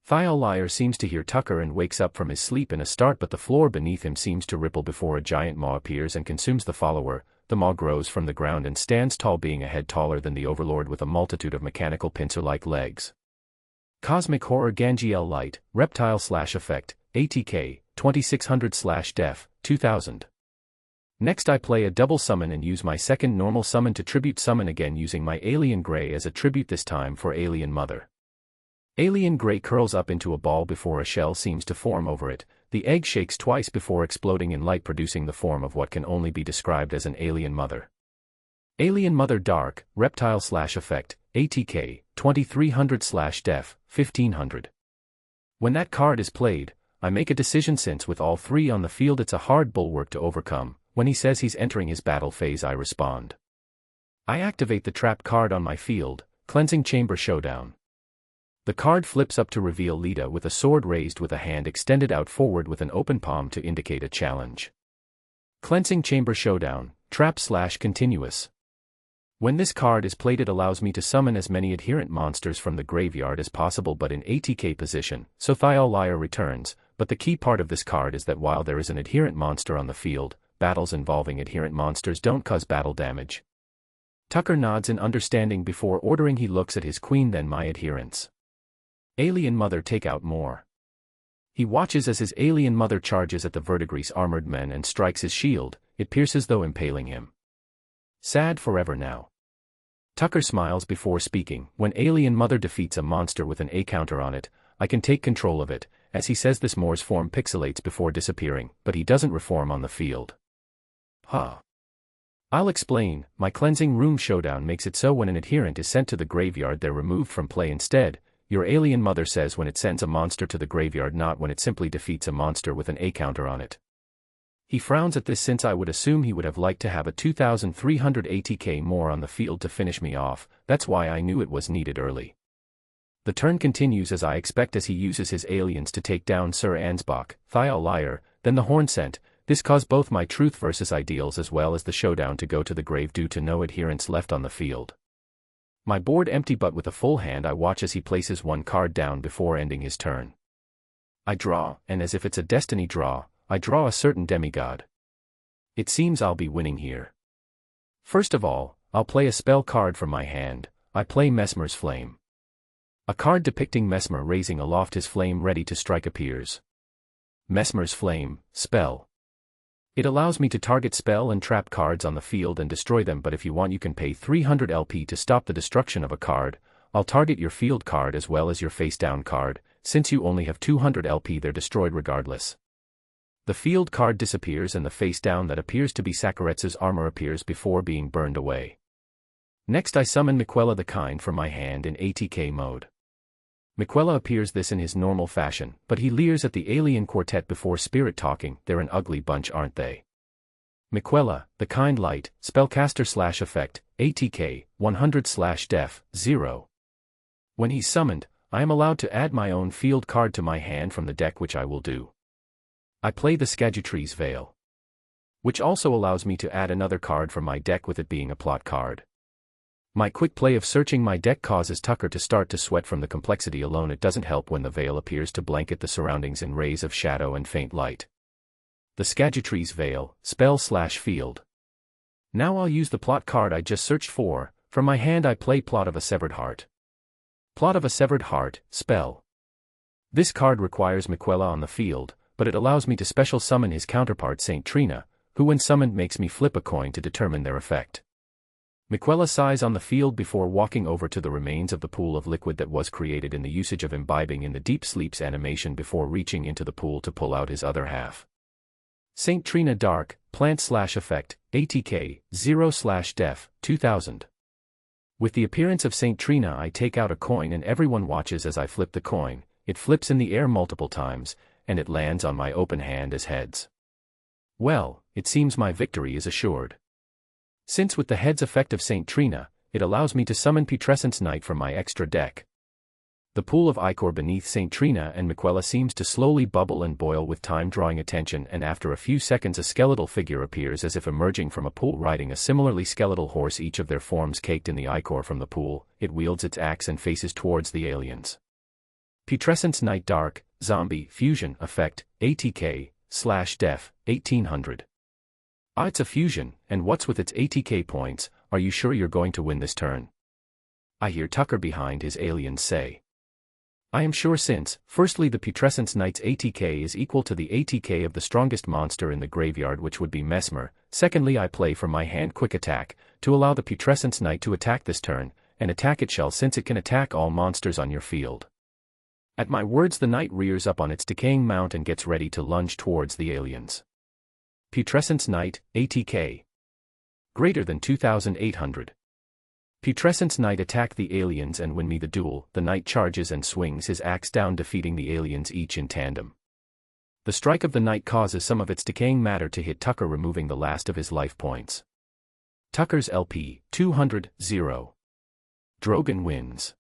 Thial Liar seems to hear Tucker and wakes up from his sleep in a start, but the floor beneath him seems to ripple before a giant maw appears and consumes the follower. The maw grows from the ground and stands tall, being a head taller than the Overlord with a multitude of mechanical pincer-like legs. Cosmic Horror Gangiel Light, Reptile/Effect, ATK, 2600/Def, 2000. Next, I play a double summon and use my second normal summon to tribute summon again, using my Alien Grey as a tribute, this time for Alien Mother. Alien Grey curls up into a ball before a shell seems to form over it. The egg shakes twice before exploding in light, producing the form of what can only be described as an Alien Mother. Alien Mother Dark, Reptile/Effect, ATK, 2300/Def, 1500. When that card is played, I make a decision. Since with all 3 on the field it's a hard bulwark to overcome. When he says he's entering his battle phase, I respond. I activate the trap card on my field, Cleansing Chamber Showdown. The card flips up to reveal Lita with a sword raised with a hand extended out forward with an open palm to indicate a challenge. Cleansing Chamber Showdown, Trap/Continuous. When this card is played, it allows me to summon as many adherent monsters from the graveyard as possible but in ATK position, so Thial Liar returns, but the key part of this card is that while there is an adherent monster on the field, battles involving adherent monsters don't cause battle damage. Tucker nods in understanding before ordering. He looks at his queen, then my adherents. Alien Mother, take out more. He watches as his alien mother charges at the verdigris armored men and strikes his shield. It pierces, though impaling him. Sad forever now. Tucker smiles before speaking. When Alien Mother defeats a monster with an A counter on it, I can take control of it. As he says this, Moore's form pixelates before disappearing, but he doesn't reform on the field. I'll explain. My cleansing room showdown makes it so when an adherent is sent to the graveyard, they're removed from play instead. Your Alien Mother says when it sends a monster to the graveyard, not when it simply defeats a monster with an A counter on it. He frowns at this, since I would assume he would have liked to have a 2300 ATK more on the field to finish me off. That's why I knew it was needed early. The turn continues as I expect, as he uses his aliens to take down Sir Ansbach, Thial Liar, then the Horn Scent. This caused both my truth versus ideals as well as the showdown to go to the grave due to no adherents left on the field. My board empty, but with a full hand I watch as he places one card down before ending his turn. I draw, and as if it's a destiny draw, I draw a certain demigod. It seems I'll be winning here. First of all, I'll play a spell card from my hand. I play Mesmer's Flame. A card depicting Mesmer raising aloft his flame ready to strike appears. Mesmer's Flame, spell. It allows me to target spell and trap cards on the field and destroy them, but if you want you can pay 300 LP to stop the destruction of a card. I'll target your field card as well as your face down card. Since you only have 200 LP, they're destroyed regardless. The field card disappears and the face down that appears to be Sakuretsu's armor appears before being burned away. Next I summon Miquella the Kind from my hand in ATK mode. Miquella appears this in his normal fashion, but he leers at the alien quartet before spirit talking. They're an ugly bunch, aren't they? Miquella, the Kind Light, spellcaster / effect, ATK, 100 / def, 0. When he's summoned, I am allowed to add my own field card to my hand from the deck, which I will do. I play the Scadutrie's Veil, which also allows me to add another card from my deck, with it being a plot card. My quick play of searching my deck causes Tucker to start to sweat from the complexity alone. It doesn't help when the veil appears to blanket the surroundings in rays of shadow and faint light. The Scadutrie's Veil, spell / field. Now I'll use the plot card I just searched for. From my hand I play Plot of a Severed Heart. Plot of a Severed Heart, spell. This card requires Miquella on the field, but it allows me to special summon his counterpart Saint Trina, who when summoned makes me flip a coin to determine their effect. Miquella sighs on the field before walking over to the remains of the pool of liquid that was created in the usage of imbibing in the Deep Sleep's animation before reaching into the pool to pull out his other half. Saint Trina Dark, plant / effect, ATK, 0 / def, 2000. With the appearance of Saint Trina I take out a coin and everyone watches as I flip the coin. It flips in the air multiple times, and it lands on my open hand as heads. Well, it seems my victory is assured. Since with the heads effect of Saint Trina, it allows me to summon Putrescence Knight from my extra deck. The pool of ichor beneath Saint Trina and Miquella seems to slowly bubble and boil with time drawing attention, and after a few seconds a skeletal figure appears as if emerging from a pool riding a similarly skeletal horse, each of their forms caked in the ichor from the pool. It wields its axe and faces towards the aliens. Putrescence Knight Dark, Zombie, Fusion, Effect, ATK, / def, 1800. It's a fusion, and what's with its ATK points? Are you sure you're going to win this turn? I hear Tucker behind his aliens say. I am sure, since, firstly the Putrescence Knight's ATK is equal to the ATK of the strongest monster in the graveyard, which would be Mesmer. Secondly I play from my hand Quick Attack, to allow the Putrescence Knight to attack this turn, and attack it shall since it can attack all monsters on your field. At my words the knight rears up on its decaying mount and gets ready to lunge towards the aliens. Putrescence Knight, ATK. Greater than 2800. Putrescence Knight attack the aliens and win me the duel. The knight charges and swings his axe down, defeating the aliens each in tandem. The strike of the knight causes some of its decaying matter to hit Tucker, removing the last of his life points. Tucker's LP, 200, 0. Drogon wins.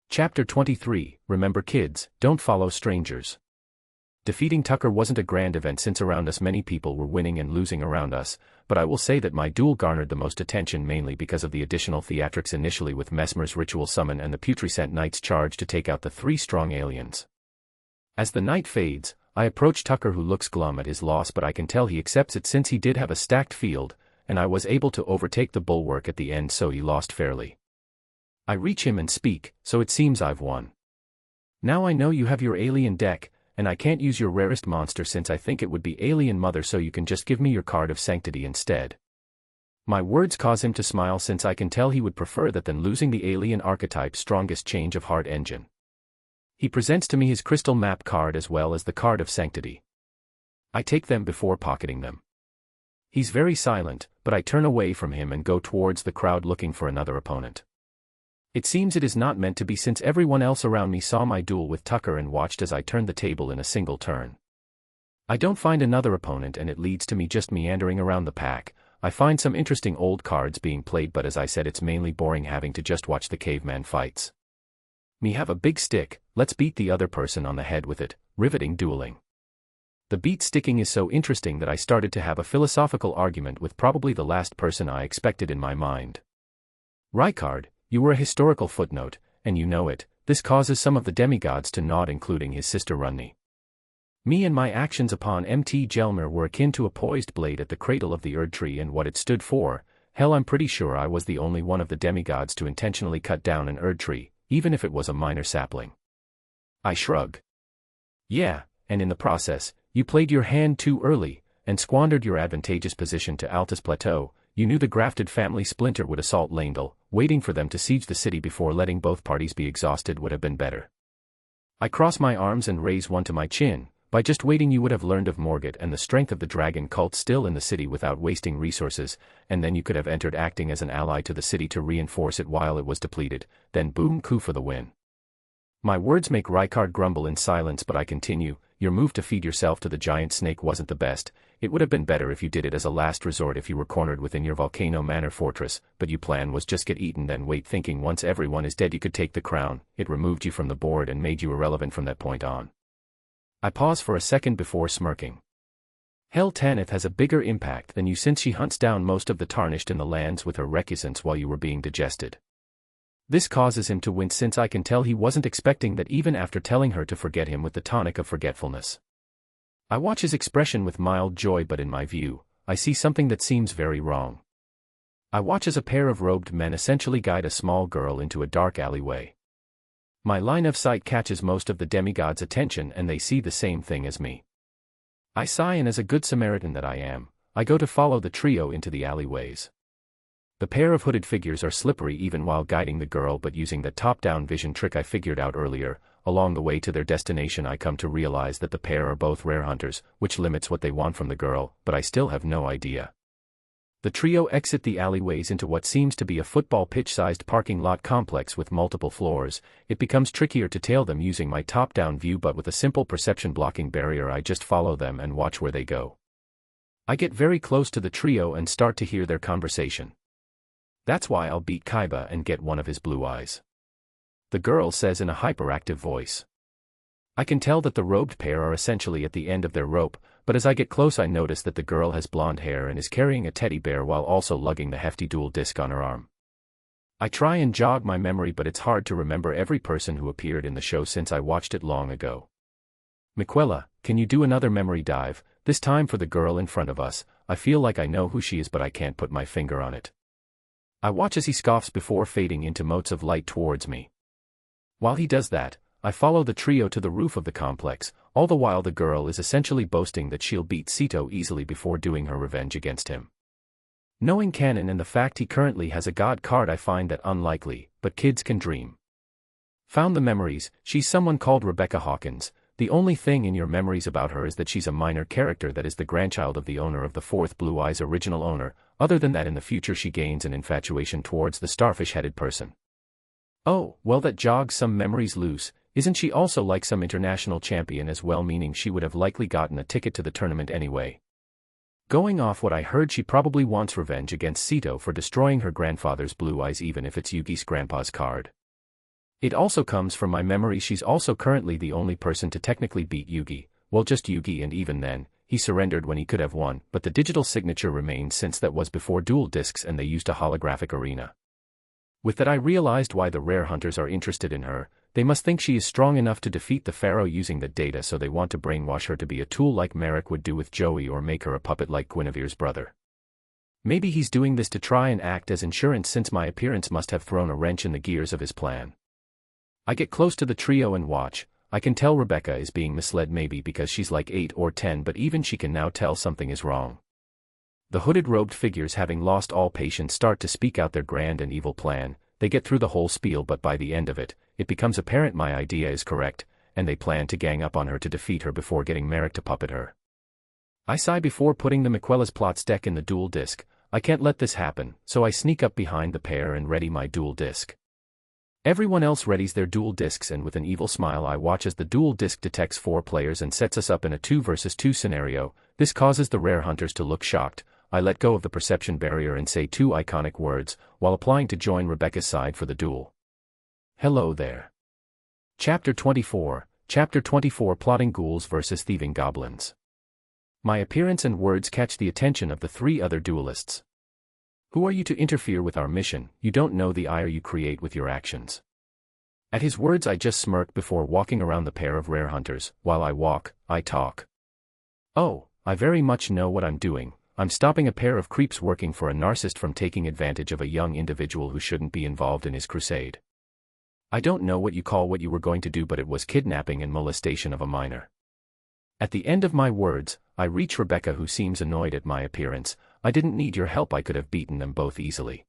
Chapter 23, remember kids, don't follow strangers. Defeating Tucker wasn't a grand event since around us many people were winning and losing around us, but I will say that my duel garnered the most attention mainly because of the additional theatrics initially with Mesmer's ritual summon and the Putrescent Knight's charge to take out the 3 strong aliens. As the night fades, I approach Tucker who looks glum at his loss, but I can tell he accepts it since he did have a stacked field, and I was able to overtake the bulwark at the end, so he lost fairly. I reach him and speak, so it seems I've won. Now I know you have your alien deck, and I can't use your rarest monster since I think it would be Alien Mother, so you can just give me your card of Sanctity instead. My words cause him to smile since I can tell he would prefer that than losing the alien archetype's strongest change of heart engine. He presents to me his crystal map card as well as the card of Sanctity. I take them before pocketing them. He's very silent, but I turn away from him and go towards the crowd looking for another opponent. It seems it is not meant to be since everyone else around me saw my duel with Tucker and watched as I turned the table in a single turn. I don't find another opponent and it leads to me just meandering around the pack. I find some interesting old cards being played, but as I said, it's mainly boring having to just watch the caveman fights. Me have a big stick, let's beat the other person on the head with it, riveting dueling. The beat sticking is so interesting that I started to have a philosophical argument with probably the last person I expected in my mind. Rykard, you were a historical footnote, and you know it. This causes some of the demigods to nod, including his sister Runni. Me and my actions upon Mt. Gelmir were akin to a poised blade at the cradle of the Erd tree, and what it stood for, hell, I'm pretty sure I was the only one of the demigods to intentionally cut down an Erd tree, even if it was a minor sapling. I shrug. Yeah, and in the process, you played your hand too early, and squandered your advantageous position to Altus Plateau. You knew the grafted family splinter would assault Leyndell. Waiting for them to siege the city before letting both parties be exhausted would have been better. I cross my arms and raise one to my chin. By just waiting you would have learned of Morgott and the strength of the dragon cult still in the city without wasting resources, and then you could have entered acting as an ally to the city to reinforce it while it was depleted, then boom, coup for the win. My words make Rykard grumble in silence, but I continue. Your move to feed yourself to the giant snake wasn't the best. It would have been better if you did it as a last resort if you were cornered within your Volcano Manor fortress, but your plan was just get eaten then wait, thinking once everyone is dead you could take the crown. It removed you from the board and made you irrelevant from that point on. I pause for a second before smirking. Hell, Tanith has a bigger impact than you since she hunts down most of the tarnished in the lands with her recusants while you were being digested. This causes him to wince since I can tell he wasn't expecting that even after telling her to forget him with the tonic of forgetfulness. I watch his expression with mild joy, but in my view, I see something that seems very wrong. I watch as a pair of robed men essentially guide a small girl into a dark alleyway. My line of sight catches most of the demigods' attention and they see the same thing as me. I sigh, and as a good Samaritan that I am, I go to follow the trio into the alleyways. The pair of hooded figures are slippery even while guiding the girl, but using the top-down vision trick I figured out earlier, along the way to their destination I come to realize that the pair are both rare hunters, which limits what they want from the girl, but I still have no idea. The trio exit the alleyways into what seems to be a football pitch-sized parking lot complex with multiple floors. It becomes trickier to tail them using my top-down view, but with a simple perception blocking barrier I just follow them and watch where they go. I get very close to the trio and start to hear their conversation. That's why I'll beat Kaiba and get one of his blue eyes. The girl says in a hyperactive voice. I can tell that the robed pair are essentially at the end of their rope, but as I get close I notice that the girl has blonde hair and is carrying a teddy bear while also lugging the hefty dual disc on her arm. I try and jog my memory, but it's hard to remember every person who appeared in the show since I watched it long ago. Miquella, can you do another memory dive, this time for the girl in front of us? I feel like I know who she is, but I can't put my finger on it. I watch as he scoffs before fading into motes of light towards me. While he does that, I follow the trio to the roof of the complex, all the while the girl is essentially boasting that she'll beat Sito easily before doing her revenge against him. Knowing canon and the fact he currently has a god card, I find that unlikely, but kids can dream. Found the memories. She's someone called Rebecca Hawkins. The only thing in your memories about her is that she's a minor character that is the grandchild of the owner of the fourth Blue Eyes original owner. Other than that, in the future she gains an infatuation towards the starfish-headed person. Oh, well, that jogs some memories loose. Isn't she also like some international champion as well, meaning she would have likely gotten a ticket to the tournament anyway? Going off what I heard, she probably wants revenge against Sito for destroying her grandfather's blue eyes, even if it's Yugi's grandpa's card. It also comes from my memory she's also currently the only person to technically beat Yugi, well, just Yugi, and even then, he surrendered when he could have won, but the digital signature remained since that was before dual discs and they used a holographic arena. With that I realized why the rare hunters are interested in her. They must think she is strong enough to defeat the pharaoh using the data, so they want to brainwash her to be a tool like Merrick would do with Joey, or make her a puppet like Guinevere's brother. Maybe he's doing this to try and act as insurance, since my appearance must have thrown a wrench in the gears of his plan. I get close to the trio and watch. I can tell Rebecca is being misled, maybe because she's like 8 or 10, but even she can now tell something is wrong. The hooded robed figures, having lost all patience, start to speak out their grand and evil plan. They get through the whole spiel, but by the end of it, it becomes apparent my idea is correct, and they plan to gang up on her to defeat her before getting Merrick to puppet her. I sigh before putting the Miquella's plots deck in the dual disc. I can't let this happen, so I sneak up behind the pair and ready my dual disc. Everyone else readies their dual discs, and with an evil smile I watch as the dual disc detects 4 players and sets us up in a 2 versus 2 scenario. This causes the rare hunters to look shocked. I let go of the perception barrier and say 2 iconic words, while applying to join Rebecca's side for the duel. Hello there. Chapter 24, Chapter 24, Plotting Ghouls versus Thieving Goblins. My appearance and words catch the attention of the 3 other duelists. Who are you to interfere with our mission? You don't know the ire you create with your actions. At his words I just smirk before walking around the pair of rare hunters. While I walk, I talk. Oh, I very much know what I'm doing. I'm stopping a pair of creeps working for a narcissist from taking advantage of a young individual who shouldn't be involved in his crusade. I don't know what you call what you were going to do, but it was kidnapping and molestation of a minor. At the end of my words, I reach Rebecca, who seems annoyed at my appearance. I didn't need your help, I could have beaten them both easily.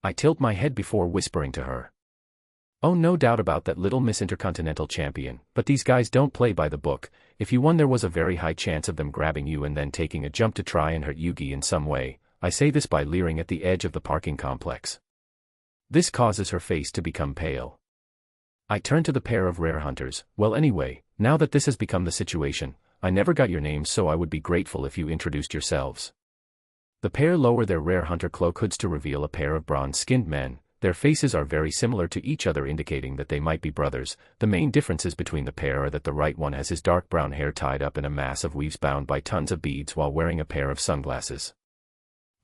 I tilt my head before whispering to her. Oh, no doubt about that, little Miss Intercontinental Champion, but these guys don't play by the book. If you won, there was a very high chance of them grabbing you and then taking a jump to try and hurt Yugi in some way. I say this by leering at the edge of the parking complex. This causes her face to become pale. I turn to the pair of rare hunters. Well, anyway, now that this has become the situation, I never got your names, so I would be grateful if you introduced yourselves. The pair lower their rare hunter cloak hoods to reveal a pair of bronze-skinned men. Their faces are very similar to each other, indicating that they might be brothers. The main differences between the pair are that the right one has his dark brown hair tied up in a mass of weaves bound by tons of beads while wearing a pair of sunglasses.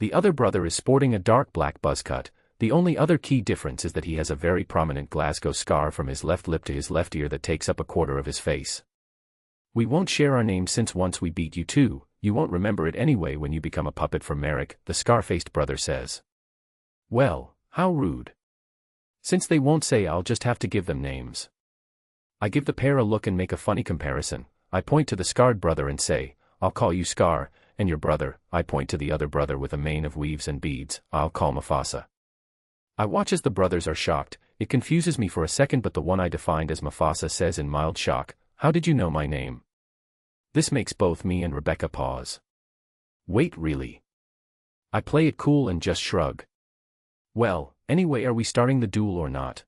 The other brother is sporting a dark black buzz cut. The only other key difference is that he has a very prominent Glasgow scar from his left lip to his left ear that takes up a quarter of his face. We won't share our names, since once we beat you two, you won't remember it anyway when you become a puppet for Merrick, the scar-faced brother says. Well, how rude. Since they won't say, I'll just have to give them names. I give the pair a look and make a funny comparison. I point to the scarred brother and say, I'll call you Scar, and your brother, I point to the other brother with a mane of weaves and beads, I'll call Mufasa. I watch as the brothers are shocked. It confuses me for a second, but the one I defined as Mufasa says in mild shock, how did you know my name? This makes both me and Rebecca pause. Wait, really? I play it cool and just shrug. Well, anyway, are we starting the duel or not?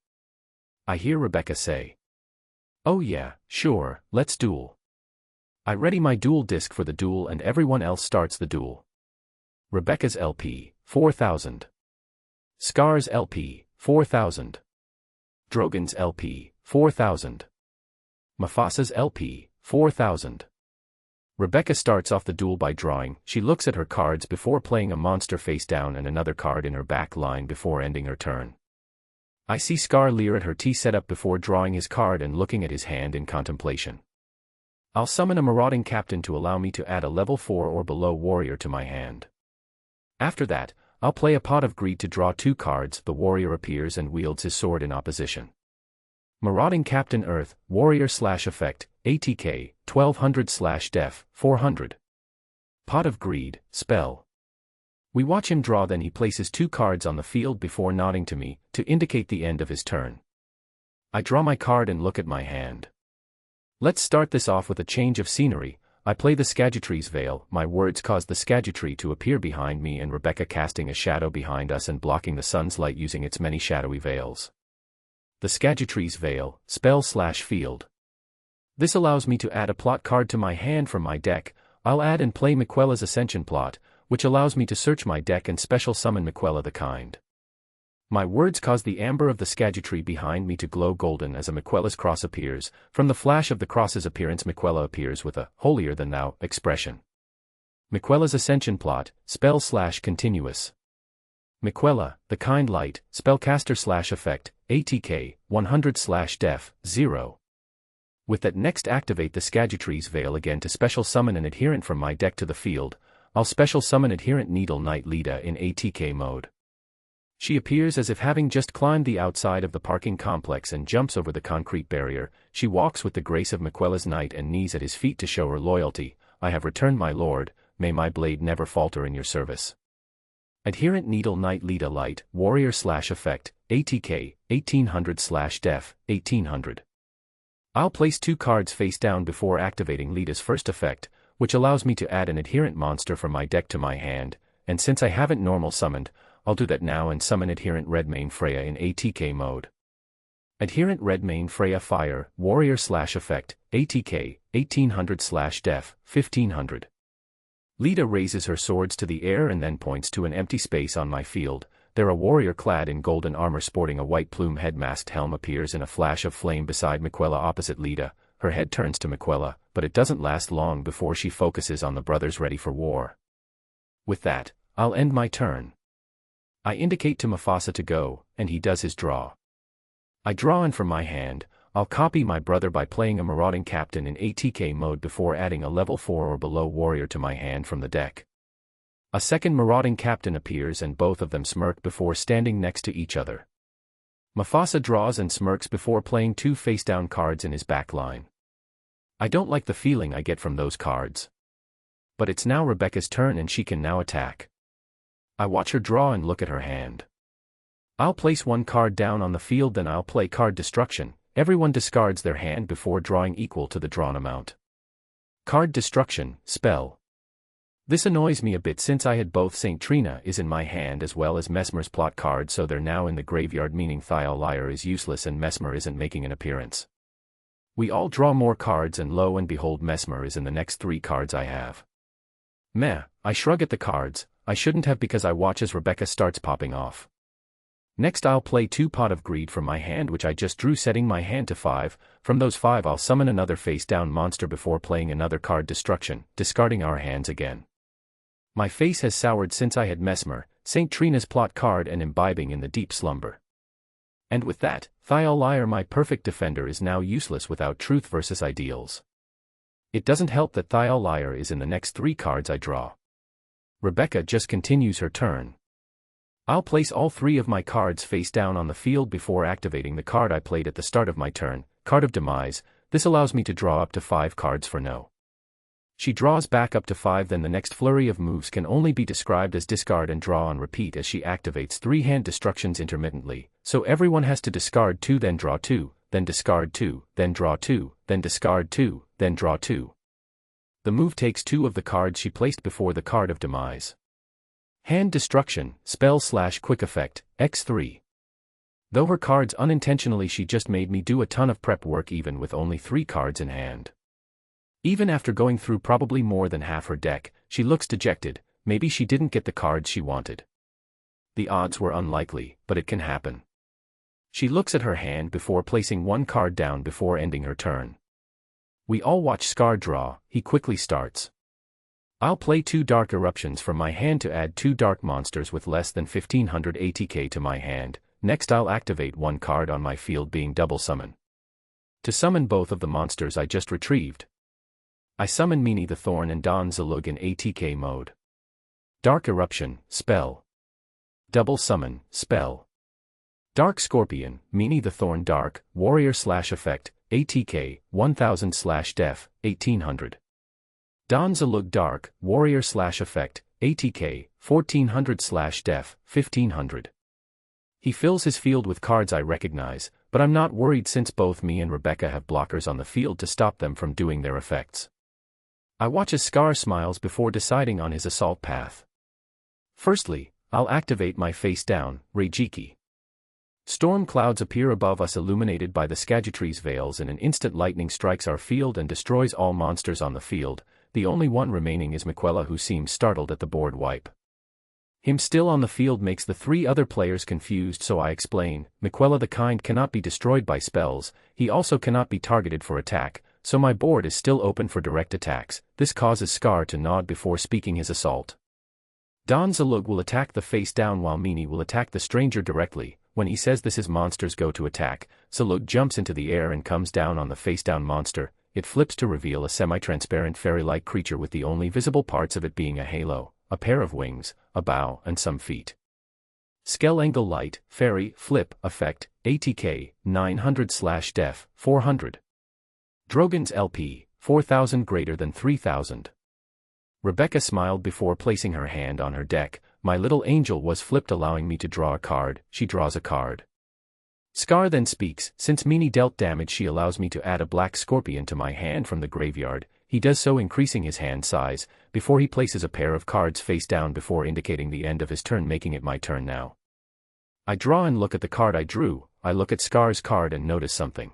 I hear Rebecca say. Oh yeah, sure, let's duel. I ready my dual disc for the duel and everyone else starts the duel. Rebecca's LP, 4000. Scar's LP, 4000. Drogon's LP, 4000. Mufasa's LP, 4000. Rebecca starts off the duel by drawing. She looks at her cards before playing a monster face down and another card in her back line before ending her turn. I see Scar leer at her tea setup before drawing his card and looking at his hand in contemplation. I'll summon a marauding captain to allow me to add a level 4 or below warrior to my hand. After that, I'll play a pot of greed to draw 2 cards. The warrior appears and wields his sword in opposition. Marauding Captain Earth, Warrior/Effect, ATK, 1200/Def, 400. Pot of Greed, Spell. We watch him draw, then he places 2 cards on the field before nodding to me, to indicate the end of his turn. I draw my card and look at my hand. Let's start this off with a change of scenery. I play the Skagitree's Veil. My words cause the Skagitree to appear behind me and Rebecca casting a shadow behind us and blocking the sun's light using its many shadowy veils. The Skagitree's Veil, Spell/Field. This allows me to add a plot card to my hand from my deck. I'll add and play Miquella's Ascension plot, which allows me to search my deck and special summon Miquella the Kind. My words cause the amber of the scadutree behind me to glow golden as a Miquella's cross appears. From the flash of the cross's appearance, Miquella appears with a holier-than-thou expression. Miquella's Ascension Plot, spell/continuous. Miquella, the Kind Light, spellcaster/effect, ATK, 100/def, 0. With that, next activate the Scadutree's Veil again to special summon an adherent from my deck to the field. I'll special summon adherent Needle Knight Lida in ATK mode. She appears as if having just climbed the outside of the parking complex and jumps over the concrete barrier. She walks with the grace of Miquella's knight and knees at his feet to show her loyalty. I have returned, my lord, may my blade never falter in your service. Adherent Needle Knight Lida Light, warrior/effect, ATK, 1800/def, 1800. I'll place 2 cards face down before activating Lida's first effect, which allows me to add an adherent monster from my deck to my hand, and since I haven't normal summoned, I'll do that now and summon adherent Redmane Freya in ATK mode. Adherent Redmane Freya Fire, warrior/effect, ATK, 1800/def, 1500. Lida raises her swords to the air and then points to an empty space on my field. There a warrior clad in golden armor sporting a white plume head-masked helm appears in a flash of flame beside Miquella opposite Lida. Her head turns to Miquella, but it doesn't last long before she focuses on the brothers ready for war. With that, I'll end my turn. I indicate to Mufasa to go, and he does his draw. I draw, and from my hand, I'll copy my brother by playing a Marauding Captain in ATK mode before adding a level 4 or below warrior to my hand from the deck. A second Marauding Captain appears and both of them smirk before standing next to each other. Mufasa draws and smirks before playing 2 face-down cards in his back line. I don't like the feeling I get from those cards. But it's now Rebecca's turn and she can now attack. I watch her draw and look at her hand. I'll place 1 card down on the field, then I'll play card Destruction. Everyone discards their hand before drawing equal to the drawn amount. Card Destruction, spell. This annoys me a bit since I had both St. Trina is in my hand as well as Mesmer's plot card, so they're now in the graveyard, meaning Thial Liar is useless and Mesmer isn't making an appearance. We all draw more cards and lo and behold Mesmer is in the next 3 cards I have. Meh, I shrug at the cards. I shouldn't have because I watch as Rebecca starts popping off. Next I'll play 2 Pot of Greed from my hand which I just drew, setting my hand to 5. From those 5 I'll summon another face-down monster before playing another card Destruction, discarding our hands again. My face has soured since I had Mesmer, St. Trina's plot card and imbibing in the deep slumber. And with that, Thial Liar, my perfect defender, is now useless without Truth versus Ideals. It doesn't help that Thial Liar is in the next 3 cards I draw. Rebecca just continues her turn. I'll place all 3 of my cards face down on the field before activating the card I played at the start of my turn, Card of Demise. This allows me to draw up to 5 cards for no. She draws back up to 5, then the next flurry of moves can only be described as discard and draw on repeat as she activates 3 hand destructions intermittently, so everyone has to discard 2, then draw 2, then discard 2, then draw 2, then discard 2, then draw 2. The move takes 2 of the cards she placed before the Card of Demise. Hand Destruction, spell/quick effect, X3. Though her cards unintentionally, she just made me do a ton of prep work even with only 3 cards in hand. Even after going through probably more than half her deck, she looks dejected. Maybe she didn't get the cards she wanted. The odds were unlikely, but it can happen. She looks at her hand before placing 1 card down before ending her turn. We all watch Scar draw. He quickly starts. I'll play 2 Dark Eruptions from my hand to add 2 dark monsters with less than 1500 ATK to my hand. Next I'll activate 1 card on my field, being Double Summon. To summon both of the monsters I just retrieved, I summon Mini the Thorn and Don Zalug in ATK mode. Dark Eruption, spell. Double Summon, spell. Dark Scorpion, Mini the Thorn Dark, warrior/effect, ATK, 1000/def, 1800. Don Zalug Dark, warrior/effect, ATK, 1400/def, 1500. He fills his field with cards I recognize, but I'm not worried since both me and Rebecca have blockers on the field to stop them from doing their effects. I watch as Scar smiles before deciding on his assault path. Firstly, I'll activate my face-down, Reijiki. Storm clouds appear above us illuminated by the Scadutree's veils, and an instant lightning strikes our field and destroys all monsters on the field. The only one remaining is Miquella, who seems startled at the board wipe. Him still on the field makes the three other players confused, so I explain, Miquella the kind cannot be destroyed by spells, he also cannot be targeted for attack, so my board is still open for direct attacks. This causes Scar to nod before speaking his assault. Don Zalug will attack the face down while Meanie will attack the stranger directly. When he says this his monsters go to attack, Zalug jumps into the air and comes down on the face down monster. It flips to reveal a semi-transparent fairy-like creature with the only visible parts of it being a halo, a pair of wings, a bow and some feet. Scale angle light, fairy, flip, effect, ATK, 900/def, 400. Drogon's LP, 4000 greater than 3000. Rebecca smiled before placing her hand on her deck. My little angel was flipped, allowing me to draw a card. She draws a card. Scar then speaks. Since Meanie dealt damage, she allows me to add a black scorpion to my hand from the graveyard. He does so, increasing his hand size, before he places a pair of cards face down before indicating the end of his turn, making it my turn now. I draw and look at the card I drew. I look at Scar's card and notice something.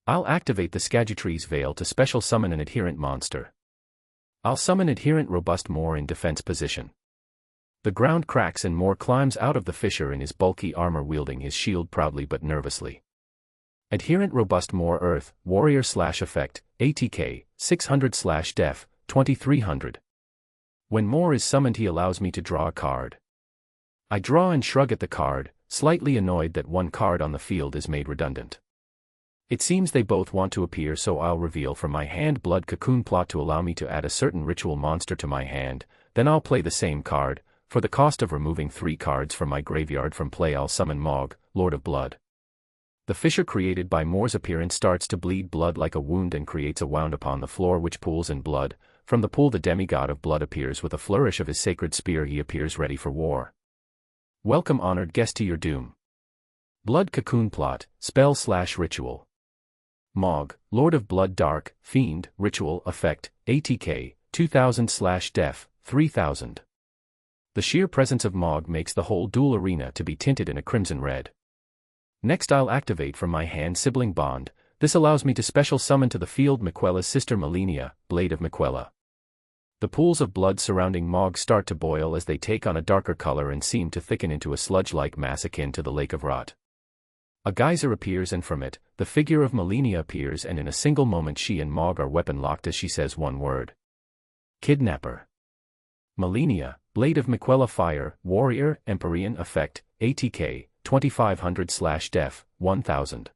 I'll activate the Skagitree's Veil to special summon an adherent monster. I'll summon Adherent Robust Moor in defense position. The ground cracks and Moor climbs out of the fissure in his bulky armor, wielding his shield proudly but nervously. Adherent Robust Moor Earth, Warrior/Effect, ATK, 600/def, 2300. When Moor is summoned, he allows me to draw a card. I draw and shrug at the card, slightly annoyed that one card on the field is made redundant. It seems they both want to appear, so I'll reveal from my hand Blood Cocoon Plot to allow me to add a certain ritual monster to my hand. Then I'll play the same card. For the cost of removing 3 cards from my graveyard from play, I'll summon Mog, Lord of Blood. The fissure created by Moor's appearance starts to bleed blood like a wound and creates a wound upon the floor which pools in blood. From the pool the demigod of blood appears with a flourish of his sacred spear. He appears ready for war. Welcome, honored guest, to your doom. Blood Cocoon Plot, spell/ritual. Mog, Lord of Blood, Dark, Fiend, Ritual, Effect, ATK, 2000/def, 3000. The sheer presence of Mog makes the whole duel arena to be tinted in a crimson red. Next I'll activate from my hand Sibling Bond. This allows me to special summon to the field Miquella's sister Melania, Blade of Miquella. The pools of blood surrounding Mog start to boil as they take on a darker color and seem to thicken into a sludge-like mass akin to the Lake of Rot. A geyser appears and from it, the figure of Melania appears, and in a single moment she and Mog are weapon-locked as she says one word. Kidnapper. Melania, Blade of Miquella, Fire, Warrior, Empyrean, Effect, ATK, 2500/def, 1000.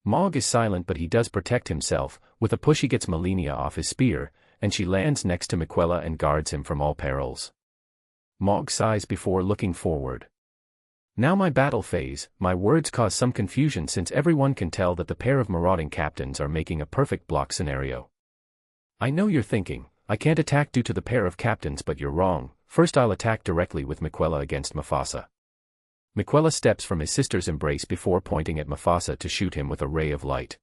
Mog is silent, but he does protect himself. With a push he gets Melania off his spear, and she lands next to Miquella and guards him from all perils. Mog sighs before looking forward. Now my battle phase. My words cause some confusion since everyone can tell that the pair of marauding captains are making a perfect block scenario. I know you're thinking, I can't attack due to the pair of captains, but you're wrong. First I'll attack directly with Miquella against Mufasa. Miquella steps from his sister's embrace before pointing at Mufasa to shoot him with a ray of light.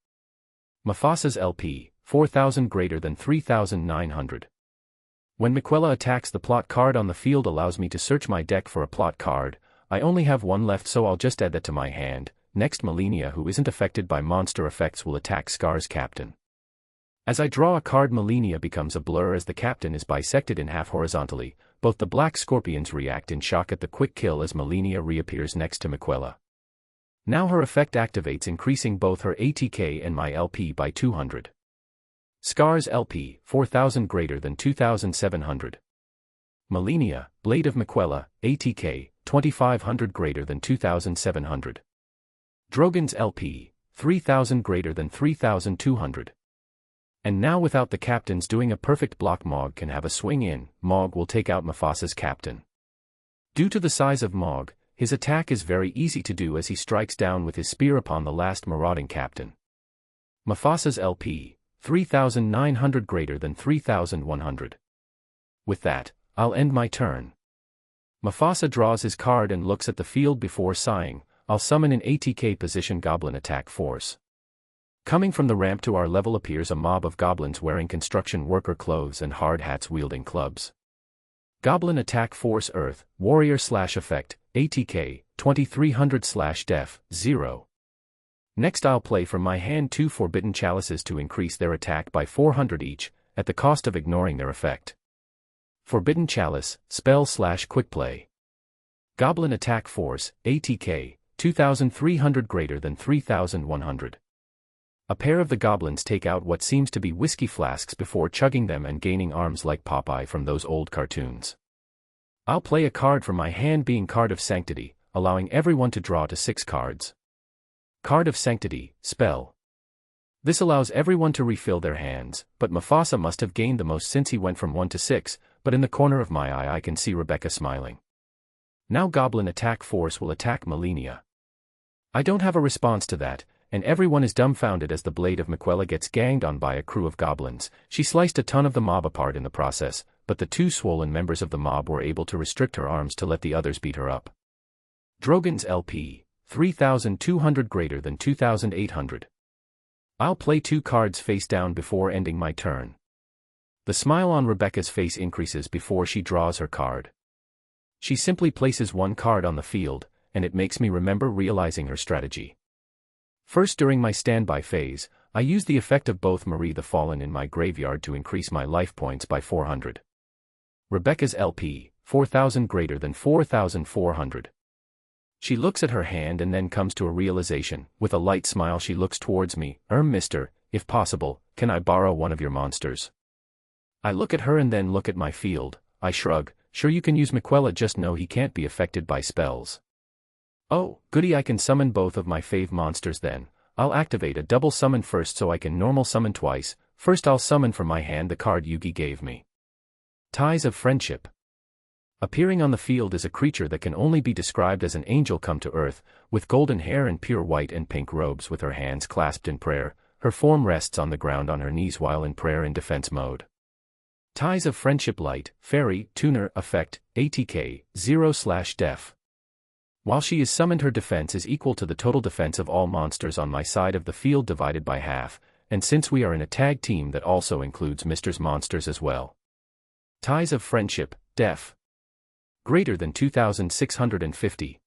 Mufasa's LP, 4000 greater than 3900. When Miquella attacks, the plot card on the field allows me to search my deck for a plot card. I only have one left, so I'll just add that to my hand. Next Melania, who isn't affected by monster effects, will attack Scar's captain. As I draw a card, Melania becomes a blur as the captain is bisected in half horizontally. Both the black scorpions react in shock at the quick kill as Melania reappears next to Miquella. Now her effect activates, increasing both her ATK and my LP by 200. Scar's LP, 4000 greater than 2700. Melania, Blade of Miquella, ATK, 2500 greater than 2700. Drogon's LP, 3000 greater than 3200. And now without the captains doing a perfect block, Mog can have a swing in. Mog will take out Mufasa's captain. Due to the size of Mog, his attack is very easy to do as he strikes down with his spear upon the last marauding captain. Mufasa's LP, 3900 greater than 3100. With that, I'll end my turn. Mufasa draws his card and looks at the field before sighing. I'll summon an ATK position Goblin Attack Force. Coming from the ramp to our level appears a mob of goblins wearing construction worker clothes and hard hats wielding clubs. Goblin Attack Force Earth, Warrior/Effect, ATK, 2300/def, 0. Next I'll play from my hand 2 Forbidden Chalices to increase their attack by 400 each, at the cost of ignoring their effect. Forbidden Chalice, spell/quick play. Goblin attack force, ATK, 2,300 greater than 3,100. A pair of the goblins take out what seems to be whiskey flasks before chugging them and gaining arms like Popeye from those old cartoons. I'll play a card from my hand, being Card of Sanctity, allowing everyone to draw to 6 cards. Card of Sanctity, spell. This allows everyone to refill their hands, but Mufasa must have gained the most since he went from 1 to 6, but in the corner of my eye I can see Rebecca smiling. Now Goblin attack force will attack Melania. I don't have a response to that, and everyone is dumbfounded as the blade of Miquella gets ganged on by a crew of goblins. She sliced a ton of the mob apart in the process, but the 2 swollen members of the mob were able to restrict her arms to let the others beat her up. Drogon's LP, 3,200 greater than 2,800. I'll play 2 cards face down before ending my turn. The smile on Rebecca's face increases before she draws her card. She simply places 1 card on the field, and it makes me remember realizing her strategy. First, during my standby phase, I use the effect of both Marie the Fallen in my graveyard to increase my life points by 400. Rebecca's LP, 4,000 greater than 4,400. She looks at her hand and then comes to a realization. With a light smile she looks towards me. Mister, if possible, can I borrow one of your monsters? I look at her and then look at my field. I shrug. Sure, you can use Miquella, just know he can't be affected by spells. Oh, goody, I can summon both of my fave monsters then. I'll activate a double summon first so I can normal summon twice. First I'll summon from my hand the card Yugi gave me. Ties of Friendship. Appearing on the field is a creature that can only be described as an angel come to earth, with golden hair and pure white and pink robes, with her hands clasped in prayer. Her form rests on the ground on her knees while in prayer in defense mode. Ties of Friendship Light, Fairy, Tuner, Effect, ATK, 0/def. While she is summoned, her defense is equal to the total defense of all monsters on my side of the field divided by half, and since we are in a tag team that also includes Mr.'s monsters as well. Ties of Friendship, Def. Greater than 2,650.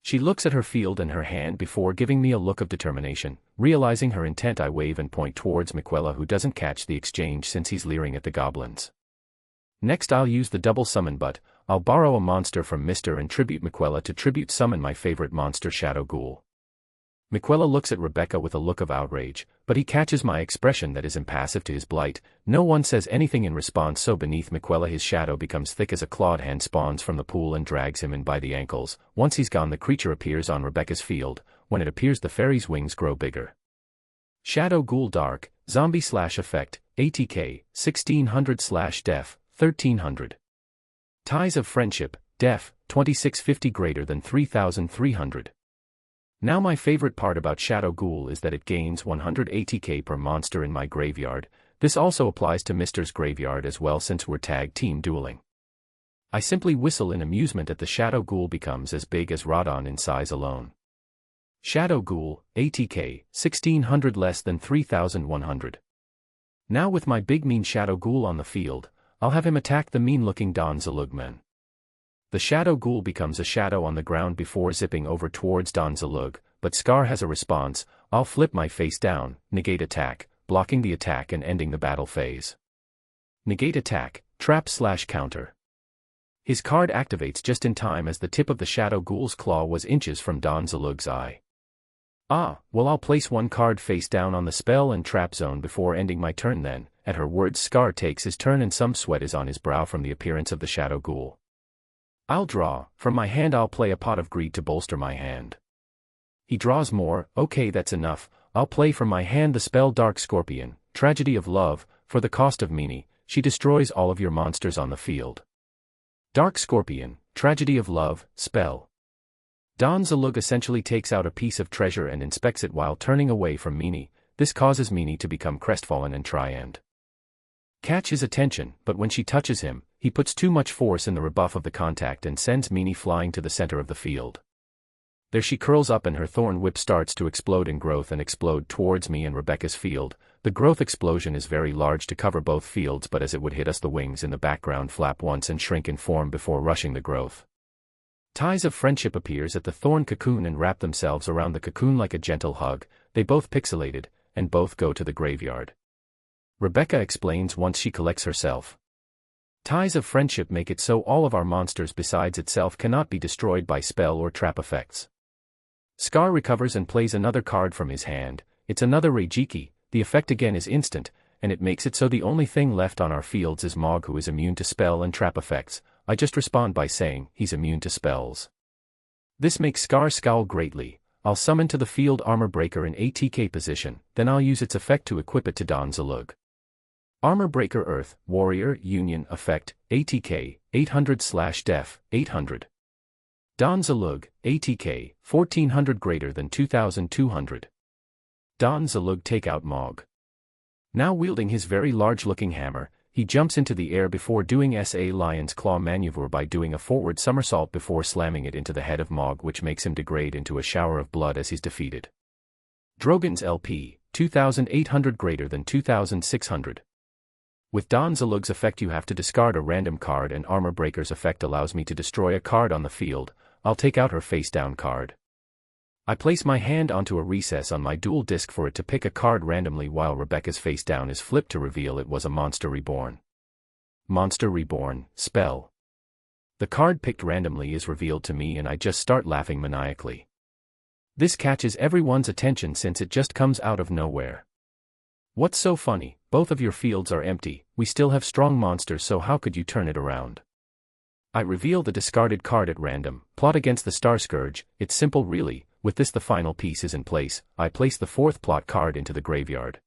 She looks at her field and her hand before giving me a look of determination. Realizing her intent, I wave and point towards Miquella, who doesn't catch the exchange since he's leering at the goblins. Next I'll use the double summon, but I'll borrow a monster from Mr. and tribute Miquella to tribute summon my favorite monster, Shadow Ghoul. Miquella looks at Rebecca with a look of outrage, but he catches my expression that is impassive to his blight. No one says anything in response, so beneath Miquella his shadow becomes thick as a clawed hand spawns from the pool and drags him in by the ankles. Once he's gone, the creature appears on Rebecca's field. When it appears, the fairy's wings grow bigger. Shadow Ghoul Dark, Zombie/Effect, ATK, 1600/def, 1300. Ties of Friendship, Def, 2650 greater than 3300. Now my favorite part about Shadow Ghoul is that it gains 100 ATK per monster in my graveyard. This also applies to Mr.'s graveyard as well since we're tag team dueling. I simply whistle in amusement at the Shadow Ghoul becomes as big as Radon in size alone. Shadow Ghoul, ATK, 1600 less than 3100. Now with my big mean Shadow Ghoul on the field, I'll have him attack the mean-looking Don Zalugman. The Shadow Ghoul becomes a shadow on the ground before zipping over towards Don Zalug, but Scar has a response. I'll flip my face down, negate attack, blocking the attack and ending the battle phase. Negate attack, trap/counter. His card activates just in time as the tip of the Shadow Ghoul's claw was inches from Don Zalug's eye. Well, I'll place 1 card face down on the spell and trap zone before ending my turn then. At her words, Scar takes his turn and some sweat is on his brow from the appearance of the Shadow Ghoul. I'll draw. From my hand I'll play a Pot of Greed to bolster my hand. He draws more. Okay, that's enough. I'll play from my hand the spell Dark Scorpion, Tragedy of Love. For the cost of Meanie, she destroys all of your monsters on the field. Dark Scorpion, Tragedy of Love, spell. Don Zalug essentially takes out a piece of treasure and inspects it while turning away from Meanie. This causes Meanie to become crestfallen and try and catch his attention, but when she touches him, he puts too much force in the rebuff of the contact and sends Meanie flying to the center of the field. There she curls up and her thorn whip starts to explode in growth and explode towards me and Rebecca's field. The growth explosion is very large to cover both fields, but as it would hit us, the wings in the background flap once and shrink in form before rushing the growth. Ties of Friendship appears at the thorn cocoon and wrap themselves around the cocoon like a gentle hug. They both pixelated, and both go to the graveyard. Rebecca explains once she collects herself. Ties of friendship make it so all of our monsters besides itself cannot be destroyed by spell or trap effects. Scar recovers and plays another card from his hand. It's another Reijiki. The effect again is instant, and it makes it so the only thing left on our fields is Mog, who is immune to spell and trap effects. I just respond by saying, he's immune to spells. This makes Scar scowl greatly. I'll summon to the field Armor Breaker in ATK position, then I'll use its effect to equip it to Don Zalug. Armor Breaker Earth, Warrior, Union, Effect, ATK, 800/def, 800. Don Zalug, ATK, 1400 greater than 2200. Don Zalug take out Mog. Now wielding his very large-looking hammer, he jumps into the air before doing SA Lion's Claw maneuver by doing a forward somersault before slamming it into the head of Mog, which makes him degrade into a shower of blood as he's defeated. Drogon's LP, 2800 greater than 2600. With Don Zalug's effect you have to discard a random card, and Armor Breaker's effect allows me to destroy a card on the field. I'll take out her face-down card. I place my hand onto a recess on my dual disc for it to pick a card randomly while Rebecca's face down is flipped to reveal it was a Monster Reborn. Monster Reborn, spell. The card picked randomly is revealed to me and I just start laughing maniacally. This catches everyone's attention since it just comes out of nowhere. What's so funny? Both of your fields are empty, we still have strong monsters, so how could you turn it around? I reveal the discarded card at random, plot against the Star Scourge. It's simple really. With this the final piece is in place. I place the fourth plot card into the graveyard.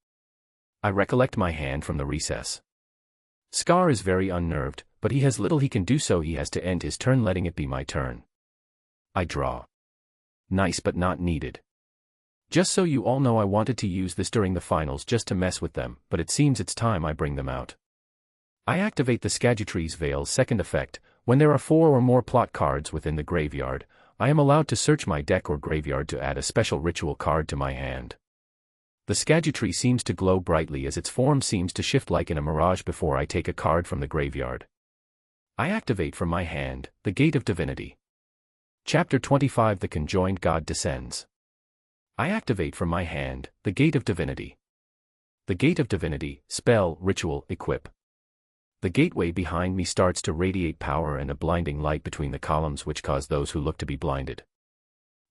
I recollect my hand from the recess. Scar is very unnerved, but he has little he can do, so he has to end his turn letting it be my turn. I draw. Nice but not needed. Just so you all know, I wanted to use this during the finals just to mess with them, but it seems it's time I bring them out. I activate the Scadutrie's Veil's second effect. When there are 4 or more plot cards within the graveyard, I am allowed to search my deck or graveyard to add a special ritual card to my hand. The Scadutree seems to glow brightly as its form seems to shift like in a mirage before I take a card from the graveyard. I activate from my hand, the Gate of Divinity. Chapter 25 The Conjoined God Descends. I activate from my hand, the Gate of Divinity. The Gate of Divinity, spell, ritual, equip. The gateway behind me starts to radiate power and a blinding light between the columns which cause those who look to be blinded.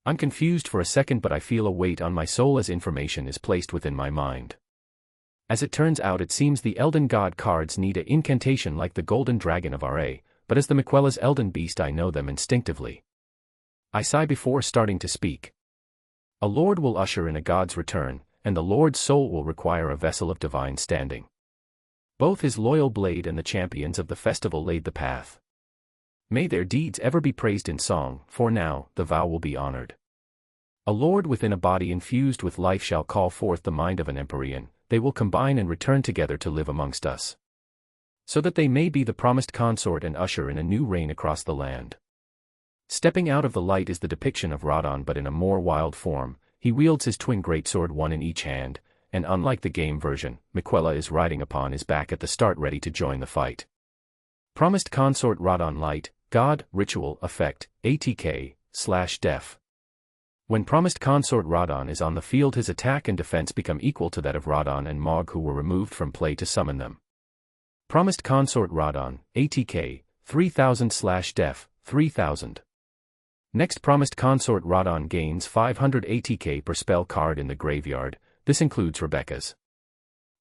I'm confused for a second, but I feel a weight on my soul as information is placed within my mind. As it turns out, it seems the Elden God cards need an incantation like the Golden Dragon of RA, but as the Miquella's Elden Beast I know them instinctively. I sigh before starting to speak. A lord will usher in a god's return, and the lord's soul will require a vessel of divine standing. Both his loyal blade and the champions of the festival laid the path. May their deeds ever be praised in song, for now, the vow will be honored. A lord within a body infused with life shall call forth the mind of an Empyrean, they will combine and return together to live amongst us. So that they may be the promised consort and usher in a new reign across the land. Stepping out of the light is the depiction of Radon, but in a more wild form. He wields his twin greatsword, one in each hand, and unlike the game version, Miquella is riding upon his back at the start ready to join the fight. Promised consort Radon Light, God, Ritual, Effect, ATK/def. When promised consort Radon is on the field, his attack and defense become equal to that of Radon and Mog, who were removed from play to summon them. Promised consort Radon, ATK, 3000/def, 3000. Next, promised consort Radon gains 500 ATK per spell card in the graveyard. This includes Rebecca's.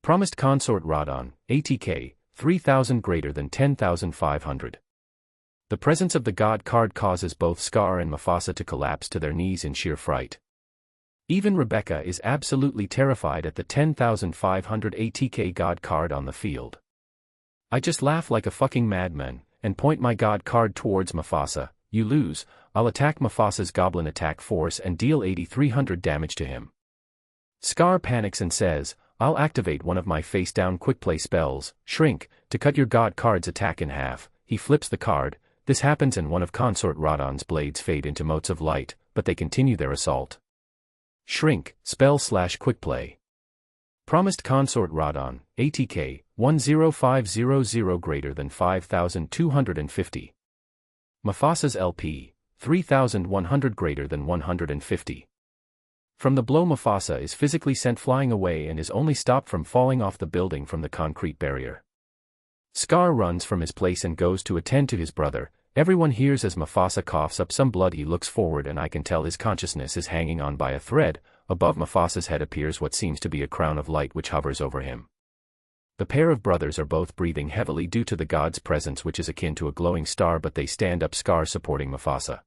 Promised consort Radon, ATK, 3000 greater than 10,500. The presence of the god card causes both Scar and Mufasa to collapse to their knees in sheer fright. Even Rebecca is absolutely terrified at the 10,500 ATK god card on the field. I just laugh like a fucking madman, and point my god card towards Mufasa. You lose. I'll attack Mufasa's goblin attack force and deal 8,300 damage to him. Scar panics and says, I'll activate one of my face-down quick-play spells, Shrink, to cut your god card's attack in half. He flips the card. This happens and one of consort Radon's blades fade into motes of light, but they continue their assault. Shrink, spell/quickplay. Promised consort Radon, ATK, 10500 greater than 5,250. Mufasa's LP, 3,100 greater than 150. From the blow, Mufasa is physically sent flying away and is only stopped from falling off the building from the concrete barrier. Scar runs from his place and goes to attend to his brother. Everyone hears as Mufasa coughs up some blood. He looks forward and I can tell his consciousness is hanging on by a thread. Above Mufasa's head appears what seems to be a crown of light which hovers over him. The pair of brothers are both breathing heavily due to the god's presence, which is akin to a glowing star, but they stand up, Scar supporting Mufasa.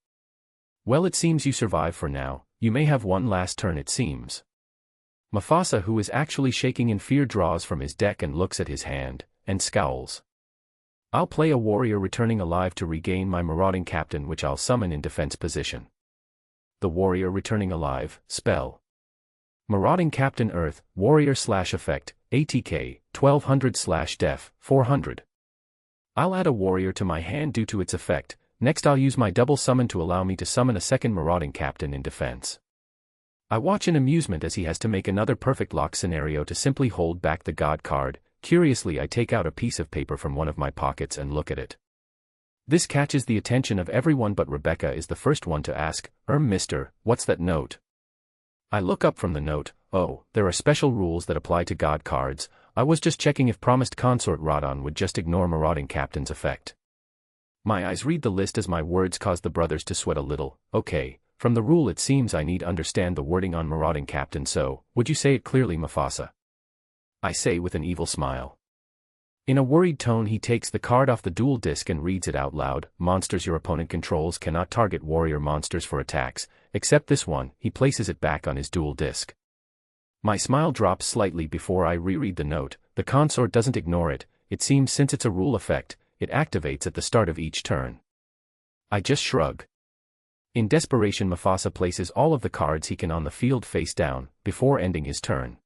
Well, it seems you survive for now. You may have one last turn, it seems. Mufasa, who is actually shaking in fear, draws from his deck and looks at his hand, and scowls. I'll play a warrior returning alive to regain my marauding captain, which I'll summon in defense position. The warrior returning alive, spell. Marauding Captain Earth, warrior/effect, ATK, 1200/def, 400. I'll add a warrior to my hand due to its effect. Next I'll use my double summon to allow me to summon a second marauding captain in defense. I watch in amusement as he has to make another perfect lock scenario to simply hold back the god card. Curiously, I take out a piece of paper from one of my pockets and look at it. This catches the attention of everyone, but Rebecca is the first one to ask, mister, what's that note? I look up from the note. Oh, there are special rules that apply to god cards. I was just checking if promised consort Radon would just ignore marauding captain's effect. My eyes read the list as my words cause the brothers to sweat a little. Okay, from the rule it seems I need understand the wording on marauding captain, so, would you say it clearly, Mufasa? I say with an evil smile. In a worried tone he takes the card off the duel disc and reads it out loud. Monsters your opponent controls cannot target warrior monsters for attacks, except this one. He places it back on his duel disc. My smile drops slightly before I reread the note. The consort doesn't ignore it. It seems since it's a rule effect, it activates at the start of each turn. I just shrug. In desperation, Mufasa places all of the cards he can on the field face down, before ending his turn.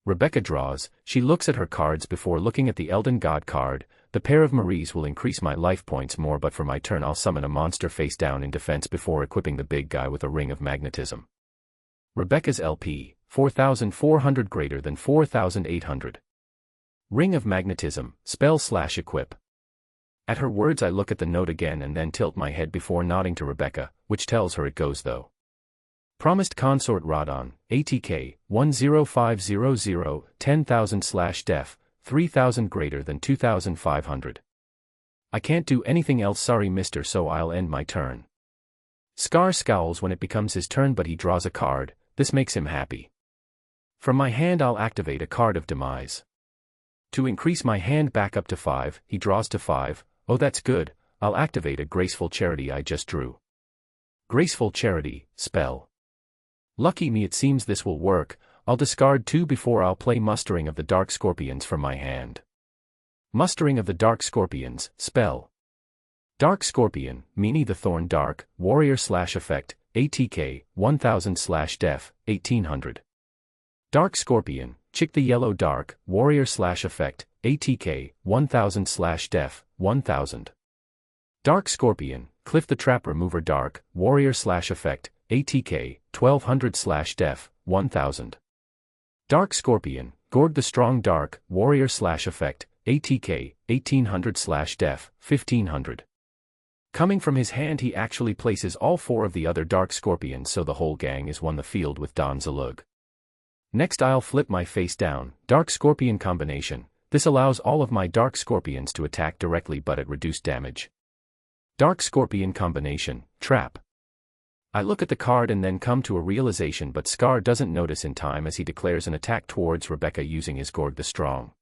Rebecca draws. She looks at her cards before looking at the Elden God card. The pair of Maries will increase my life points more, but for my turn I'll summon a monster face down in defense before equipping the big guy with a ring of magnetism. Rebecca's LP, 4,400 greater than 4,800. Ring of magnetism, spell/equip. At her words I look at the note again and then tilt my head before nodding to Rebecca, which tells her it goes though. Promised consort Radon, ATK, 10500, 10,000/def, 3,000 greater than 2,500. I can't do anything else, sorry mister, so I'll end my turn. Scar scowls when it becomes his turn, but he draws a card. This makes him happy. From my hand I'll activate a card of demise. To increase my hand back up to 5, he draws to 5. Oh, that's good. I'll activate a graceful charity I just drew. Graceful charity, spell. Lucky me, it seems this will work. I'll discard 2 before I'll play Mustering of the Dark Scorpions from my hand. Mustering of the Dark Scorpions, spell. Dark Scorpion, Meanie the Thorn Dark, warrior/effect, ATK, 1,000/def, 1,800. Dark Scorpion, Chick the Yellow Dark, warrior/effect, ATK, 1,000/def, 1,000. Dark Scorpion, Cliff the Trap Remover Dark, warrior/effect, ATK, 1,200/def, 1,000. Dark Scorpion, Gorg the Strong Dark, warrior/effect, ATK, 1,800/def, 1,500. Coming from his hand he actually places all 4 of the other Dark Scorpions, so the whole gang is won the field with Don Zalug. Next I'll flip my face down. Dark Scorpion combination. This allows all of my Dark Scorpions to attack directly but at reduced damage. Dark Scorpion combination, trap. I look at the card and then come to a realization, but Scar doesn't notice in time as he declares an attack towards Rebecca using his Gorg the Strong.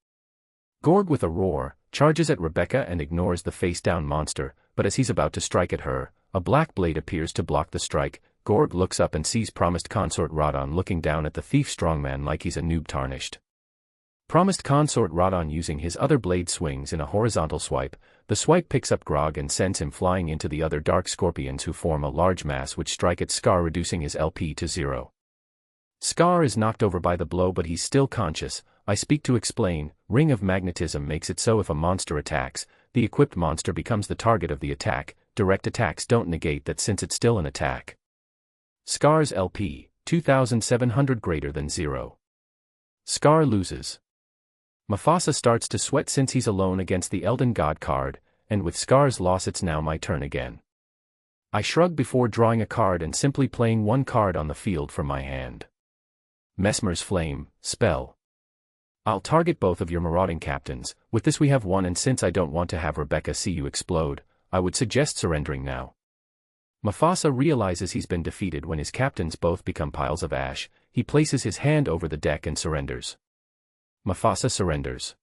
Gorg with a roar, charges at Rebecca and ignores the face-down monster, but as he's about to strike at her, a black blade appears to block the strike. Gorg looks up and sees Promised Consort Radon looking down at the thief strongman like he's a noob tarnished. Promised Consort Radon using his other blade swings in a horizontal swipe. The swipe picks up Grog and sends him flying into the other Dark Scorpions, who form a large mass which strike at Scar, reducing his LP to 0. Scar is knocked over by the blow, but he's still conscious. I speak to explain. Ring of Magnetism makes it so if a monster attacks, the equipped monster becomes the target of the attack. Direct attacks don't negate that since it's still an attack. Scar's LP, 2,700 greater than 0. Scar loses. Mufasa starts to sweat since he's alone against the Elden God card, and with Scar's loss it's now my turn again. I shrug before drawing a card and simply playing 1 card on the field from my hand. Mesmer's Flame, spell. I'll target both of your marauding captains. With this we have one, and since I don't want to have Rebecca see you explode, I would suggest surrendering now. Mufasa realizes he's been defeated when his captains both become piles of ash. He places his hand over the deck and surrenders. Mufasa surrenders.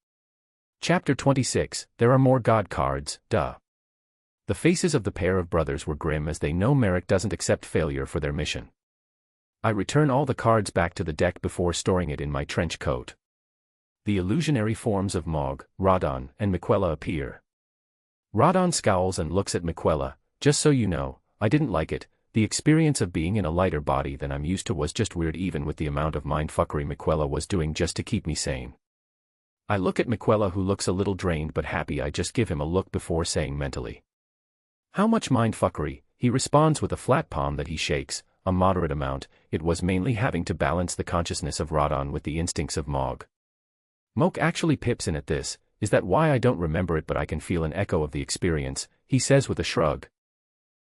Chapter 26, There are more god cards, duh. The faces of the pair of brothers were grim as they know Merrick doesn't accept failure for their mission. I return all the cards back to the deck before storing it in my trench coat. The illusionary forms of Mog, Radon, and Miquella appear. Radon scowls and looks at Miquella. Just so you know, I didn't like it. The experience of being in a lighter body than I'm used to was just weird, even with the amount of mindfuckery Miquella was doing just to keep me sane. I look at Miquella, who looks a little drained but happy. I just give him a look before saying mentally, "How much mindfuckery?" He responds with a flat palm that he shakes. A moderate amount. It was mainly having to balance the consciousness of Radon with the instincts of Mog. Moke actually pips in at this. "Is that why I don't remember it, but I can feel an echo of the experience?" he says with a shrug.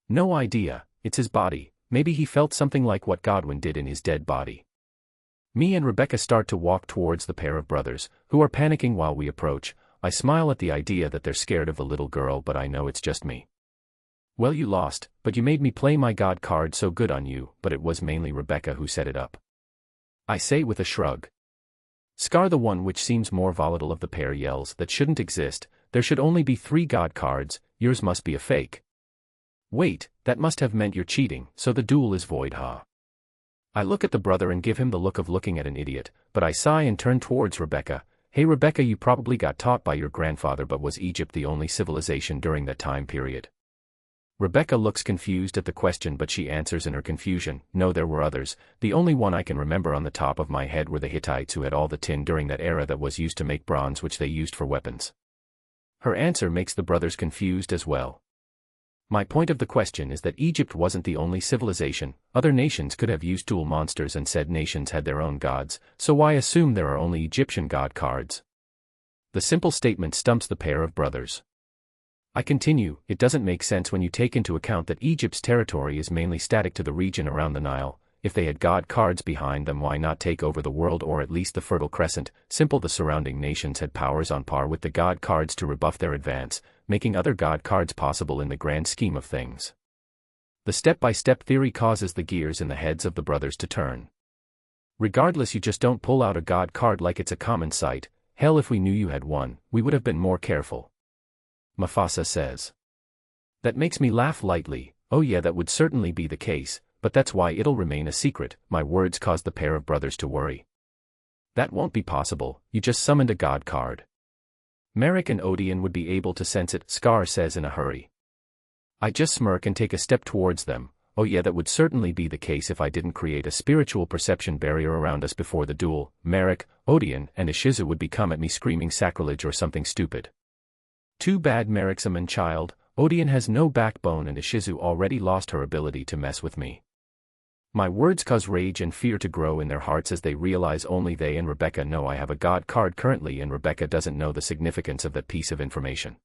"No idea. It's his body. Maybe he felt something like what Godwin did in his dead body." Me and Rebecca start to walk towards the pair of brothers, who are panicking while we approach. I smile at the idea that they're scared of the little girl, but I know it's just me. "Well, you lost, but you made me play my god card, so good on you," but it was mainly Rebecca who set it up. I say with a shrug. Scar, the one which seems more volatile of the pair, yells, "That shouldn't exist. There should only be 3 god cards. Yours must be a fake." "Wait, that must have meant you're cheating, so the duel is void, huh?" I look at the brother and give him the look of looking at an idiot, but I sigh and turn towards Rebecca. "Hey Rebecca, you probably got taught by your grandfather, but was Egypt the only civilization during that time period?" Rebecca looks confused at the question, but she answers in her confusion, "No, there were others. The only one I can remember on the top of my head were the Hittites, who had all the tin during that era that was used to make bronze, which they used for weapons." Her answer makes the brothers confused as well. My point of the question is that Egypt wasn't the only civilization. Other nations could have used dual monsters, and said nations had their own gods, so why assume there are only Egyptian god cards? The simple statement stumps the pair of brothers. I continue, "It doesn't make sense when you take into account that Egypt's territory is mainly static to the region around the Nile. If they had god cards behind them, why not take over the world, or at least the Fertile Crescent? Simple. The surrounding nations had powers on par with the god cards to rebuff their advance, making other god cards possible in the grand scheme of things." The step-by-step theory causes the gears in the heads of the brothers to turn. "Regardless, you just don't pull out a god card like it's a common sight. Hell, if we knew you had one, we would have been more careful," Mufasa says. That makes me laugh lightly. "Oh yeah, that would certainly be the case, but that's why it'll remain a secret." My words cause the pair of brothers to worry. "That won't be possible. You just summoned a god card." "Merrick and Odeon would be able to sense it," Scar says in a hurry. I just smirk and take a step towards them. "Oh yeah, that would certainly be the case if I didn't create a spiritual perception barrier around us before the duel. Merrick, Odeon, and Ishizu would come at me screaming sacrilege or something stupid." Too bad Merrick's a man-child. Odeon has no backbone, and Ishizu already lost her ability to mess with me. My words cause rage and fear to grow in their hearts as they realize only they and Rebecca know I have a god card currently, and Rebecca doesn't know the significance of that piece of information.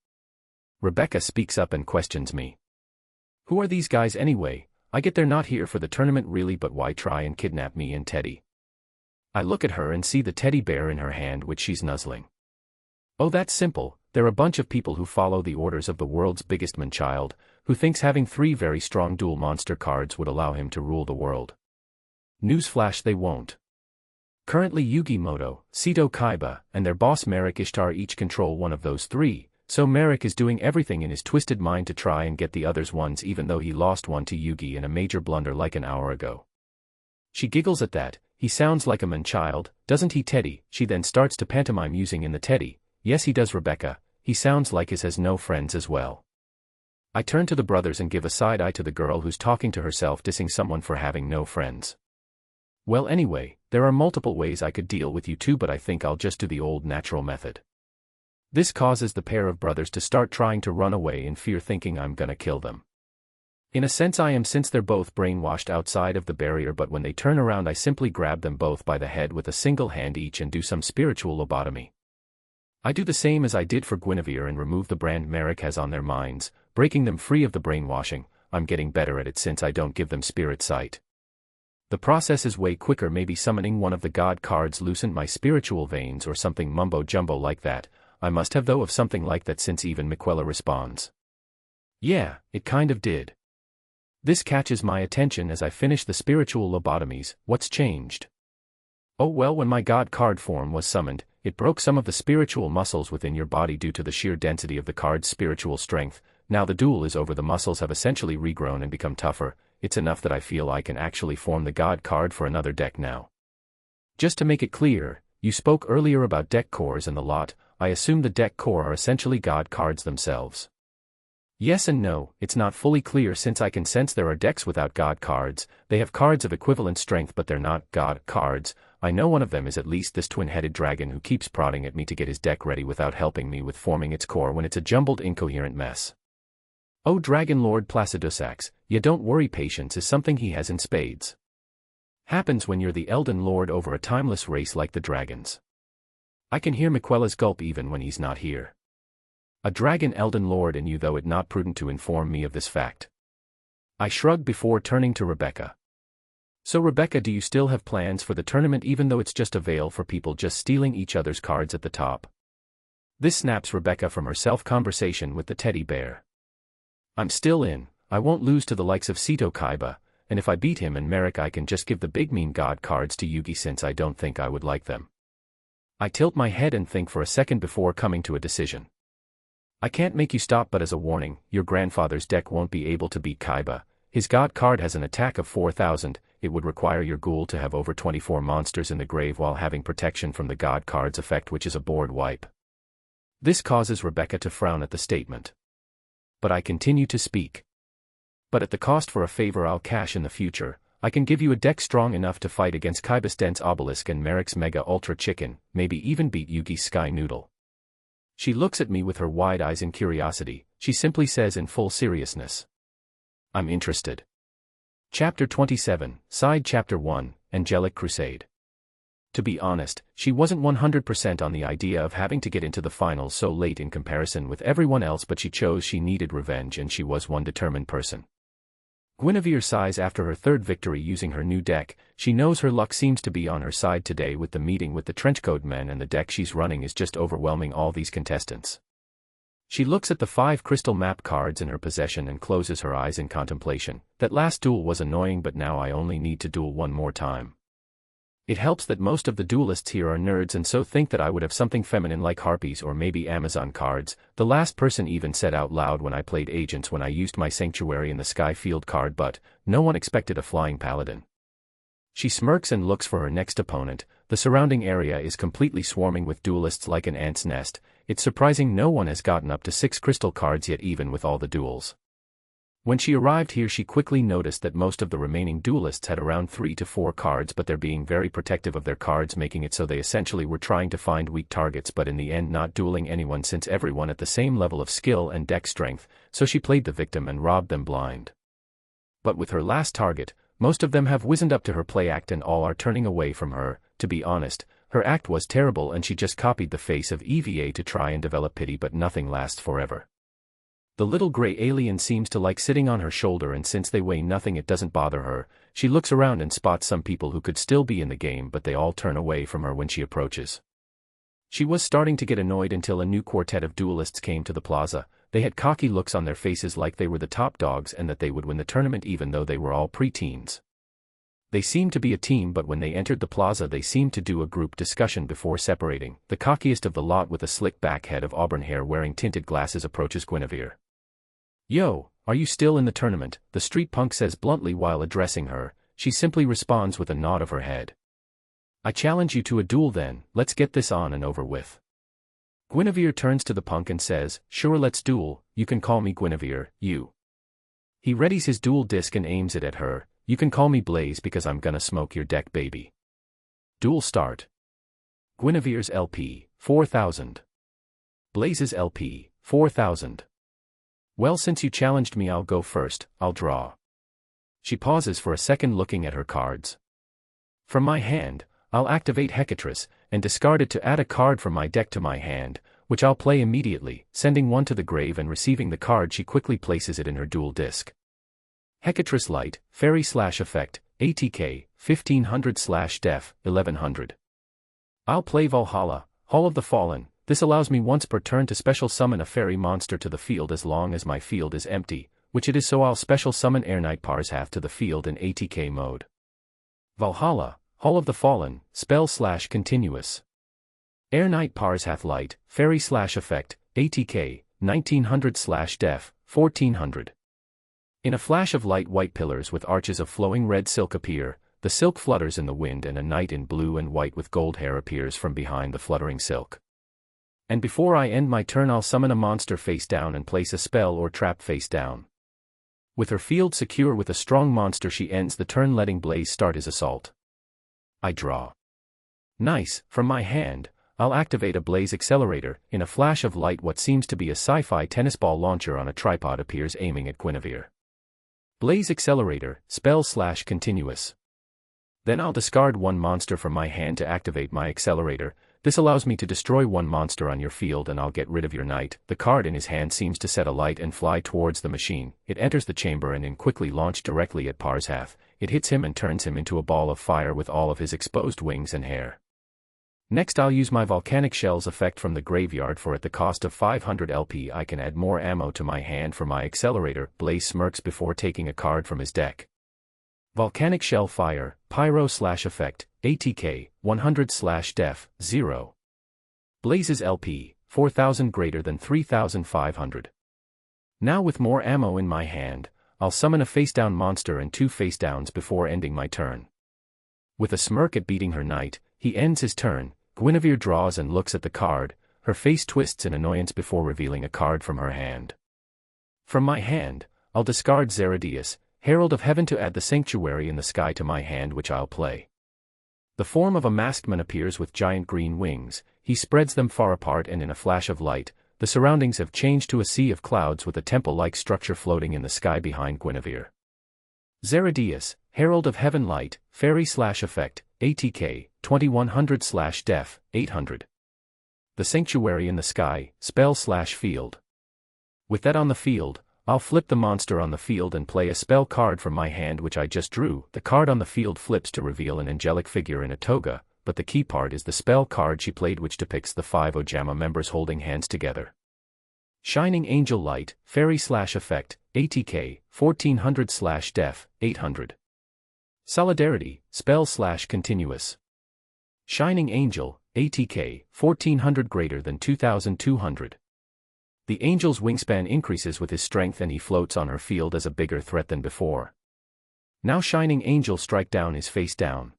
Rebecca speaks up and questions me. "Who are these guys anyway? I get they're not here for the tournament really, but why try and kidnap me and Teddy?" I look at her and see the teddy bear in her hand which she's nuzzling. "Oh, that's simple. They're a bunch of people who follow the orders of the world's biggest man-child, who thinks having 3 very strong dual monster cards would allow him to rule the world. Newsflash, they won't. Currently Yugi Moto, Sito Kaiba, and their boss Merrick Ishtar each control one of those 3, so Merrick is doing everything in his twisted mind to try and get the others ones, even though he lost one to Yugi in a major blunder like an hour ago." She giggles at that. "He sounds like a man-child, doesn't he, Teddy?" She then starts to pantomime using in the Teddy. "Yes, he does, Rebecca. He sounds like he has no friends as well." I turn to the brothers and give a side eye to the girl who's talking to herself, dissing someone for having no friends. "Well, anyway, there are multiple ways I could deal with you two, but I think I'll just do the old natural method." This causes the pair of brothers to start trying to run away in fear, thinking I'm gonna kill them. In a sense I am, since they're both brainwashed outside of the barrier, but when they turn around I simply grab them both by the head with a single hand each and do some spiritual lobotomy. I do the same as I did for Guinevere and remove the brand Merrick has on their minds, breaking them free of the brainwashing. I'm getting better at it since I don't give them spirit sight. The process is way quicker. Maybe summoning one of the god cards loosened my spiritual veins or something mumbo-jumbo like that. I must have though of something like that since even Miquella responds. Yeah, it kind of did. This catches my attention as I finish the spiritual lobotomies. What's changed? Oh well, when my god card form was summoned, it broke some of the spiritual muscles within your body due to the sheer density of the card's spiritual strength. Now the duel is over. The muscles have essentially regrown and become tougher. It's enough that I feel I can actually form the god card for another deck now. Just to make it clear, you spoke earlier about deck cores and the lot. I assume the deck core are essentially god cards themselves. Yes and no, it's not fully clear since I can sense there are decks without god cards. They have cards of equivalent strength but they're not god cards. I know one of them is at least this twin-headed dragon who keeps prodding at me to get his deck ready without helping me with forming its core when it's a jumbled incoherent mess. Oh Dragon Lord Placidosax, yeah, don't worry, patience is something he has in spades. Happens when you're the Elden Lord over a timeless race like the dragons. I can hear Miquella's gulp even when he's not here. A dragon Elden Lord and you, though it not prudent to inform me of this fact. I shrugged before turning to Rebecca. So Rebecca, do you still have plans for the tournament even though it's just a veil for people just stealing each other's cards at the top? This snaps Rebecca from her self-conversation with the teddy bear. I'm still in. I won't lose to the likes of Sito Kaiba, and if I beat him and Merrick I can just give the big mean god cards to Yugi since I don't think I would like them. I tilt my head and think for a second before coming to a decision. I can't make you stop, but as a warning, your grandfather's deck won't be able to beat Kaiba. His god card has an attack of 4,000, it would require your ghoul to have over 24 monsters in the grave while having protection from the god card's effect, which is a board wipe. This causes Rebecca to frown at the statement. But I continue to speak. But at the cost for a favor I'll cash in the future, I can give you a deck strong enough to fight against Kaiba's Dense Obelisk and Merrick's Mega Ultra Chicken, maybe even beat Yugi's Sky Noodle. She looks at me with her wide eyes in curiosity. She simply says in full seriousness, I'm interested. Chapter 27, Side Chapter 1, Angelic Crusade. To be honest, she wasn't 100% on the idea of having to get into the finals so late in comparison with everyone else, but she chose she needed revenge and she was one determined person. Guinevere sighs after her third victory using her new deck. She knows her luck seems to be on her side today with the meeting with the Trenchcoat Men, and the deck she's running is just overwhelming all these contestants. She looks at the 5 crystal map cards in her possession and closes her eyes in contemplation. That last duel was annoying, but now I only need to duel one more time. It helps that most of the duelists here are nerds and so think that I would have something feminine like harpies or maybe Amazon cards. The last person even said out loud when I played Agents when I used my Sanctuary in the Sky Field card, but no one expected a flying paladin. She smirks and looks for her next opponent. The surrounding area is completely swarming with duelists like an ant's nest. It's surprising no one has gotten up to 6 crystal cards yet, even with all the duels. When she arrived here she quickly noticed that most of the remaining duelists had around 3 to 4 cards, but they're being very protective of their cards, making it so they essentially were trying to find weak targets but in the end not dueling anyone since everyone at the same level of skill and deck strength, so she played the victim and robbed them blind. But with her last target, most of them have wizened up to her play act and all are turning away from her. To be honest, her act was terrible and she just copied the face of EVA to try and develop pity, but nothing lasts forever. The little gray alien seems to like sitting on her shoulder, and since they weigh nothing it doesn't bother her. She looks around and spots some people who could still be in the game, but they all turn away from her when she approaches. She was starting to get annoyed until a new quartet of duelists came to the plaza. They had cocky looks on their faces like they were the top dogs and that they would win the tournament even though they were all pre-teens. They seemed to be a team, but when they entered the plaza they seemed to do a group discussion before separating. The cockiest of the lot, with a slick back head of auburn hair wearing tinted glasses, approaches Guinevere. Yo, are you still in the tournament? The street punk says bluntly while addressing her. She simply responds with a nod of her head. I challenge you to a duel then, let's get this on and over with. Guinevere turns to the punk and says, sure, let's duel, you can call me Guinevere, you. He readies his duel disc and aims it at her. You can call me Blaze because I'm gonna smoke your deck, baby. Duel start. Guinevere's LP, 4,000. Blaze's LP, 4,000. Well, since you challenged me I'll go first, I'll draw. She pauses for a second looking at her cards. From my hand, I'll activate Hecatrice, and discard it to add a card from my deck to my hand, which I'll play immediately, sending one to the grave and receiving the card she quickly places it in her duel disc. Hecatrice Light, Fairy / Effect, ATK, 1500/def, 1100. I'll play Valhalla, Hall of the Fallen. This allows me once per turn to special summon a fairy monster to the field as long as my field is empty, which it is, so I'll special summon Air Knight Parshath to the field in ATK mode. Valhalla, Hall of the Fallen, spell/continuous. Air Knight Parshath Light, fairy/effect, ATK, 1900/def, 1400. In a flash of light, white pillars with arches of flowing red silk appear, the silk flutters in the wind and a knight in blue and white with gold hair appears from behind the fluttering silk. And before I end my turn I'll summon a monster face down and place a spell or trap face down. With her field secure with a strong monster she ends the turn letting Blaze start his assault. I draw. Nice, from my hand, I'll activate a Blaze Accelerator. In a flash of light what seems to be a sci-fi tennis ball launcher on a tripod appears aiming at Guinevere. Blaze Accelerator, spell/continuous. Then I'll discard one monster from my hand to activate my accelerator. This allows me to destroy one monster on your field and I'll get rid of your knight. The card in his hand seems to set alight and fly towards the machine. It enters the chamber and quickly launch directly at Parshath. It hits him and turns him into a ball of fire with all of his exposed wings and hair. Next I'll use my Volcanic Shells effect from the graveyard, for at the cost of 500 LP I can add more ammo to my hand for my accelerator. Blaze smirks before taking a card from his deck. Volcanic Shell Fire, Pyro/effect, ATK, 100/def, 0. Blaze's LP, 4000 greater than 3500. Now with more ammo in my hand, I'll summon a face-down monster and 2 face-downs before ending my turn. With a smirk at beating her knight, he ends his turn. Guinevere draws and looks at the card, her face twists in annoyance before revealing a card from her hand. From my hand, I'll discard Zeradius, Herald of Heaven, to add the Sanctuary in the Sky to my hand, which I'll play. The form of a masked man appears with giant green wings. He spreads them far apart and in a flash of light, the surroundings have changed to a sea of clouds with a temple-like structure floating in the sky behind Guinevere. Zeradius, Herald of Heaven Light, Fairy/effect, ATK, 2100/def, 800. The Sanctuary in the Sky, spell/field. With that on the field, I'll flip the monster on the field and play a spell card from my hand which I just drew. The card on the field flips to reveal an angelic figure in a toga, but the key part is the spell card she played, which depicts the 5 Ojama members holding hands together. Shining Angel Light, Fairy/effect, ATK, 1400/def, 800. Solidarity, spell/continuous. Shining Angel, ATK, 1400 greater than 2200. The angel's wingspan increases with his strength and he floats on her field as a bigger threat than before. Now Shining Angel strike down is face down.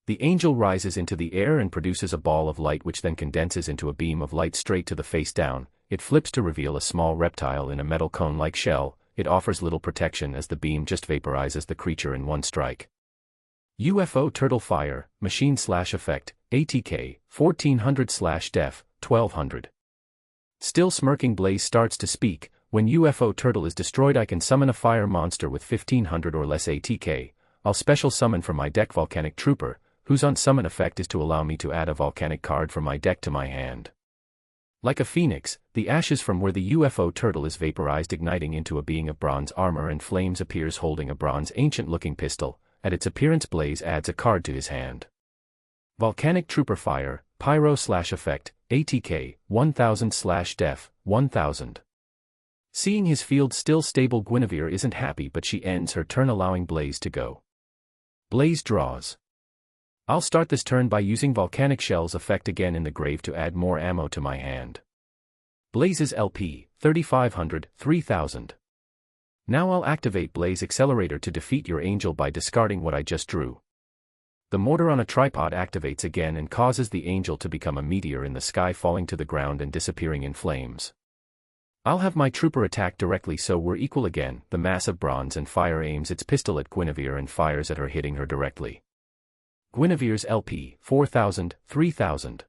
The angel rises into the air and produces a ball of light which then condenses into a beam of light straight to the face down. It flips to reveal a small reptile in a metal cone-like shell. It offers little protection as the beam just vaporizes the creature in one strike. UFO Turtle Fire, Machine/effect, ATK, 1400/def, 1200. Still smirking, Blaze starts to speak. When UFO Turtle is destroyed I can summon a fire monster with 1500 or less ATK. I'll special summon from my deck Volcanic Trooper, whose on-summon effect is to allow me to add a volcanic card from my deck to my hand. Like a phoenix, the ashes from where the UFO Turtle is vaporized igniting into a being of bronze armor and flames appears holding a bronze ancient-looking pistol. At its appearance Blaze adds a card to his hand. Volcanic Trooper Fire, Pyro/effect, ATK, 1000/def, 1000. Seeing his field still stable, Guinevere isn't happy but she ends her turn allowing Blaze to go. Blaze draws. I'll start this turn by using Volcanic Shells effect again in the grave to add more ammo to my hand. Blaze's LP, 3500, 3000. Now I'll activate Blaze Accelerator to defeat your angel by discarding what I just drew. The mortar on a tripod activates again and causes the angel to become a meteor in the sky, falling to the ground and disappearing in flames. I'll have my trooper attack directly so we're equal again. The mass of bronze and fire aims its pistol at Guinevere and fires at her, hitting her directly. Guinevere's LP, 4000, 3000.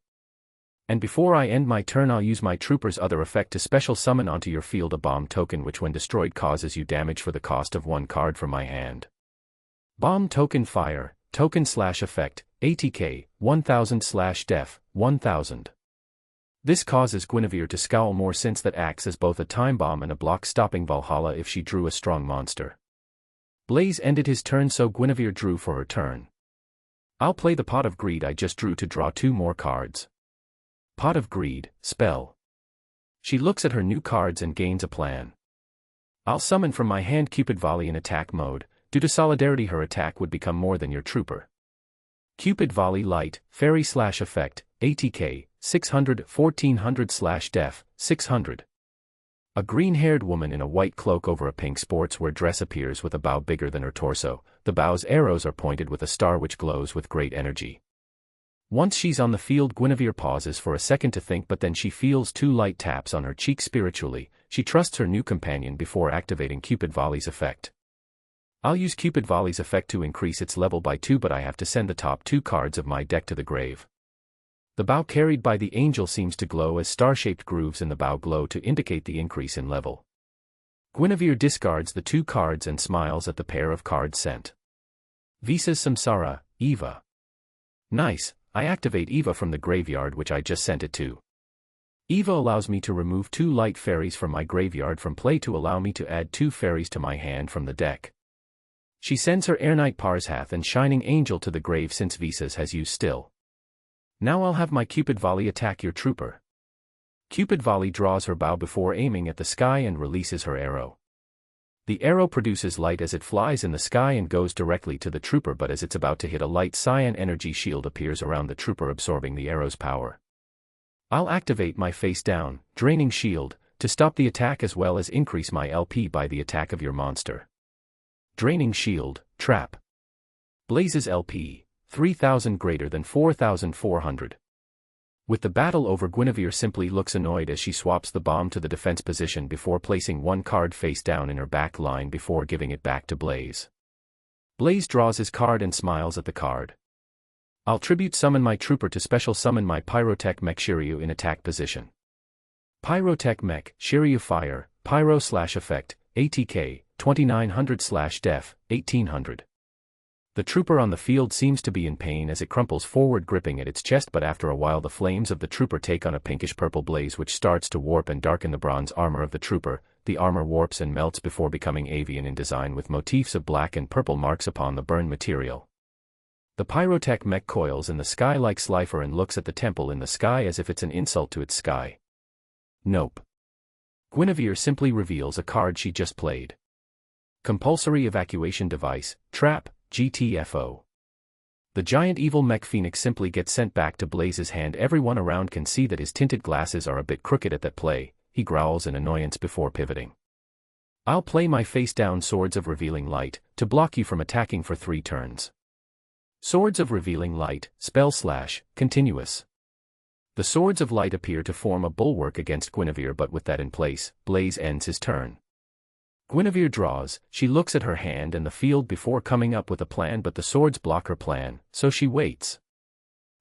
And before I end my turn I'll use my trooper's other effect to special summon onto your field a bomb token which when destroyed causes you damage for the cost of 1 card from my hand. Bomb Token Fire, Token/effect, ATK, 1000/def, 1000. This causes Guinevere to scowl more since that acts as both a time bomb and a block, stopping Valhalla if she drew a strong monster. Blaze ended his turn, so Guinevere drew for her turn. I'll play the Pot of Greed I just drew to draw 2 more cards. Pot of Greed, spell. She looks at her new cards and gains a plan. I'll summon from my hand Cupid Volley in attack mode. Due to solidarity, her attack would become more than your trooper. Cupid Volley Light, Fairy/Effect, ATK, 600 1400/def, 600. A green-haired woman in a white cloak over a pink sportswear dress appears with a bow bigger than her torso. The bow's arrows are pointed with a star which glows with great energy. Once she's on the field, Guinevere pauses for a second to think, but then she feels 2 light taps on her cheek spiritually. She trusts her new companion before activating Cupid Volley's effect. I'll use Cupid Volley's effect to increase its level by 2, but I have to send the top 2 cards of my deck to the grave. The bow carried by the angel seems to glow as star-shaped grooves in the bow glow to indicate the increase in level. Guinevere discards the 2 cards and smiles at the pair of cards sent. Visa's Samsara, Eva. Nice, I activate Eva from the graveyard which I just sent it to. Eva allows me to remove 2 light fairies from my graveyard from play to allow me to add 2 fairies to my hand from the deck. She sends her Air Knight Parshath and Shining Angel to the grave since Visa's has used still. Now I'll have my Cupid Volley attack your trooper. Cupid Volley draws her bow before aiming at the sky and releases her arrow. The arrow produces light as it flies in the sky and goes directly to the trooper, but as it's about to hit, a light cyan energy shield appears around the trooper, absorbing the arrow's power. I'll activate my face down, draining shield, to stop the attack as well as increase my LP by the attack of your monster. Draining shield, trap. Blaze's LP, 3,000 greater than 4,400. With the battle over, Guinevere simply looks annoyed as she swaps the bomb to the defense position before placing 1 card face down in her back line before giving it back to Blaze. Blaze draws his card and smiles at the card. I'll tribute summon my trooper to special summon my Pyrotech Mech Shiryu in attack position. Pyrotech Mech, Shiryu Fire, Pyro/Effect, ATK, 2900/def, 1800. The trooper on the field seems to be in pain as it crumples forward, gripping at its chest, but after a while the flames of the trooper take on a pinkish-purple blaze which starts to warp and darken the bronze armor of the trooper. The armor warps and melts before becoming avian in design with motifs of black and purple marks upon the burned material. The Pyrotech Mech coils in the sky like Slifer and looks at the temple in the sky as if it's an insult to its sky. Nope. Guinevere simply reveals a card she just played. Compulsory Evacuation Device, Trap, GTFO. The giant evil mech phoenix simply gets sent back to Blaze's hand. Everyone around can see that his tinted glasses are a bit crooked at that play. He growls in annoyance before pivoting. I'll play my face down Swords of Revealing Light to block you from attacking for 3 turns. Swords of Revealing Light, spell / continuous. The Swords of Light appear to form a bulwark against Guinevere, but with that in place, Blaze ends his turn. Guinevere draws, she looks at her hand and the field before coming up with a plan, but the swords block her plan, so she waits.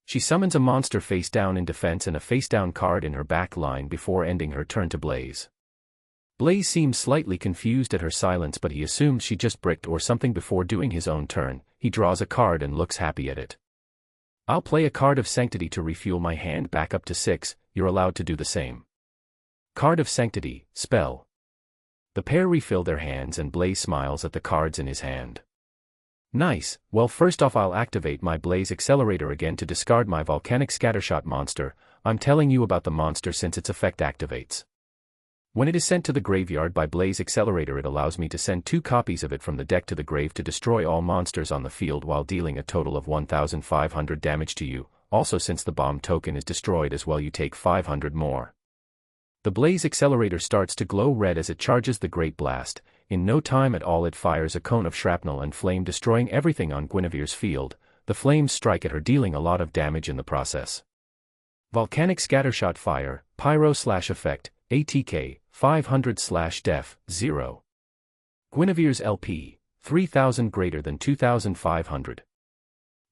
She summons a monster face down in defense and a face down card in her back line before ending her turn to Blaze. Blaze seems slightly confused at her silence, but he assumes she just bricked or something before doing his own turn. He draws a card and looks happy at it. I'll play a card of Sanctity to refuel my hand back up to 6, you're allowed to do the same. Card of Sanctity, spell. The pair refill their hands and Blaze smiles at the cards in his hand. Nice, well first off I'll activate my Blaze Accelerator again to discard my Volcanic Scattershot monster. I'm telling you about the monster since its effect activates. When it is sent to the graveyard by Blaze Accelerator, it allows me to send 2 copies of it from the deck to the grave to destroy all monsters on the field while dealing a total of 1,500 damage to you. Also, since the bomb token is destroyed as well, you take 500 more. The Blaze Accelerator starts to glow red as it charges the Great Blast. In no time at all it fires a cone of shrapnel and flame, destroying everything on Guinevere's field. The flames strike at her, dealing a lot of damage in the process. Volcanic Scattershot Fire, Pyro/Effect, ATK, 500/def, 0. Guinevere's LP, 3,000 greater than 2,500.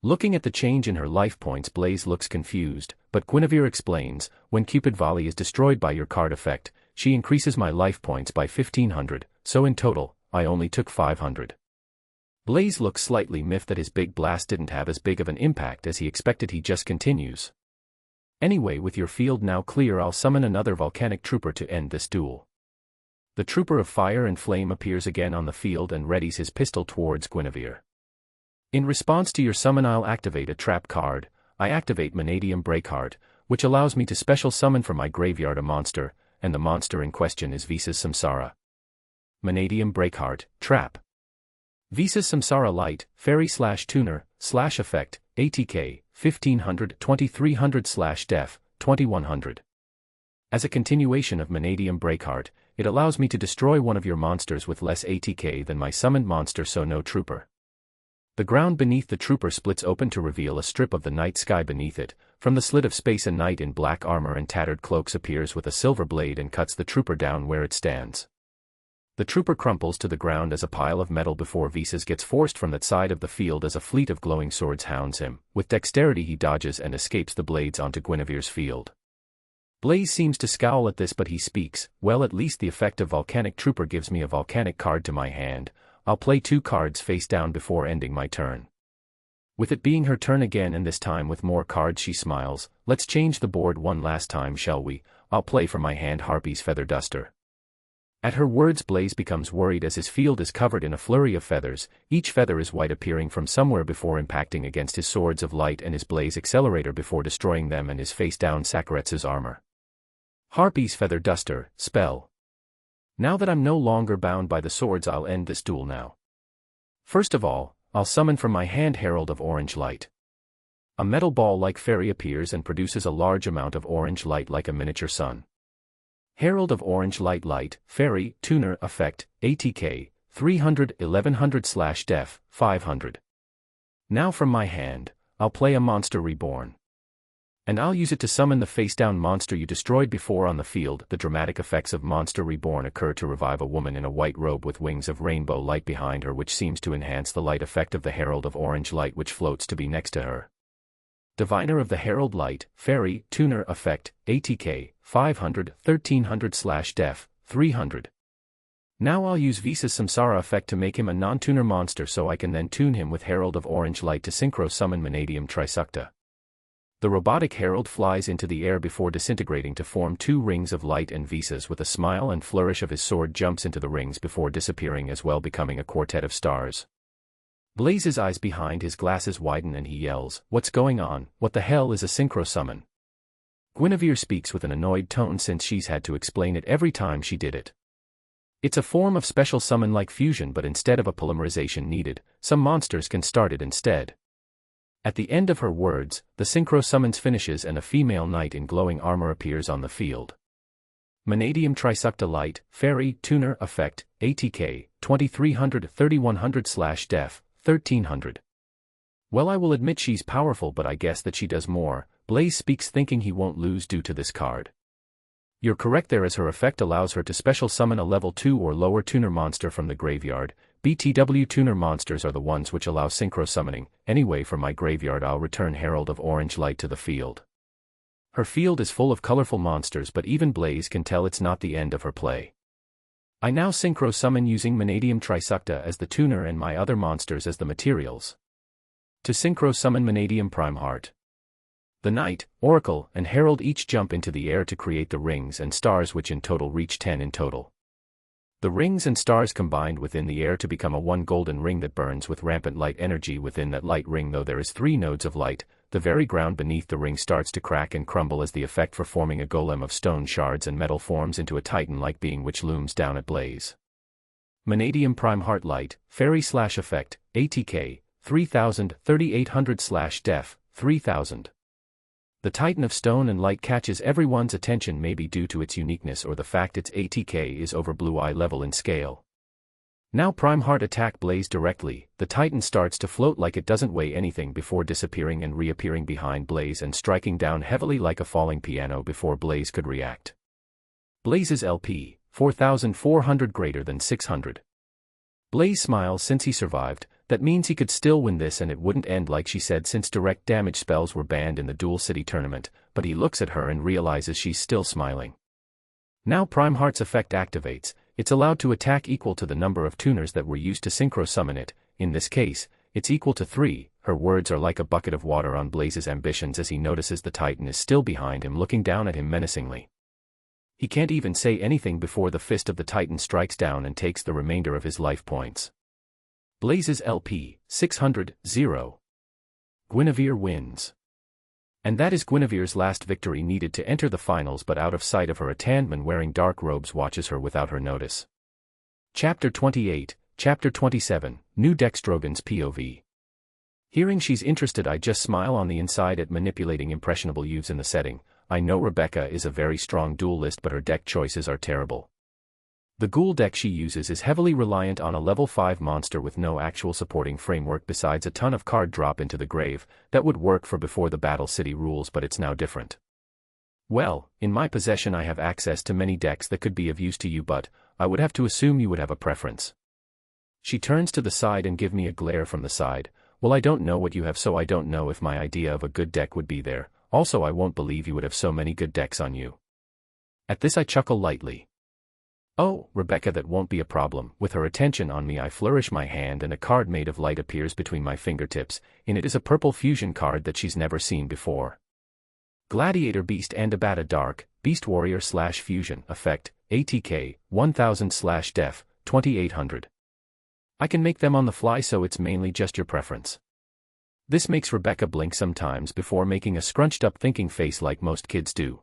Looking at the change in her life points, Blaze looks confused, but Guinevere explains, when Cupid Volley is destroyed by your card effect, she increases my life points by 1,500, so in total, I only took 500. Blaze looks slightly miffed that his big blast didn't have as big of an impact as he expected. He just continues. Anyway, with your field now clear, I'll summon another Volcanic Trooper to end this duel. The Trooper of Fire and Flame appears again on the field and readies his pistol towards Guinevere. In response to your summon, I'll activate a trap card. I activate Mannadium Breakheart, which allows me to special summon from my graveyard a monster, and the monster in question is Visa's Samsara. Mannadium Breakheart, Trap. Visa's Samsara Light, Fairy/Tuner/Effect, ATK, 1500-2300/Def, 2100. As a continuation of Mannadium Breakheart, it allows me to destroy one of your monsters with less ATK than my summoned monster, so no Trooper. The ground beneath the Trooper splits open to reveal a strip of the night sky beneath it. From the slit of space, a knight in black armor and tattered cloaks appears with a silver blade and cuts the Trooper down where it stands. The Trooper crumples to the ground as a pile of metal before Visas gets forced from that side of the field as a fleet of glowing swords hounds him. With dexterity he dodges and escapes the blades onto Guinevere's field. Blaze seems to scowl at this, but he speaks, "Well, at least the effect of Volcanic Trooper gives me a volcanic card to my hand. I'll play 2 cards face down before ending my turn." With it being her turn again, and this time with more cards, she smiles. "Let's change the board one last time, shall we? I'll play from my hand Harpy's Feather Duster." At her words, Blaze becomes worried as his field is covered in a flurry of feathers. Each feather is white, appearing from somewhere before impacting against his swords of light and his Blaze Accelerator before destroying them and his face-down Sakuretsu's armor. Harpy's Feather Duster, spell. Now that I'm no longer bound by the swords, I'll end this duel now. First of all, I'll summon from my hand Herald of Orange Light. A metal ball-like fairy appears and produces a large amount of orange light like a miniature sun. Herald of Orange Light, Fairy, Tuner, Effect, ATK, 300-1100/Def, 500. Now from my hand, I'll play a Monster Reborn. And I'll use it to summon the face-down monster you destroyed before on the field. The dramatic effects of Monster Reborn occur to revive a woman in a white robe with wings of rainbow light behind her, which seems to enhance the light effect of the Herald of Orange Light, which floats to be next to her. Diviner of the Herald Light, Fairy, Tuner, Effect, ATK, 500-1300/Def, 300. Now I'll use Visa's Samsara Effect to make him a non-tuner monster, so I can then tune him with Herald of Orange Light to synchro summon Mannadium Trisukta. The robotic herald flies into the air before disintegrating to form 2 rings of light, and Visas with a smile and flourish of his sword jumps into the rings before disappearing as well, becoming a quartet of stars. Blaze's eyes behind his glasses widen and he yells, "What's going on? What the hell is a synchro summon?" Guinevere speaks with an annoyed tone since she's had to explain it every time she did it. It's a form of special summon like fusion, but instead of a polymerization needed, some monsters can start it instead. At the end of her words, the synchro summons finishes and a female knight in glowing armor appears on the field. Mannadium Trisukta Light, Fairy, Tuner, Effect, ATK, 2300-3100/Def, 1300. Well, I will admit she's powerful, but I guess that she does more. Blaze speaks, thinking he won't lose due to this card. You're correct there, as her effect allows her to special summon a level 2 or lower tuner monster from the graveyard. BTW tuner monsters are the ones which allow synchro summoning. Anyway, from my graveyard I'll return Herald of Orange Light to the field. Her field is full of colorful monsters, but even Blaze can tell it's not the end of her play. I now synchro summon using Mannadium Trisukta as the tuner and my other monsters as the materials. To synchro summon Mannadium Primeheart, the Knight, Oracle, and Herald each jump into the air to create the rings and stars, which in total reach 10 in total. The rings and stars combined within the air to become a 1 golden ring that burns with rampant light energy within that light ring. Though there is 3 nodes of light, the very ground beneath the ring starts to crack and crumble as the effect for forming a golem of stone shards and metal forms into a titan-like being which looms down at Blaze. Mannadium Primeheart Light, Fairy/Effect, ATK, 3000-3800/Def, 3000. The Titan of Stone and Light catches everyone's attention, maybe due to its uniqueness or the fact its ATK is over blue eye level in scale. Now Primeheart attack Blaze directly. The Titan starts to float like it doesn't weigh anything before disappearing and reappearing behind Blaze and striking down heavily like a falling piano before Blaze could react. Blaze's LP, 4,400 greater than 600. Blaze smiles since he survived. That means he could still win this and it wouldn't end like she said, since direct damage spells were banned in the Duel City tournament, but he looks at her and realizes she's still smiling. Now Primeheart's effect activates. It's allowed to attack equal to the number of tuners that were used to synchro summon it. In this case, it's equal to 3. Her words are like a bucket of water on Blaze's ambitions as he notices the Titan is still behind him, looking down at him menacingly. He can't even say anything before the fist of the Titan strikes down and takes the remainder of his life points. Blazes LP, 600, 0. Guinevere wins. And that is Guinevere's last victory needed to enter the finals, but out of sight of her, a Tandman wearing dark robes watches her without her notice. Chapter 28, Chapter 27, New Dextrogan's POV. Hearing she's interested, I just smile on the inside at manipulating impressionable youths in the setting. I know Rebecca is a very strong duelist, but her deck choices are terrible. The Ghoul deck she uses is heavily reliant on a level 5 monster with no actual supporting framework besides a ton of card drop into the grave. That would work for before the Battle City rules, but it's now different. Well, in my possession I have access to many decks that could be of use to you, but I would have to assume you would have a preference. She turns to the side and gives me a glare from the side. Well, I don't know what you have, so I don't know if my idea of a good deck would be there. Also, I won't believe you would have so many good decks on you. At this I chuckle lightly. Oh, Rebecca, that won't be a problem. With her attention on me, I flourish my hand and a card made of light appears between my fingertips. In it is a purple fusion card that she's never seen before. Gladiator Beast and Abata Dark, Beast Warrior / Fusion, Effect, ATK, 1000 / Def, 2800. I can make them on the fly, so it's mainly just your preference. This makes Rebecca blink sometimes before making a scrunched up thinking face like most kids do.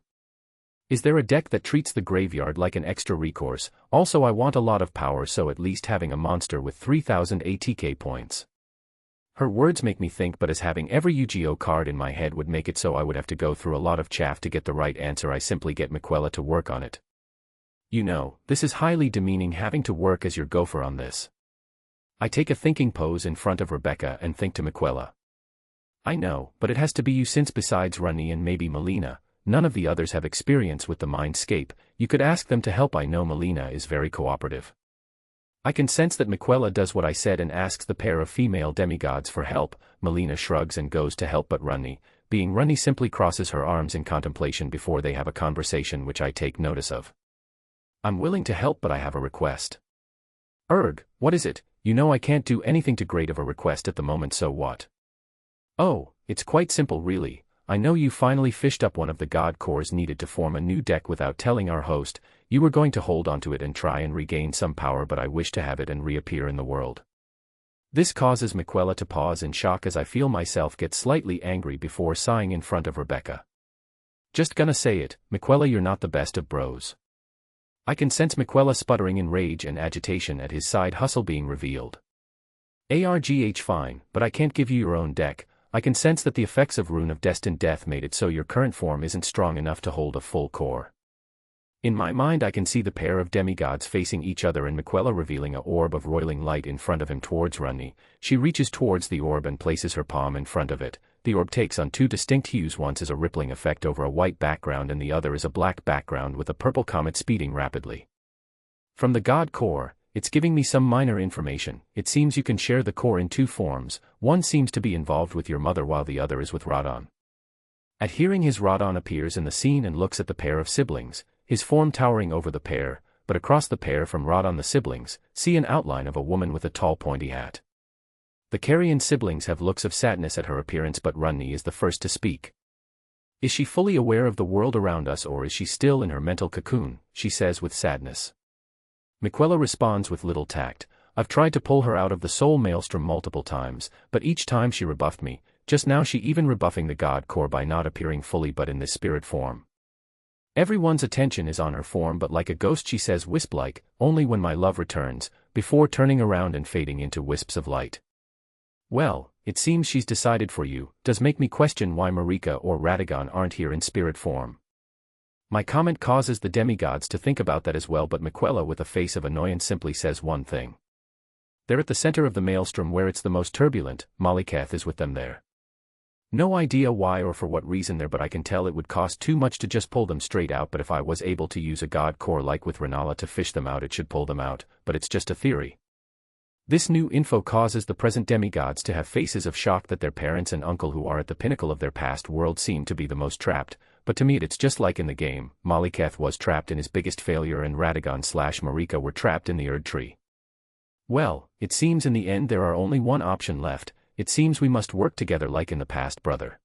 Is there a deck that treats the graveyard like an extra recourse? Also, I want a lot of power, so at least having a monster with 3000 ATK points. Her words make me think, but as having every Yu-Gi-Oh card in my head would make it so I would have to go through a lot of chaff to get the right answer, I simply get Miquella to work on it. You know, this is highly demeaning having to work as your gopher on this. I take a thinking pose in front of Rebecca and think to Miquella. I know, but it has to be you, since besides Runny and maybe Melina, none of the others have experience with the mindscape. You could ask them to help. I know Melina is very cooperative. I can sense that Miquella does what I said and asks the pair of female demigods for help. Melina shrugs and goes to help, but Runny, being Runny, simply crosses her arms in contemplation before they have a conversation, which I take notice of. I'm willing to help, but I have a request. Erg, what is it? You know I can't do anything too great of a request at the moment, so what? Oh, it's quite simple really. I know you finally fished up one of the god cores needed to form a new deck without telling our host. You were going to hold onto it and try and regain some power, but I wish to have it and reappear in the world. This causes Miquella to pause in shock as I feel myself get slightly angry before sighing in front of Rebecca. Just gonna say it, Miquella, you're not the best of bros. I can sense Miquella sputtering in rage and agitation at his side hustle being revealed. ARGH fine, but I can't give you your own deck. I can sense that the effects of Rune of Destined Death made it so your current form isn't strong enough to hold a full core. In my mind I can see the pair of demigods facing each other and Miquella revealing a orb of roiling light in front of him towards Runny. She reaches towards the orb and places her palm in front of it. The orb takes on two distinct hues, one is a rippling effect over a white background and the other is a black background with a purple comet speeding rapidly. From the god core, it's giving me some minor information. It seems you can share the core in two forms. One seems to be involved with your mother while the other is with Radon. At hearing his, Radon appears in the scene and looks at the pair of siblings, his form towering over the pair, but across the pair from Radon the siblings, see an outline of a woman with a tall pointy hat. The Carrion siblings have looks of sadness at her appearance, but Runny is the first to speak. Is she fully aware of the world around us, or is she still in her mental cocoon? She says with sadness. Miquella responds with little tact. I've tried to pull her out of the soul maelstrom multiple times, but each time she rebuffed me. Just now she even rebuffing the god core by not appearing fully but in this spirit form. Everyone's attention is on her form, but like a ghost she says wisp-like, only when my love returns, before turning around and fading into wisps of light. Well, it seems she's decided for you. Does make me question why Marika or Radagon aren't here in spirit form. My comment causes the demigods to think about that as well, but Miquella with a face of annoyance simply says one thing. They're at the center of the maelstrom where it's the most turbulent. Maliketh is with them there. No idea why or for what reason there, but I can tell it would cost too much to just pull them straight out, but if I was able to use a god core like with Renala to fish them out, it should pull them out, but it's just a theory. This new info causes the present demigods to have faces of shock that their parents and uncle, who are at the pinnacle of their past world, seem to be the most trapped. But to me it's just like in the game. Maliketh was trapped in his biggest failure and Radagon / Marika were trapped in the Erd tree. Well, it seems in the end there are only one option left. It seems we must work together like in the past, brother.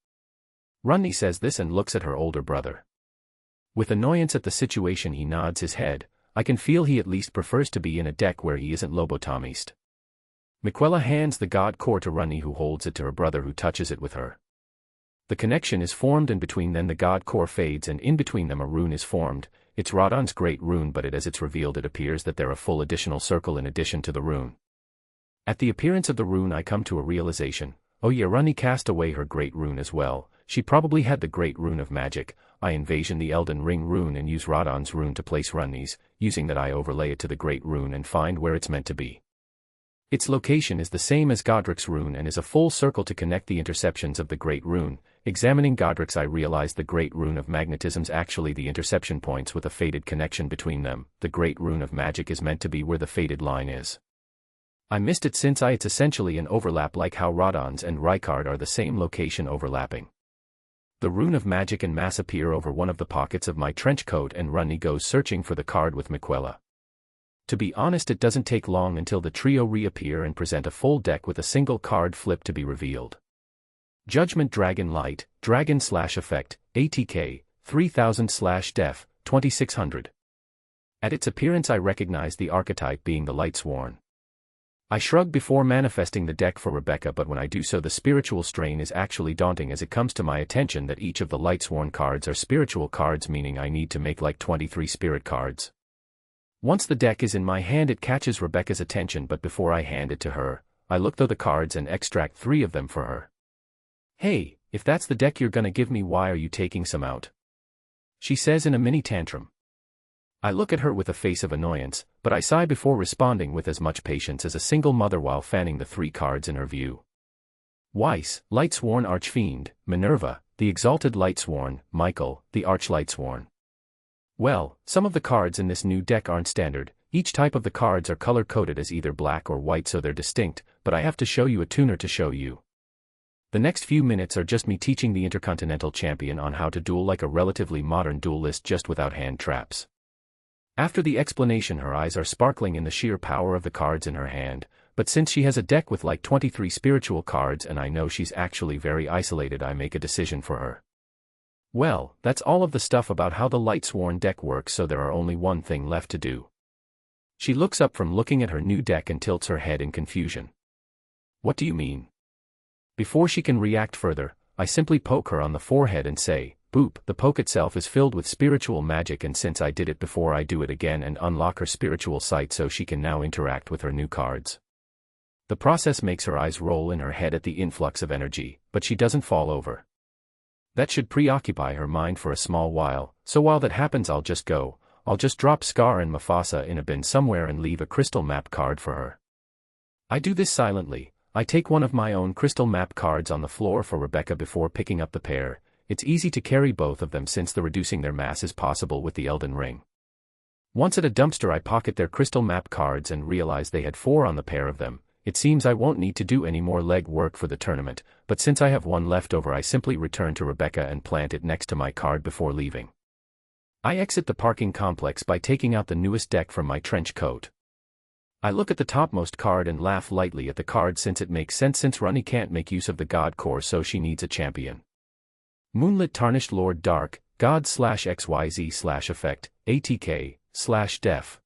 Runny says this and looks at her older brother. With annoyance at the situation he nods his head. I can feel he at least prefers to be in a deck where he isn't lobotomized. Miquella hands the god core to Runny, who holds it to her brother, who touches it with her. The connection is formed, and between them the god core fades, and in between them a rune is formed. It's Rodon's great rune, but as it's revealed it appears that they're a full additional circle in addition to the rune. At the appearance of the rune I come to a realization. Oh yeah, Runny cast away her great rune as well. She probably had the great rune of magic. I invasion the Elden Ring rune and use Rodon's rune to place Runny's. Using that I overlay it to the great rune and find where it's meant to be. Its location is the same as Godric's rune and is a full circle to connect the interceptions of the great rune. Examining Godric's I realize the great rune of magnetism's actually the interception points with a faded connection between them. The great rune of magic is meant to be where the faded line is. I missed it since it's essentially an overlap, like how Rodon's and Rykard are the same location overlapping. The rune of magic and mass appear over one of the pockets of my trench coat and Runny goes searching for the card with Miquella. To be honest, it doesn't take long until the trio reappear and present a full deck with a single card flip to be revealed. Judgment Dragon Light, Dragon/Effect, ATK, 3000/Def, 2600. At its appearance I recognize the archetype being the Lightsworn. I shrug before manifesting the deck for Rebecca, but when I do so the spiritual strain is actually daunting as it comes to my attention that each of the Lightsworn cards are spiritual cards, meaning I need to make like 23 spirit cards. Once the deck is in my hand it catches Rebecca's attention, but before I hand it to her, I look through the cards and extract 3 of them for her. Hey, if that's the deck you're gonna give me, why are you taking some out? She says in a mini tantrum. I look at her with a face of annoyance, but I sigh before responding with as much patience as a single mother while fanning the 3 cards in her view. Weiss, Lightsworn Archfiend, Minerva, the Exalted Lightsworn, Michael, the Arch-Lightsworn. Well, some of the cards in this new deck aren't standard. Each type of the cards are color-coded as either black or white, so they're distinct, but I have to show you a tuner to show you. The next few minutes are just me teaching the Intercontinental Champion on how to duel like a relatively modern duelist, just without hand traps. After the explanation her eyes are sparkling in the sheer power of the cards in her hand, but since she has a deck with like 23 spiritual cards and I know she's actually very isolated, I make a decision for her. Well, that's all of the stuff about how the Lightsworn deck works, so there are only one thing left to do. She looks up from looking at her new deck and tilts her head in confusion. What do you mean? Before she can react further, I simply poke her on the forehead and say, boop. The poke itself is filled with spiritual magic, and since I did it before, I do it again and unlock her spiritual sight so she can now interact with her new cards. The process makes her eyes roll in her head at the influx of energy, but she doesn't fall over. That should preoccupy her mind for a small while, so while that happens I'll just drop Scar and Mufasa in a bin somewhere and leave a crystal map card for her. I do this silently. I take one of my own crystal map cards on the floor for Rebecca before picking up the pair. It's easy to carry both of them since the reducing their mass is possible with the Elden Ring. Once at a dumpster I pocket their crystal map cards and realize they had 4 on the pair of them. It seems I won't need to do any more leg work for the tournament, but since I have 1 left over I simply return to Rebecca and plant it next to my card before leaving. I exit the parking complex by taking out the newest deck from my trench coat. I look at the topmost card and laugh lightly at the card since it makes sense, since Runny can't make use of the God Core, so she needs a champion. Moonlit Tarnished Lord Dark, God/XYZ/Effect, ATK/Def.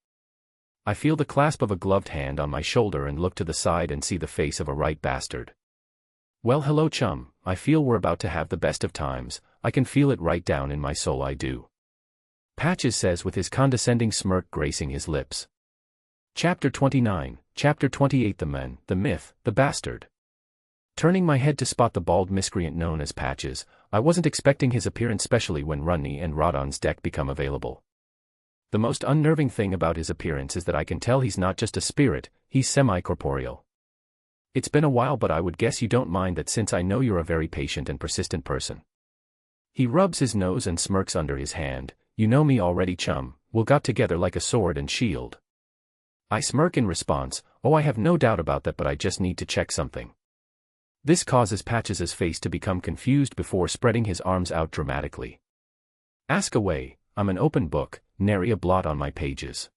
I feel the clasp of a gloved hand on my shoulder and look to the side and see the face of a right bastard. Well, hello chum, I feel we're about to have the best of times. I can feel it right down in my soul, I do. Patches says with his condescending smirk gracing his lips. Chapter 29, Chapter 28. The Man, the Myth, the Bastard. Turning my head to spot the bald miscreant known as Patches, I wasn't expecting his appearance, especially when Runny and Rodon's deck become available. The most unnerving thing about his appearance is that I can tell he's not just a spirit, he's semi-corporeal. It's been a while, but I would guess you don't mind that since I know you're a very patient and persistent person. He rubs his nose and smirks under his hand. You know me already chum, we'll got together like a sword and shield. I smirk in response, oh I have no doubt about that, but I just need to check something. This causes Patches' face to become confused before spreading his arms out dramatically. Ask away, I'm an open book, nary a blot on my pages.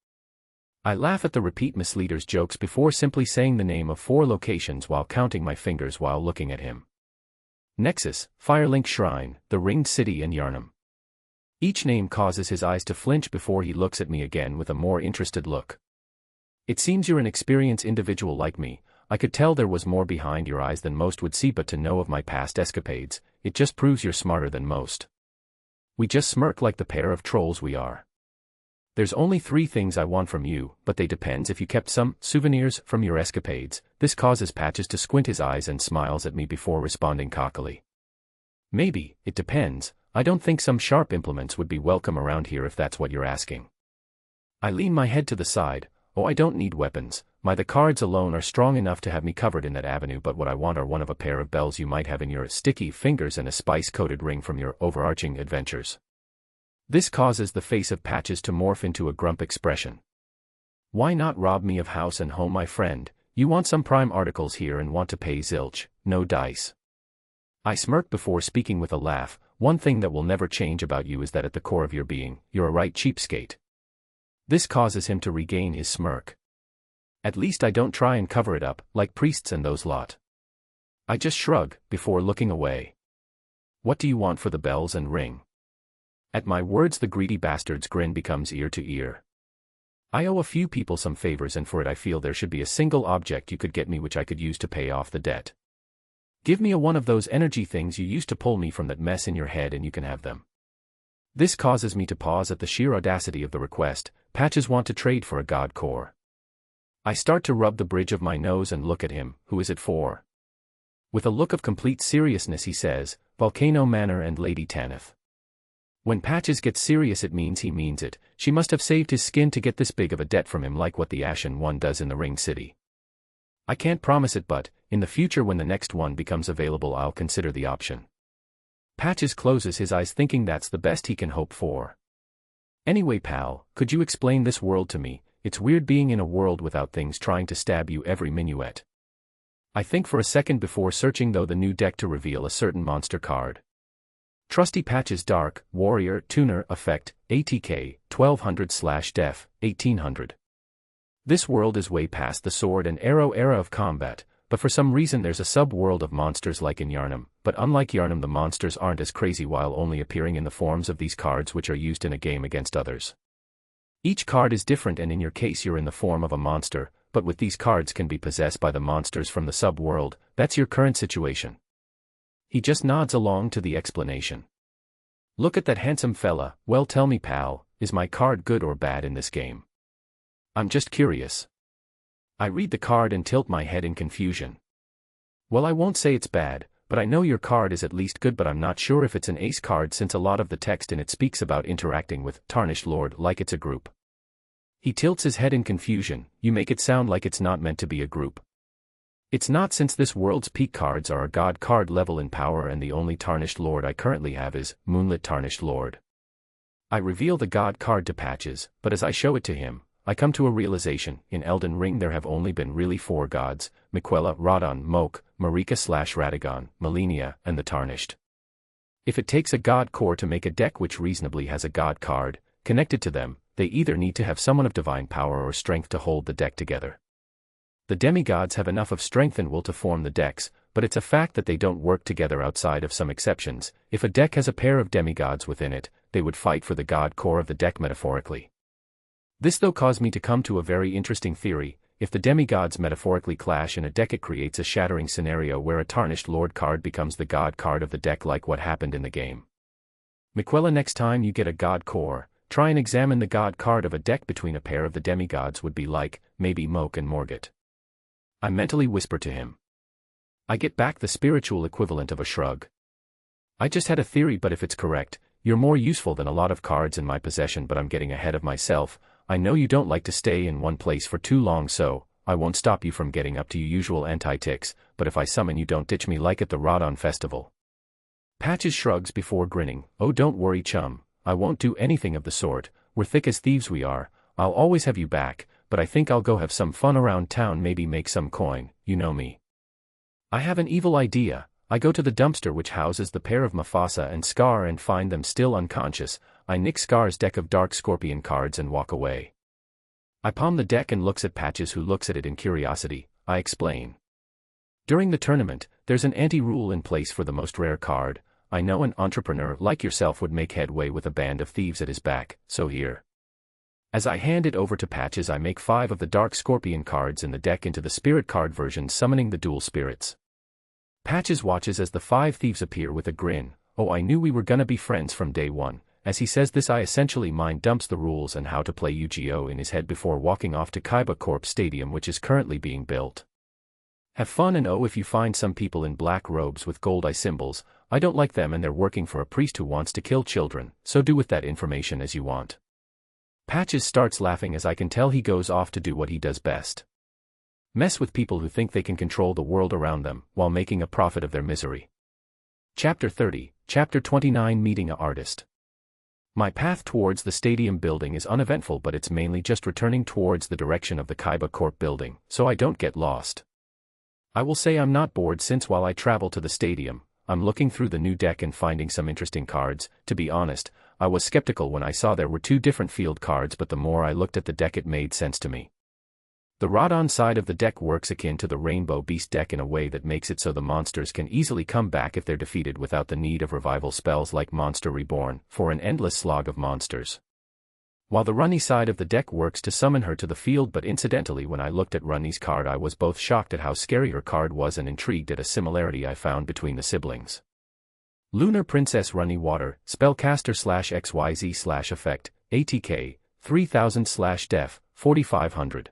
I laugh at the repeat misleader's jokes before simply saying the name of 4 locations while counting my fingers while looking at him. Nexus, Firelink Shrine, the Ringed City and Yharnam. Each name causes his eyes to flinch before he looks at me again with a more interested look. It seems you're an experienced individual like me. I could tell there was more behind your eyes than most would see, but to know of my past escapades, it just proves you're smarter than most. We just smirk like the pair of trolls we are. There's only 3 things I want from you, but they depends if you kept some souvenirs from your escapades. This causes Patches to squint his eyes and smiles at me before responding cockily. Maybe, it depends. I don't think some sharp implements would be welcome around here if that's what you're asking. I lean my head to the side. Oh, I don't need weapons. The cards alone are strong enough to have me covered in that avenue, but what I want are one of a pair of bells you might have in your sticky fingers and a spice-coated ring from your overarching adventures. This causes the face of Patches to morph into a grump expression. Why not rob me of house and home, my friend? You want some prime articles here and want to pay zilch, no dice. I smirk before speaking with a laugh. One thing that will never change about you is that at the core of your being, you're a right cheapskate. This causes him to regain his smirk. At least I don't try and cover it up, like priests and those lot. I just shrug, before looking away. What do you want for the bells and ring? At my words the greedy bastard's grin becomes ear to ear. I owe a few people some favors, and for it I feel there should be a single object you could get me which I could use to pay off the debt. Give me one of those energy things you used to pull me from that mess in your head and you can have them. This causes me to pause at the sheer audacity of the request. Patches want to trade for a god core. I start to rub the bridge of my nose and look at him. Who is it for? With a look of complete seriousness he says, Volcano Manor and Lady Tanith. When Patches gets serious it means he means it. She must have saved his skin to get this big of a debt from him, like what the Ashen One does in the Ring City. I can't promise it, but, in the future when the next one becomes available I'll consider the option. Patches closes his eyes thinking that's the best he can hope for. Anyway pal, could you explain this world to me? It's weird being in a world without things trying to stab you every minuet. I think for a second before searching though the new deck to reveal a certain monster card. Trusty Patches Dark, Warrior, Tuner, Effect, ATK, 1200/Def, 1800. This world is way past the sword and arrow era of combat, but for some reason there's a sub-world of monsters like in Yharnam, but unlike Yharnam the monsters aren't as crazy while only appearing in the forms of these cards which are used in a game against others. Each card is different and in your case you're in the form of a monster, but with these cards can be possessed by the monsters from the sub-world. That's your current situation. He just nods along to the explanation. Look at that handsome fella. Well tell me pal, is my card good or bad in this game? I'm just curious. I read the card and tilt my head in confusion. Well, I won't say it's bad, but I know your card is at least good, but I'm not sure if it's an ace card since a lot of the text in it speaks about interacting with Tarnished Lord like it's a group. He tilts his head in confusion. You make it sound like it's not meant to be a group. It's not, since this world's peak cards are a god card level in power and the only Tarnished Lord I currently have is Moonlit Tarnished Lord. I reveal the god card to Patches, but as I show it to him, I come to a realization. In Elden Ring there have only been really 4 gods, Miquella, Radon, Moke, Marika/Radagon, Malenia, and the Tarnished. If it takes a god core to make a deck which reasonably has a god card connected to them, they either need to have someone of divine power or strength to hold the deck together. The demigods have enough of strength and will to form the decks, but it's a fact that they don't work together outside of some exceptions. If a deck has a pair of demigods within it, they would fight for the god core of the deck metaphorically. This though caused me to come to a very interesting theory. If the demigods metaphorically clash in a deck, it creates a shattering scenario where a Tarnished Lord card becomes the god card of the deck, like what happened in the game. Miquella, next time you get a god core, try and examine the god card of a deck between a pair of the demigods would be like, maybe Moke and Morgott. I mentally whisper to him. I get back the spiritual equivalent of a shrug. I just had a theory, but if it's correct, you're more useful than a lot of cards in my possession, but I'm getting ahead of myself. I know you don't like to stay in one place for too long, so I won't stop you from getting up to your usual anti-ticks, but if I summon you, don't ditch me like at the Radon Festival. Patches shrugs before grinning. Oh, don't worry chum, I won't do anything of the sort. We're thick as thieves we are. I'll always have you back, but I think I'll go have some fun around town, maybe make some coin, you know me. I have an evil idea. I go to the dumpster which houses the pair of Mufasa and Scar and find them still unconscious. I nick Scar's deck of Dark Scorpion cards and walk away. I palm the deck and looks at Patches, who looks at it in curiosity. I explain. During the tournament, there's an anti-rule in place for the most rare card. I know an entrepreneur like yourself would make headway with a band of thieves at his back, so here. As I hand it over to Patches, I make 5 of the Dark Scorpion cards in the deck into the spirit card version, summoning the dual spirits. Patches watches as the 5 thieves appear with a grin. Oh, I knew we were gonna be friends from day one. As he says this, I essentially mind dumps the rules and how to play Yu-Gi-Oh in his head before walking off to Kaiba Corp Stadium, which is currently being built. Have fun, and oh, if you find some people in black robes with gold eye symbols, I don't like them and they're working for a priest who wants to kill children, so do with that information as you want. Patches starts laughing as I can tell he goes off to do what he does best. Mess with people who think they can control the world around them, while making a profit of their misery. Chapter 30, Chapter 29, Meeting a Artist. My path towards the stadium building is uneventful, but it's mainly just returning towards the direction of the Kaiba Corp building, so I don't get lost. I will say I'm not bored, since while I travel to the stadium, I'm looking through the new deck and finding some interesting cards. To be honest, I was skeptical when I saw there were 2 different field cards, but the more I looked at the deck it made sense to me. The Radon side of the deck works akin to the Rainbow Beast deck in a way that makes it so the monsters can easily come back if they're defeated without the need of revival spells like Monster Reborn, for an endless slog of monsters. While the Runny side of the deck works to summon her to the field, but incidentally when I looked at Runny's card I was both shocked at how scary her card was and intrigued at a similarity I found between the siblings. Lunar Princess Runny Water, Spellcaster/XYZ/Effect, ATK, 3000/Def, 4500.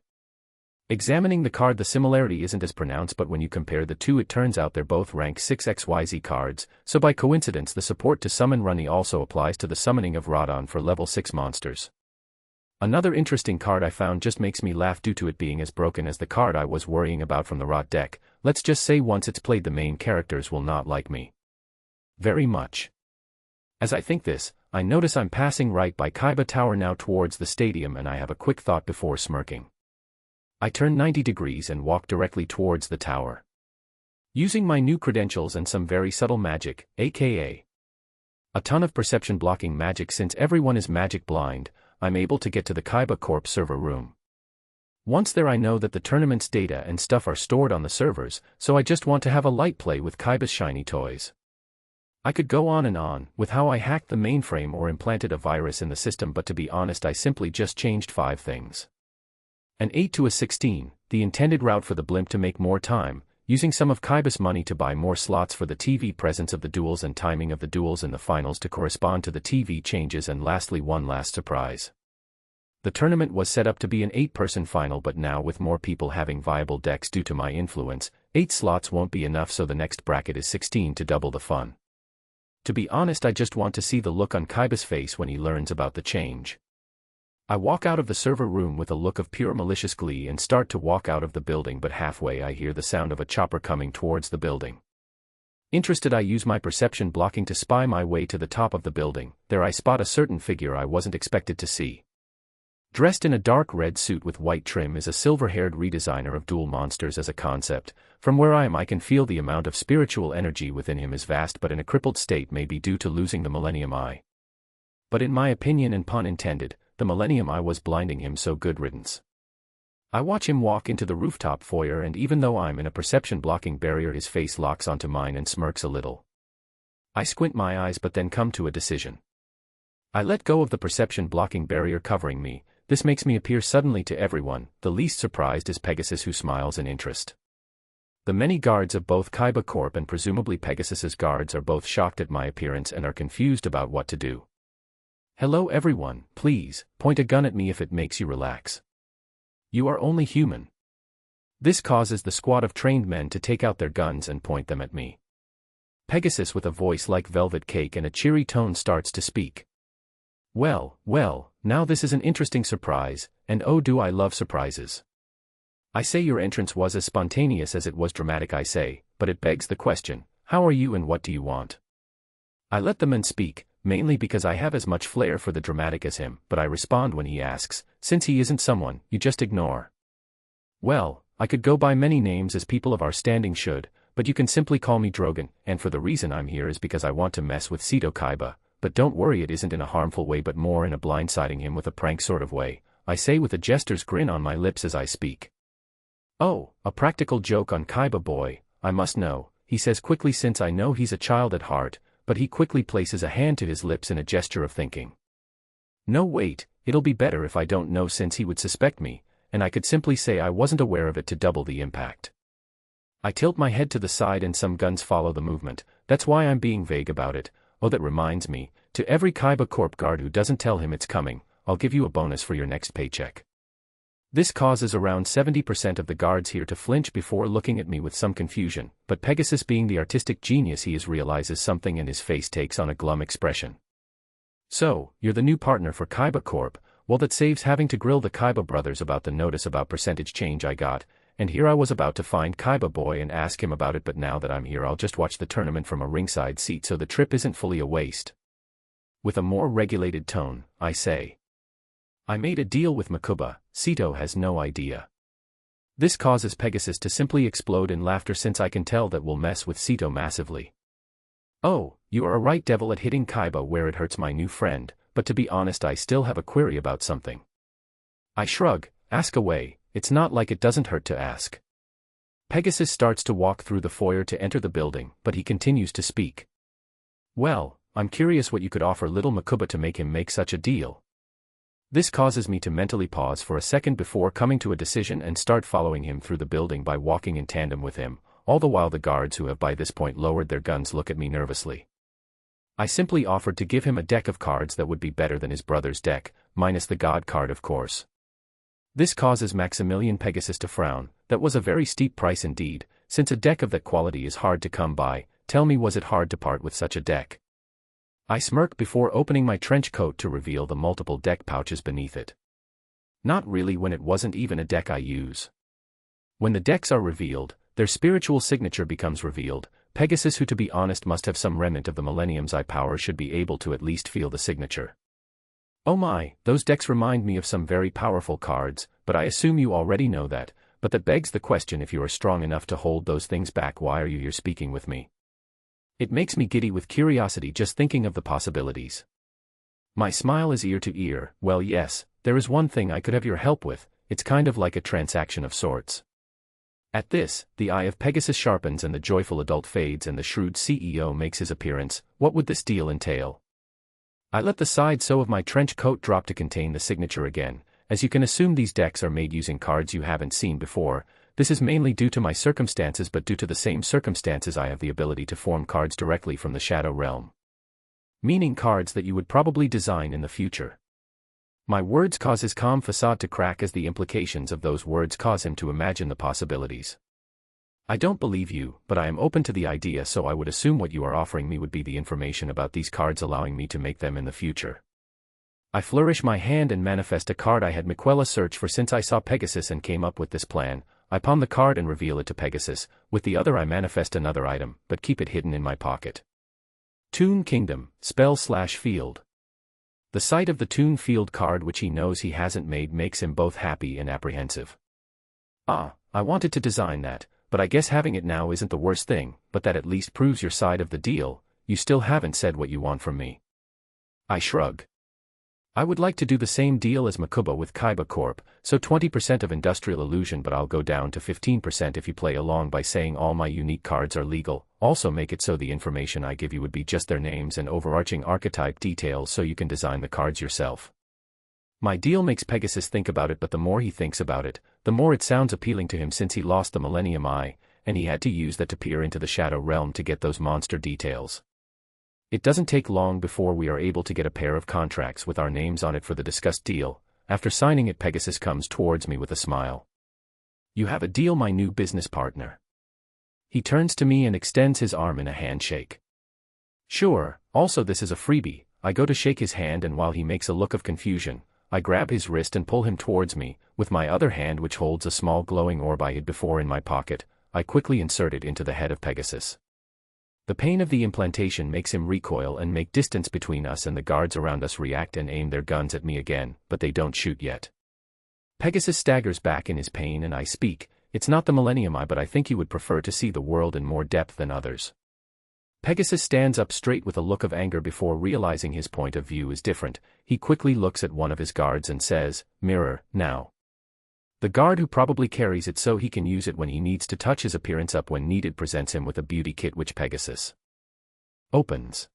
Examining the card, the similarity isn't as pronounced, but when you compare the 2 it turns out they're both rank 6 XYZ cards, so by coincidence the support to summon Runny also applies to the summoning of Radon for level 6 monsters. Another interesting card I found just makes me laugh due to it being as broken as the card I was worrying about from the Rot deck. Let's just say once it's played the main characters will not like me very much. As I think this, I notice I'm passing right by Kaiba Tower now towards the stadium, and I have a quick thought before smirking. I turn 90 degrees and walk directly towards the tower. Using my new credentials and some very subtle magic, aka a ton of perception blocking magic since everyone is magic blind, I'm able to get to the Kaiba Corp server room. Once there I know that the tournament's data and stuff are stored on the servers, so I just want to have a light play with Kaiba's shiny toys. I could go on and on with how I hacked the mainframe or implanted a virus in the system, but to be honest I simply just changed 5 things. An 8 to a 16, the intended route for the blimp to make more time, using some of Kaiba's money to buy more slots for the TV presence of the duels and timing of the duels in the finals to correspond to the TV changes, and lastly one last surprise. The tournament was set up to be an 8-person final, but now with more people having viable decks due to my influence, 8 slots won't be enough, so the next bracket is 16 to double the fun. To be honest I just want to see the look on Kaiba's face when he learns about the change. I walk out of the server room with a look of pure malicious glee and start to walk out of the building, but halfway I hear the sound of a chopper coming towards the building. Interested, I use my perception blocking to spy my way to the top of the building. There I spot a certain figure I wasn't expected to see. Dressed in a dark red suit with white trim is a silver-haired redesigner of duel monsters as a concept. From where I am I can feel the amount of spiritual energy within him is vast, but in a crippled state, may be due to losing the Millennium Eye. But in my opinion, and pun intended, the Millennium Eye was blinding him, so good riddance. I watch him walk into the rooftop foyer, and even though I'm in a perception blocking barrier his face locks onto mine and smirks a little. I squint my eyes but then come to a decision. I let go of the perception blocking barrier covering me. This makes me appear suddenly to everyone. The least surprised is Pegasus, who smiles in interest. The many guards of both Kaiba Corp and presumably Pegasus's guards are both shocked at my appearance and are confused about what to do. Hello everyone, please, point a gun at me if it makes you relax. You are only human. This causes the squad of trained men to take out their guns and point them at me. Pegasus, with a voice like velvet cake and a cheery tone, starts to speak. Well, now this is an interesting surprise, and oh do I love surprises. I say your entrance was as spontaneous as it was dramatic, I say, but it begs the question, how are you and what do you want? I let the man speak, mainly because I have as much flair for the dramatic as him, but I respond when he asks, since he isn't someone you just ignore. Well, I could go by many names as people of our standing should, but you can simply call me Drogon, and for the reason I'm here is because I want to mess with Seto Kaiba. But don't worry, it isn't in a harmful way but more in a blindsiding him with a prank sort of way, I say with a jester's grin on my lips as I speak. Oh, a practical joke on Kaiba boy, I must know, he says quickly since I know he's a child at heart, but he quickly places a hand to his lips in a gesture of thinking. No, wait, it'll be better if I don't know, since he would suspect me, and I could simply say I wasn't aware of it to double the impact. I tilt my head to the side and some guns follow the movement. That's why I'm being vague about it. Oh, that reminds me, to every Kaiba Corp guard who doesn't tell him it's coming, I'll give you a bonus for your next paycheck. This causes around 70% of the guards here to flinch before looking at me with some confusion, but Pegasus, being the artistic genius he is, realizes something and his face takes on a glum expression. So, you're the new partner for Kaiba Corp? Well, that saves having to grill the Kaiba brothers about the notice about percentage change I got, and here I was about to find Kaiba Boy and ask him about it, but now that I'm here I'll just watch the tournament from a ringside seat so the trip isn't fully a waste. With a more regulated tone, I say. I made a deal with Miquella, Sito has no idea. This causes Pegasus to simply explode in laughter, since I can tell that will mess with Sito massively. Oh, you are a right devil at hitting Kaiba where it hurts, my new friend, but to be honest I still have a query about something. I shrug. Ask away, it's not like it doesn't hurt to ask. Pegasus starts to walk through the foyer to enter the building, but he continues to speak. Well, I'm curious what you could offer little Miquella to make him make such a deal. This causes me to mentally pause for a second before coming to a decision and start following him through the building by walking in tandem with him, all the while the guards who have by this point lowered their guns look at me nervously. I simply offered to give him a deck of cards that would be better than his brother's deck, minus the god card of course. This causes Maximilian Pegasus to frown. That was a very steep price indeed, since a deck of that quality is hard to come by. Tell me, was it hard to part with such a deck? I smirk before opening my trench coat to reveal the multiple deck pouches beneath it. Not really, when it wasn't even a deck I use. When the decks are revealed, their spiritual signature becomes revealed. Pegasus, who to be honest must have some remnant of the Millennium's eye power, should be able to at least feel the signature. Oh my, those decks remind me of some very powerful cards, but I assume you already know that. But that begs the question, if you are strong enough to hold those things back, why are you here speaking with me? It makes me giddy with curiosity just thinking of the possibilities. My smile is ear to ear. Well, yes, there is one thing I could have your help with. It's kind of like a transaction of sorts. At this, the eye of Pegasus sharpens and the joyful adult fades and the shrewd CEO makes his appearance. What would this deal entail? I let the side sew of my trench coat drop to contain the signature again. As you can assume, these decks are made using cards you haven't seen before. This is mainly due to my circumstances, but due to the same circumstances I have the ability to form cards directly from the Shadow Realm. Meaning cards that you would probably design in the future. My words cause his calm facade to crack as the implications of those words cause him to imagine the possibilities. I don't believe you, but I am open to the idea, so I would assume what you are offering me would be the information about these cards, allowing me to make them in the future. I flourish my hand and manifest a card I had Miquella search for since I saw Pegasus and came up with this plan. I palm the card and reveal it to Pegasus. With the other I manifest another item, but keep it hidden in my pocket. Toon Kingdom, spell/field. The sight of the Toon Field card, which he knows he hasn't made, makes him both happy and apprehensive. I wanted to design that, but I guess having it now isn't the worst thing, but that at least proves your side of the deal. You still haven't said what you want from me. I shrug. I would like to do the same deal as Miquella with Kaiba Corp, so 20% of industrial illusion, but I'll go down to 15% if you play along by saying all my unique cards are legal. Also make it so the information I give you would be just their names and overarching archetype details so you can design the cards yourself. My deal makes Pegasus think about it, but the more he thinks about it, the more it sounds appealing to him, since he lost the Millennium Eye, and he had to use that to peer into the Shadow Realm to get those monster details. It doesn't take long before we are able to get a pair of contracts with our names on it for the discussed deal. After signing it, Pegasus comes towards me with a smile. You have a deal, my new business partner. He turns to me and extends his arm in a handshake. Sure, also this is a freebie. I go to shake his hand, and while he makes a look of confusion, I grab his wrist and pull him towards me. With my other hand, which holds a small glowing orb I hid before in my pocket, I quickly insert it into the head of Pegasus. The pain of the implantation makes him recoil and make distance between us, and the guards around us react and aim their guns at me again, but they don't shoot yet. Pegasus staggers back in his pain and I speak. It's not the Millennium Eye, but I think you would prefer to see the world in more depth than others. Pegasus stands up straight with a look of anger before realizing his point of view is different. He quickly looks at one of his guards and says, "Mirror, now." The guard, who probably carries it so he can use it when he needs to touch his appearance up when needed, presents him with a beauty kit which Pegasus opens.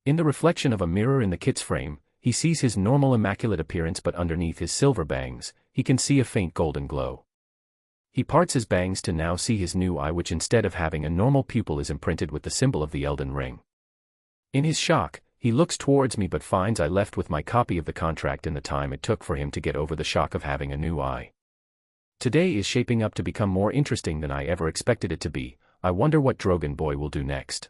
In the reflection of a mirror in the kit's frame, he sees his normal immaculate appearance, but underneath his silver bangs, he can see a faint golden glow. He parts his bangs to now see his new eye, which instead of having a normal pupil is imprinted with the symbol of the Elden Ring. In his shock, he looks towards me but finds I left with my copy of the contract in the time it took for him to get over the shock of having a new eye. Today is shaping up to become more interesting than I ever expected it to be. I wonder what Drogon Boy will do next.